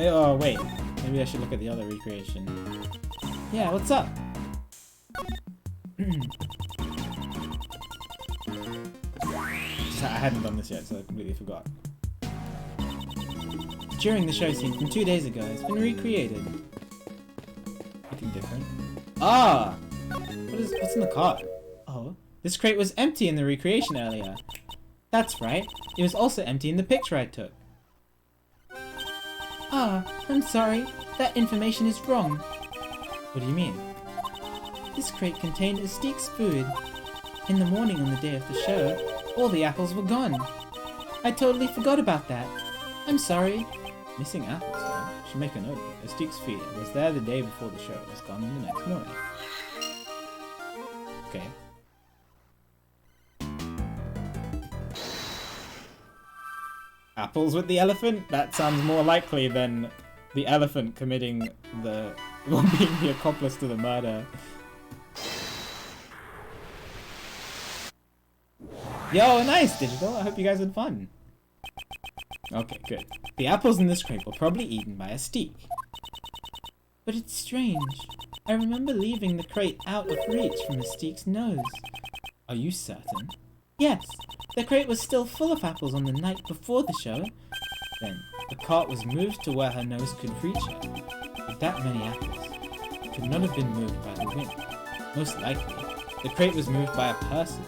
Oh, wait. Maybe I should look at the other recreation. Yeah, what's up? I hadn't done this yet, so I completely forgot. During the show scene from 2 days ago, it's been recreated. Looking different. Ah! What's in the cart? Oh, this crate was empty in the recreation earlier. That's right. It was also empty in the picture I took. Ah, I'm sorry. That information is wrong. What do you mean? This crate contained Astique's food. In the morning on the day of the show, all the apples were gone. I totally forgot about that. I'm sorry. Missing apples, huh? Should make a note of it. Astique's feed was there the day before the show. It was gone the next morning. Okay. Apples with the elephant? That sounds more likely than the elephant committing the... well, being the accomplice to the murder. Yo, nice, Digital. I hope you guys had fun. Okay, good. The apples in this crate were probably eaten by a steak. But it's strange. I remember leaving the crate out of reach from Mystique's nose. Are you certain? Yes, the crate was still full of apples on the night before the show. Then, the cart was moved to where her nose could reach it. With that many apples, it could not have been moved by the wind. Most likely, the crate was moved by a person.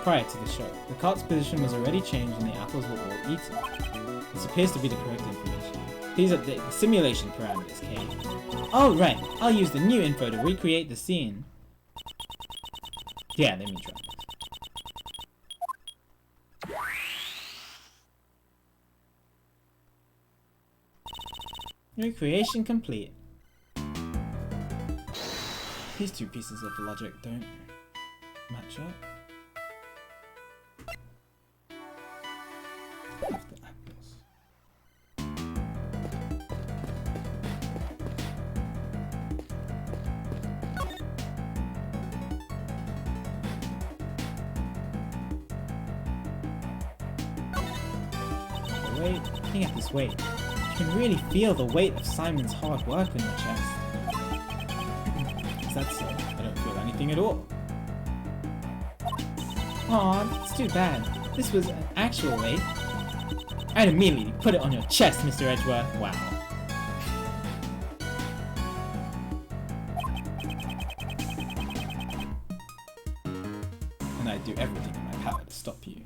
Prior to the show, the cart's position was already changed and the apples were all eaten. This appears to be the correct information. These are the simulation parameters, Kate. Oh, right. I'll use the new info to recreate the scene. Yeah, let me try. Recreation complete. These two pieces of logic don't match up. The apples. Wait, looking at this weight, you can really feel the weight of Simon's hard work on your chest. Is that so? I don't feel anything at all. Aw, it's too bad. This was an actual weight. I'd immediately put it on your chest, Mr. Edgeworth. Wow. And I'd do everything in my power to stop you.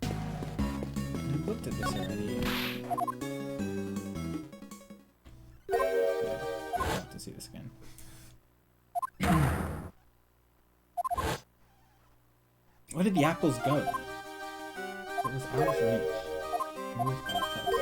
I've looked at this already. I'll have to see this again. Where did the apples go? It was out of reach. Moved by person.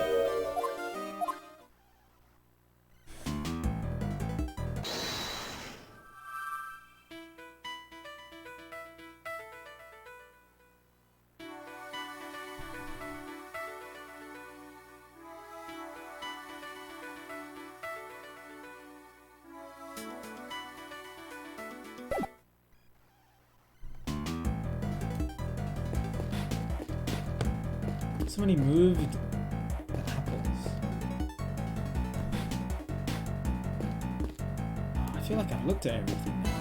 Somebody moved the apples. Oh, I feel like I've looked at everything now.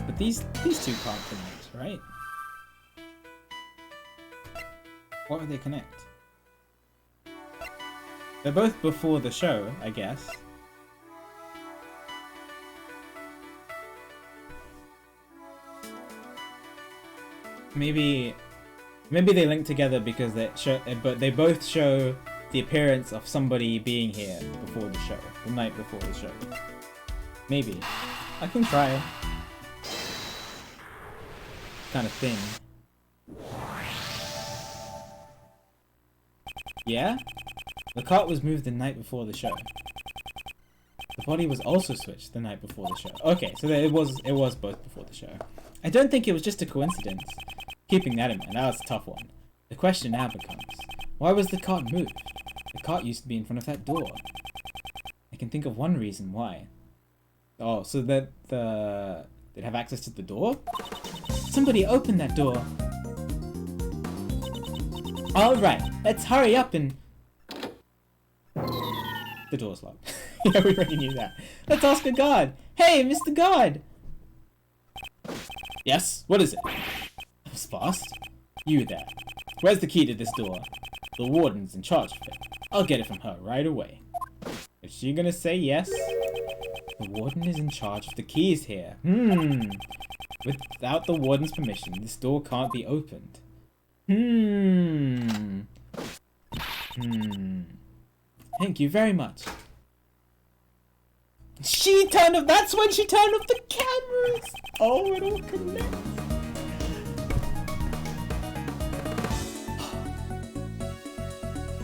But these two can't connect, right? Why would they connect? They're both before the show, I guess. Maybe they link together because they both show the appearance of somebody being here before the show, the night before the show. Maybe. I can try. Kind of thing. Yeah? The cart was moved the night before the show. The body was also switched the night before the show. Okay, so it was both before the show. I don't think it was just a coincidence. Keeping that in mind, that was a tough one. The question now becomes, why was the cart moved? The cart used to be in front of that door. I can think of one reason why. Oh, so that they'd have access to the door? Somebody opened that door. Alright, let's hurry up and... The door's locked. Yeah, we already knew that. Let's ask a guard. Hey, Mr. Guard! Yes? What is it? That was fast. You there. Where's the key to this door? The warden's in charge of it. I'll get it from her right away. Is she gonna say yes? The warden is in charge of the keys here. Without the warden's permission, this door can't be opened. Thank you very much. She turned off. That's when she turned off the cameras. Oh, it all connects.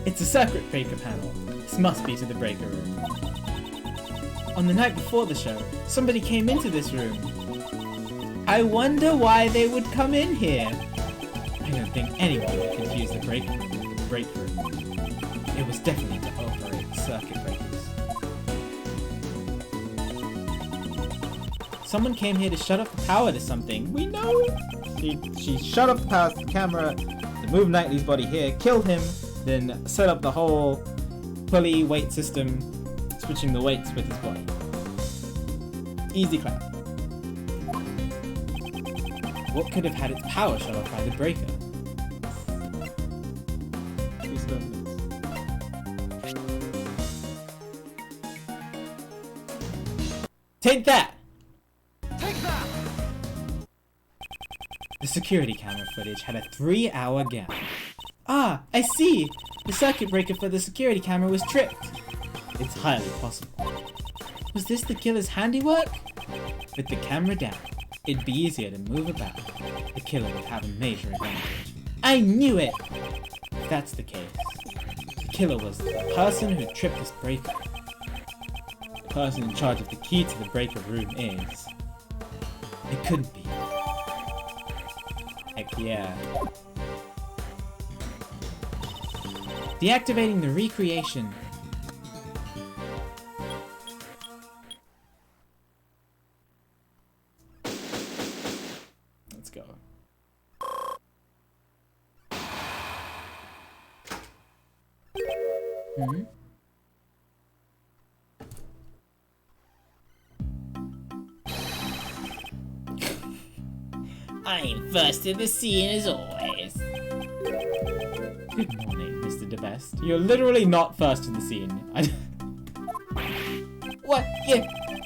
It's a circuit breaker panel. This must be to the breaker room. On the night before the show, somebody came into this room. I wonder why they would come in here. I don't think anyone would confuse the break room with the break room. It was definitely to operate circuit breakers. Someone came here to shut off the power to something. We know. She shut off the power to the camera, to move Knightley's body here, killed him, then set up the whole pulley weight system, switching the weights with his body. Easy clap. What could have had its power shut off by the breaker? Piece of evidence. Take that! Take that! The security camera footage had a 3-hour gap. Ah, I see! The circuit breaker for the security camera was tripped. It's highly possible. Was this the killer's handiwork? With the camera down, it'd be easier to move about. The killer would have a major advantage. I knew it! If that's the case, the killer was the person who tripped this breaker. The person in charge of the key to the breaker room is... It couldn't be. Heck yeah. Deactivating the recreation. Let's go. I'm first in the scene as always. Good morning, Mr. DeBest. You're literally not first in the scene. What?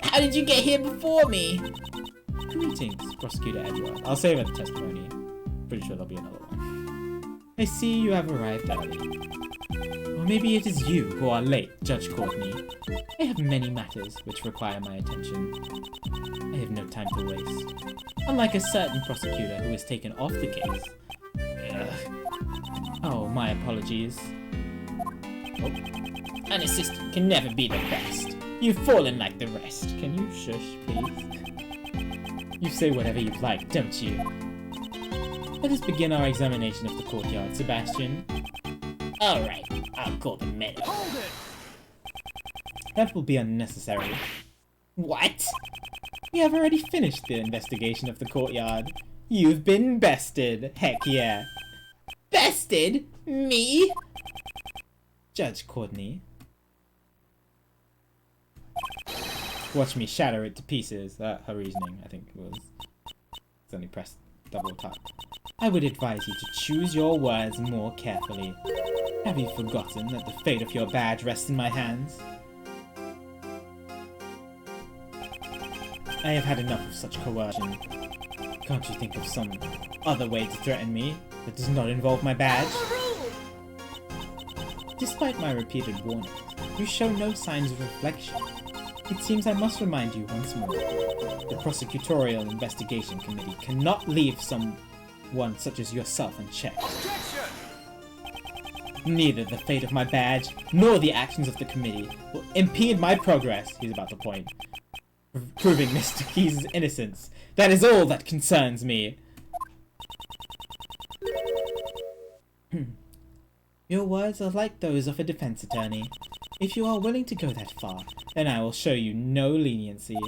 How did you get here before me? Greetings, Prosecutor Edgeworth. I'll save it the testimony. Pretty sure there'll be another one. I see you have arrived early. Or maybe it is you who are late, Judge Courtney. I have many matters which require my attention. I have no time to waste. Unlike a certain prosecutor who has taken off the case. Oh, my apologies. An assistant can never be the best. You've fallen like the rest. Can you shush, please? You say whatever you like, don't you? Let us begin our examination of the courtyard, Sebastian. Alright, I'll call the medic. Hold it! That will be unnecessary. What? We have already finished the investigation of the courtyard. You've been bested. Heck yeah. Bested? Me? Judge Courtney. Watch me shatter it to pieces. Her reasoning, I think, was... It's only pressed double tap. I would advise you to choose your words more carefully. Have you forgotten that the fate of your badge rests in my hands? I have had enough of such coercion. Can't you think of some other way to threaten me that does not involve my badge? Despite my repeated warnings, you show no signs of reflection. It seems I must remind you once more. The Prosecutorial Investigation Committee cannot leave someone such as yourself unchecked. Objection! Neither the fate of my badge, nor the actions of the committee will impede my progress, he's about to point, proving Mr. Keyes' innocence. That is all that concerns me. Your words are like those of a defense attorney. If you are willing to go that far, then I will show you no leniency.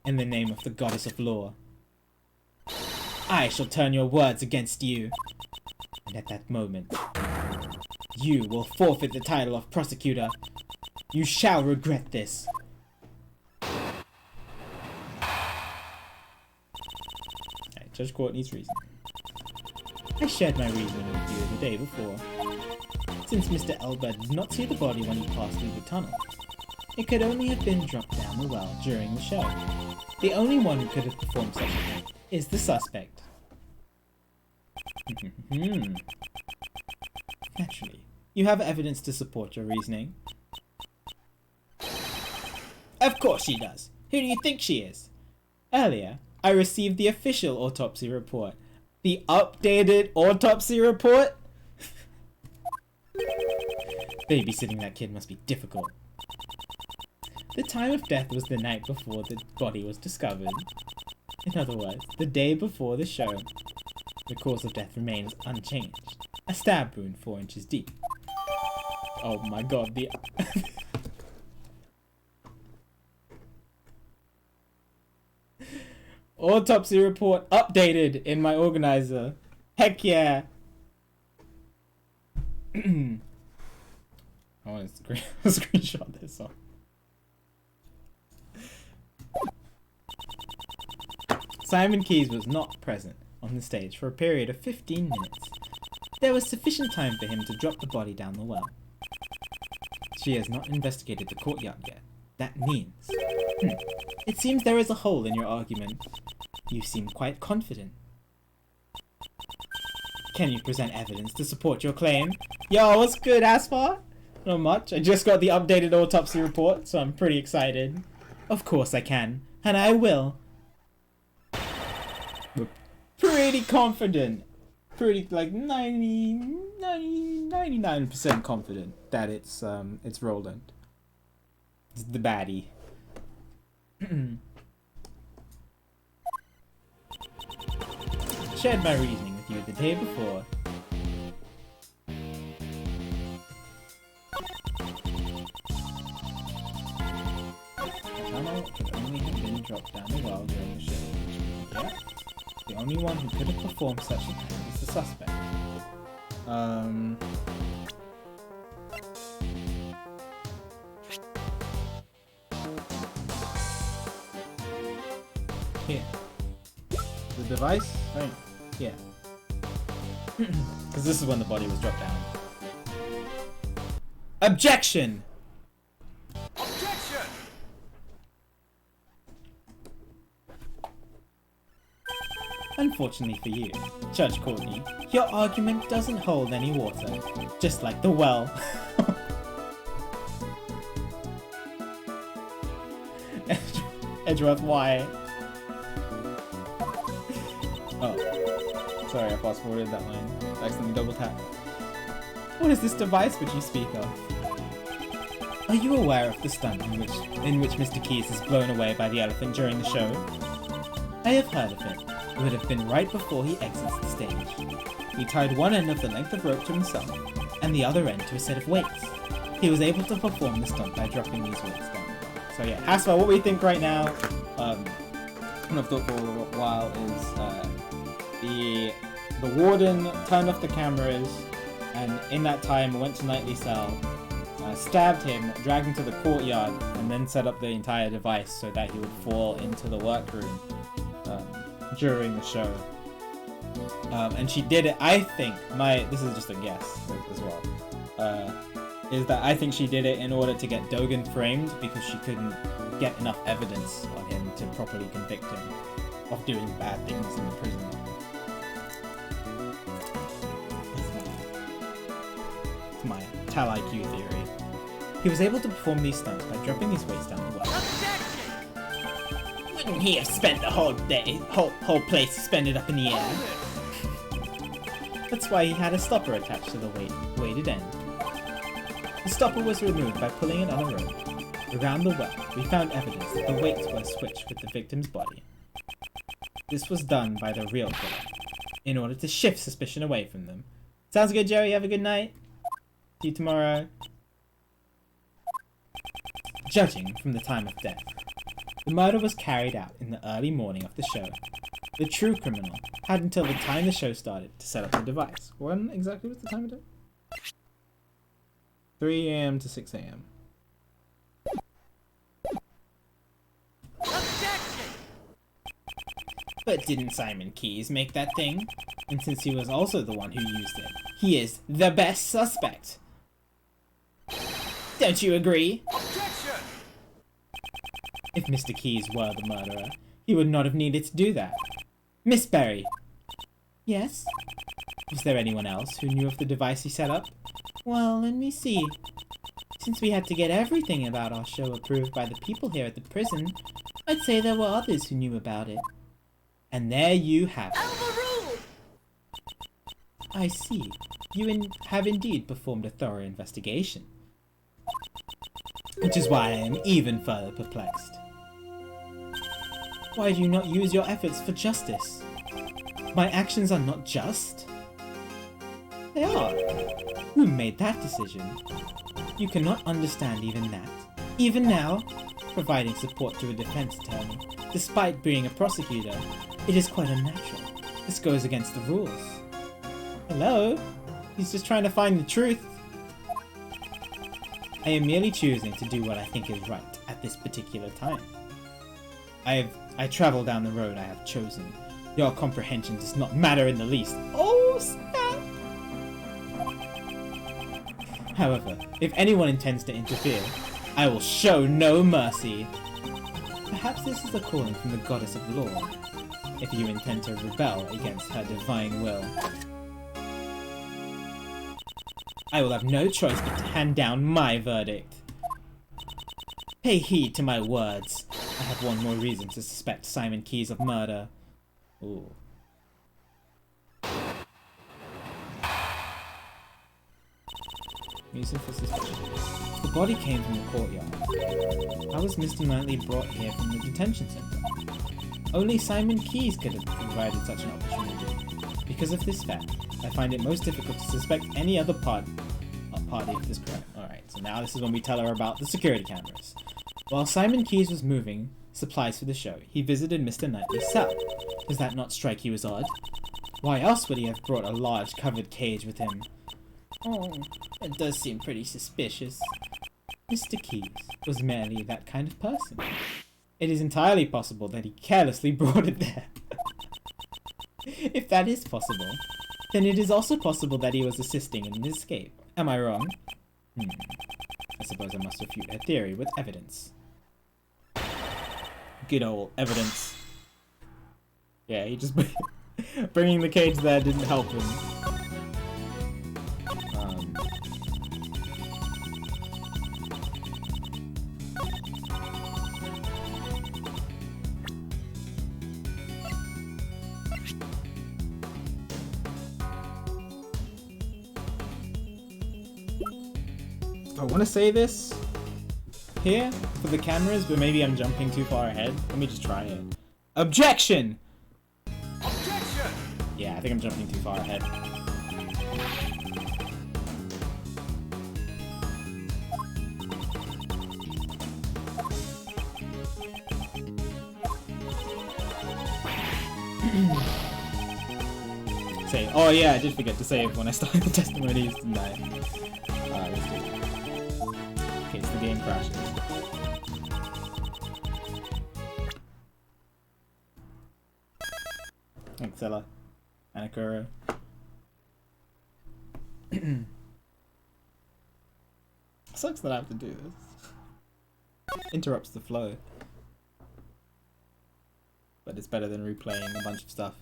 In the name of the goddess of law, I shall turn your words against you. And at that moment, you will forfeit the title of prosecutor. You shall regret this. Alright, Judge Courtney's reasoning. I shared my reasoning with you the day before. Since Mr. Elbert did not see the body when he passed through the tunnel, it could only have been dropped down the well during the show. The only one who could have performed such an act is the suspect. Naturally, you have evidence to support your reasoning. Of course she does. Who do you think she is? Earlier, I received the official autopsy report. The updated autopsy report? Babysitting that kid must be difficult. The time of death was the night before the body was discovered. In other words, the day before the show. The cause of death remains unchanged. A stab wound 4 inches deep. Oh my god, the... Autopsy report updated in my organizer. Heck yeah! I want to screenshot this off. Simon Keyes was not present on the stage for a period of 15 minutes. There was sufficient time for him to drop the body down the well. She has not investigated the courtyard yet. That means... It seems there is a hole in your argument. You seem quite confident. Can you present evidence to support your claim? Yo, what's good, Aspar? Not much. I just got the updated autopsy report, so I'm pretty excited. Of course I can, and I will. We're pretty confident. Pretty, like, 99% confident that it's Roland. It's the baddie. Shared my reasoning with you the day before. The tunnel could only have been dropped down the well during the show. Yeah. The only one who could have performed such a thing is the suspect. Here. The device? Right. Yeah. Because this is when the body was dropped down. Objection! Objection! Unfortunately for you, Judge Courtney, your argument doesn't hold any water. Just like the well. Edgeworth, why? Oh. Sorry, I fast forwarded that line. I accidentally double tap. What is this device which you speak of? Are you aware of the stunt in which Mr. Keyes is blown away by the elephant during the show? I have heard of it. It would have been right before he exits the stage. He tied one end of the length of rope to himself, and the other end to a set of weights. He was able to perform the stunt by dropping these weights down. So yeah, Asma, what we think right now, and I've thought for a while, is the warden turned off the cameras, and in that time went to Knightley's cell, stabbed him, dragged him to the courtyard, and then set up the entire device so that he would fall into the workroom during the show. And she did it, I think, this is just a guess as well, is that I think she did it in order to get Dogan framed because she couldn't get enough evidence on him to properly convict him of doing bad things in the prison. That's my Tal IQ theory. He was able to perform these stunts by dropping these weights down the well. Wouldn't he have spent the whole place suspended up in the air? That's why he had a stopper attached to the weighted end. The stopper was removed by pulling it on a rope. Around the well, we found evidence that the weights were switched with the victim's body. This was done by the real killer, in order to shift suspicion away from them. Sounds good, Jerry. Have a good night. See you tomorrow. Judging from the time of death, the murder was carried out in the early morning of the show. The true criminal had until the time the show started to set up the device. When exactly was the time of day? 3 a.m. to 6 a.m. But didn't Simon Keyes make that thing? And since he was also the one who used it, he is the best suspect. Don't you agree? Objection! If Mr. Keyes were the murderer, he would not have needed to do that. Miss Berry. Yes? Was there anyone else who knew of the device he set up? Well, let me see. Since we had to get everything about our show approved by the people here at the prison, I'd say there were others who knew about it. And there you have it. I see. You have indeed performed a thorough investigation. Which is why I am even further perplexed. Why do you not use your efforts for justice? My actions are not just? They are. Who made that decision? You cannot understand even that. Even now, providing support to a defense attorney, despite being a prosecutor, it is quite unnatural. This goes against the rules. Hello? He's just trying to find the truth. I am merely choosing to do what I think is right at this particular time. I travel down the road I have chosen. Your comprehension does not matter in the least. Oh, snap! However, if anyone intends to interfere, I will show no mercy. Perhaps this is a calling from the goddess of law, if you intend to rebel against her divine will. I will have no choice but to hand down my verdict. Pay heed to my words. I have one more reason to suspect Simon Keyes of murder. Ooh. Reason for suspicion. The body came from the courtyard. How was Mr. Knightley brought here from the detention center? Only Simon Keyes could have provided such an opportunity. Because of this fact, I find it most difficult to suspect any other party of this crime. Alright, so now this is when we tell her about the security cameras. While Simon Keyes was moving supplies for the show, he visited Mr. Knightley's cell. Does that not strike you as odd? Why else would he have brought a large covered cage with him? Oh, it does seem pretty suspicious. Mr. Keyes was merely that kind of person. It is entirely possible that he carelessly brought it there. If that is possible, then it is also possible that he was assisting in his escape. Am I wrong? I suppose I must refute her theory with evidence. Good old evidence. Yeah, he just bringing the cage there didn't help him. I want to say this here for the cameras, but maybe I'm jumping too far ahead. Let me just try it. Objection! Objection! Yeah, I think I'm jumping too far ahead. Say, oh yeah, I did forget to save when I started the testimonies, didn't I? Let's do it. In case the game crashes. Thanks, Ella. Anakura. Sucks that I have to do this. Interrupts the flow. But it's better than replaying a bunch of stuff.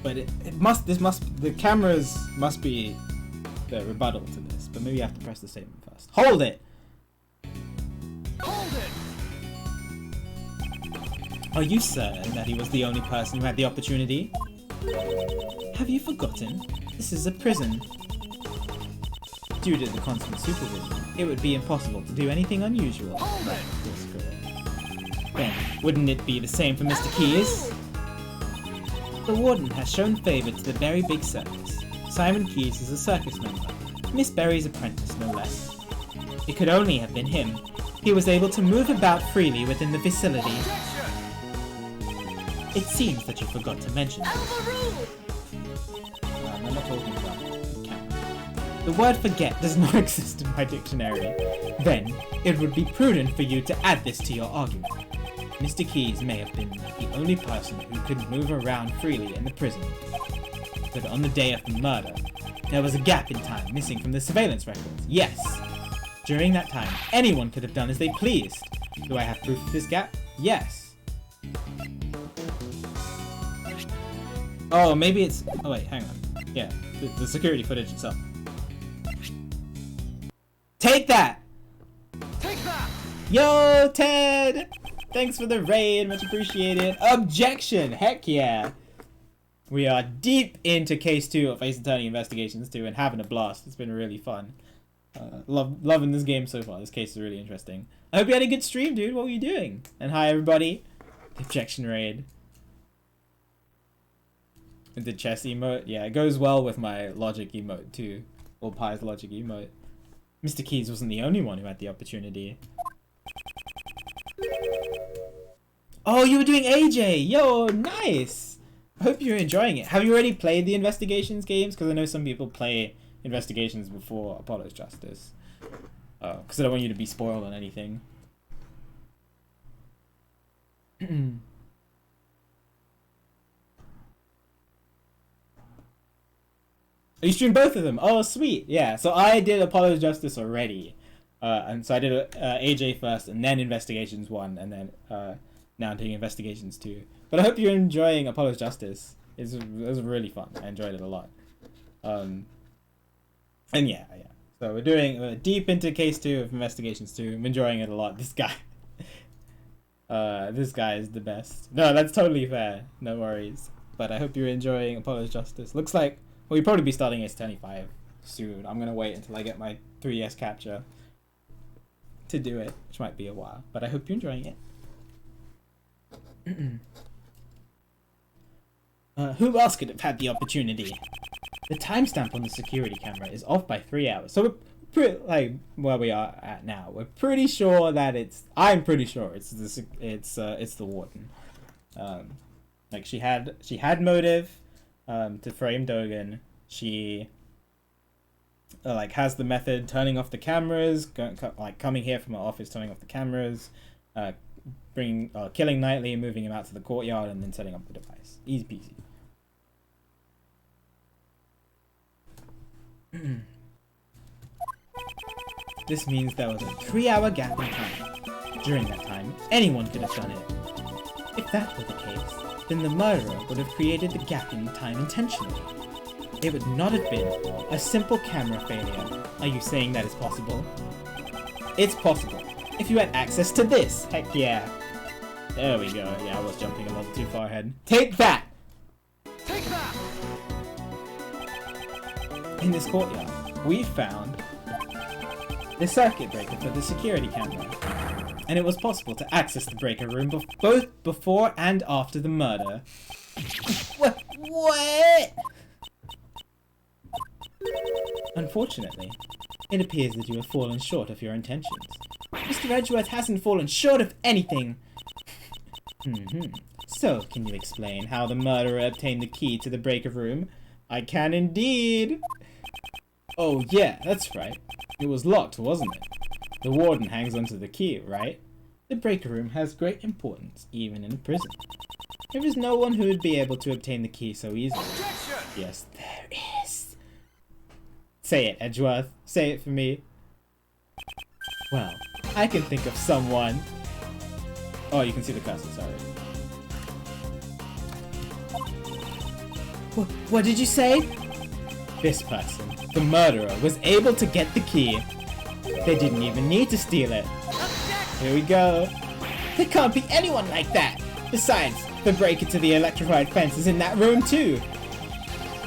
But the cameras must be the rebuttal to this. But maybe I have to press the statement first. Hold it! Hold it! Are you certain that he was the only person who had the opportunity? Have you forgotten? This is a prison. Due to the constant supervision, it would be impossible to do anything unusual. Hold it! Of course, correct. Then, wouldn't it be the same for Mr. Keyes? The warden has shown favour to the very big circus. Simon Keyes is a circus member, Miss Berry's apprentice no less. It could only have been him. He was able to move about freely within the vicinity. It seems that you forgot to mention this. I'm not talking about the camera. The word forget does not exist in my dictionary. Then, it would be prudent for you to add this to your argument. Mr. Keyes may have been the only person who could move around freely in the prison. But on the day of the murder, there was a gap in time missing from the surveillance records. Yes! During that time, anyone could have done as they pleased. Do I have proof of this gap? Yes. Oh, maybe it's... Oh wait, hang on. Yeah, the security footage itself. Take that! Take that! Yo, Ted! Thanks for the raid, much appreciated. Objection! Heck yeah! We are deep into case 2 of Ace Attorney Investigations 2 and having a blast. It's been really fun. Loving this game so far. This case is really interesting. I hope you had a good stream, dude. What were you doing? And hi, everybody. The objection raid. And the chess emote. Yeah, it goes well with my logic emote too. Or Pi's logic emote. Mr. Keys wasn't the only one who had the opportunity. Oh, you were doing AJ! Yo, nice! I hope you're enjoying it. Have you already played the Investigations games? Because I know some people play Investigations before Apollo's Justice. Because I don't want you to be spoiled on anything. You streamed both of them? Oh, sweet. Yeah, so I did Apollo's Justice already. And so I did AJ first, and then Investigations 1, and then now I'm doing Investigations 2. But I hope you're enjoying Apollo's Justice. It was really fun. I enjoyed it a lot. And yeah. So we're doing deep into case 2 of Investigations 2. I'm enjoying it a lot. This guy. This guy is the best. No, that's totally fair. No worries. But I hope you're enjoying Apollo's Justice. Looks like we'll probably be starting Ace Attorney 5 soon. I'm gonna wait until I get my 3DS capture to do it, which might be a while. But I hope you're enjoying it. Who else could have had the opportunity? The timestamp on the security camera is off by 3 hours. So we're pretty, like where we are at now. We're pretty sure that I'm pretty sure it's the warden. Like she had motive to frame Dogen. She like has the method turning off the cameras, coming here from her office, turning off the cameras, killing Knightley, moving him out to the courtyard, and then setting up the device. Easy peasy. This means there was a 3-hour gap in time. During that time, anyone could have done it. If that were the case, then the murderer would have created the gap in time intentionally. It would not have been a simple camera failure. Are you saying that is possible? It's possible. If you had access to this. Heck yeah. There we go. Yeah, I was jumping a little too far ahead. Take that! Take that! In this courtyard, we found the circuit breaker for the security camera. And it was possible to access the breaker room both before and after the murder. What? Unfortunately, it appears that you have fallen short of your intentions. Mr. Edgeworth hasn't fallen short of anything. So, can you explain how the murderer obtained the key to the breaker room? I can indeed. Oh yeah, that's right. It was locked, wasn't it? The warden hangs onto the key, right? The breaker room has great importance, even in a prison. There is no one who would be able to obtain the key so easily. Objection! Yes, there is. Say it, Edgeworth. Say it for me. Well, I can think of someone. Oh, you can see the cursor, sorry. What did you say? This person, the murderer, was able to get the key. They didn't even need to steal it. Here we go. There can't be anyone like that. Besides, the breaker to the electrified fence is in that room too.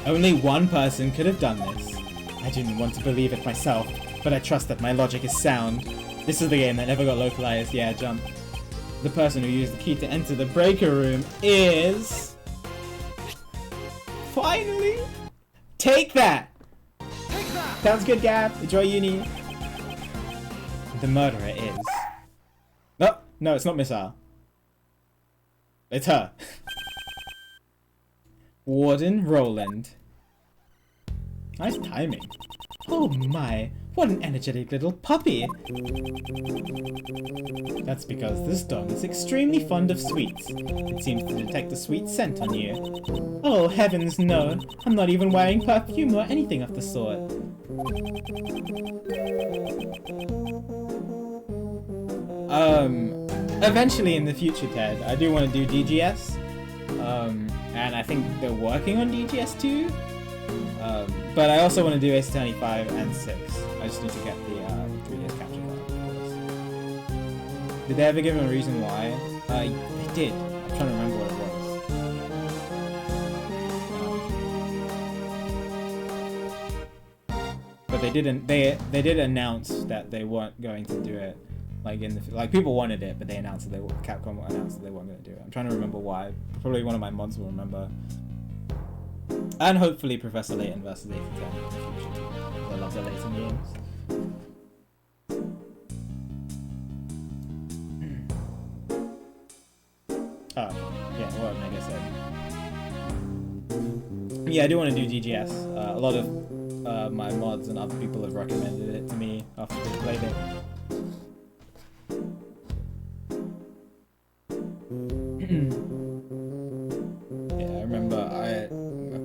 Only one person could have done this. I didn't want to believe it myself, but I trust that my logic is sound. This is the game that never got localized. Yeah, jump. The person who used the key to enter the breaker room is... Finally! Take that! Take that! Sounds good, Gab. Enjoy uni. The murderer is... No, it's not Missile. It's her. Warden Roland. Nice timing. Oh my, what an energetic little puppy. That's because this dog is extremely fond of sweets. It seems to detect a sweet scent on you. Oh heavens no, I'm not even wearing perfume or anything of the sort. Eventually in the future, Ted, I do want to do DGS. And I think they're working on DGS too. But I also want to do Ace Attorney 5 and 6. I just need to get the 3DS capture card, of Did they ever give him a reason why? They did. I'm trying to remember what it was. But they didn't. They did announce that they weren't going to do it. Like in the people wanted it, but they announced that Capcom announced that they weren't going to do it. I'm trying to remember why. Probably one of my mods will remember. And hopefully Professor Layton versus Ethan in the future. I love the Layton games. Oh, yeah, what Mega said. Yeah, I do want to do DGS. A lot of my mods and other people have recommended it to me after they played it. Yeah, I remember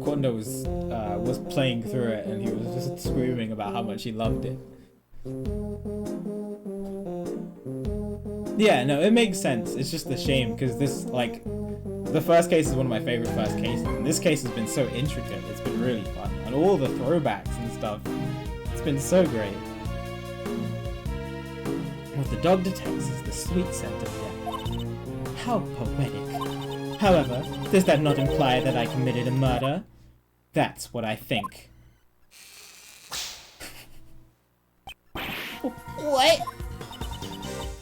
Kondo was playing through it and he was just screaming about how much he loved it. Yeah, no, it makes sense. It's just a shame because this, like, the first case is one of my favorite first cases, and this case has been so intricate. It's been really fun, and all the throwbacks and stuff. It's been so great. What the dog detects is the sweet scent of death. How poetic. However, does that not imply that I committed a murder? That's what I think. What?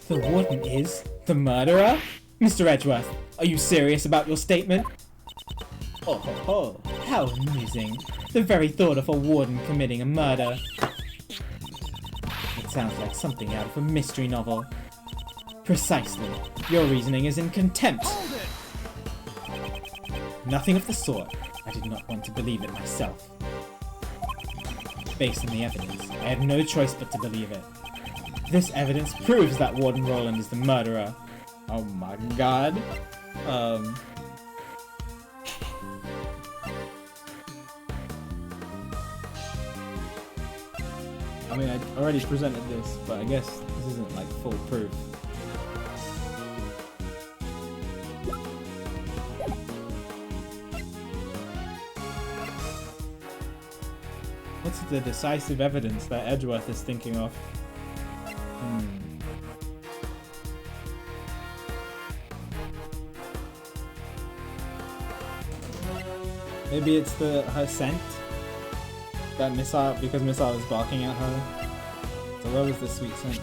The warden is the murderer? Mr. Edgeworth, are you serious about your statement? Oh ho ho, how amusing. The very thought of a warden committing a murder. It sounds like something out of a mystery novel. Precisely. Your reasoning is in contempt. Nothing of the sort. I did not want to believe it myself. Based on the evidence, I have no choice but to believe it. This evidence proves that Warden Roland is the murderer. Oh my god. I mean, I already presented this, but I guess this isn't like full proof. What's the decisive evidence that Edgeworth is thinking of? Maybe it's her scent? That Missile, because Missile is barking at her. So where was the sweet scent from?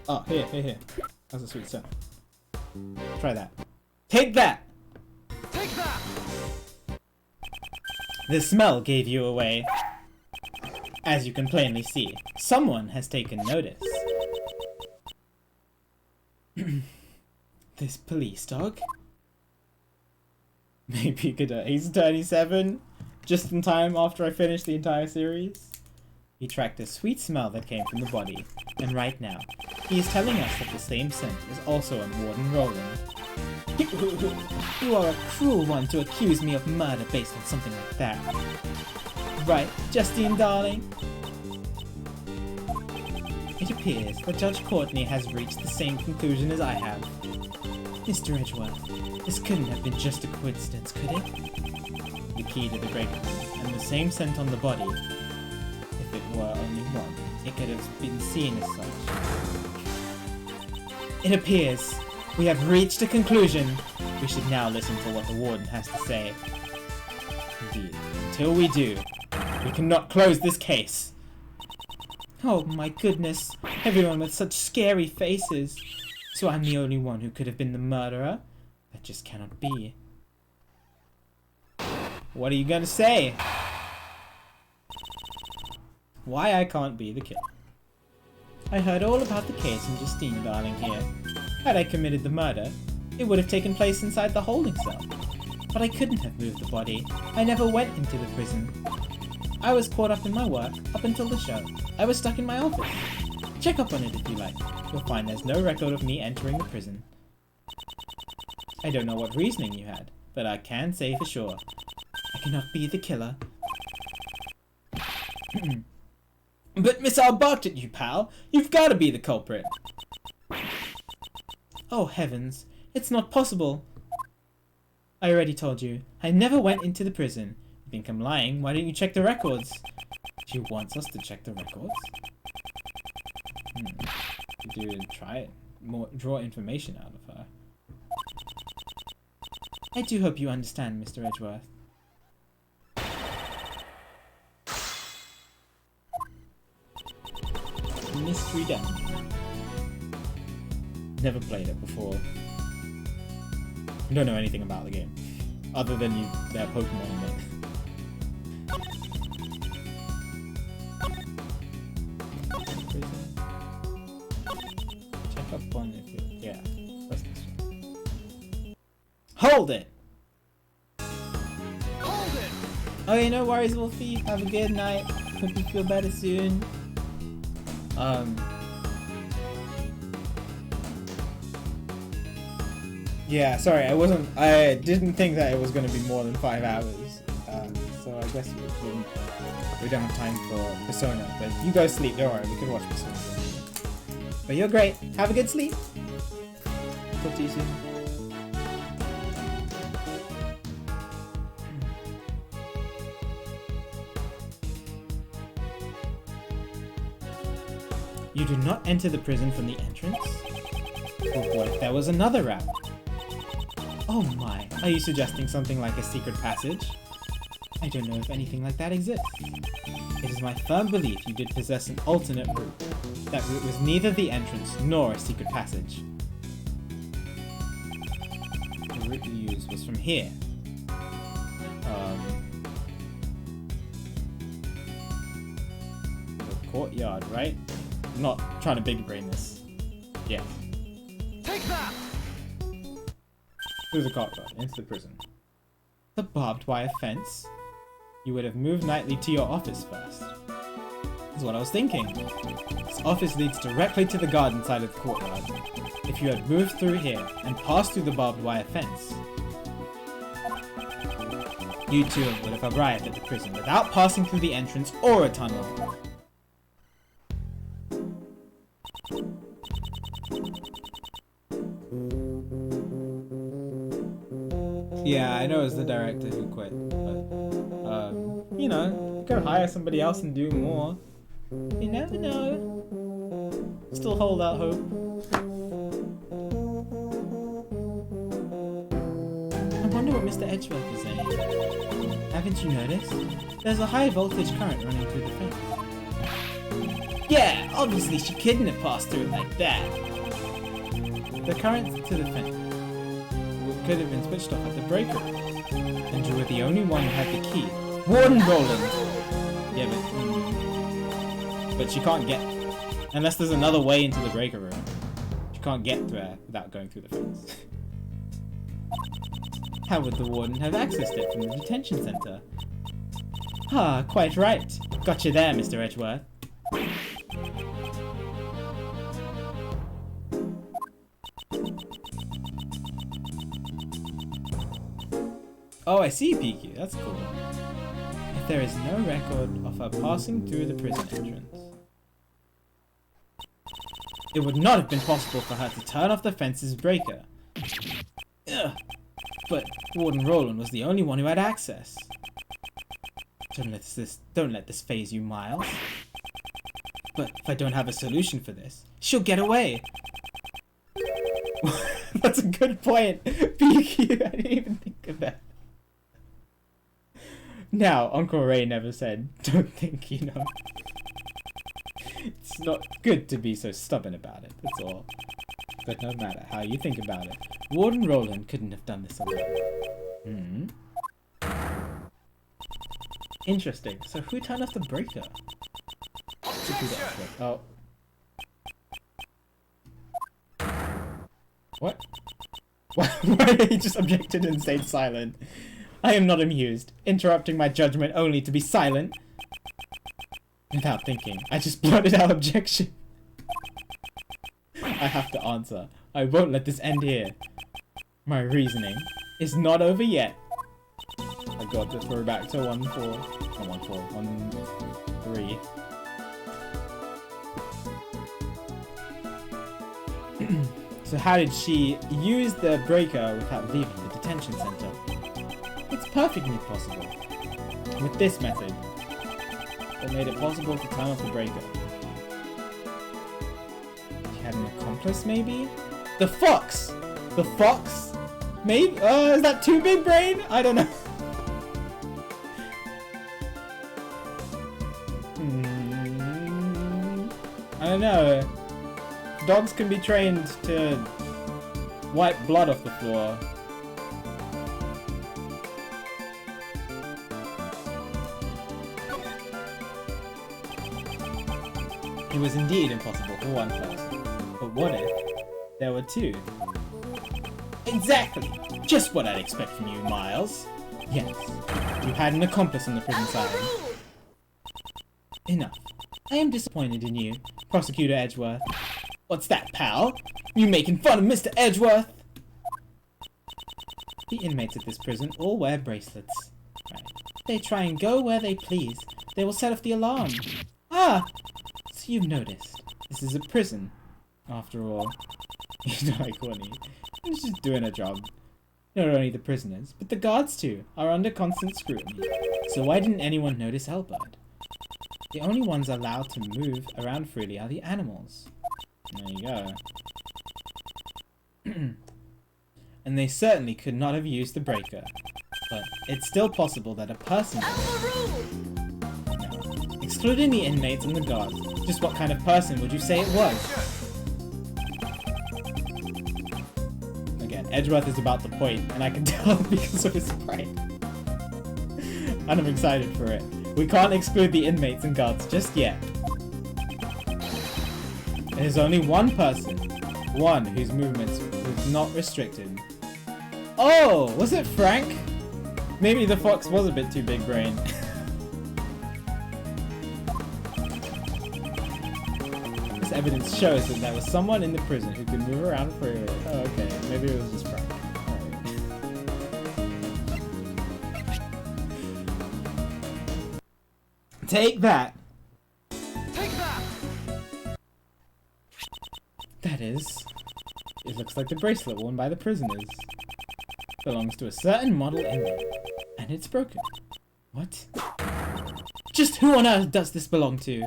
Oh, here. That's a sweet scent. Try that. Take that! Take that! The smell gave you away. As you can plainly see, someone has taken notice. This police dog? Maybe he's 37, just in time after I finish the entire series. He tracked a sweet smell that came from the body, and right now, he is telling us that the same scent is also on Warden Roland. You are a cruel one to accuse me of murder based on something like that. Right, Justine, darling? It appears that Judge Courtney has reached the same conclusion as I have. Mr. Edgeworth, this couldn't have been just a coincidence, could it? The key to the break room, and the same scent on the body. If it were only one, it could have been seen as such. It appears we have reached a conclusion. We should now listen to what the warden has to say. Indeed, until we do, we cannot close this case. Oh my goodness, everyone with such scary faces. So I'm the only one who could have been the murderer? That just cannot be. What are you gonna say? Why I can't be the killer. I heard all about the case from Justine, darling, here. Had I committed the murder, it would have taken place inside the holding cell. But I couldn't have moved the body. I never went into the prison. I was caught up in my work up until the show. I was stuck in my office. Check up on it if you like. You'll find there's no record of me entering the prison. I don't know what reasoning you had, but I can say for sure. I cannot be the killer. But Missile barked at you, pal. You've got to be the culprit. Oh heavens, it's not possible. I already told you. I never went into the prison. You think I'm lying? Why don't you check the records? She wants us to check the records? Could you try it? Draw information out of her. I do hope you understand, Mr. Edgeworth. Mystery Dungeon. Never played it before. Don't know anything about the game, other than there are Pokemon in it. Check up on if it, yeah. What's this one? Hold it! Hold it! Okay, no worries, Wolfie. Have a good night. Hope you feel better soon. Yeah, sorry, I didn't think that it was going to be more than 5 hours. So I guess we don't have time for Persona. But you go sleep, don't worry, we can watch Persona. But you're great. Have a good sleep. Talk to you soon. You do not enter the prison from the entrance? Or what if there was another route? Oh my, are you suggesting something like a secret passage? I don't know if anything like that exists. It is my firm belief you did possess an alternate route. That route was neither the entrance nor a secret passage. The route you used was from here. The courtyard, right? I'm not trying to big brain this. Yeah. Take that! Through the courtyard, into the prison. The barbed wire fence? You would have moved Knightley to your office first. That's what I was thinking. This office leads directly to the garden side of the courtyard. If you had moved through here and passed through the barbed wire fence, you two would have arrived at the prison without passing through the entrance or a tunnel. Yeah, I know it's the director who quit, but, you know, go hire somebody else and do more. You never know. Still hold out hope. I wonder what Mr. Edgeworth is saying. Haven't you noticed? There's a high voltage current running through the fence. Yeah, obviously she couldn't have passed through it like that. The current to the fence could have been switched off at the breaker room. And you were the only one who had the key. Warden Roland! Yeah, but she can't get... Unless there's another way into the breaker room. She can't get there without going through the fence. How would the warden have accessed it from the detention center? Ah, quite right. Gotcha there, Mr. Edgeworth. Oh, I see, PQ. That's cool. If there is no record of her passing through the prison entrance, it would not have been possible for her to turn off the fence's breaker. Ugh. But Warden Roland was the only one who had access. Don't let this phase you, Miles. But if I don't have a solution for this, she'll get away. That's a good point, PQ. I didn't even think of that. Now, Uncle Ray never said, don't think, you know. It's not good to be so stubborn about it, that's all. But no matter how you think about it, Warden Roland couldn't have done this alone. Interesting. So who turned off the breaker? Oh. What? Why did he just objected and stayed silent? I am not amused, interrupting my judgment only to be silent. Without thinking, I just blurted out objection. I have to answer. I won't let this end here. My reasoning is not over yet. I got to throw back to 1-4. Not 1-4, 1-3. So how did she use the breaker without leaving the detention center? perfectly possible. With this method, what made it possible to turn off the breaker? He had an accomplice, maybe? The fox! The fox? Maybe? Is that too big brain? I don't know. I don't know. Dogs can be trained to wipe blood off the floor. It was indeed impossible for one person. But what if there were two? Exactly! Just what I'd expect from you, Miles. Yes, you had an accomplice on the prison side. Enough. I am disappointed in you, Prosecutor Edgeworth. What's that, pal? You making fun of Mr. Edgeworth? The inmates at this prison all wear bracelets. Right. They try and go where they please. They will set off the alarm. Ah! So you've noticed. This is a prison, after all. You know, like Courtney. She's just doing her job. Not only the prisoners, but the guards too, are under constant scrutiny. So why didn't anyone notice Elbert? The only ones allowed to move around freely are the animals. There you go. And they certainly could not have used the breaker. But it's still possible that a person... No. Excluding the inmates and the guards, just what kind of person would you say it was? Again, Edgeworth is about the point, and I can tell because of his sprite. And I'm excited for it. We can't exclude the inmates and guards just yet. There's only one person. One whose movements was not restricted. Oh, was it Frank? Maybe the fox was a bit too big brain. This evidence shows that there was someone in the prison who could move around freely. Oh, okay. Maybe it was just Frank. Take that! Take that! That is... It looks like the bracelet worn by the prisoners. Belongs to a certain model inmate. And it's broken. What? Just who on earth does this belong to?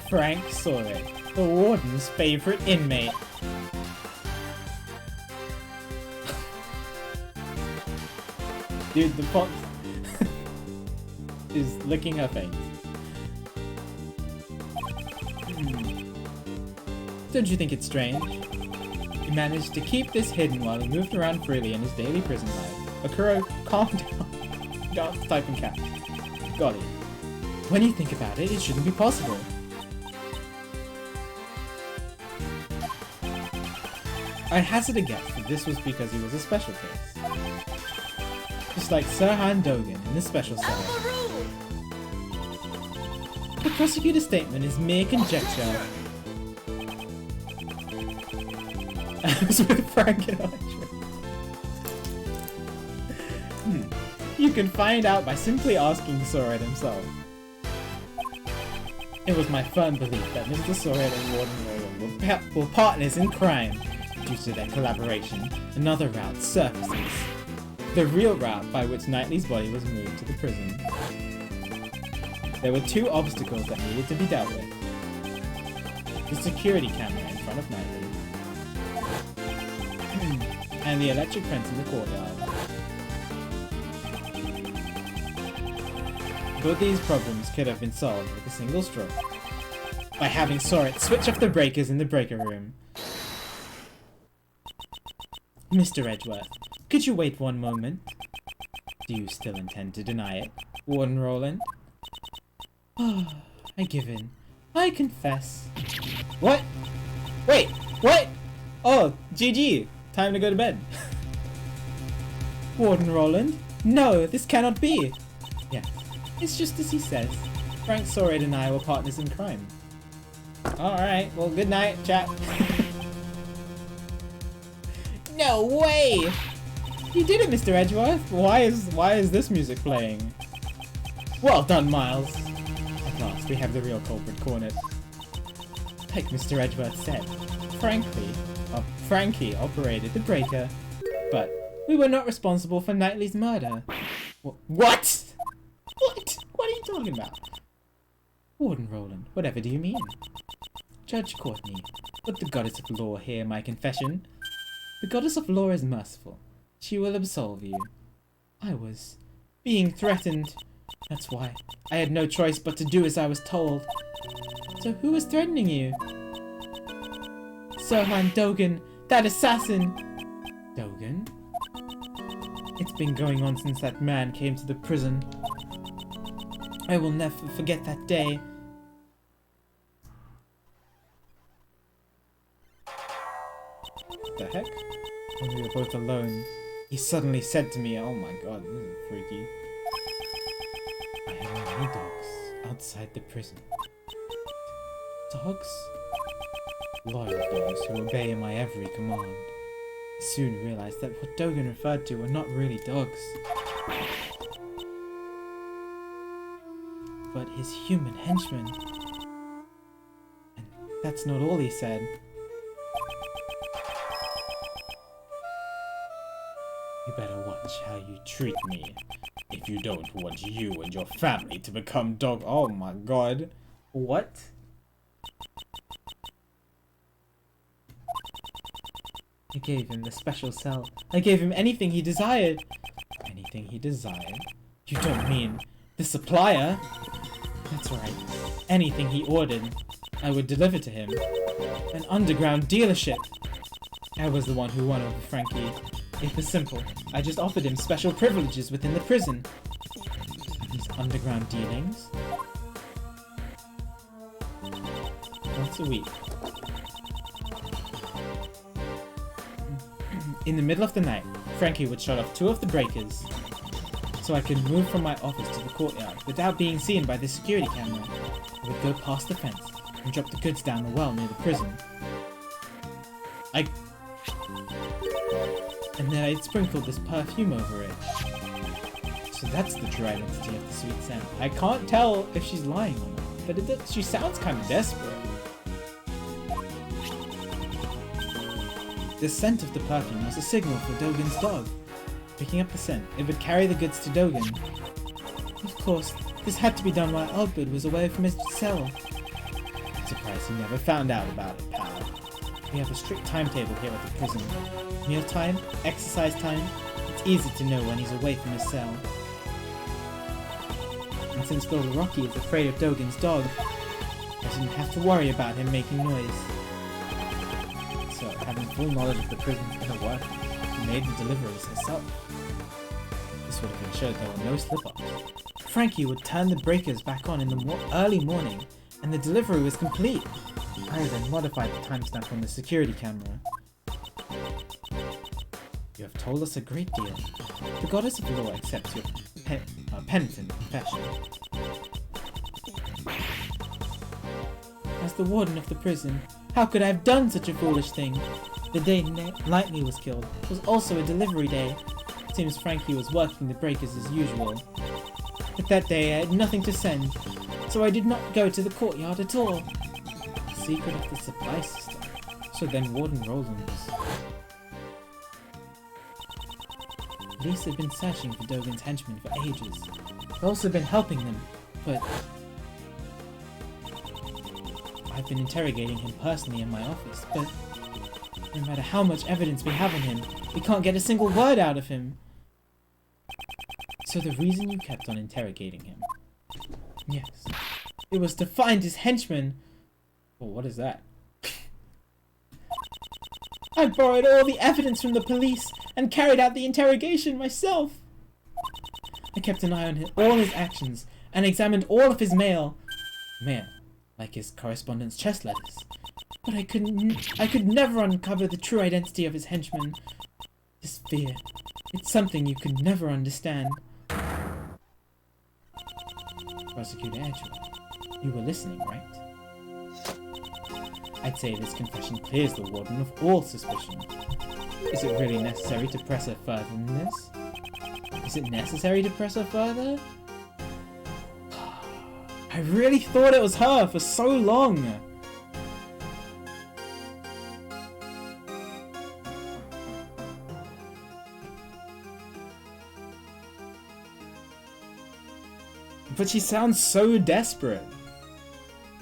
Frank Sawyer, the warden's favorite inmate. Dude, the fox is licking her face. Don't you think it's strange? He managed to keep this hidden while he moved around freely in his daily prison life. Akuro, calm down. Don't type in cat. Got it. When you think about it, it shouldn't be possible. I'd hazard a guess that this was because he was a special case. Just like Sirhan Dogan in the special cell. The prosecutor's statement is mere conjecture. I was with Frank and Electra. You can find out by simply asking Sored himself. It was my firm belief that Mr. Sored and Warden Roland were partners in crime. Due to their collaboration, another route surfaces. The real route by which Knightley's body was moved to the prison. There were two obstacles that needed to be dealt with. The security camera in front of Knightley. And the electric fence in the courtyard. Both these problems could have been solved with a single stroke. By having Soret switch off the breakers in the breaker room. Mr. Edgeworth, could you wait one moment? Do you still intend to deny it, Warden Roland? Oh, I give in. I confess. What? Wait, what? Oh, GG. Time to go to bed. Warden Roland? No, this cannot be. Yes, it's just as he says. Frank Sored and I were partners in crime. Alright, well good night, chat. No way! You did it, Mr. Edgeworth! Why is this music playing? Well done, Miles! At last, we have the real culprit cornered. Like Mr. Edgeworth said, frankly, Frankie operated the breaker, but we were not responsible for Knightley's murder. What? What? What are you talking about? Warden Roland, whatever do you mean? Judge Courtney, let the Goddess of Law hear my confession. The Goddess of Law is merciful. She will absolve you. I was being threatened. That's why I had no choice but to do as I was told. So who was threatening you? Sirhan Dogan, that assassin! Dogan? It's been going on since that man came to the prison. I will never forget that day. The heck? When we were both alone, he suddenly said to me, oh my god, this is freaky. I have many dogs outside the prison. Dogs? Loyal dogs who obey my every command. I soon realized that what Dogan referred to were not really dogs, but his human henchmen. And that's not all he said. You better watch how you treat me if you don't want you and your family to become dog. Oh my god. What? I gave him the special cell. I gave him anything he desired. Anything he desired? You don't mean the supplier? That's right. Anything he ordered, I would deliver to him. An underground dealership. I was the one who won over Frankie. It was simple. I just offered him special privileges within the prison. These underground dealings? Once a week. In the middle of the night, Frankie would shut off 2 of the breakers so I could move from my office to the courtyard without being seen by the security camera. I would go past the fence and drop the goods down the well near the prison. And then I'd sprinkle this perfume over it. So that's the true identity of the sweet scent. I can't tell if she's lying or not, but she sounds kind of desperate. The scent of the perfume was a signal for Dogan's dog. Picking up the scent, it would carry the goods to Dogan. Of course, this had to be done while Albert was away from his cell. I'm surprised he never found out about it, pal. We have a strict timetable here at the prison. Mealtime, exercise time, it's easy to know when he's away from his cell. And since Little Rocky is afraid of Dogan's dog, I didn't have to worry about him making noise. So, having full knowledge of the prison's inner workings, she made the deliveries herself. This would have ensured there were no slip-ups. Frankie would turn the breakers back on in the early morning, and the delivery was complete. I then modified the timestamp on the security camera. You have told us a great deal. The Goddess of Law accepts your penitent confession. As the warden of the prison, how could I have done such a foolish thing? The day Knightley was killed was also a delivery day. It seems Frankie was working the breakers as usual. But that day I had nothing to send, so I did not go to the courtyard at all. The secret of the supply system. So then Warden Roland was... Police had been searching for Dogan's henchmen for ages. I've also been helping them, but... I've been interrogating him personally in my office, but... No matter how much evidence we have on him, we can't get a single word out of him. So the reason you kept on interrogating him... Yes. It was to find his henchmen. Oh, what is that? I borrowed all the evidence from the police and carried out the interrogation myself. I kept an eye on all his actions and examined all of his mail. Mail, like his correspondence chest letters. But I could never uncover the true identity of his henchmen. This fear, it's something you could never understand. Prosecutor Edgeworth, you were listening, right? I'd say this confession clears the warden of all suspicion. Is it really necessary to press her further than this? Is it necessary to press her further? I really thought it was her for so long! But she sounds so desperate.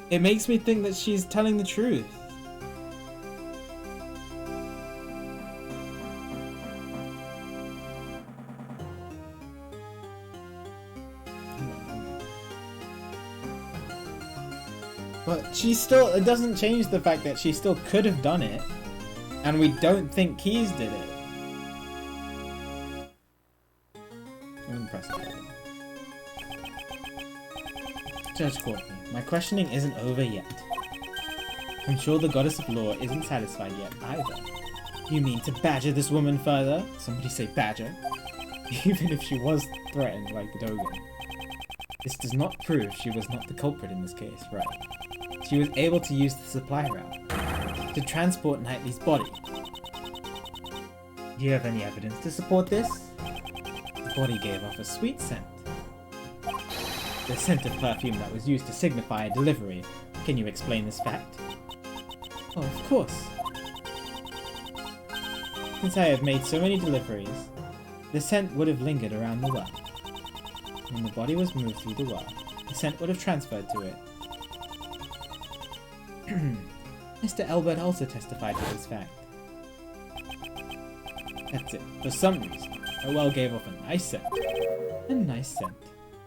It makes me think that she's telling the truth. But she still, it doesn't change the fact that she still could have done it. And we don't think Keys did it. I'm impressed. Judge Courtney, my questioning isn't over yet. I'm sure the Goddess of Law isn't satisfied yet either. You mean to badger this woman further? Somebody say badger. Even if she was threatened like Dogen. This does not prove she was not the culprit in this case, right? She was able to use the supply route to transport Knightley's body. Do you have any evidence to support this? The body gave off a sweet scent. The scent of perfume that was used to signify a delivery. Can you explain this fact? Oh, of course. Since I have made so many deliveries, the scent would have lingered around the well. When the body was moved through the well, the scent would have transferred to it. Mr. Elbert also testified to this fact. That's it. For some reason, a well gave off a nice scent. A nice scent.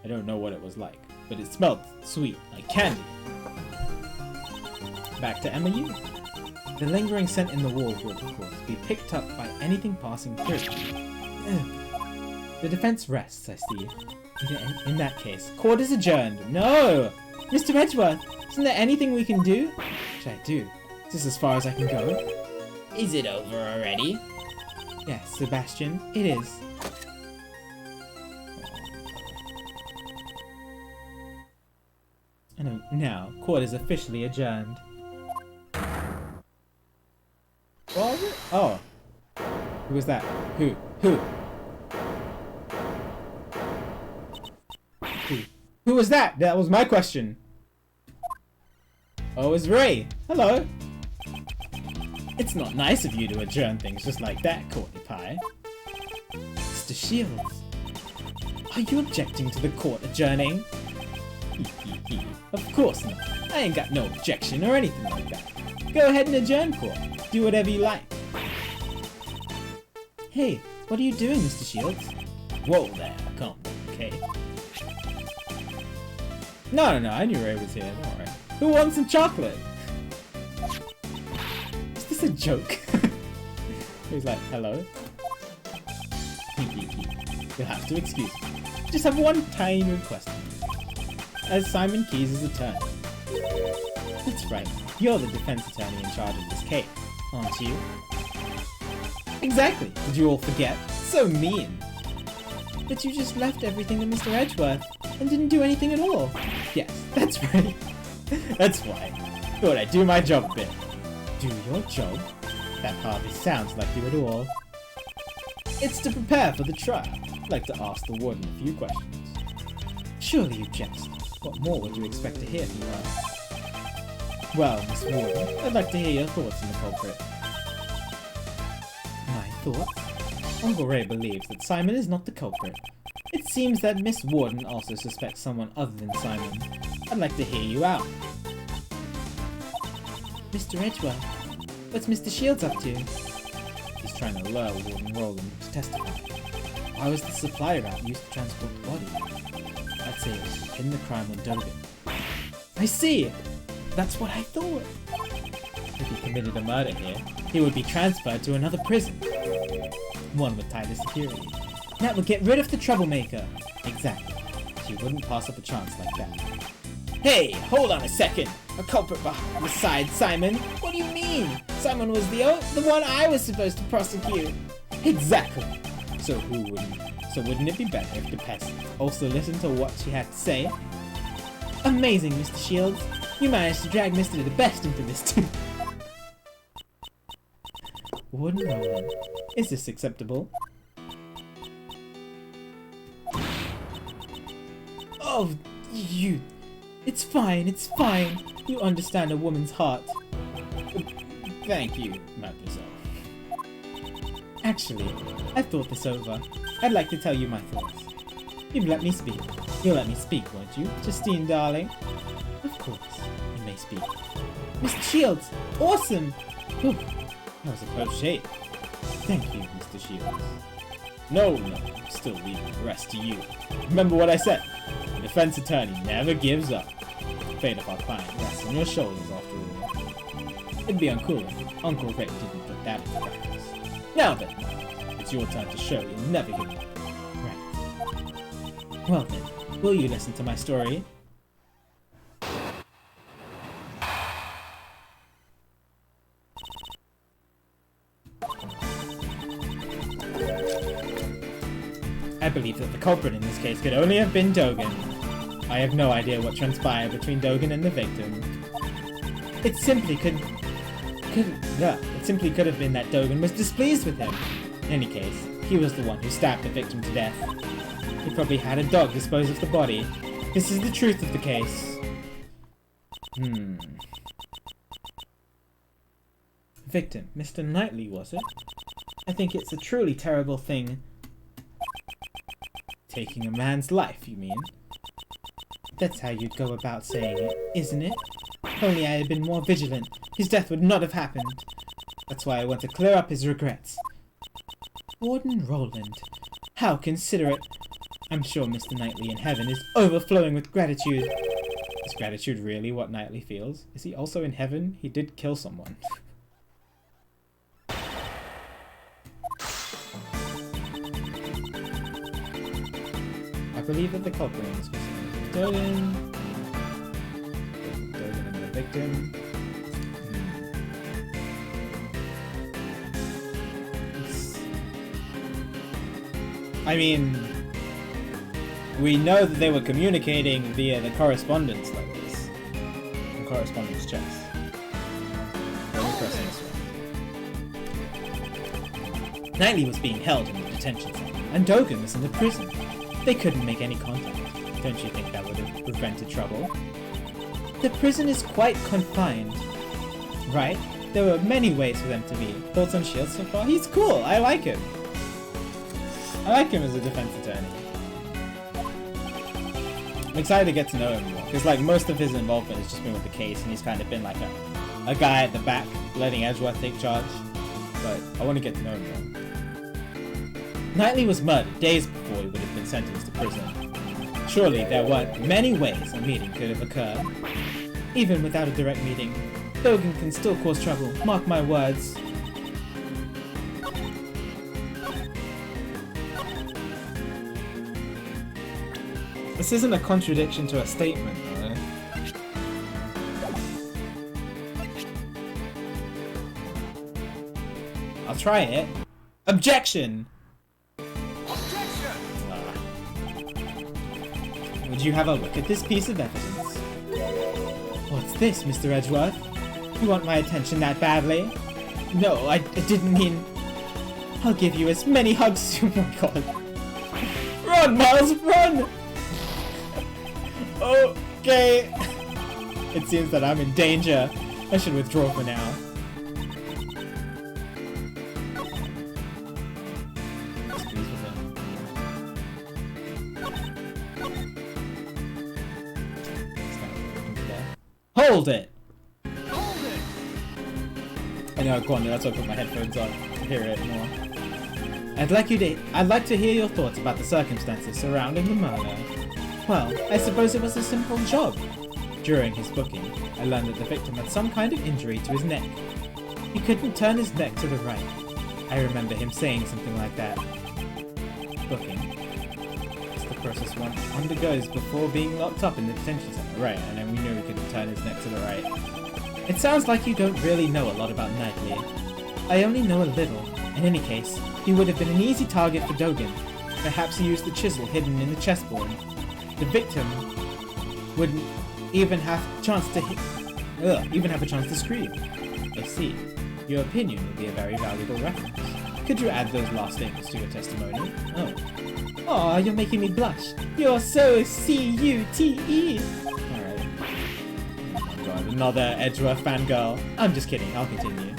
I don't know what it was like, but it smelled sweet, like candy. Back to MAU. The lingering scent in the walls would, of course, be picked up by anything passing through. The defense rests, I see. In that case, court is adjourned. No! Mr. Edgeworth, isn't there anything we can do? What should I do? Is this as far as I can go? Is it over already? Yes, Sebastian, it is. And now, court is officially adjourned. What was it? Oh. Who was that? Who? Who was that? That was my question. Oh, it's Ray. Hello. It's not nice of you to adjourn things just like that, Courtney Pie. Mr. Shields. Are you objecting to the court adjourning? Of course not. I ain't got no objection or anything like that. Go ahead and adjourn court. Do whatever you like. Hey, what are you doing, Mr. Shields? Whoa there, calm down, okay? No, I knew Ray was here, don't worry. Who wants some chocolate? Is this a joke? He's like, hello? You'll have to excuse me. Just have one tiny request. As Simon Keyes is attorney. That's right, you're the defense attorney in charge of this case, aren't you? Exactly, did you all forget? So mean. But you just left everything to Mr. Edgeworth and didn't do anything at all. Yes, that's right. That's why. Thought I'd do my job a bit. Do your job? That hardly sounds like you at all. It's to prepare for the trial. I'd like to ask the warden a few questions. Surely you jest. What more would you expect to hear from her? Well, Miss Warden, I'd like to hear your thoughts on the culprit. My thoughts? Uncle Ray believes that Simon is not the culprit. It seems that Miss Warden also suspects someone other than Simon. I'd like to hear you out. Mr. Edgeworth, what's Mr. Shields up to? He's trying to lure Warden Roland to testify. Why was the supply route used to transport the body? I'd say it was to pin the crime on Dogen. I see! That's what I thought! If he committed a murder here, he would be transferred to another prison. One with tighter security. That would get rid of the troublemaker. Exactly. She wouldn't pass up a chance like that. Hey, hold on a second. A culprit besides Simon? What do you mean? Simon was the one I was supposed to prosecute. Exactly. So wouldn't it be better if the pest also listened to what she had to say? Amazing, Mr. Shields. You managed to drag Mr. the Best into this too. Warden Roland, is this acceptable? Oh, you... It's fine, it's fine. You understand a woman's heart. Thank you, Mademoiselle. Actually, I've thought this over. I'd like to tell you my thoughts. You've let me speak. You'll let me speak, won't you, Justine, darling? Of course, you may speak. Mr. Shields! Awesome! Whew, that was a close shave. Thank you, Mr. Shields. No, still leaving the rest to you. Remember what I said. A defense attorney never gives up. The fate of our client rests on your shoulders, after all. It'd be uncool if Uncle Rick didn't put that into practice. Now then, it's your turn to show you'll never give up. Right. Well then, will you listen to my story? I believe that the culprit in this case could only have been Dogen. I have no idea what transpired between Dogen and the victim. It simply could have been that Dogen was displeased with him. In any case, he was the one who stabbed the victim to death. He probably had a dog dispose of the body. This is the truth of the case. Victim, Mr. Knightley, was it? I think it's a truly terrible thing. Taking a man's life, you mean? That's how you'd go about saying it, isn't it? If only I had been more vigilant, his death would not have happened. That's why I want to clear up his regrets. Warden Roland, how considerate. I'm sure Mr. Knightley in heaven is overflowing with gratitude. Is gratitude really what Knightley feels? Is he also in heaven? He did kill someone. I believe that the culprit in this case is Dogen. Dogen and the victim. I mean, we know that they were communicating via the correspondence letters. The correspondence checks. Let me press this one. Knightley was being held in the detention center, and Dogen was in the prison. They couldn't make any contact. Don't you think that would have prevented trouble? The prison is quite confined, right? There were many ways for them to meet. Thoughts on Shields so far? He's cool. I like him. I like him as a defense attorney. I'm excited to get to know him more, because like most of his involvement has just been with the case, and he's kind of been like a guy at the back, letting Edgeworth take charge. But I want to get to know him more. Knightley was murdered days before he would have been sentenced to prison. Surely there weren't many ways a meeting could have occurred. Even without a direct meeting, Dogen can still cause trouble, mark my words. This isn't a contradiction to a statement, though. I'll try it. Objection! Would you have a look at this piece of evidence? What's this, Mr. Edgeworth? You want my attention that badly? No, I didn't mean... I'll give you as many hugs... Oh my god. Run, Miles, run! Okay. It seems that I'm in danger. I should withdraw for now. Hold it! Hold it! I know, go on, that's why I put my headphones on to hear it more. I'd like to hear your thoughts about the circumstances surrounding the murder. Well, I suppose it was a simple job. During his booking, I learned that the victim had some kind of injury to his neck. He couldn't turn his neck to the right. I remember him saying something like that. Booking. It's the process one undergoes before being locked up in the detention center. Right, and then we knew he couldn't turn his neck to the right. It sounds like you don't really know a lot about Knightley. I only know a little. In any case, he would have been an easy target for Dogen. Perhaps he used the chisel hidden in the chessboard. The victim wouldn't even have a chance to scream. I see. Your opinion would be a very valuable reference. Could you add those last statements to your testimony? Oh. Aw, you're making me blush. You're so C-U-T-E. Alright. Oh my god, another Edgeworth fangirl. I'm just kidding, I'll continue.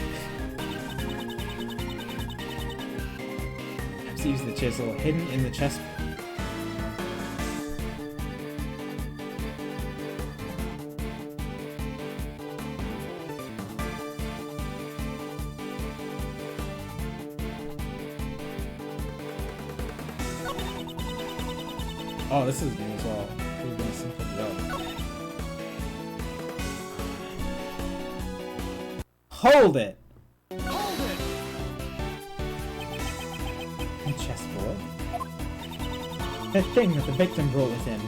Perhaps use the chisel hidden in the chest. Oh, this is new as well. This is a simple job. Hold it! Hold it! A chessboard? That thing that the victim brought with him.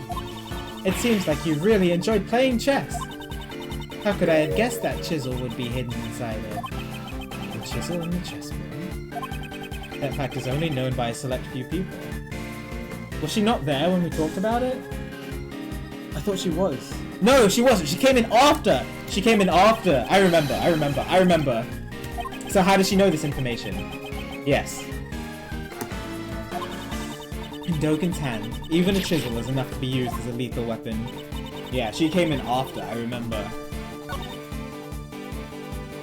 It seems like you really enjoyed playing chess. How could I have guessed that chisel would be hidden inside it? The chisel and the chessboard? That fact is only known by a select few people. Was she not there when we talked about it? I thought she was. No, she wasn't. She came in after. She came in after. I remember. So how does she know this information? Yes. In Dogen's hand, even a chisel is enough to be used as a lethal weapon. Yeah, she came in after, I remember.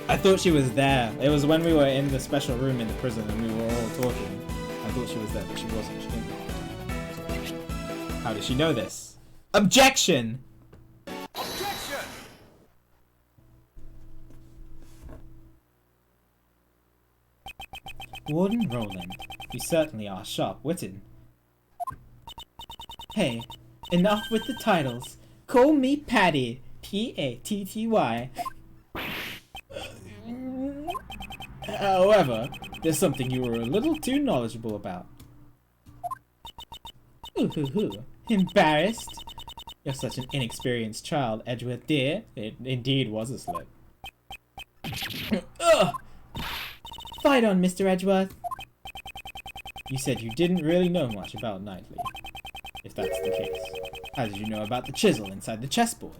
I thought she was there. It was when we were in the special room in the prison and we were all talking. I thought she was there, but she wasn't. She came in after. How did she know this? Objection! Objection! Warden Roland, you certainly are sharp-witted. Hey, enough with the titles. Call me Patty. P-A-T-T-Y. However, there's something you were a little too knowledgeable about. Ooh hoo hoo. Embarrassed? You're such an inexperienced child, Edgeworth dear. It indeed was a slip. Ugh! Fight on, Mr. Edgeworth. You said you didn't really know much about Knightley. If that's the case, how did you know about the chisel inside the chessboard?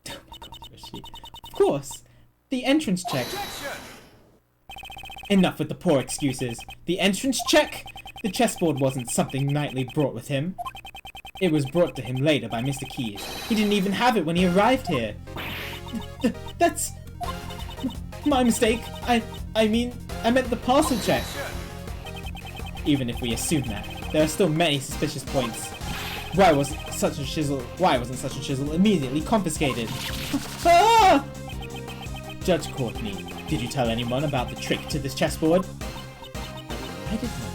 Oh my god, Yoshi. Of course. The entrance check. Objection! Enough with the poor excuses. The entrance check! The chessboard wasn't something Knightley brought with him. It was brought to him later by Mr. Keys. He didn't even have it when he arrived here. That's... my mistake. I mean, I meant the parcel check. Even if we assume that, there are still many suspicious points. Why wasn't such a chisel immediately confiscated? Ah! Judge Courtney, did you tell anyone about the trick to this chessboard? I did not.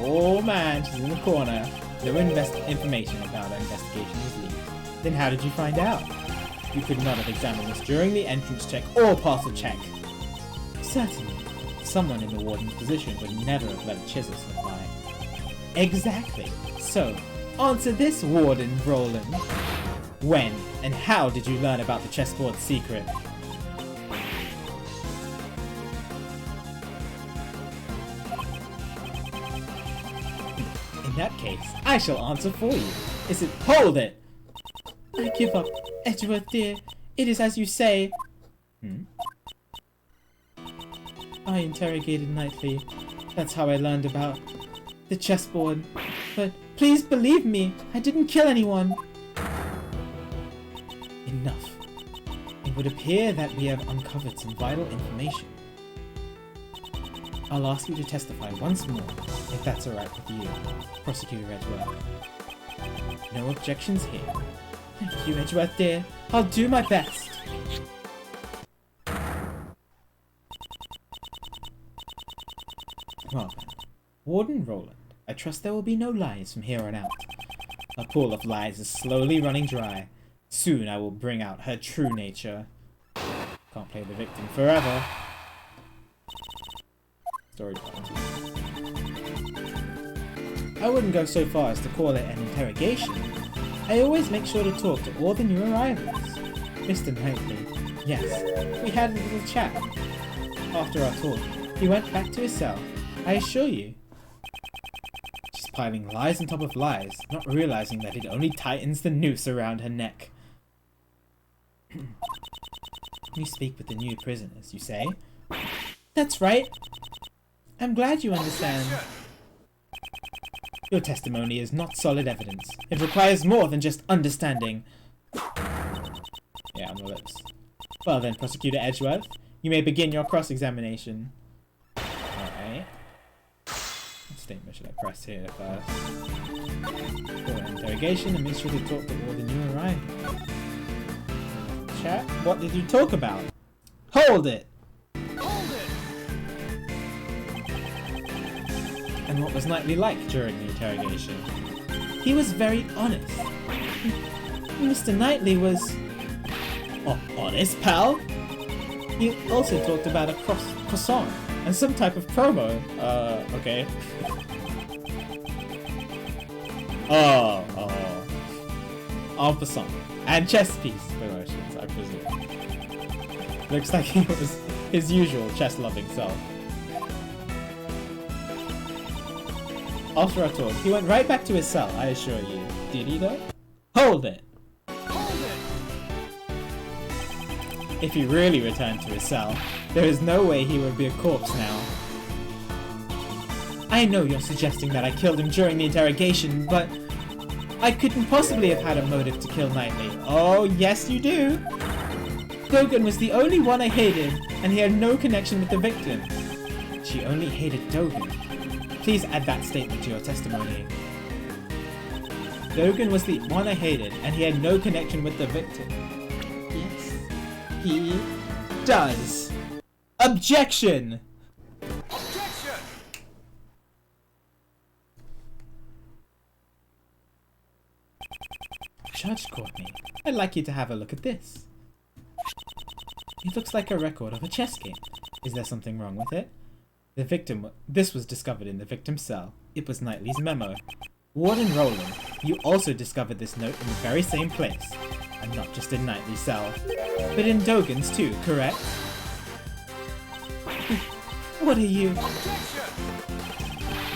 Oh man, she's in the corner. No information about our investigation was leaked. Then how did you find out? You could not have examined this during the entrance check or parcel check. Certainly. Someone in the warden's position would never have let a chisel slip by. Exactly. So, answer this, Warden Roland. When and how did you learn about the chessboard secret? In that case, I shall answer for you. Is it— hold it! I give up, Edgeworth dear. It is as you say. I interrogated Knightley. That's how I learned about the chessboard. But please believe me, I didn't kill anyone. Enough. It would appear that we have uncovered some vital information. I'll ask you to testify once more, if that's alright with you, Prosecutor Edgeworth. No objections here. Thank you, Edgeworth dear. I'll do my best. Well then, Warden Roland, I trust there will be no lies from here on out. A pool of lies is slowly running dry. Soon I will bring out her true nature. Can't play the victim forever. Story time. I wouldn't go so far as to call it an interrogation. I always make sure to talk to all the new arrivals. Mr. Knightley, yes, we had a little chat. After our talk, he went back to his cell. I assure you. She's piling lies on top of lies, not realizing that it only tightens the noose around her neck. You speak with the new prisoners, you say? That's right. I'm glad you understand. Your testimony is not solid evidence. It requires more than just understanding. Yeah, on the lips. Well then, Prosecutor Edgeworth, you may begin your cross-examination. Alright. What statement should I press here first? For an interrogation, and make sure to talk to all the new arrivals. Chat? What did you talk about? Hold it! Hold it! And what was Knightley like during the interrogation? He was very honest. Mr. Knightley was... Oh, honest, pal? He also talked about a croissant and some type of promo. Okay. Oh. En passant. And chess piece promotions, I presume. Looks like he was his usual chess-loving self. After our talk, he went right back to his cell, I assure you. Did he though? Hold it! Hold it! If he really returned to his cell, there is no way he would be a corpse now. I know you're suggesting that I killed him during the interrogation, but I couldn't possibly have had a motive to kill Knightley. Oh, yes you do! Dogen was the only one I hated, and he had no connection with the victim. She only hated Dogen. Please add that statement to your testimony. Dogen was the one I hated, and he had no connection with the victim. Yes, he does. Objection! Objection! Judge Courtney, I'd like you to have a look at this. It looks like a record of a chess game. Is there something wrong with it? This was discovered in the victim's cell. It was Knightley's memo. Warden Roland, you also discovered this note in the very same place. And not just in Knightley's cell, but in Dogen's too, correct? What are you? Objection!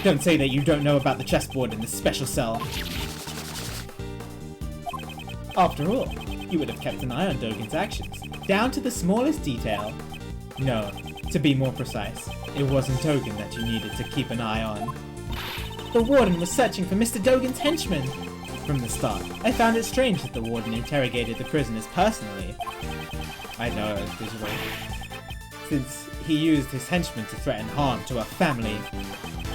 Don't say that you don't know about the chessboard in this special cell. After all, you would have kept an eye on Dogen's actions, down to the smallest detail. No, to be more precise, it wasn't Dogen that you needed to keep an eye on. The warden was searching for Mr. Dogen's henchman. From the start, I found it strange that the warden interrogated the prisoners personally. I know, visually. Since he used his henchmen to threaten harm to our family.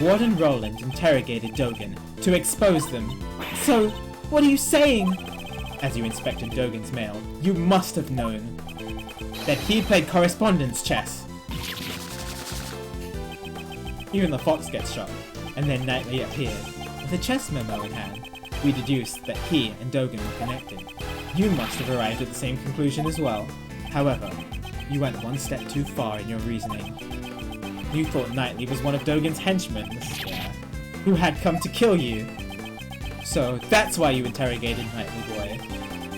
Warden Roland interrogated Dogen to expose them. So, what are you saying? As you inspected Dogen's mail, you must have known that he played correspondence chess. Even the fox gets shot, and then Knightley appeared. With a chess memo in hand, we deduced that he and Dogen were connected. You must have arrived at the same conclusion as well. However, you went one step too far in your reasoning. You thought Knightley was one of Dogen's henchmen, who had come to kill you. So that's why you interrogated Knightley boy.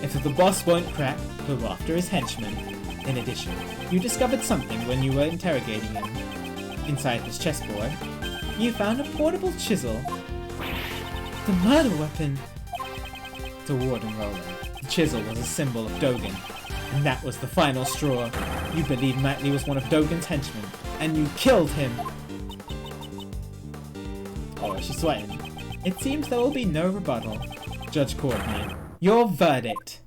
If the boss won't crack, he'll go after his henchmen. In addition, you discovered something when you were interrogating him. Inside his chessboard, you found a portable chisel. The murder weapon. To Warden Roland, the chisel was a symbol of Dogen. And that was the final straw. You believed Knightley was one of Dogen's henchmen, and you killed him. Oh, she's sweating. It seems there will be no rebuttal. Judge Courtney, your verdict.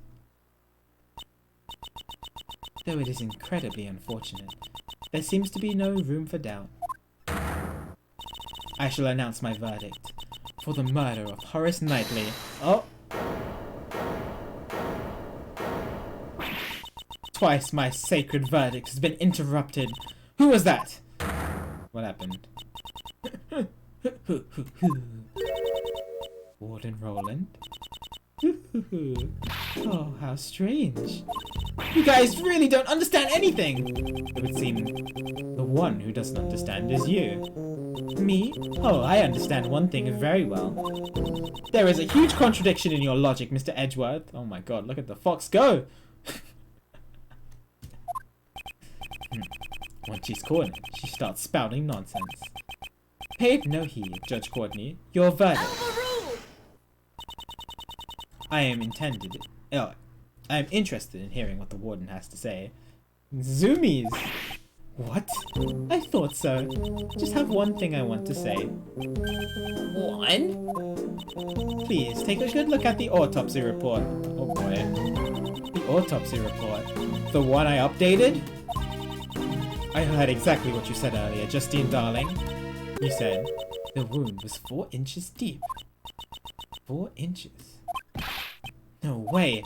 Though it is incredibly unfortunate, there seems to be no room for doubt. I shall announce my verdict for the murder of Horace Knightley. Oh! Twice my sacred verdict has been interrupted. Who was that? What happened? Warden Roland? Oh, how strange. You guys really don't understand anything! It would seem the one who doesn't understand is you. Me? Oh, I understand one thing very well. There is a huge contradiction in your logic, Mr. Edgeworth. Oh my god, look at the fox go! When she's cornered, she starts spouting nonsense. Paid no heed, Judge Courtney. Your verdict. I am interested in hearing what the warden has to say. Zoomies! What? I thought so. Just have one thing I want to say. One? Please, take a good look at the autopsy report. Oh boy. The autopsy report. The one I updated? I heard exactly what you said earlier, Justine darling. You said the wound was 4 inches deep. 4 inches? No way.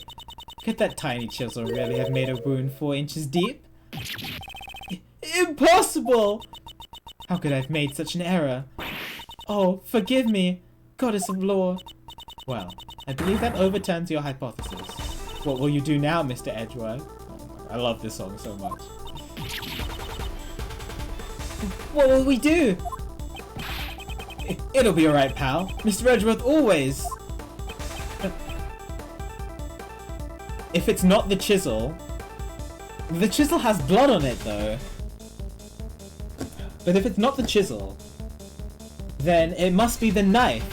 Could that tiny chisel really have made a wound 4 inches deep? Impossible! How could I have made such an error? Oh, forgive me, goddess of law. Well, I believe that overturns your hypothesis. What will you do now, Mr. Edgeworth? Oh, I love this song so much. What will we do? It'll be alright, pal. Mr. Edgeworth always... If it's not the chisel... The chisel has blood on it, though. But if it's not the chisel, then it must be the knife.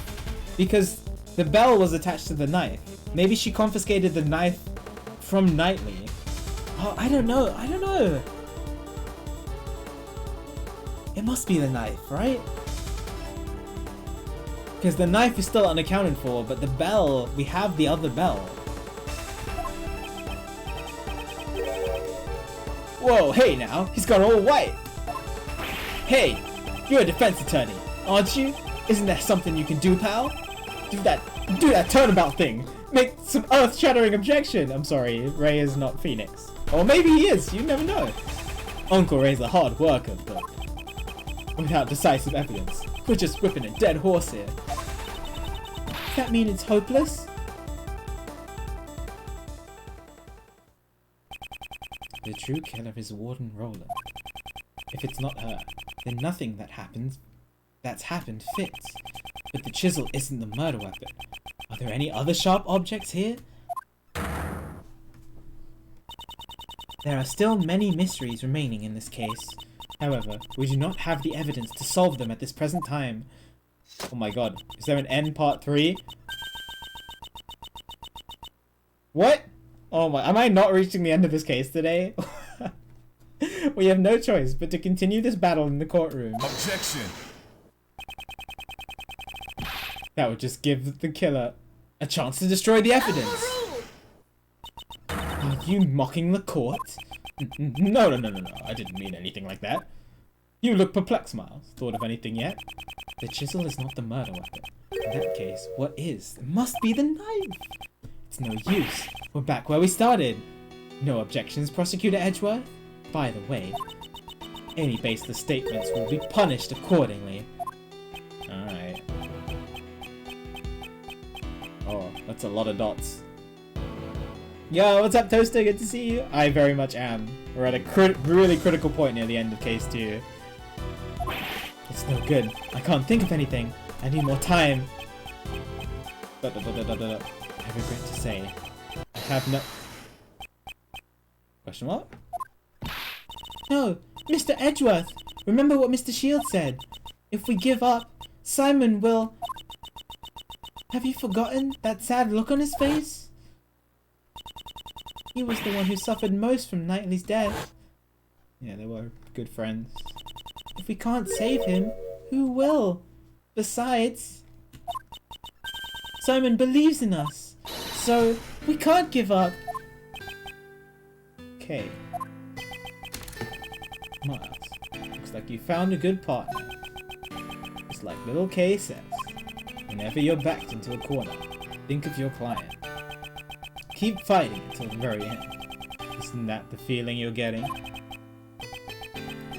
Because the bell was attached to the knife. Maybe she confiscated the knife from Knightley. Oh, I don't know. I don't know. It must be the knife, right? Because the knife is still unaccounted for, but the bell, we have the other bell. Whoa, hey now, he's gone all white. Hey, you're a defense attorney, aren't you? Isn't that something you can do, pal? Do that turnabout thing. Make some earth-shattering objection. I'm sorry, Ray is not Phoenix. Or maybe he is, you never know. Uncle Ray's a hard worker, but without decisive evidence, we're just whipping a dead horse here. Does that mean it's hopeless? The true killer is Warden Roland. If it's not her, then nothing that's happened fits. But the chisel isn't the murder weapon. Are there any other sharp objects here? There are still many mysteries remaining in this case. However, we do not have the evidence to solve them at this present time. Oh my god, is there an end part 3? What? Oh my, am I not reaching the end of this case today? We have no choice but to continue this battle in the courtroom. Objection. That would just give the killer a chance to destroy the evidence. Are you mocking the court? No, I didn't mean anything like that. You look perplexed, Miles. Thought of anything yet? The chisel is not the murder weapon. In that case, what is? It must be the knife. It's no use. We're back where we started. No objections, Prosecutor Edgeworth? By the way, any baseless statements will be punished accordingly. Alright. Oh, that's a lot of dots. Yo, what's up, Toaster? Good to see you. I very much am. We're at a really critical point near the end of case 2. It's no good. I can't think of anything. I need more time. I regret to say, I have no... Question mark? No, Mr. Edgeworth. Remember what Mr. Shield said. If we give up, Simon will... Have you forgotten that sad look on his face? He was the one who suffered most from Knightley's death. Yeah, they were good friends. If we can't save him, who will? Besides, Simon believes in us, so we can't give up. Okay. Miles, looks like you found a good partner. Just like little Kay says, whenever you're backed into a corner, think of your client. Keep fighting until the very end. Isn't that the feeling you're getting?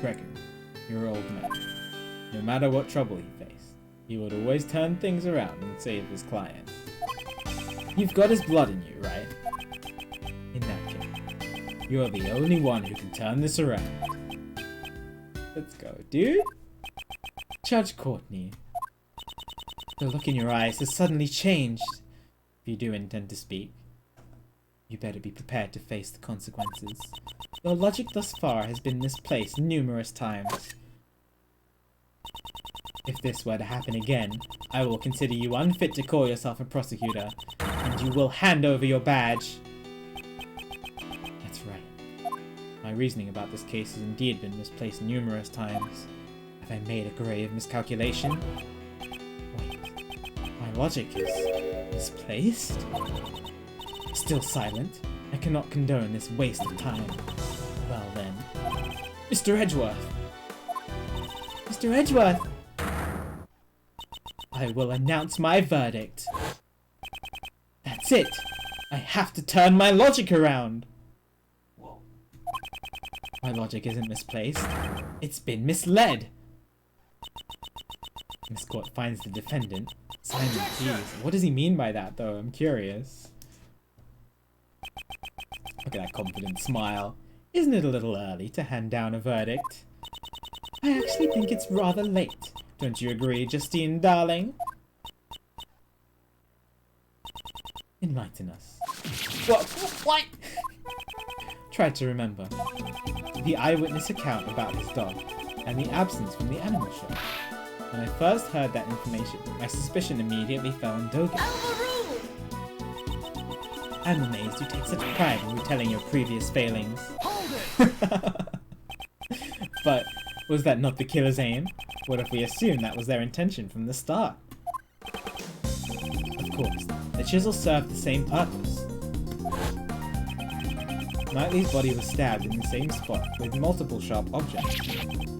Reckon, you're old man. No matter what trouble he faced, he would always turn things around and save his client. You've got his blood in you, right? In that case, you're the only one who can turn this around. Let's go, dude. Judge Courtney. The look in your eyes has suddenly changed. If you do intend to speak, you better be prepared to face the consequences. Your logic thus far has been misplaced numerous times. If this were to happen again, I will consider you unfit to call yourself a prosecutor, and you will hand over your badge. That's right. My reasoning about this case has indeed been misplaced numerous times. Have I made a grave miscalculation? Wait, my logic is misplaced? Still silent? I cannot condone this waste of time. Well then, Mr. Edgeworth! Mr. Edgeworth! I will announce my verdict. That's it! I have to turn my logic around! Whoa. My logic isn't misplaced. It's been misled. Miss Court finds the defendant. Simon, jeez. What does he mean by that, though? I'm curious. Look at that confident smile. Isn't it a little early to hand down a verdict? I actually think it's rather late. Don't you agree, Justine, darling? Enlighten us. What? Try to remember. The eyewitness account about his dog, and the absence from the animal shop. When I first heard that information, my suspicion immediately fell on Dogen. I'm amazed you take such pride in retelling your previous failings. Hold it! But was that not the killer's aim? What if we assume that was their intention from the start? Of course, the chisel served the same purpose. Knightley's body was stabbed in the same spot with multiple sharp objects.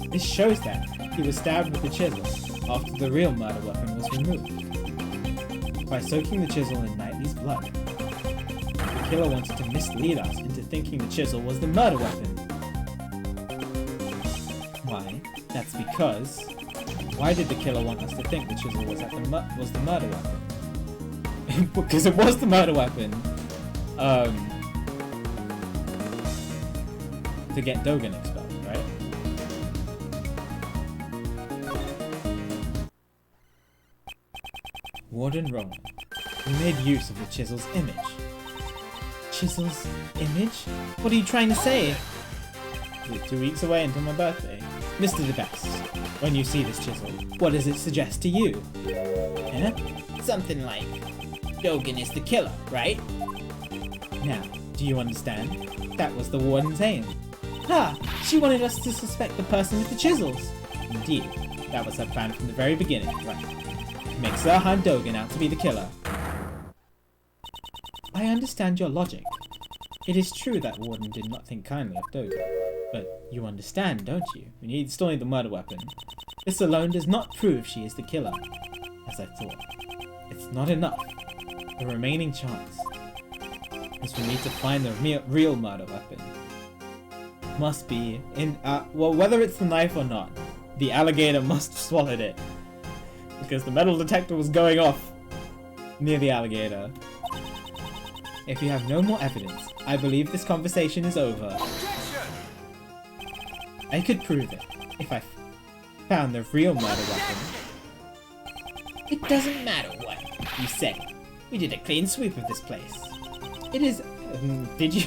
This shows that he was stabbed with the chisel after the real murder weapon was removed. By soaking the chisel in Knightley's blood, the killer wanted to mislead us into thinking the chisel was the murder weapon. Why? That's because... Why did the killer want us to think the chisel was the murder weapon? Because it was the murder weapon. To get Dogen expelled, right? Warden Rowan, we made use of the chisel's image. Chisel's image? What are you trying to say? We're 2 weeks away until my birthday. Mr. DeBest, when you see this chisel, what does it suggest to you? Eh? Something like, Dogen is the killer, right? Now, do you understand? That was the warden's aim. Ha! She wanted us to suspect the person with the chisels. Indeed, that was her plan from the very beginning, right? To make Sir Han Dogen out to be the killer. I understand your logic. It is true that Warden did not think kindly of Dogen. But you understand, don't you? We still need the murder weapon. This alone does not prove she is the killer, as I thought. It's not enough. The remaining chance is for me to find the real murder weapon. Must be in, well, whether it's the knife or not, the alligator must have swallowed it. Because the metal detector was going off near the alligator. If you have no more evidence, I believe this conversation is over. Objection! I could prove it, if I found the real murder weapon. It doesn't matter what you say. We did a clean sweep of this place. It is, did you?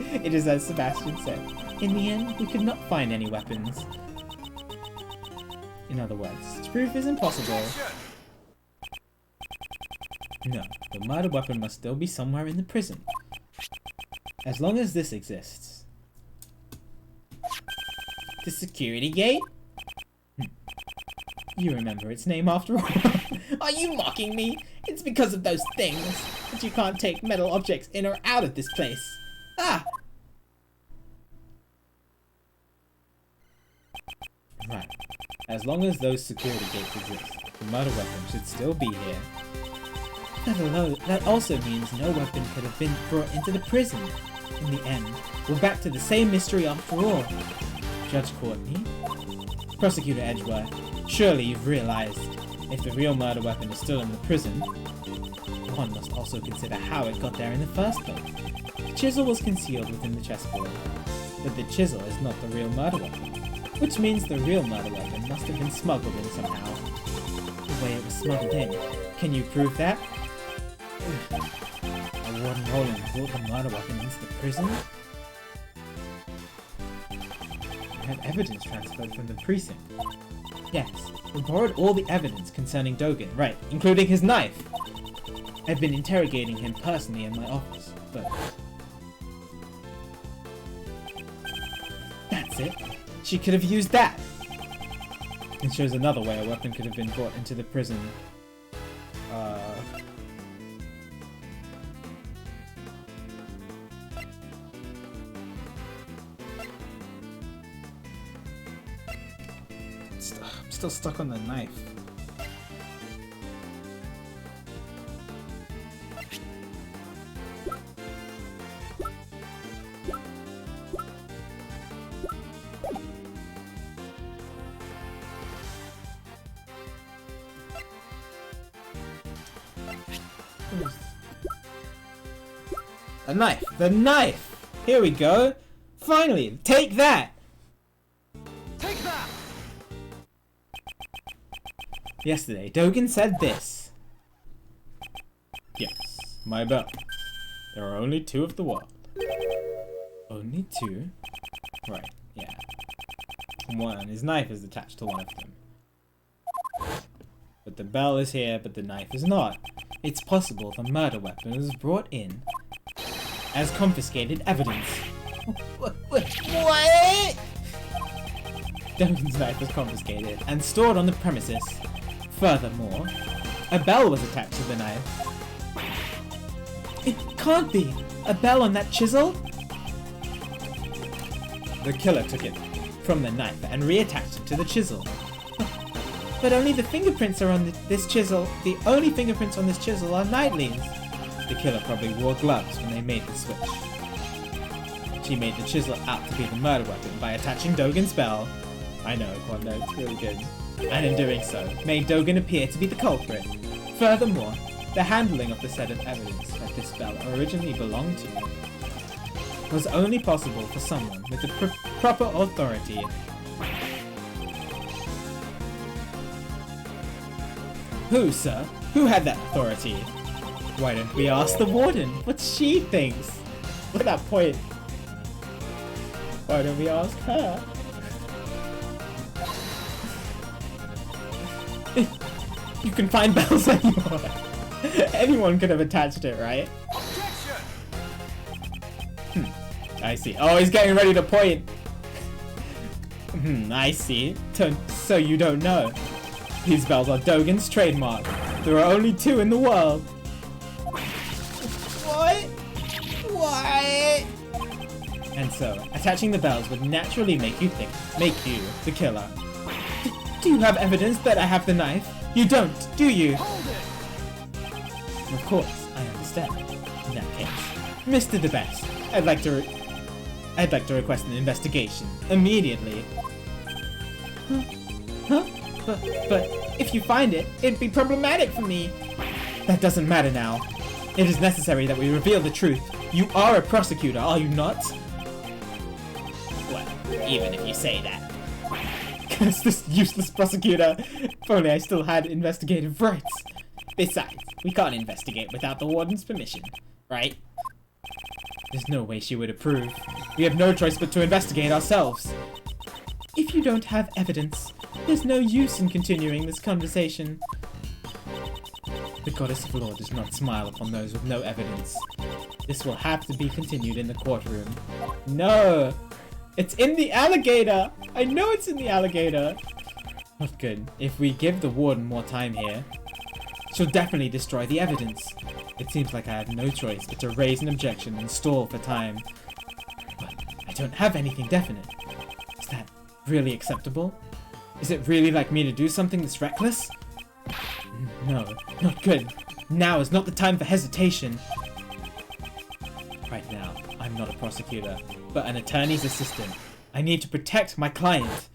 It is as Sebastian said. In the end, we could not find any weapons. In other words, such proof is impossible. Objection! No, the murder weapon must still be somewhere in the prison. As long as this exists. The security gate? You remember its name after all. Are you mocking me? It's because of those things that you can't take metal objects in or out of this place. Ah! Right. As long as those security gates exist, the murder weapon should still be here. That also means no weapon could have been brought into the prison. In the end, we're back to the same mystery after all. Judge Courtney? Prosecutor Edgeworth, surely you've realized, if the real murder weapon is still in the prison, one must also consider how it got there in the first place. The chisel was concealed within the chessboard, but the chisel is not the real murder weapon, which means the real murder weapon must have been smuggled in somehow. The way it was smuggled in. Can you prove that? Warden Roland brought the murder weapon into the prison? We had evidence transferred from the precinct. Yes, we borrowed all the evidence concerning Dogen, right, including his knife. I've been interrogating him personally in my office, but... That's it. She could have used that! It shows another way a weapon could have been brought into the prison. I'm still stuck on the knife. A knife! The knife! Here we go! Finally! Take that! Take that! Yesterday, Dogen said this. Yes, my bell. There are only 2 of the world. Only 2? Right, yeah. His knife is attached to one of them. But the bell is here, but the knife is not. It's possible the murder weapon was brought in as confiscated evidence. What? Dogen's knife was confiscated and stored on the premises. Furthermore, a bell was attached to the knife. It can't be! A bell on that chisel? The killer took it from the knife and reattached it to the chisel. But only the fingerprints are on this chisel. The only fingerprints on this chisel are Knightley's. The killer probably wore gloves when they made the switch. She made the chisel out to be the murder weapon by attaching Dogen's bell. I know, Quando, it's really good. And in doing so, made Dogen appear to be the culprit. Furthermore, the handling of the set of evidence that this bell originally belonged to was only possible for someone with the proper authority. Who, sir? Who had that authority? Why don't we ask the warden what she thinks? At that point, why don't we ask her? You can find bells anywhere. Anyone could have attached it, right? I see. Oh, he's getting ready to point. I see. So you don't know. These bells are Dogen's trademark. There are only 2 in the world. What? And so, attaching the bells would naturally make you the killer. Do you have evidence that I have the knife? You don't, do you? Of course, I understand. In that case, Mr. The Best, I'd like to request an investigation immediately. Huh? But if you find it, it'd be problematic for me. That doesn't matter now. It is necessary that we reveal the truth. You are a prosecutor, are you not? Well, even if you say that. Curse this useless prosecutor. If only I still had investigative rights. Besides, we can't investigate without the warden's permission, right? There's no way she would approve. We have no choice but to investigate ourselves. If you don't have evidence, there's no use in continuing this conversation. The goddess of law does not smile upon those with no evidence. This will have to be continued in the courtroom. No! It's in the alligator! I know it's in the alligator! Not good. If we give the warden more time here, she'll definitely destroy the evidence. It seems like I have no choice but to raise an objection and stall for time. But I don't have anything definite. Is that really acceptable? Is it really like me to do something that's reckless? No, not good. Now is not the time for hesitation. Right now, I'm not a prosecutor, but an attorney's assistant. I need to protect my client.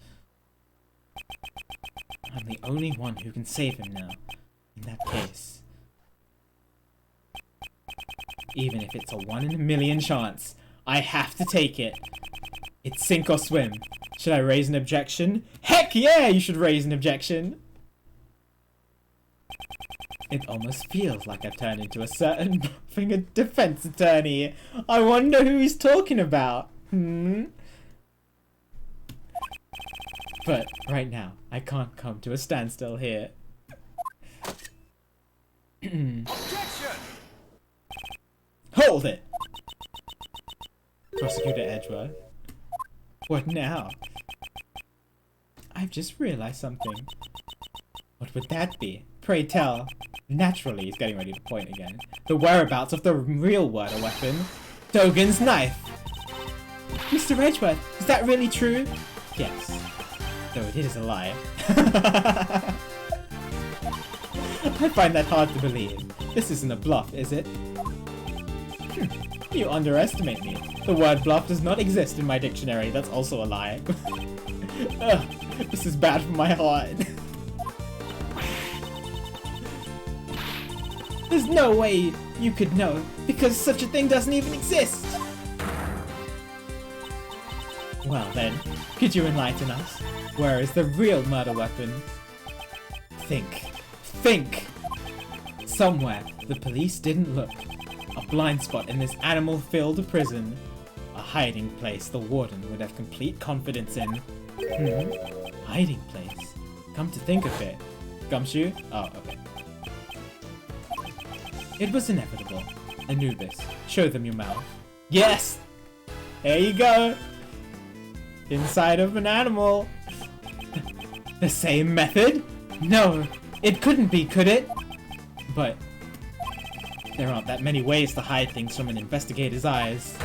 I'm the only one who can save him now. In that case, even if it's a 1 in a million chance, I have to take it. It's sink or swim. Should I raise an objection? Heck yeah, you should raise an objection! It almost feels like I've turned into a certain defense attorney. I wonder who he's talking about. But right now, I can't come to a standstill here. Objection! Hold it! Prosecutor Edgeworth. What now? I've just realized something. What would that be? Pray tell. Naturally, he's getting ready to point again. The whereabouts of the real murder weapon. Dogen's knife! Mr. Edgeworth, is that really true? Yes. Though it is a lie. I find that hard to believe. This isn't a bluff, is it? You underestimate me. The word bluff does not exist in my dictionary. That's also a lie. Ugh, this is bad for my heart. There's no way you could know, because such a thing doesn't even exist! Well then, could you enlighten us? Where is the real murder weapon? Think. Think! Somewhere the police didn't look. A blind spot in this animal-filled prison. A hiding place the warden would have complete confidence in. Hiding place? Come to think of it. Gumshoe? Oh, okay. It was inevitable. Anubis, show them your mouth. Yes! There you go! Inside of an animal! The same method? No, it couldn't be, could it? But there aren't that many ways to hide things from an investigator's eyes.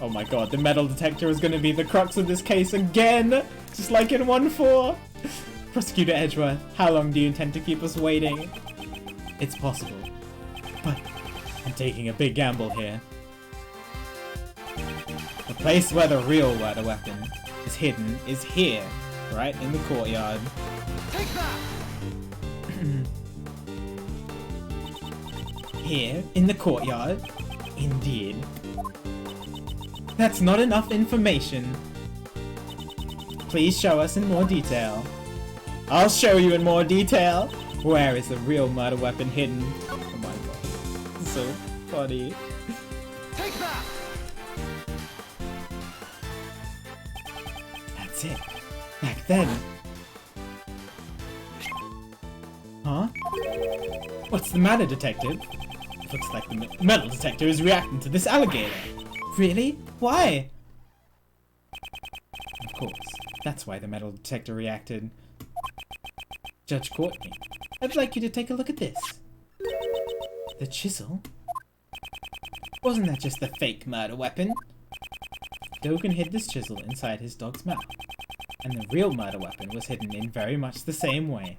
Oh my god, the metal detector is going to be the crux of this case again! Just like in 1-4! Prosecutor Edgeworth, how long do you intend to keep us waiting? It's possible, but I'm taking a big gamble here. The place where the real murder weapon is hidden is here, right in the courtyard. Take that! Here, in the courtyard? Indeed. That's not enough information. Please show us in more detail. I'll show you in more detail! Where is the real murder weapon hidden? Oh my god. This is so funny. Take that! That's it. Back then. Huh? What's the matter, detective? Looks like the metal detector is reacting to this alligator. Really? Why? Of course. That's why the metal detector reacted. Judge Courtney, I'd like you to take a look at this. The chisel? Wasn't that just the fake murder weapon? Dogen hid this chisel inside his dog's mouth, and the real murder weapon was hidden in very much the same way.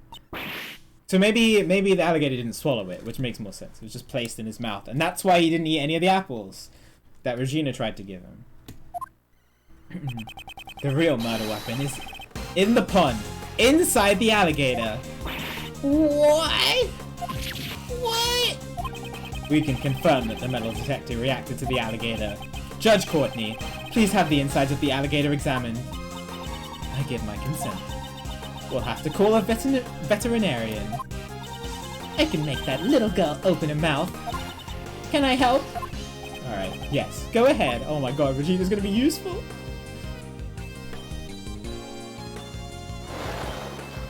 So maybe the alligator didn't swallow it, which makes more sense. It was just placed in his mouth, and that's why he didn't eat any of the apples that Regina tried to give him. The real murder weapon is in the pond, inside the alligator. What? What? We can confirm that the metal detector reacted to the alligator. Judge Courtney, please have the insides of the alligator examined. I give my consent. We'll have to call a veterinarian. I can make that little girl open her mouth. Can I help? Alright, yes, go ahead. Oh my god, Regina's gonna be useful.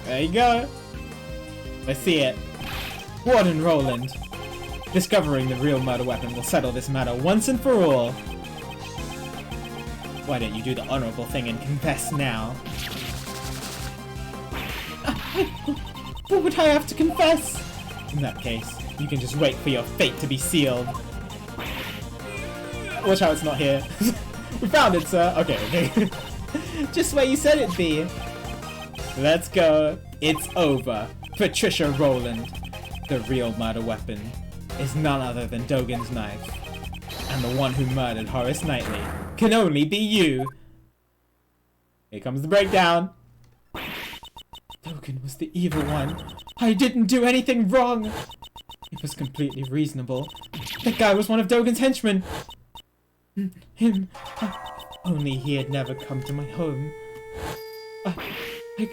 There you go. Let's see it. Warden Roland. Discovering the real murder weapon will settle this matter once and for all. Why don't you do the honorable thing and confess now? What would I have to confess? In that case, you can just wait for your fate to be sealed. Watch out, it's not here. We found it, sir. Okay. Just where you said it'd be. Let's go. It's over. Patricia Rowland. The real murder weapon is none other than Dogen's knife. And the one who murdered Horace Knightley can only be you. Here comes the breakdown. Dogen was the evil one. I didn't do anything wrong. It was completely reasonable. That guy was one of Dogen's henchmen. Him. Only he had never come to my home. I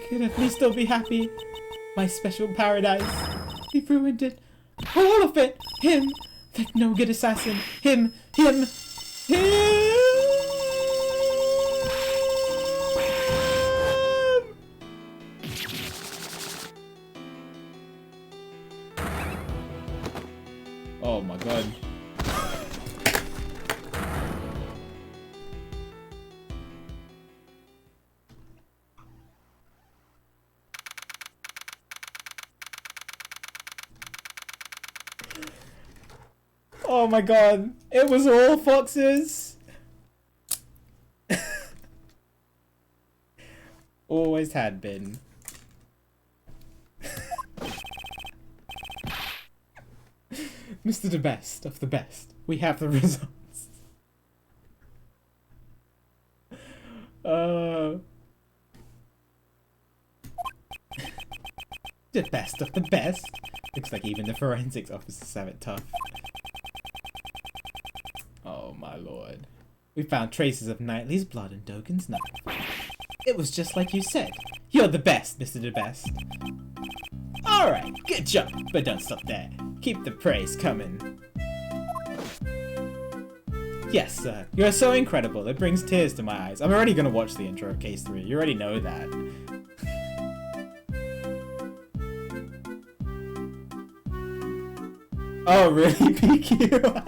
could at least still be happy. My special paradise. He ruined it. All of it. Him. That no good assassin. Him. Oh my god. Oh my god. It was all foxes. Always had been. Mr. the Best of the best. We have the results. The best of the best. Looks like even the forensics officers have it tough. Oh my lord. We found traces of Knightley's blood in Dogen's knife. It was just like you said. You're the best, Mr. the Best. Alright, good job, but don't stop there. Keep the praise coming. Yes, sir. You're so incredible, it brings tears to my eyes. I'm already gonna watch the intro of Case 3. You already know that. Oh, really, PQ?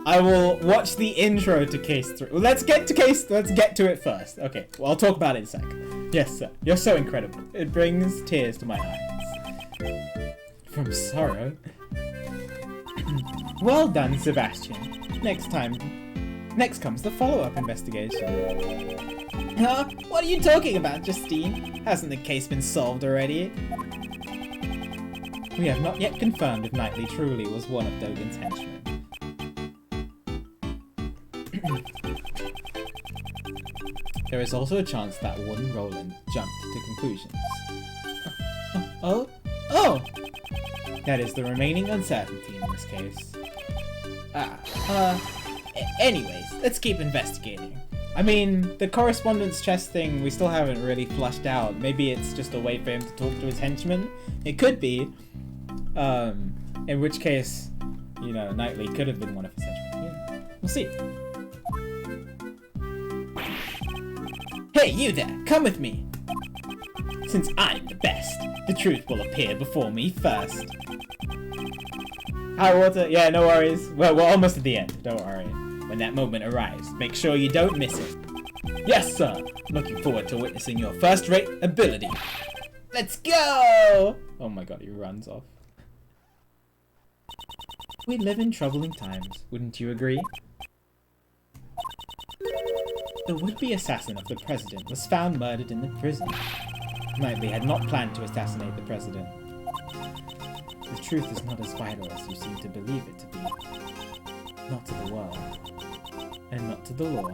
I will watch the intro to Case 3. Well, let's get to it first. Okay, well, I'll talk about it in a sec. Yes, sir. You're so incredible. It brings tears to my eyes. From sorrow. Well done, Sebastian. Next comes the follow-up investigation. Huh? What are you talking about, Justine? Hasn't the case been solved already? We have not yet confirmed if Knightley truly was one of Dogen's henchmen. There is also a chance that Warden Roland jumped to conclusions. Oh? That is the remaining uncertainty in this case. Anyways, let's keep investigating. I mean, the correspondence chest thing we still haven't really flushed out. Maybe it's just a way for him to talk to his henchmen. It could be. In which case, you know, Knightley could have been one of his henchmen. Yeah. We'll see. Hey, you there! Come with me! Since I'm the best, the truth will appear before me first. Hi, Walter. Yeah, no worries. Well, we're almost at the end. Don't worry. When that moment arrives, make sure you don't miss it. Yes, sir! Looking forward to witnessing your first-rate ability. Let's go! Oh my god, he runs off. We live in troubling times, wouldn't you agree? The would-be assassin of the president was found murdered in the prison. Knightley had not planned to assassinate the president. The truth is not as vital as you seem to believe it to be. Not to the world. And not to the law.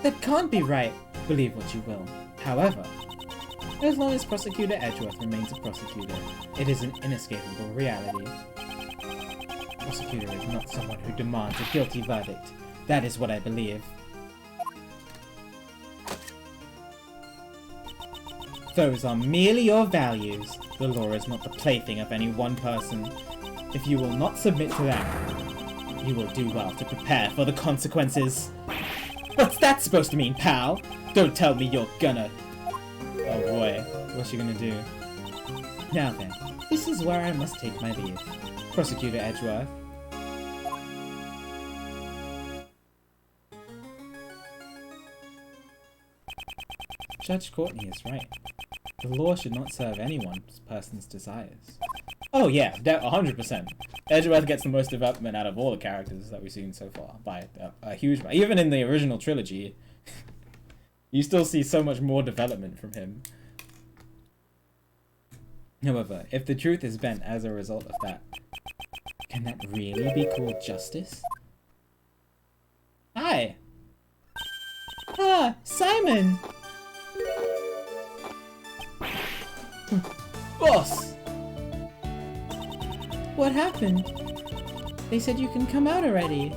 That can't be right, believe what you will. However, as long as Prosecutor Edgeworth remains a prosecutor, it is an inescapable reality. Prosecutor is not someone who demands a guilty verdict. That is what I believe. Those are merely your values. The law is not the plaything of any one person. If you will not submit to that, you will do well to prepare for the consequences. What's that supposed to mean, pal? Don't tell me you're gonna... Oh boy, what's she gonna do? Now then, this is where I must take my leave. Prosecutor Edgeworth. Judge Courtney is right. The law should not serve anyone's person's desires. Oh yeah, 100%. Edgeworth gets the most development out of all the characters that we've seen so far by a huge amount. Even in the original trilogy, you still see so much more development from him. However, if the truth is bent as a result of that, can that really be called justice? Hi! Ah, Simon! Boss! What happened? They said you can come out already.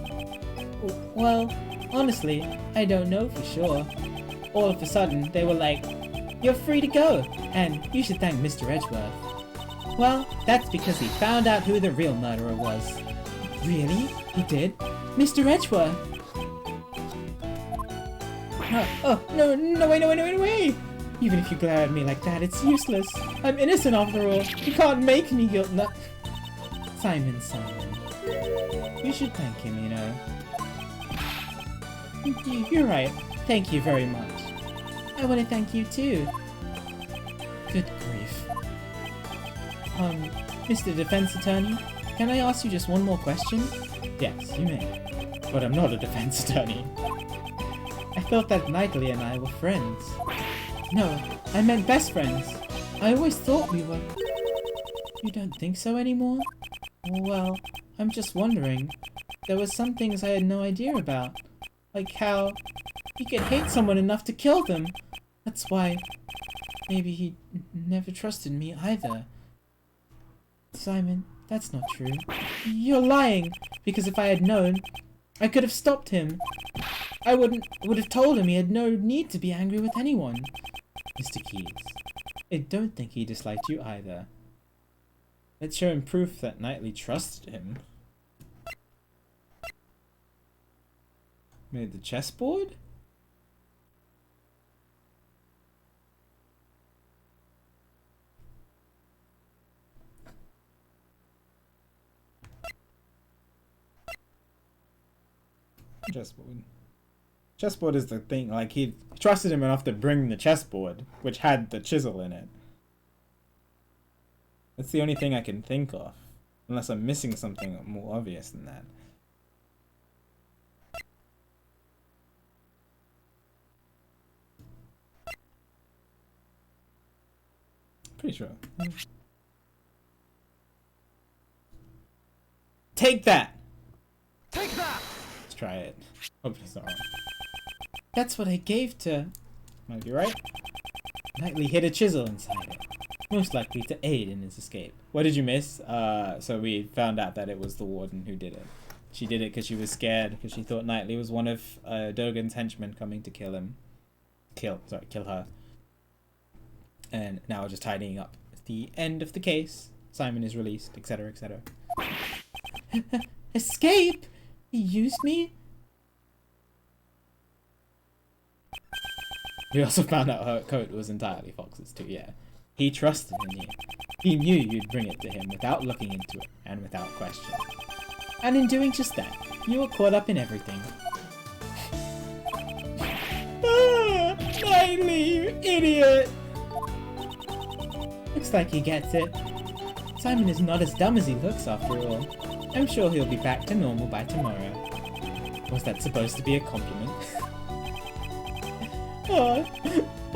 Well, honestly, I don't know for sure. All of a sudden, they were like, you're free to go, and you should thank Mr. Edgeworth. Well, that's because he found out who the real murderer was. Really? He did? Mr. Edgeworth? No, wait! Even if you glare at me like that, it's useless. I'm innocent after all. You can't make me guilt. No. Simon. You should thank him, you know. You're right. Thank you very much. I want to thank you too. Good grief. Mr. Defense Attorney, can I ask you just one more question? Yes, you may. But I'm not a defense attorney. I thought that Knightley and I were friends. No, I meant best friends. I always thought we were. You don't think so anymore? Well, I'm just wondering. There were some things I had no idea about. Like how he could hate someone enough to kill them. That's why maybe he never trusted me either. Simon, that's not true. You're lying, because if I had known, I could have stopped him. I would have told him he had no need to be angry with anyone. Mr. Keys, I don't think he disliked you either. Let's show him proof that Knightley trusted him. Made the chessboard? Chessboard. Chessboard is the thing, like he trusted him enough to bring the chessboard, which had the chisel in it. That's the only thing I can think of. Unless I'm missing something more obvious than that. Pretty sure. Take that! Take that! Let's try it. Hopefully it's not wrong. That's what I gave to... Might be right. Knightley hid a chisel inside it. Most likely to aid in his escape. What did you miss? So we found out that it was the warden who did it. She did it because she was scared, because she thought Knightley was one of Dogen's henchmen coming to kill him. Kill her. And now we're just tidying up the end of the case. Simon is released, etc., etc. Escape? He used me? We also found out her coat was entirely Fox's too, yeah. He trusted in you. He knew you'd bring it to him without looking into it, and without question. And in doing just that, you were caught up in everything. Ah, Knightley, you idiot! Looks like he gets it. Simon is not as dumb as he looks after all. I'm sure he'll be back to normal by tomorrow. Was that supposed to be a compliment? Oh,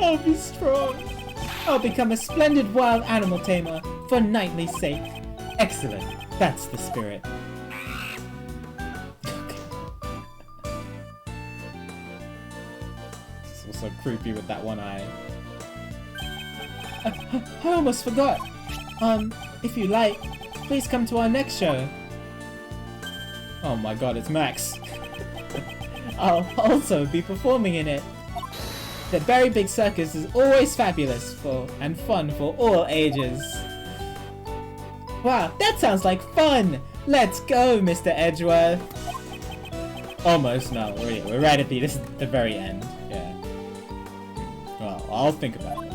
I'll be strong. I'll become a splendid wild animal tamer for Knightley's sake. Excellent. That's the spirit. It's also creepy with that one eye. I almost forgot. If you like, please come to our next show. Oh my god, it's Max. I'll also be performing in it. The Very Big Circus is always fabulous and fun for all ages. Wow, that sounds like fun! Let's go, Mr. Edgeworth! Almost, no, we're right at this is the very end, yeah. Well, I'll think about it.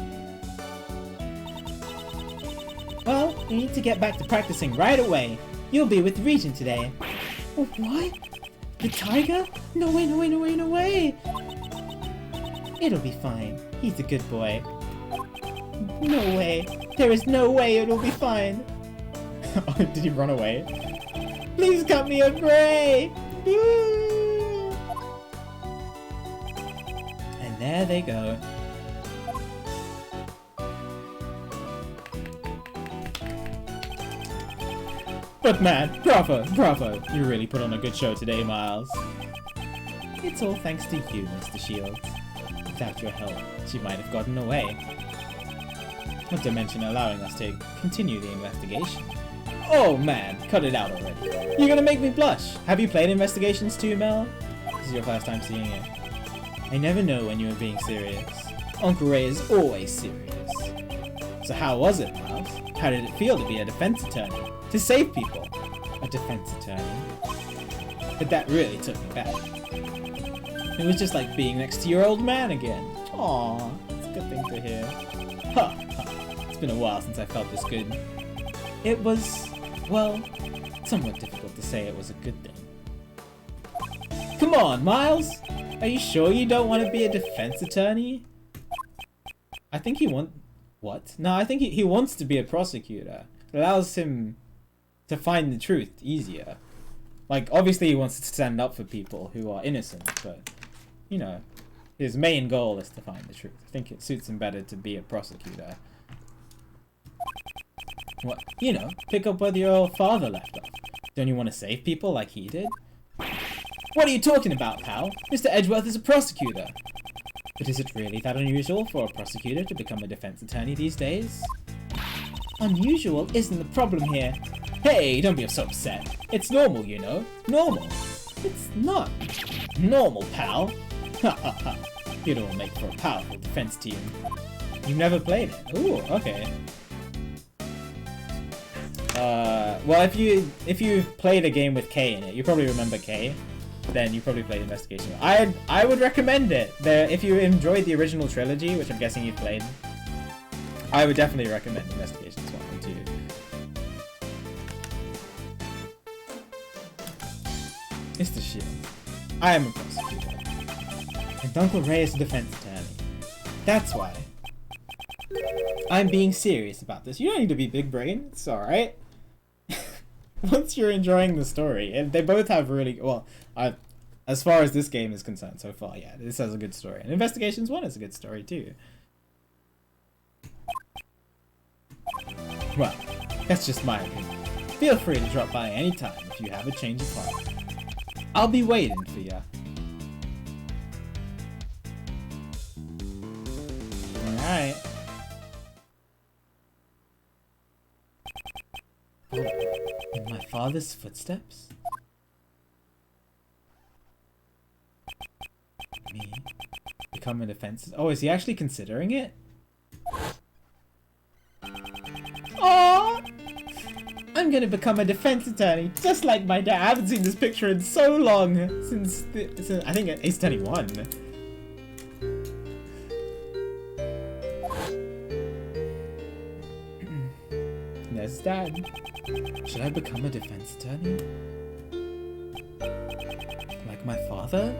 Well, you need to get back to practicing right away. You'll be with Regent today. What? The tiger? No way, no way, no way, no way! It'll be fine. He's a good boy. No way. There is no way it'll be fine. Oh, did he run away? Please cut me a break! Woo! And there they go. But man, bravo, bravo. You really put on a good show today, Miles. It's all thanks to you, Mr. Shields. Without your help, she might have gotten away. Not to mention allowing us to continue the investigation. Oh man, cut it out already. You're gonna make me blush. Have you played Investigations 2, Mel? This is your first time seeing it. I never know when you are being serious. Uncle Ray is always serious. So how was it, Miles? How did it feel to be a defense attorney? To save people? A defense attorney. But that really took me back. It was just like being next to your old man again. Aww, it's a good thing to hear. Huh, it's been a while since I felt this good. It was, well, somewhat difficult to say it was a good thing. Come on, Miles! Are you sure you don't want to be a defense attorney? I think he what? No, I think he wants to be a prosecutor. It allows him to find the truth easier. Like, obviously he wants to stand up for people who are innocent, but, you know, his main goal is to find the truth. I think it suits him better to be a prosecutor. What? You know, pick up where your father left off. Don't you want to save people like he did? What are you talking about, pal? Mr. Edgeworth is a prosecutor. But is it really that unusual for a prosecutor to become a defense attorney these days? Unusual isn't the problem here. Hey, don't be so upset. It's normal, you know. Normal. It's not normal, pal. Ha ha ha. It all make for a powerful defense team. You've never played it? Ooh, okay. Well, if you played a game with K in it, you probably remember K. Then you probably played Investigation. I would recommend it. If you enjoyed the original trilogy, which I'm guessing you've played, I would definitely recommend Investigations 1 and 2. Mr. Shield, I am a prosecutor, and Uncle Ray is a defense attorney. That's why I'm being serious about this. You don't need to be big brain. It's alright. Once you're enjoying the story, and they both have really well. As far as this game is concerned, so far, yeah, this has a good story, and Investigations 1 is a good story too. Well, that's just my opinion. Feel free to drop by anytime if you have a change of heart. I'll be waiting for ya. Alright. Oh, in my father's footsteps? Me? Become a defense? Oh, is he actually considering it? Aww! I'm gonna become a defense attorney, just like my dad. I haven't seen this picture in so long, since I think Ace 21. There's Dad. Should I become a defense attorney? Like my father?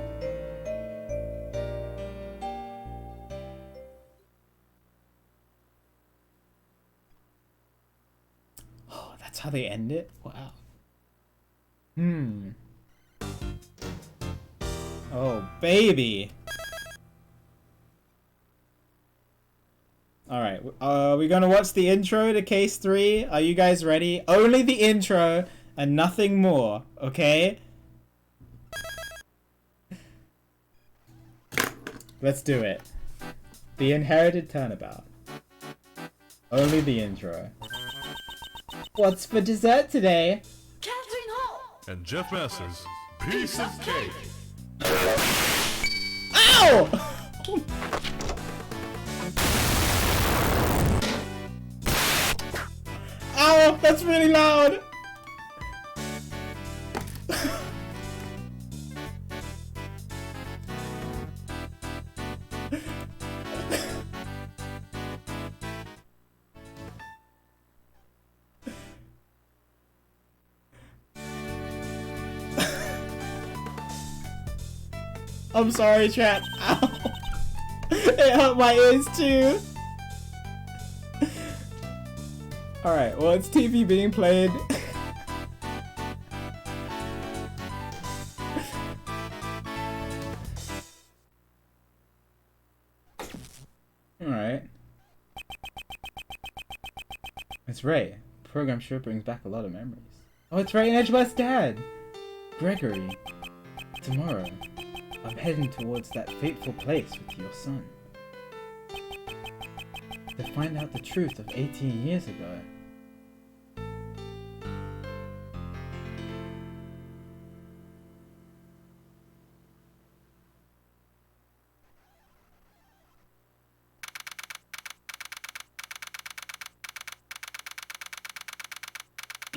Oh, that's how they end it? Wow. Oh, baby. Alright, we're gonna watch the intro to Case 3. Are you guys ready? Only the intro and nothing more, okay? Let's do it. The Inherited Turnabout. Only the intro. What's for dessert today? Catherine Hall! And Jeff Masters' Piece of Cake. Ow! Ow! That's really loud! I'm sorry, chat. Ow! It hurt my ears too. Alright, well, it's TV being played. Alright. It's Ray. The program sure brings back a lot of memories. Oh, it's Ray and Edgeworth's dad! Gregory. Tomorrow, I'm heading towards that fateful place with your son. To find out the truth of 18 years ago.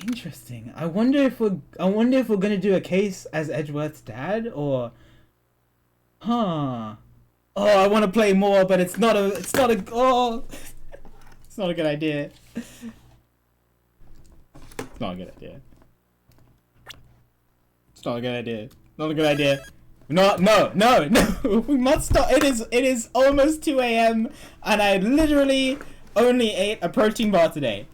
Interesting. I wonder if we're gonna do a case as Edgeworth's dad, or huh? Oh, I want to play more, but it's not a it's not a good idea. It's not a good idea. It's not a good idea. Not a good idea. No. We must stop. It is almost 2 a.m. and I literally only ate a protein bar today.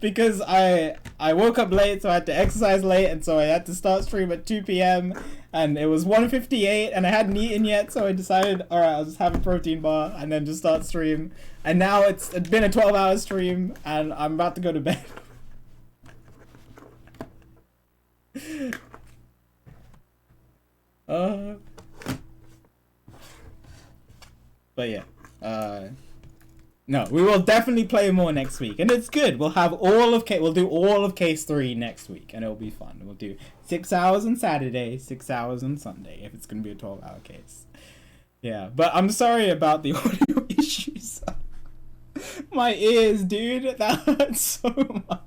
Because I woke up late, so I had to exercise late, and so I had to start stream at 2 p.m. and it was 1:58 and I hadn't eaten yet, so I decided, alright, I'll just have a protein bar and then just start stream. And now it's been a 12-hour stream and I'm about to go to bed. But yeah, no, we will definitely play more next week, and it's good. We'll have we'll do all of case 3 next week, and it'll be fun. We'll do 6 hours on Saturday, 6 hours on Sunday, if it's gonna be a 12-hour case. Yeah, but I'm sorry about the audio issues. My ears, dude, that hurts so much.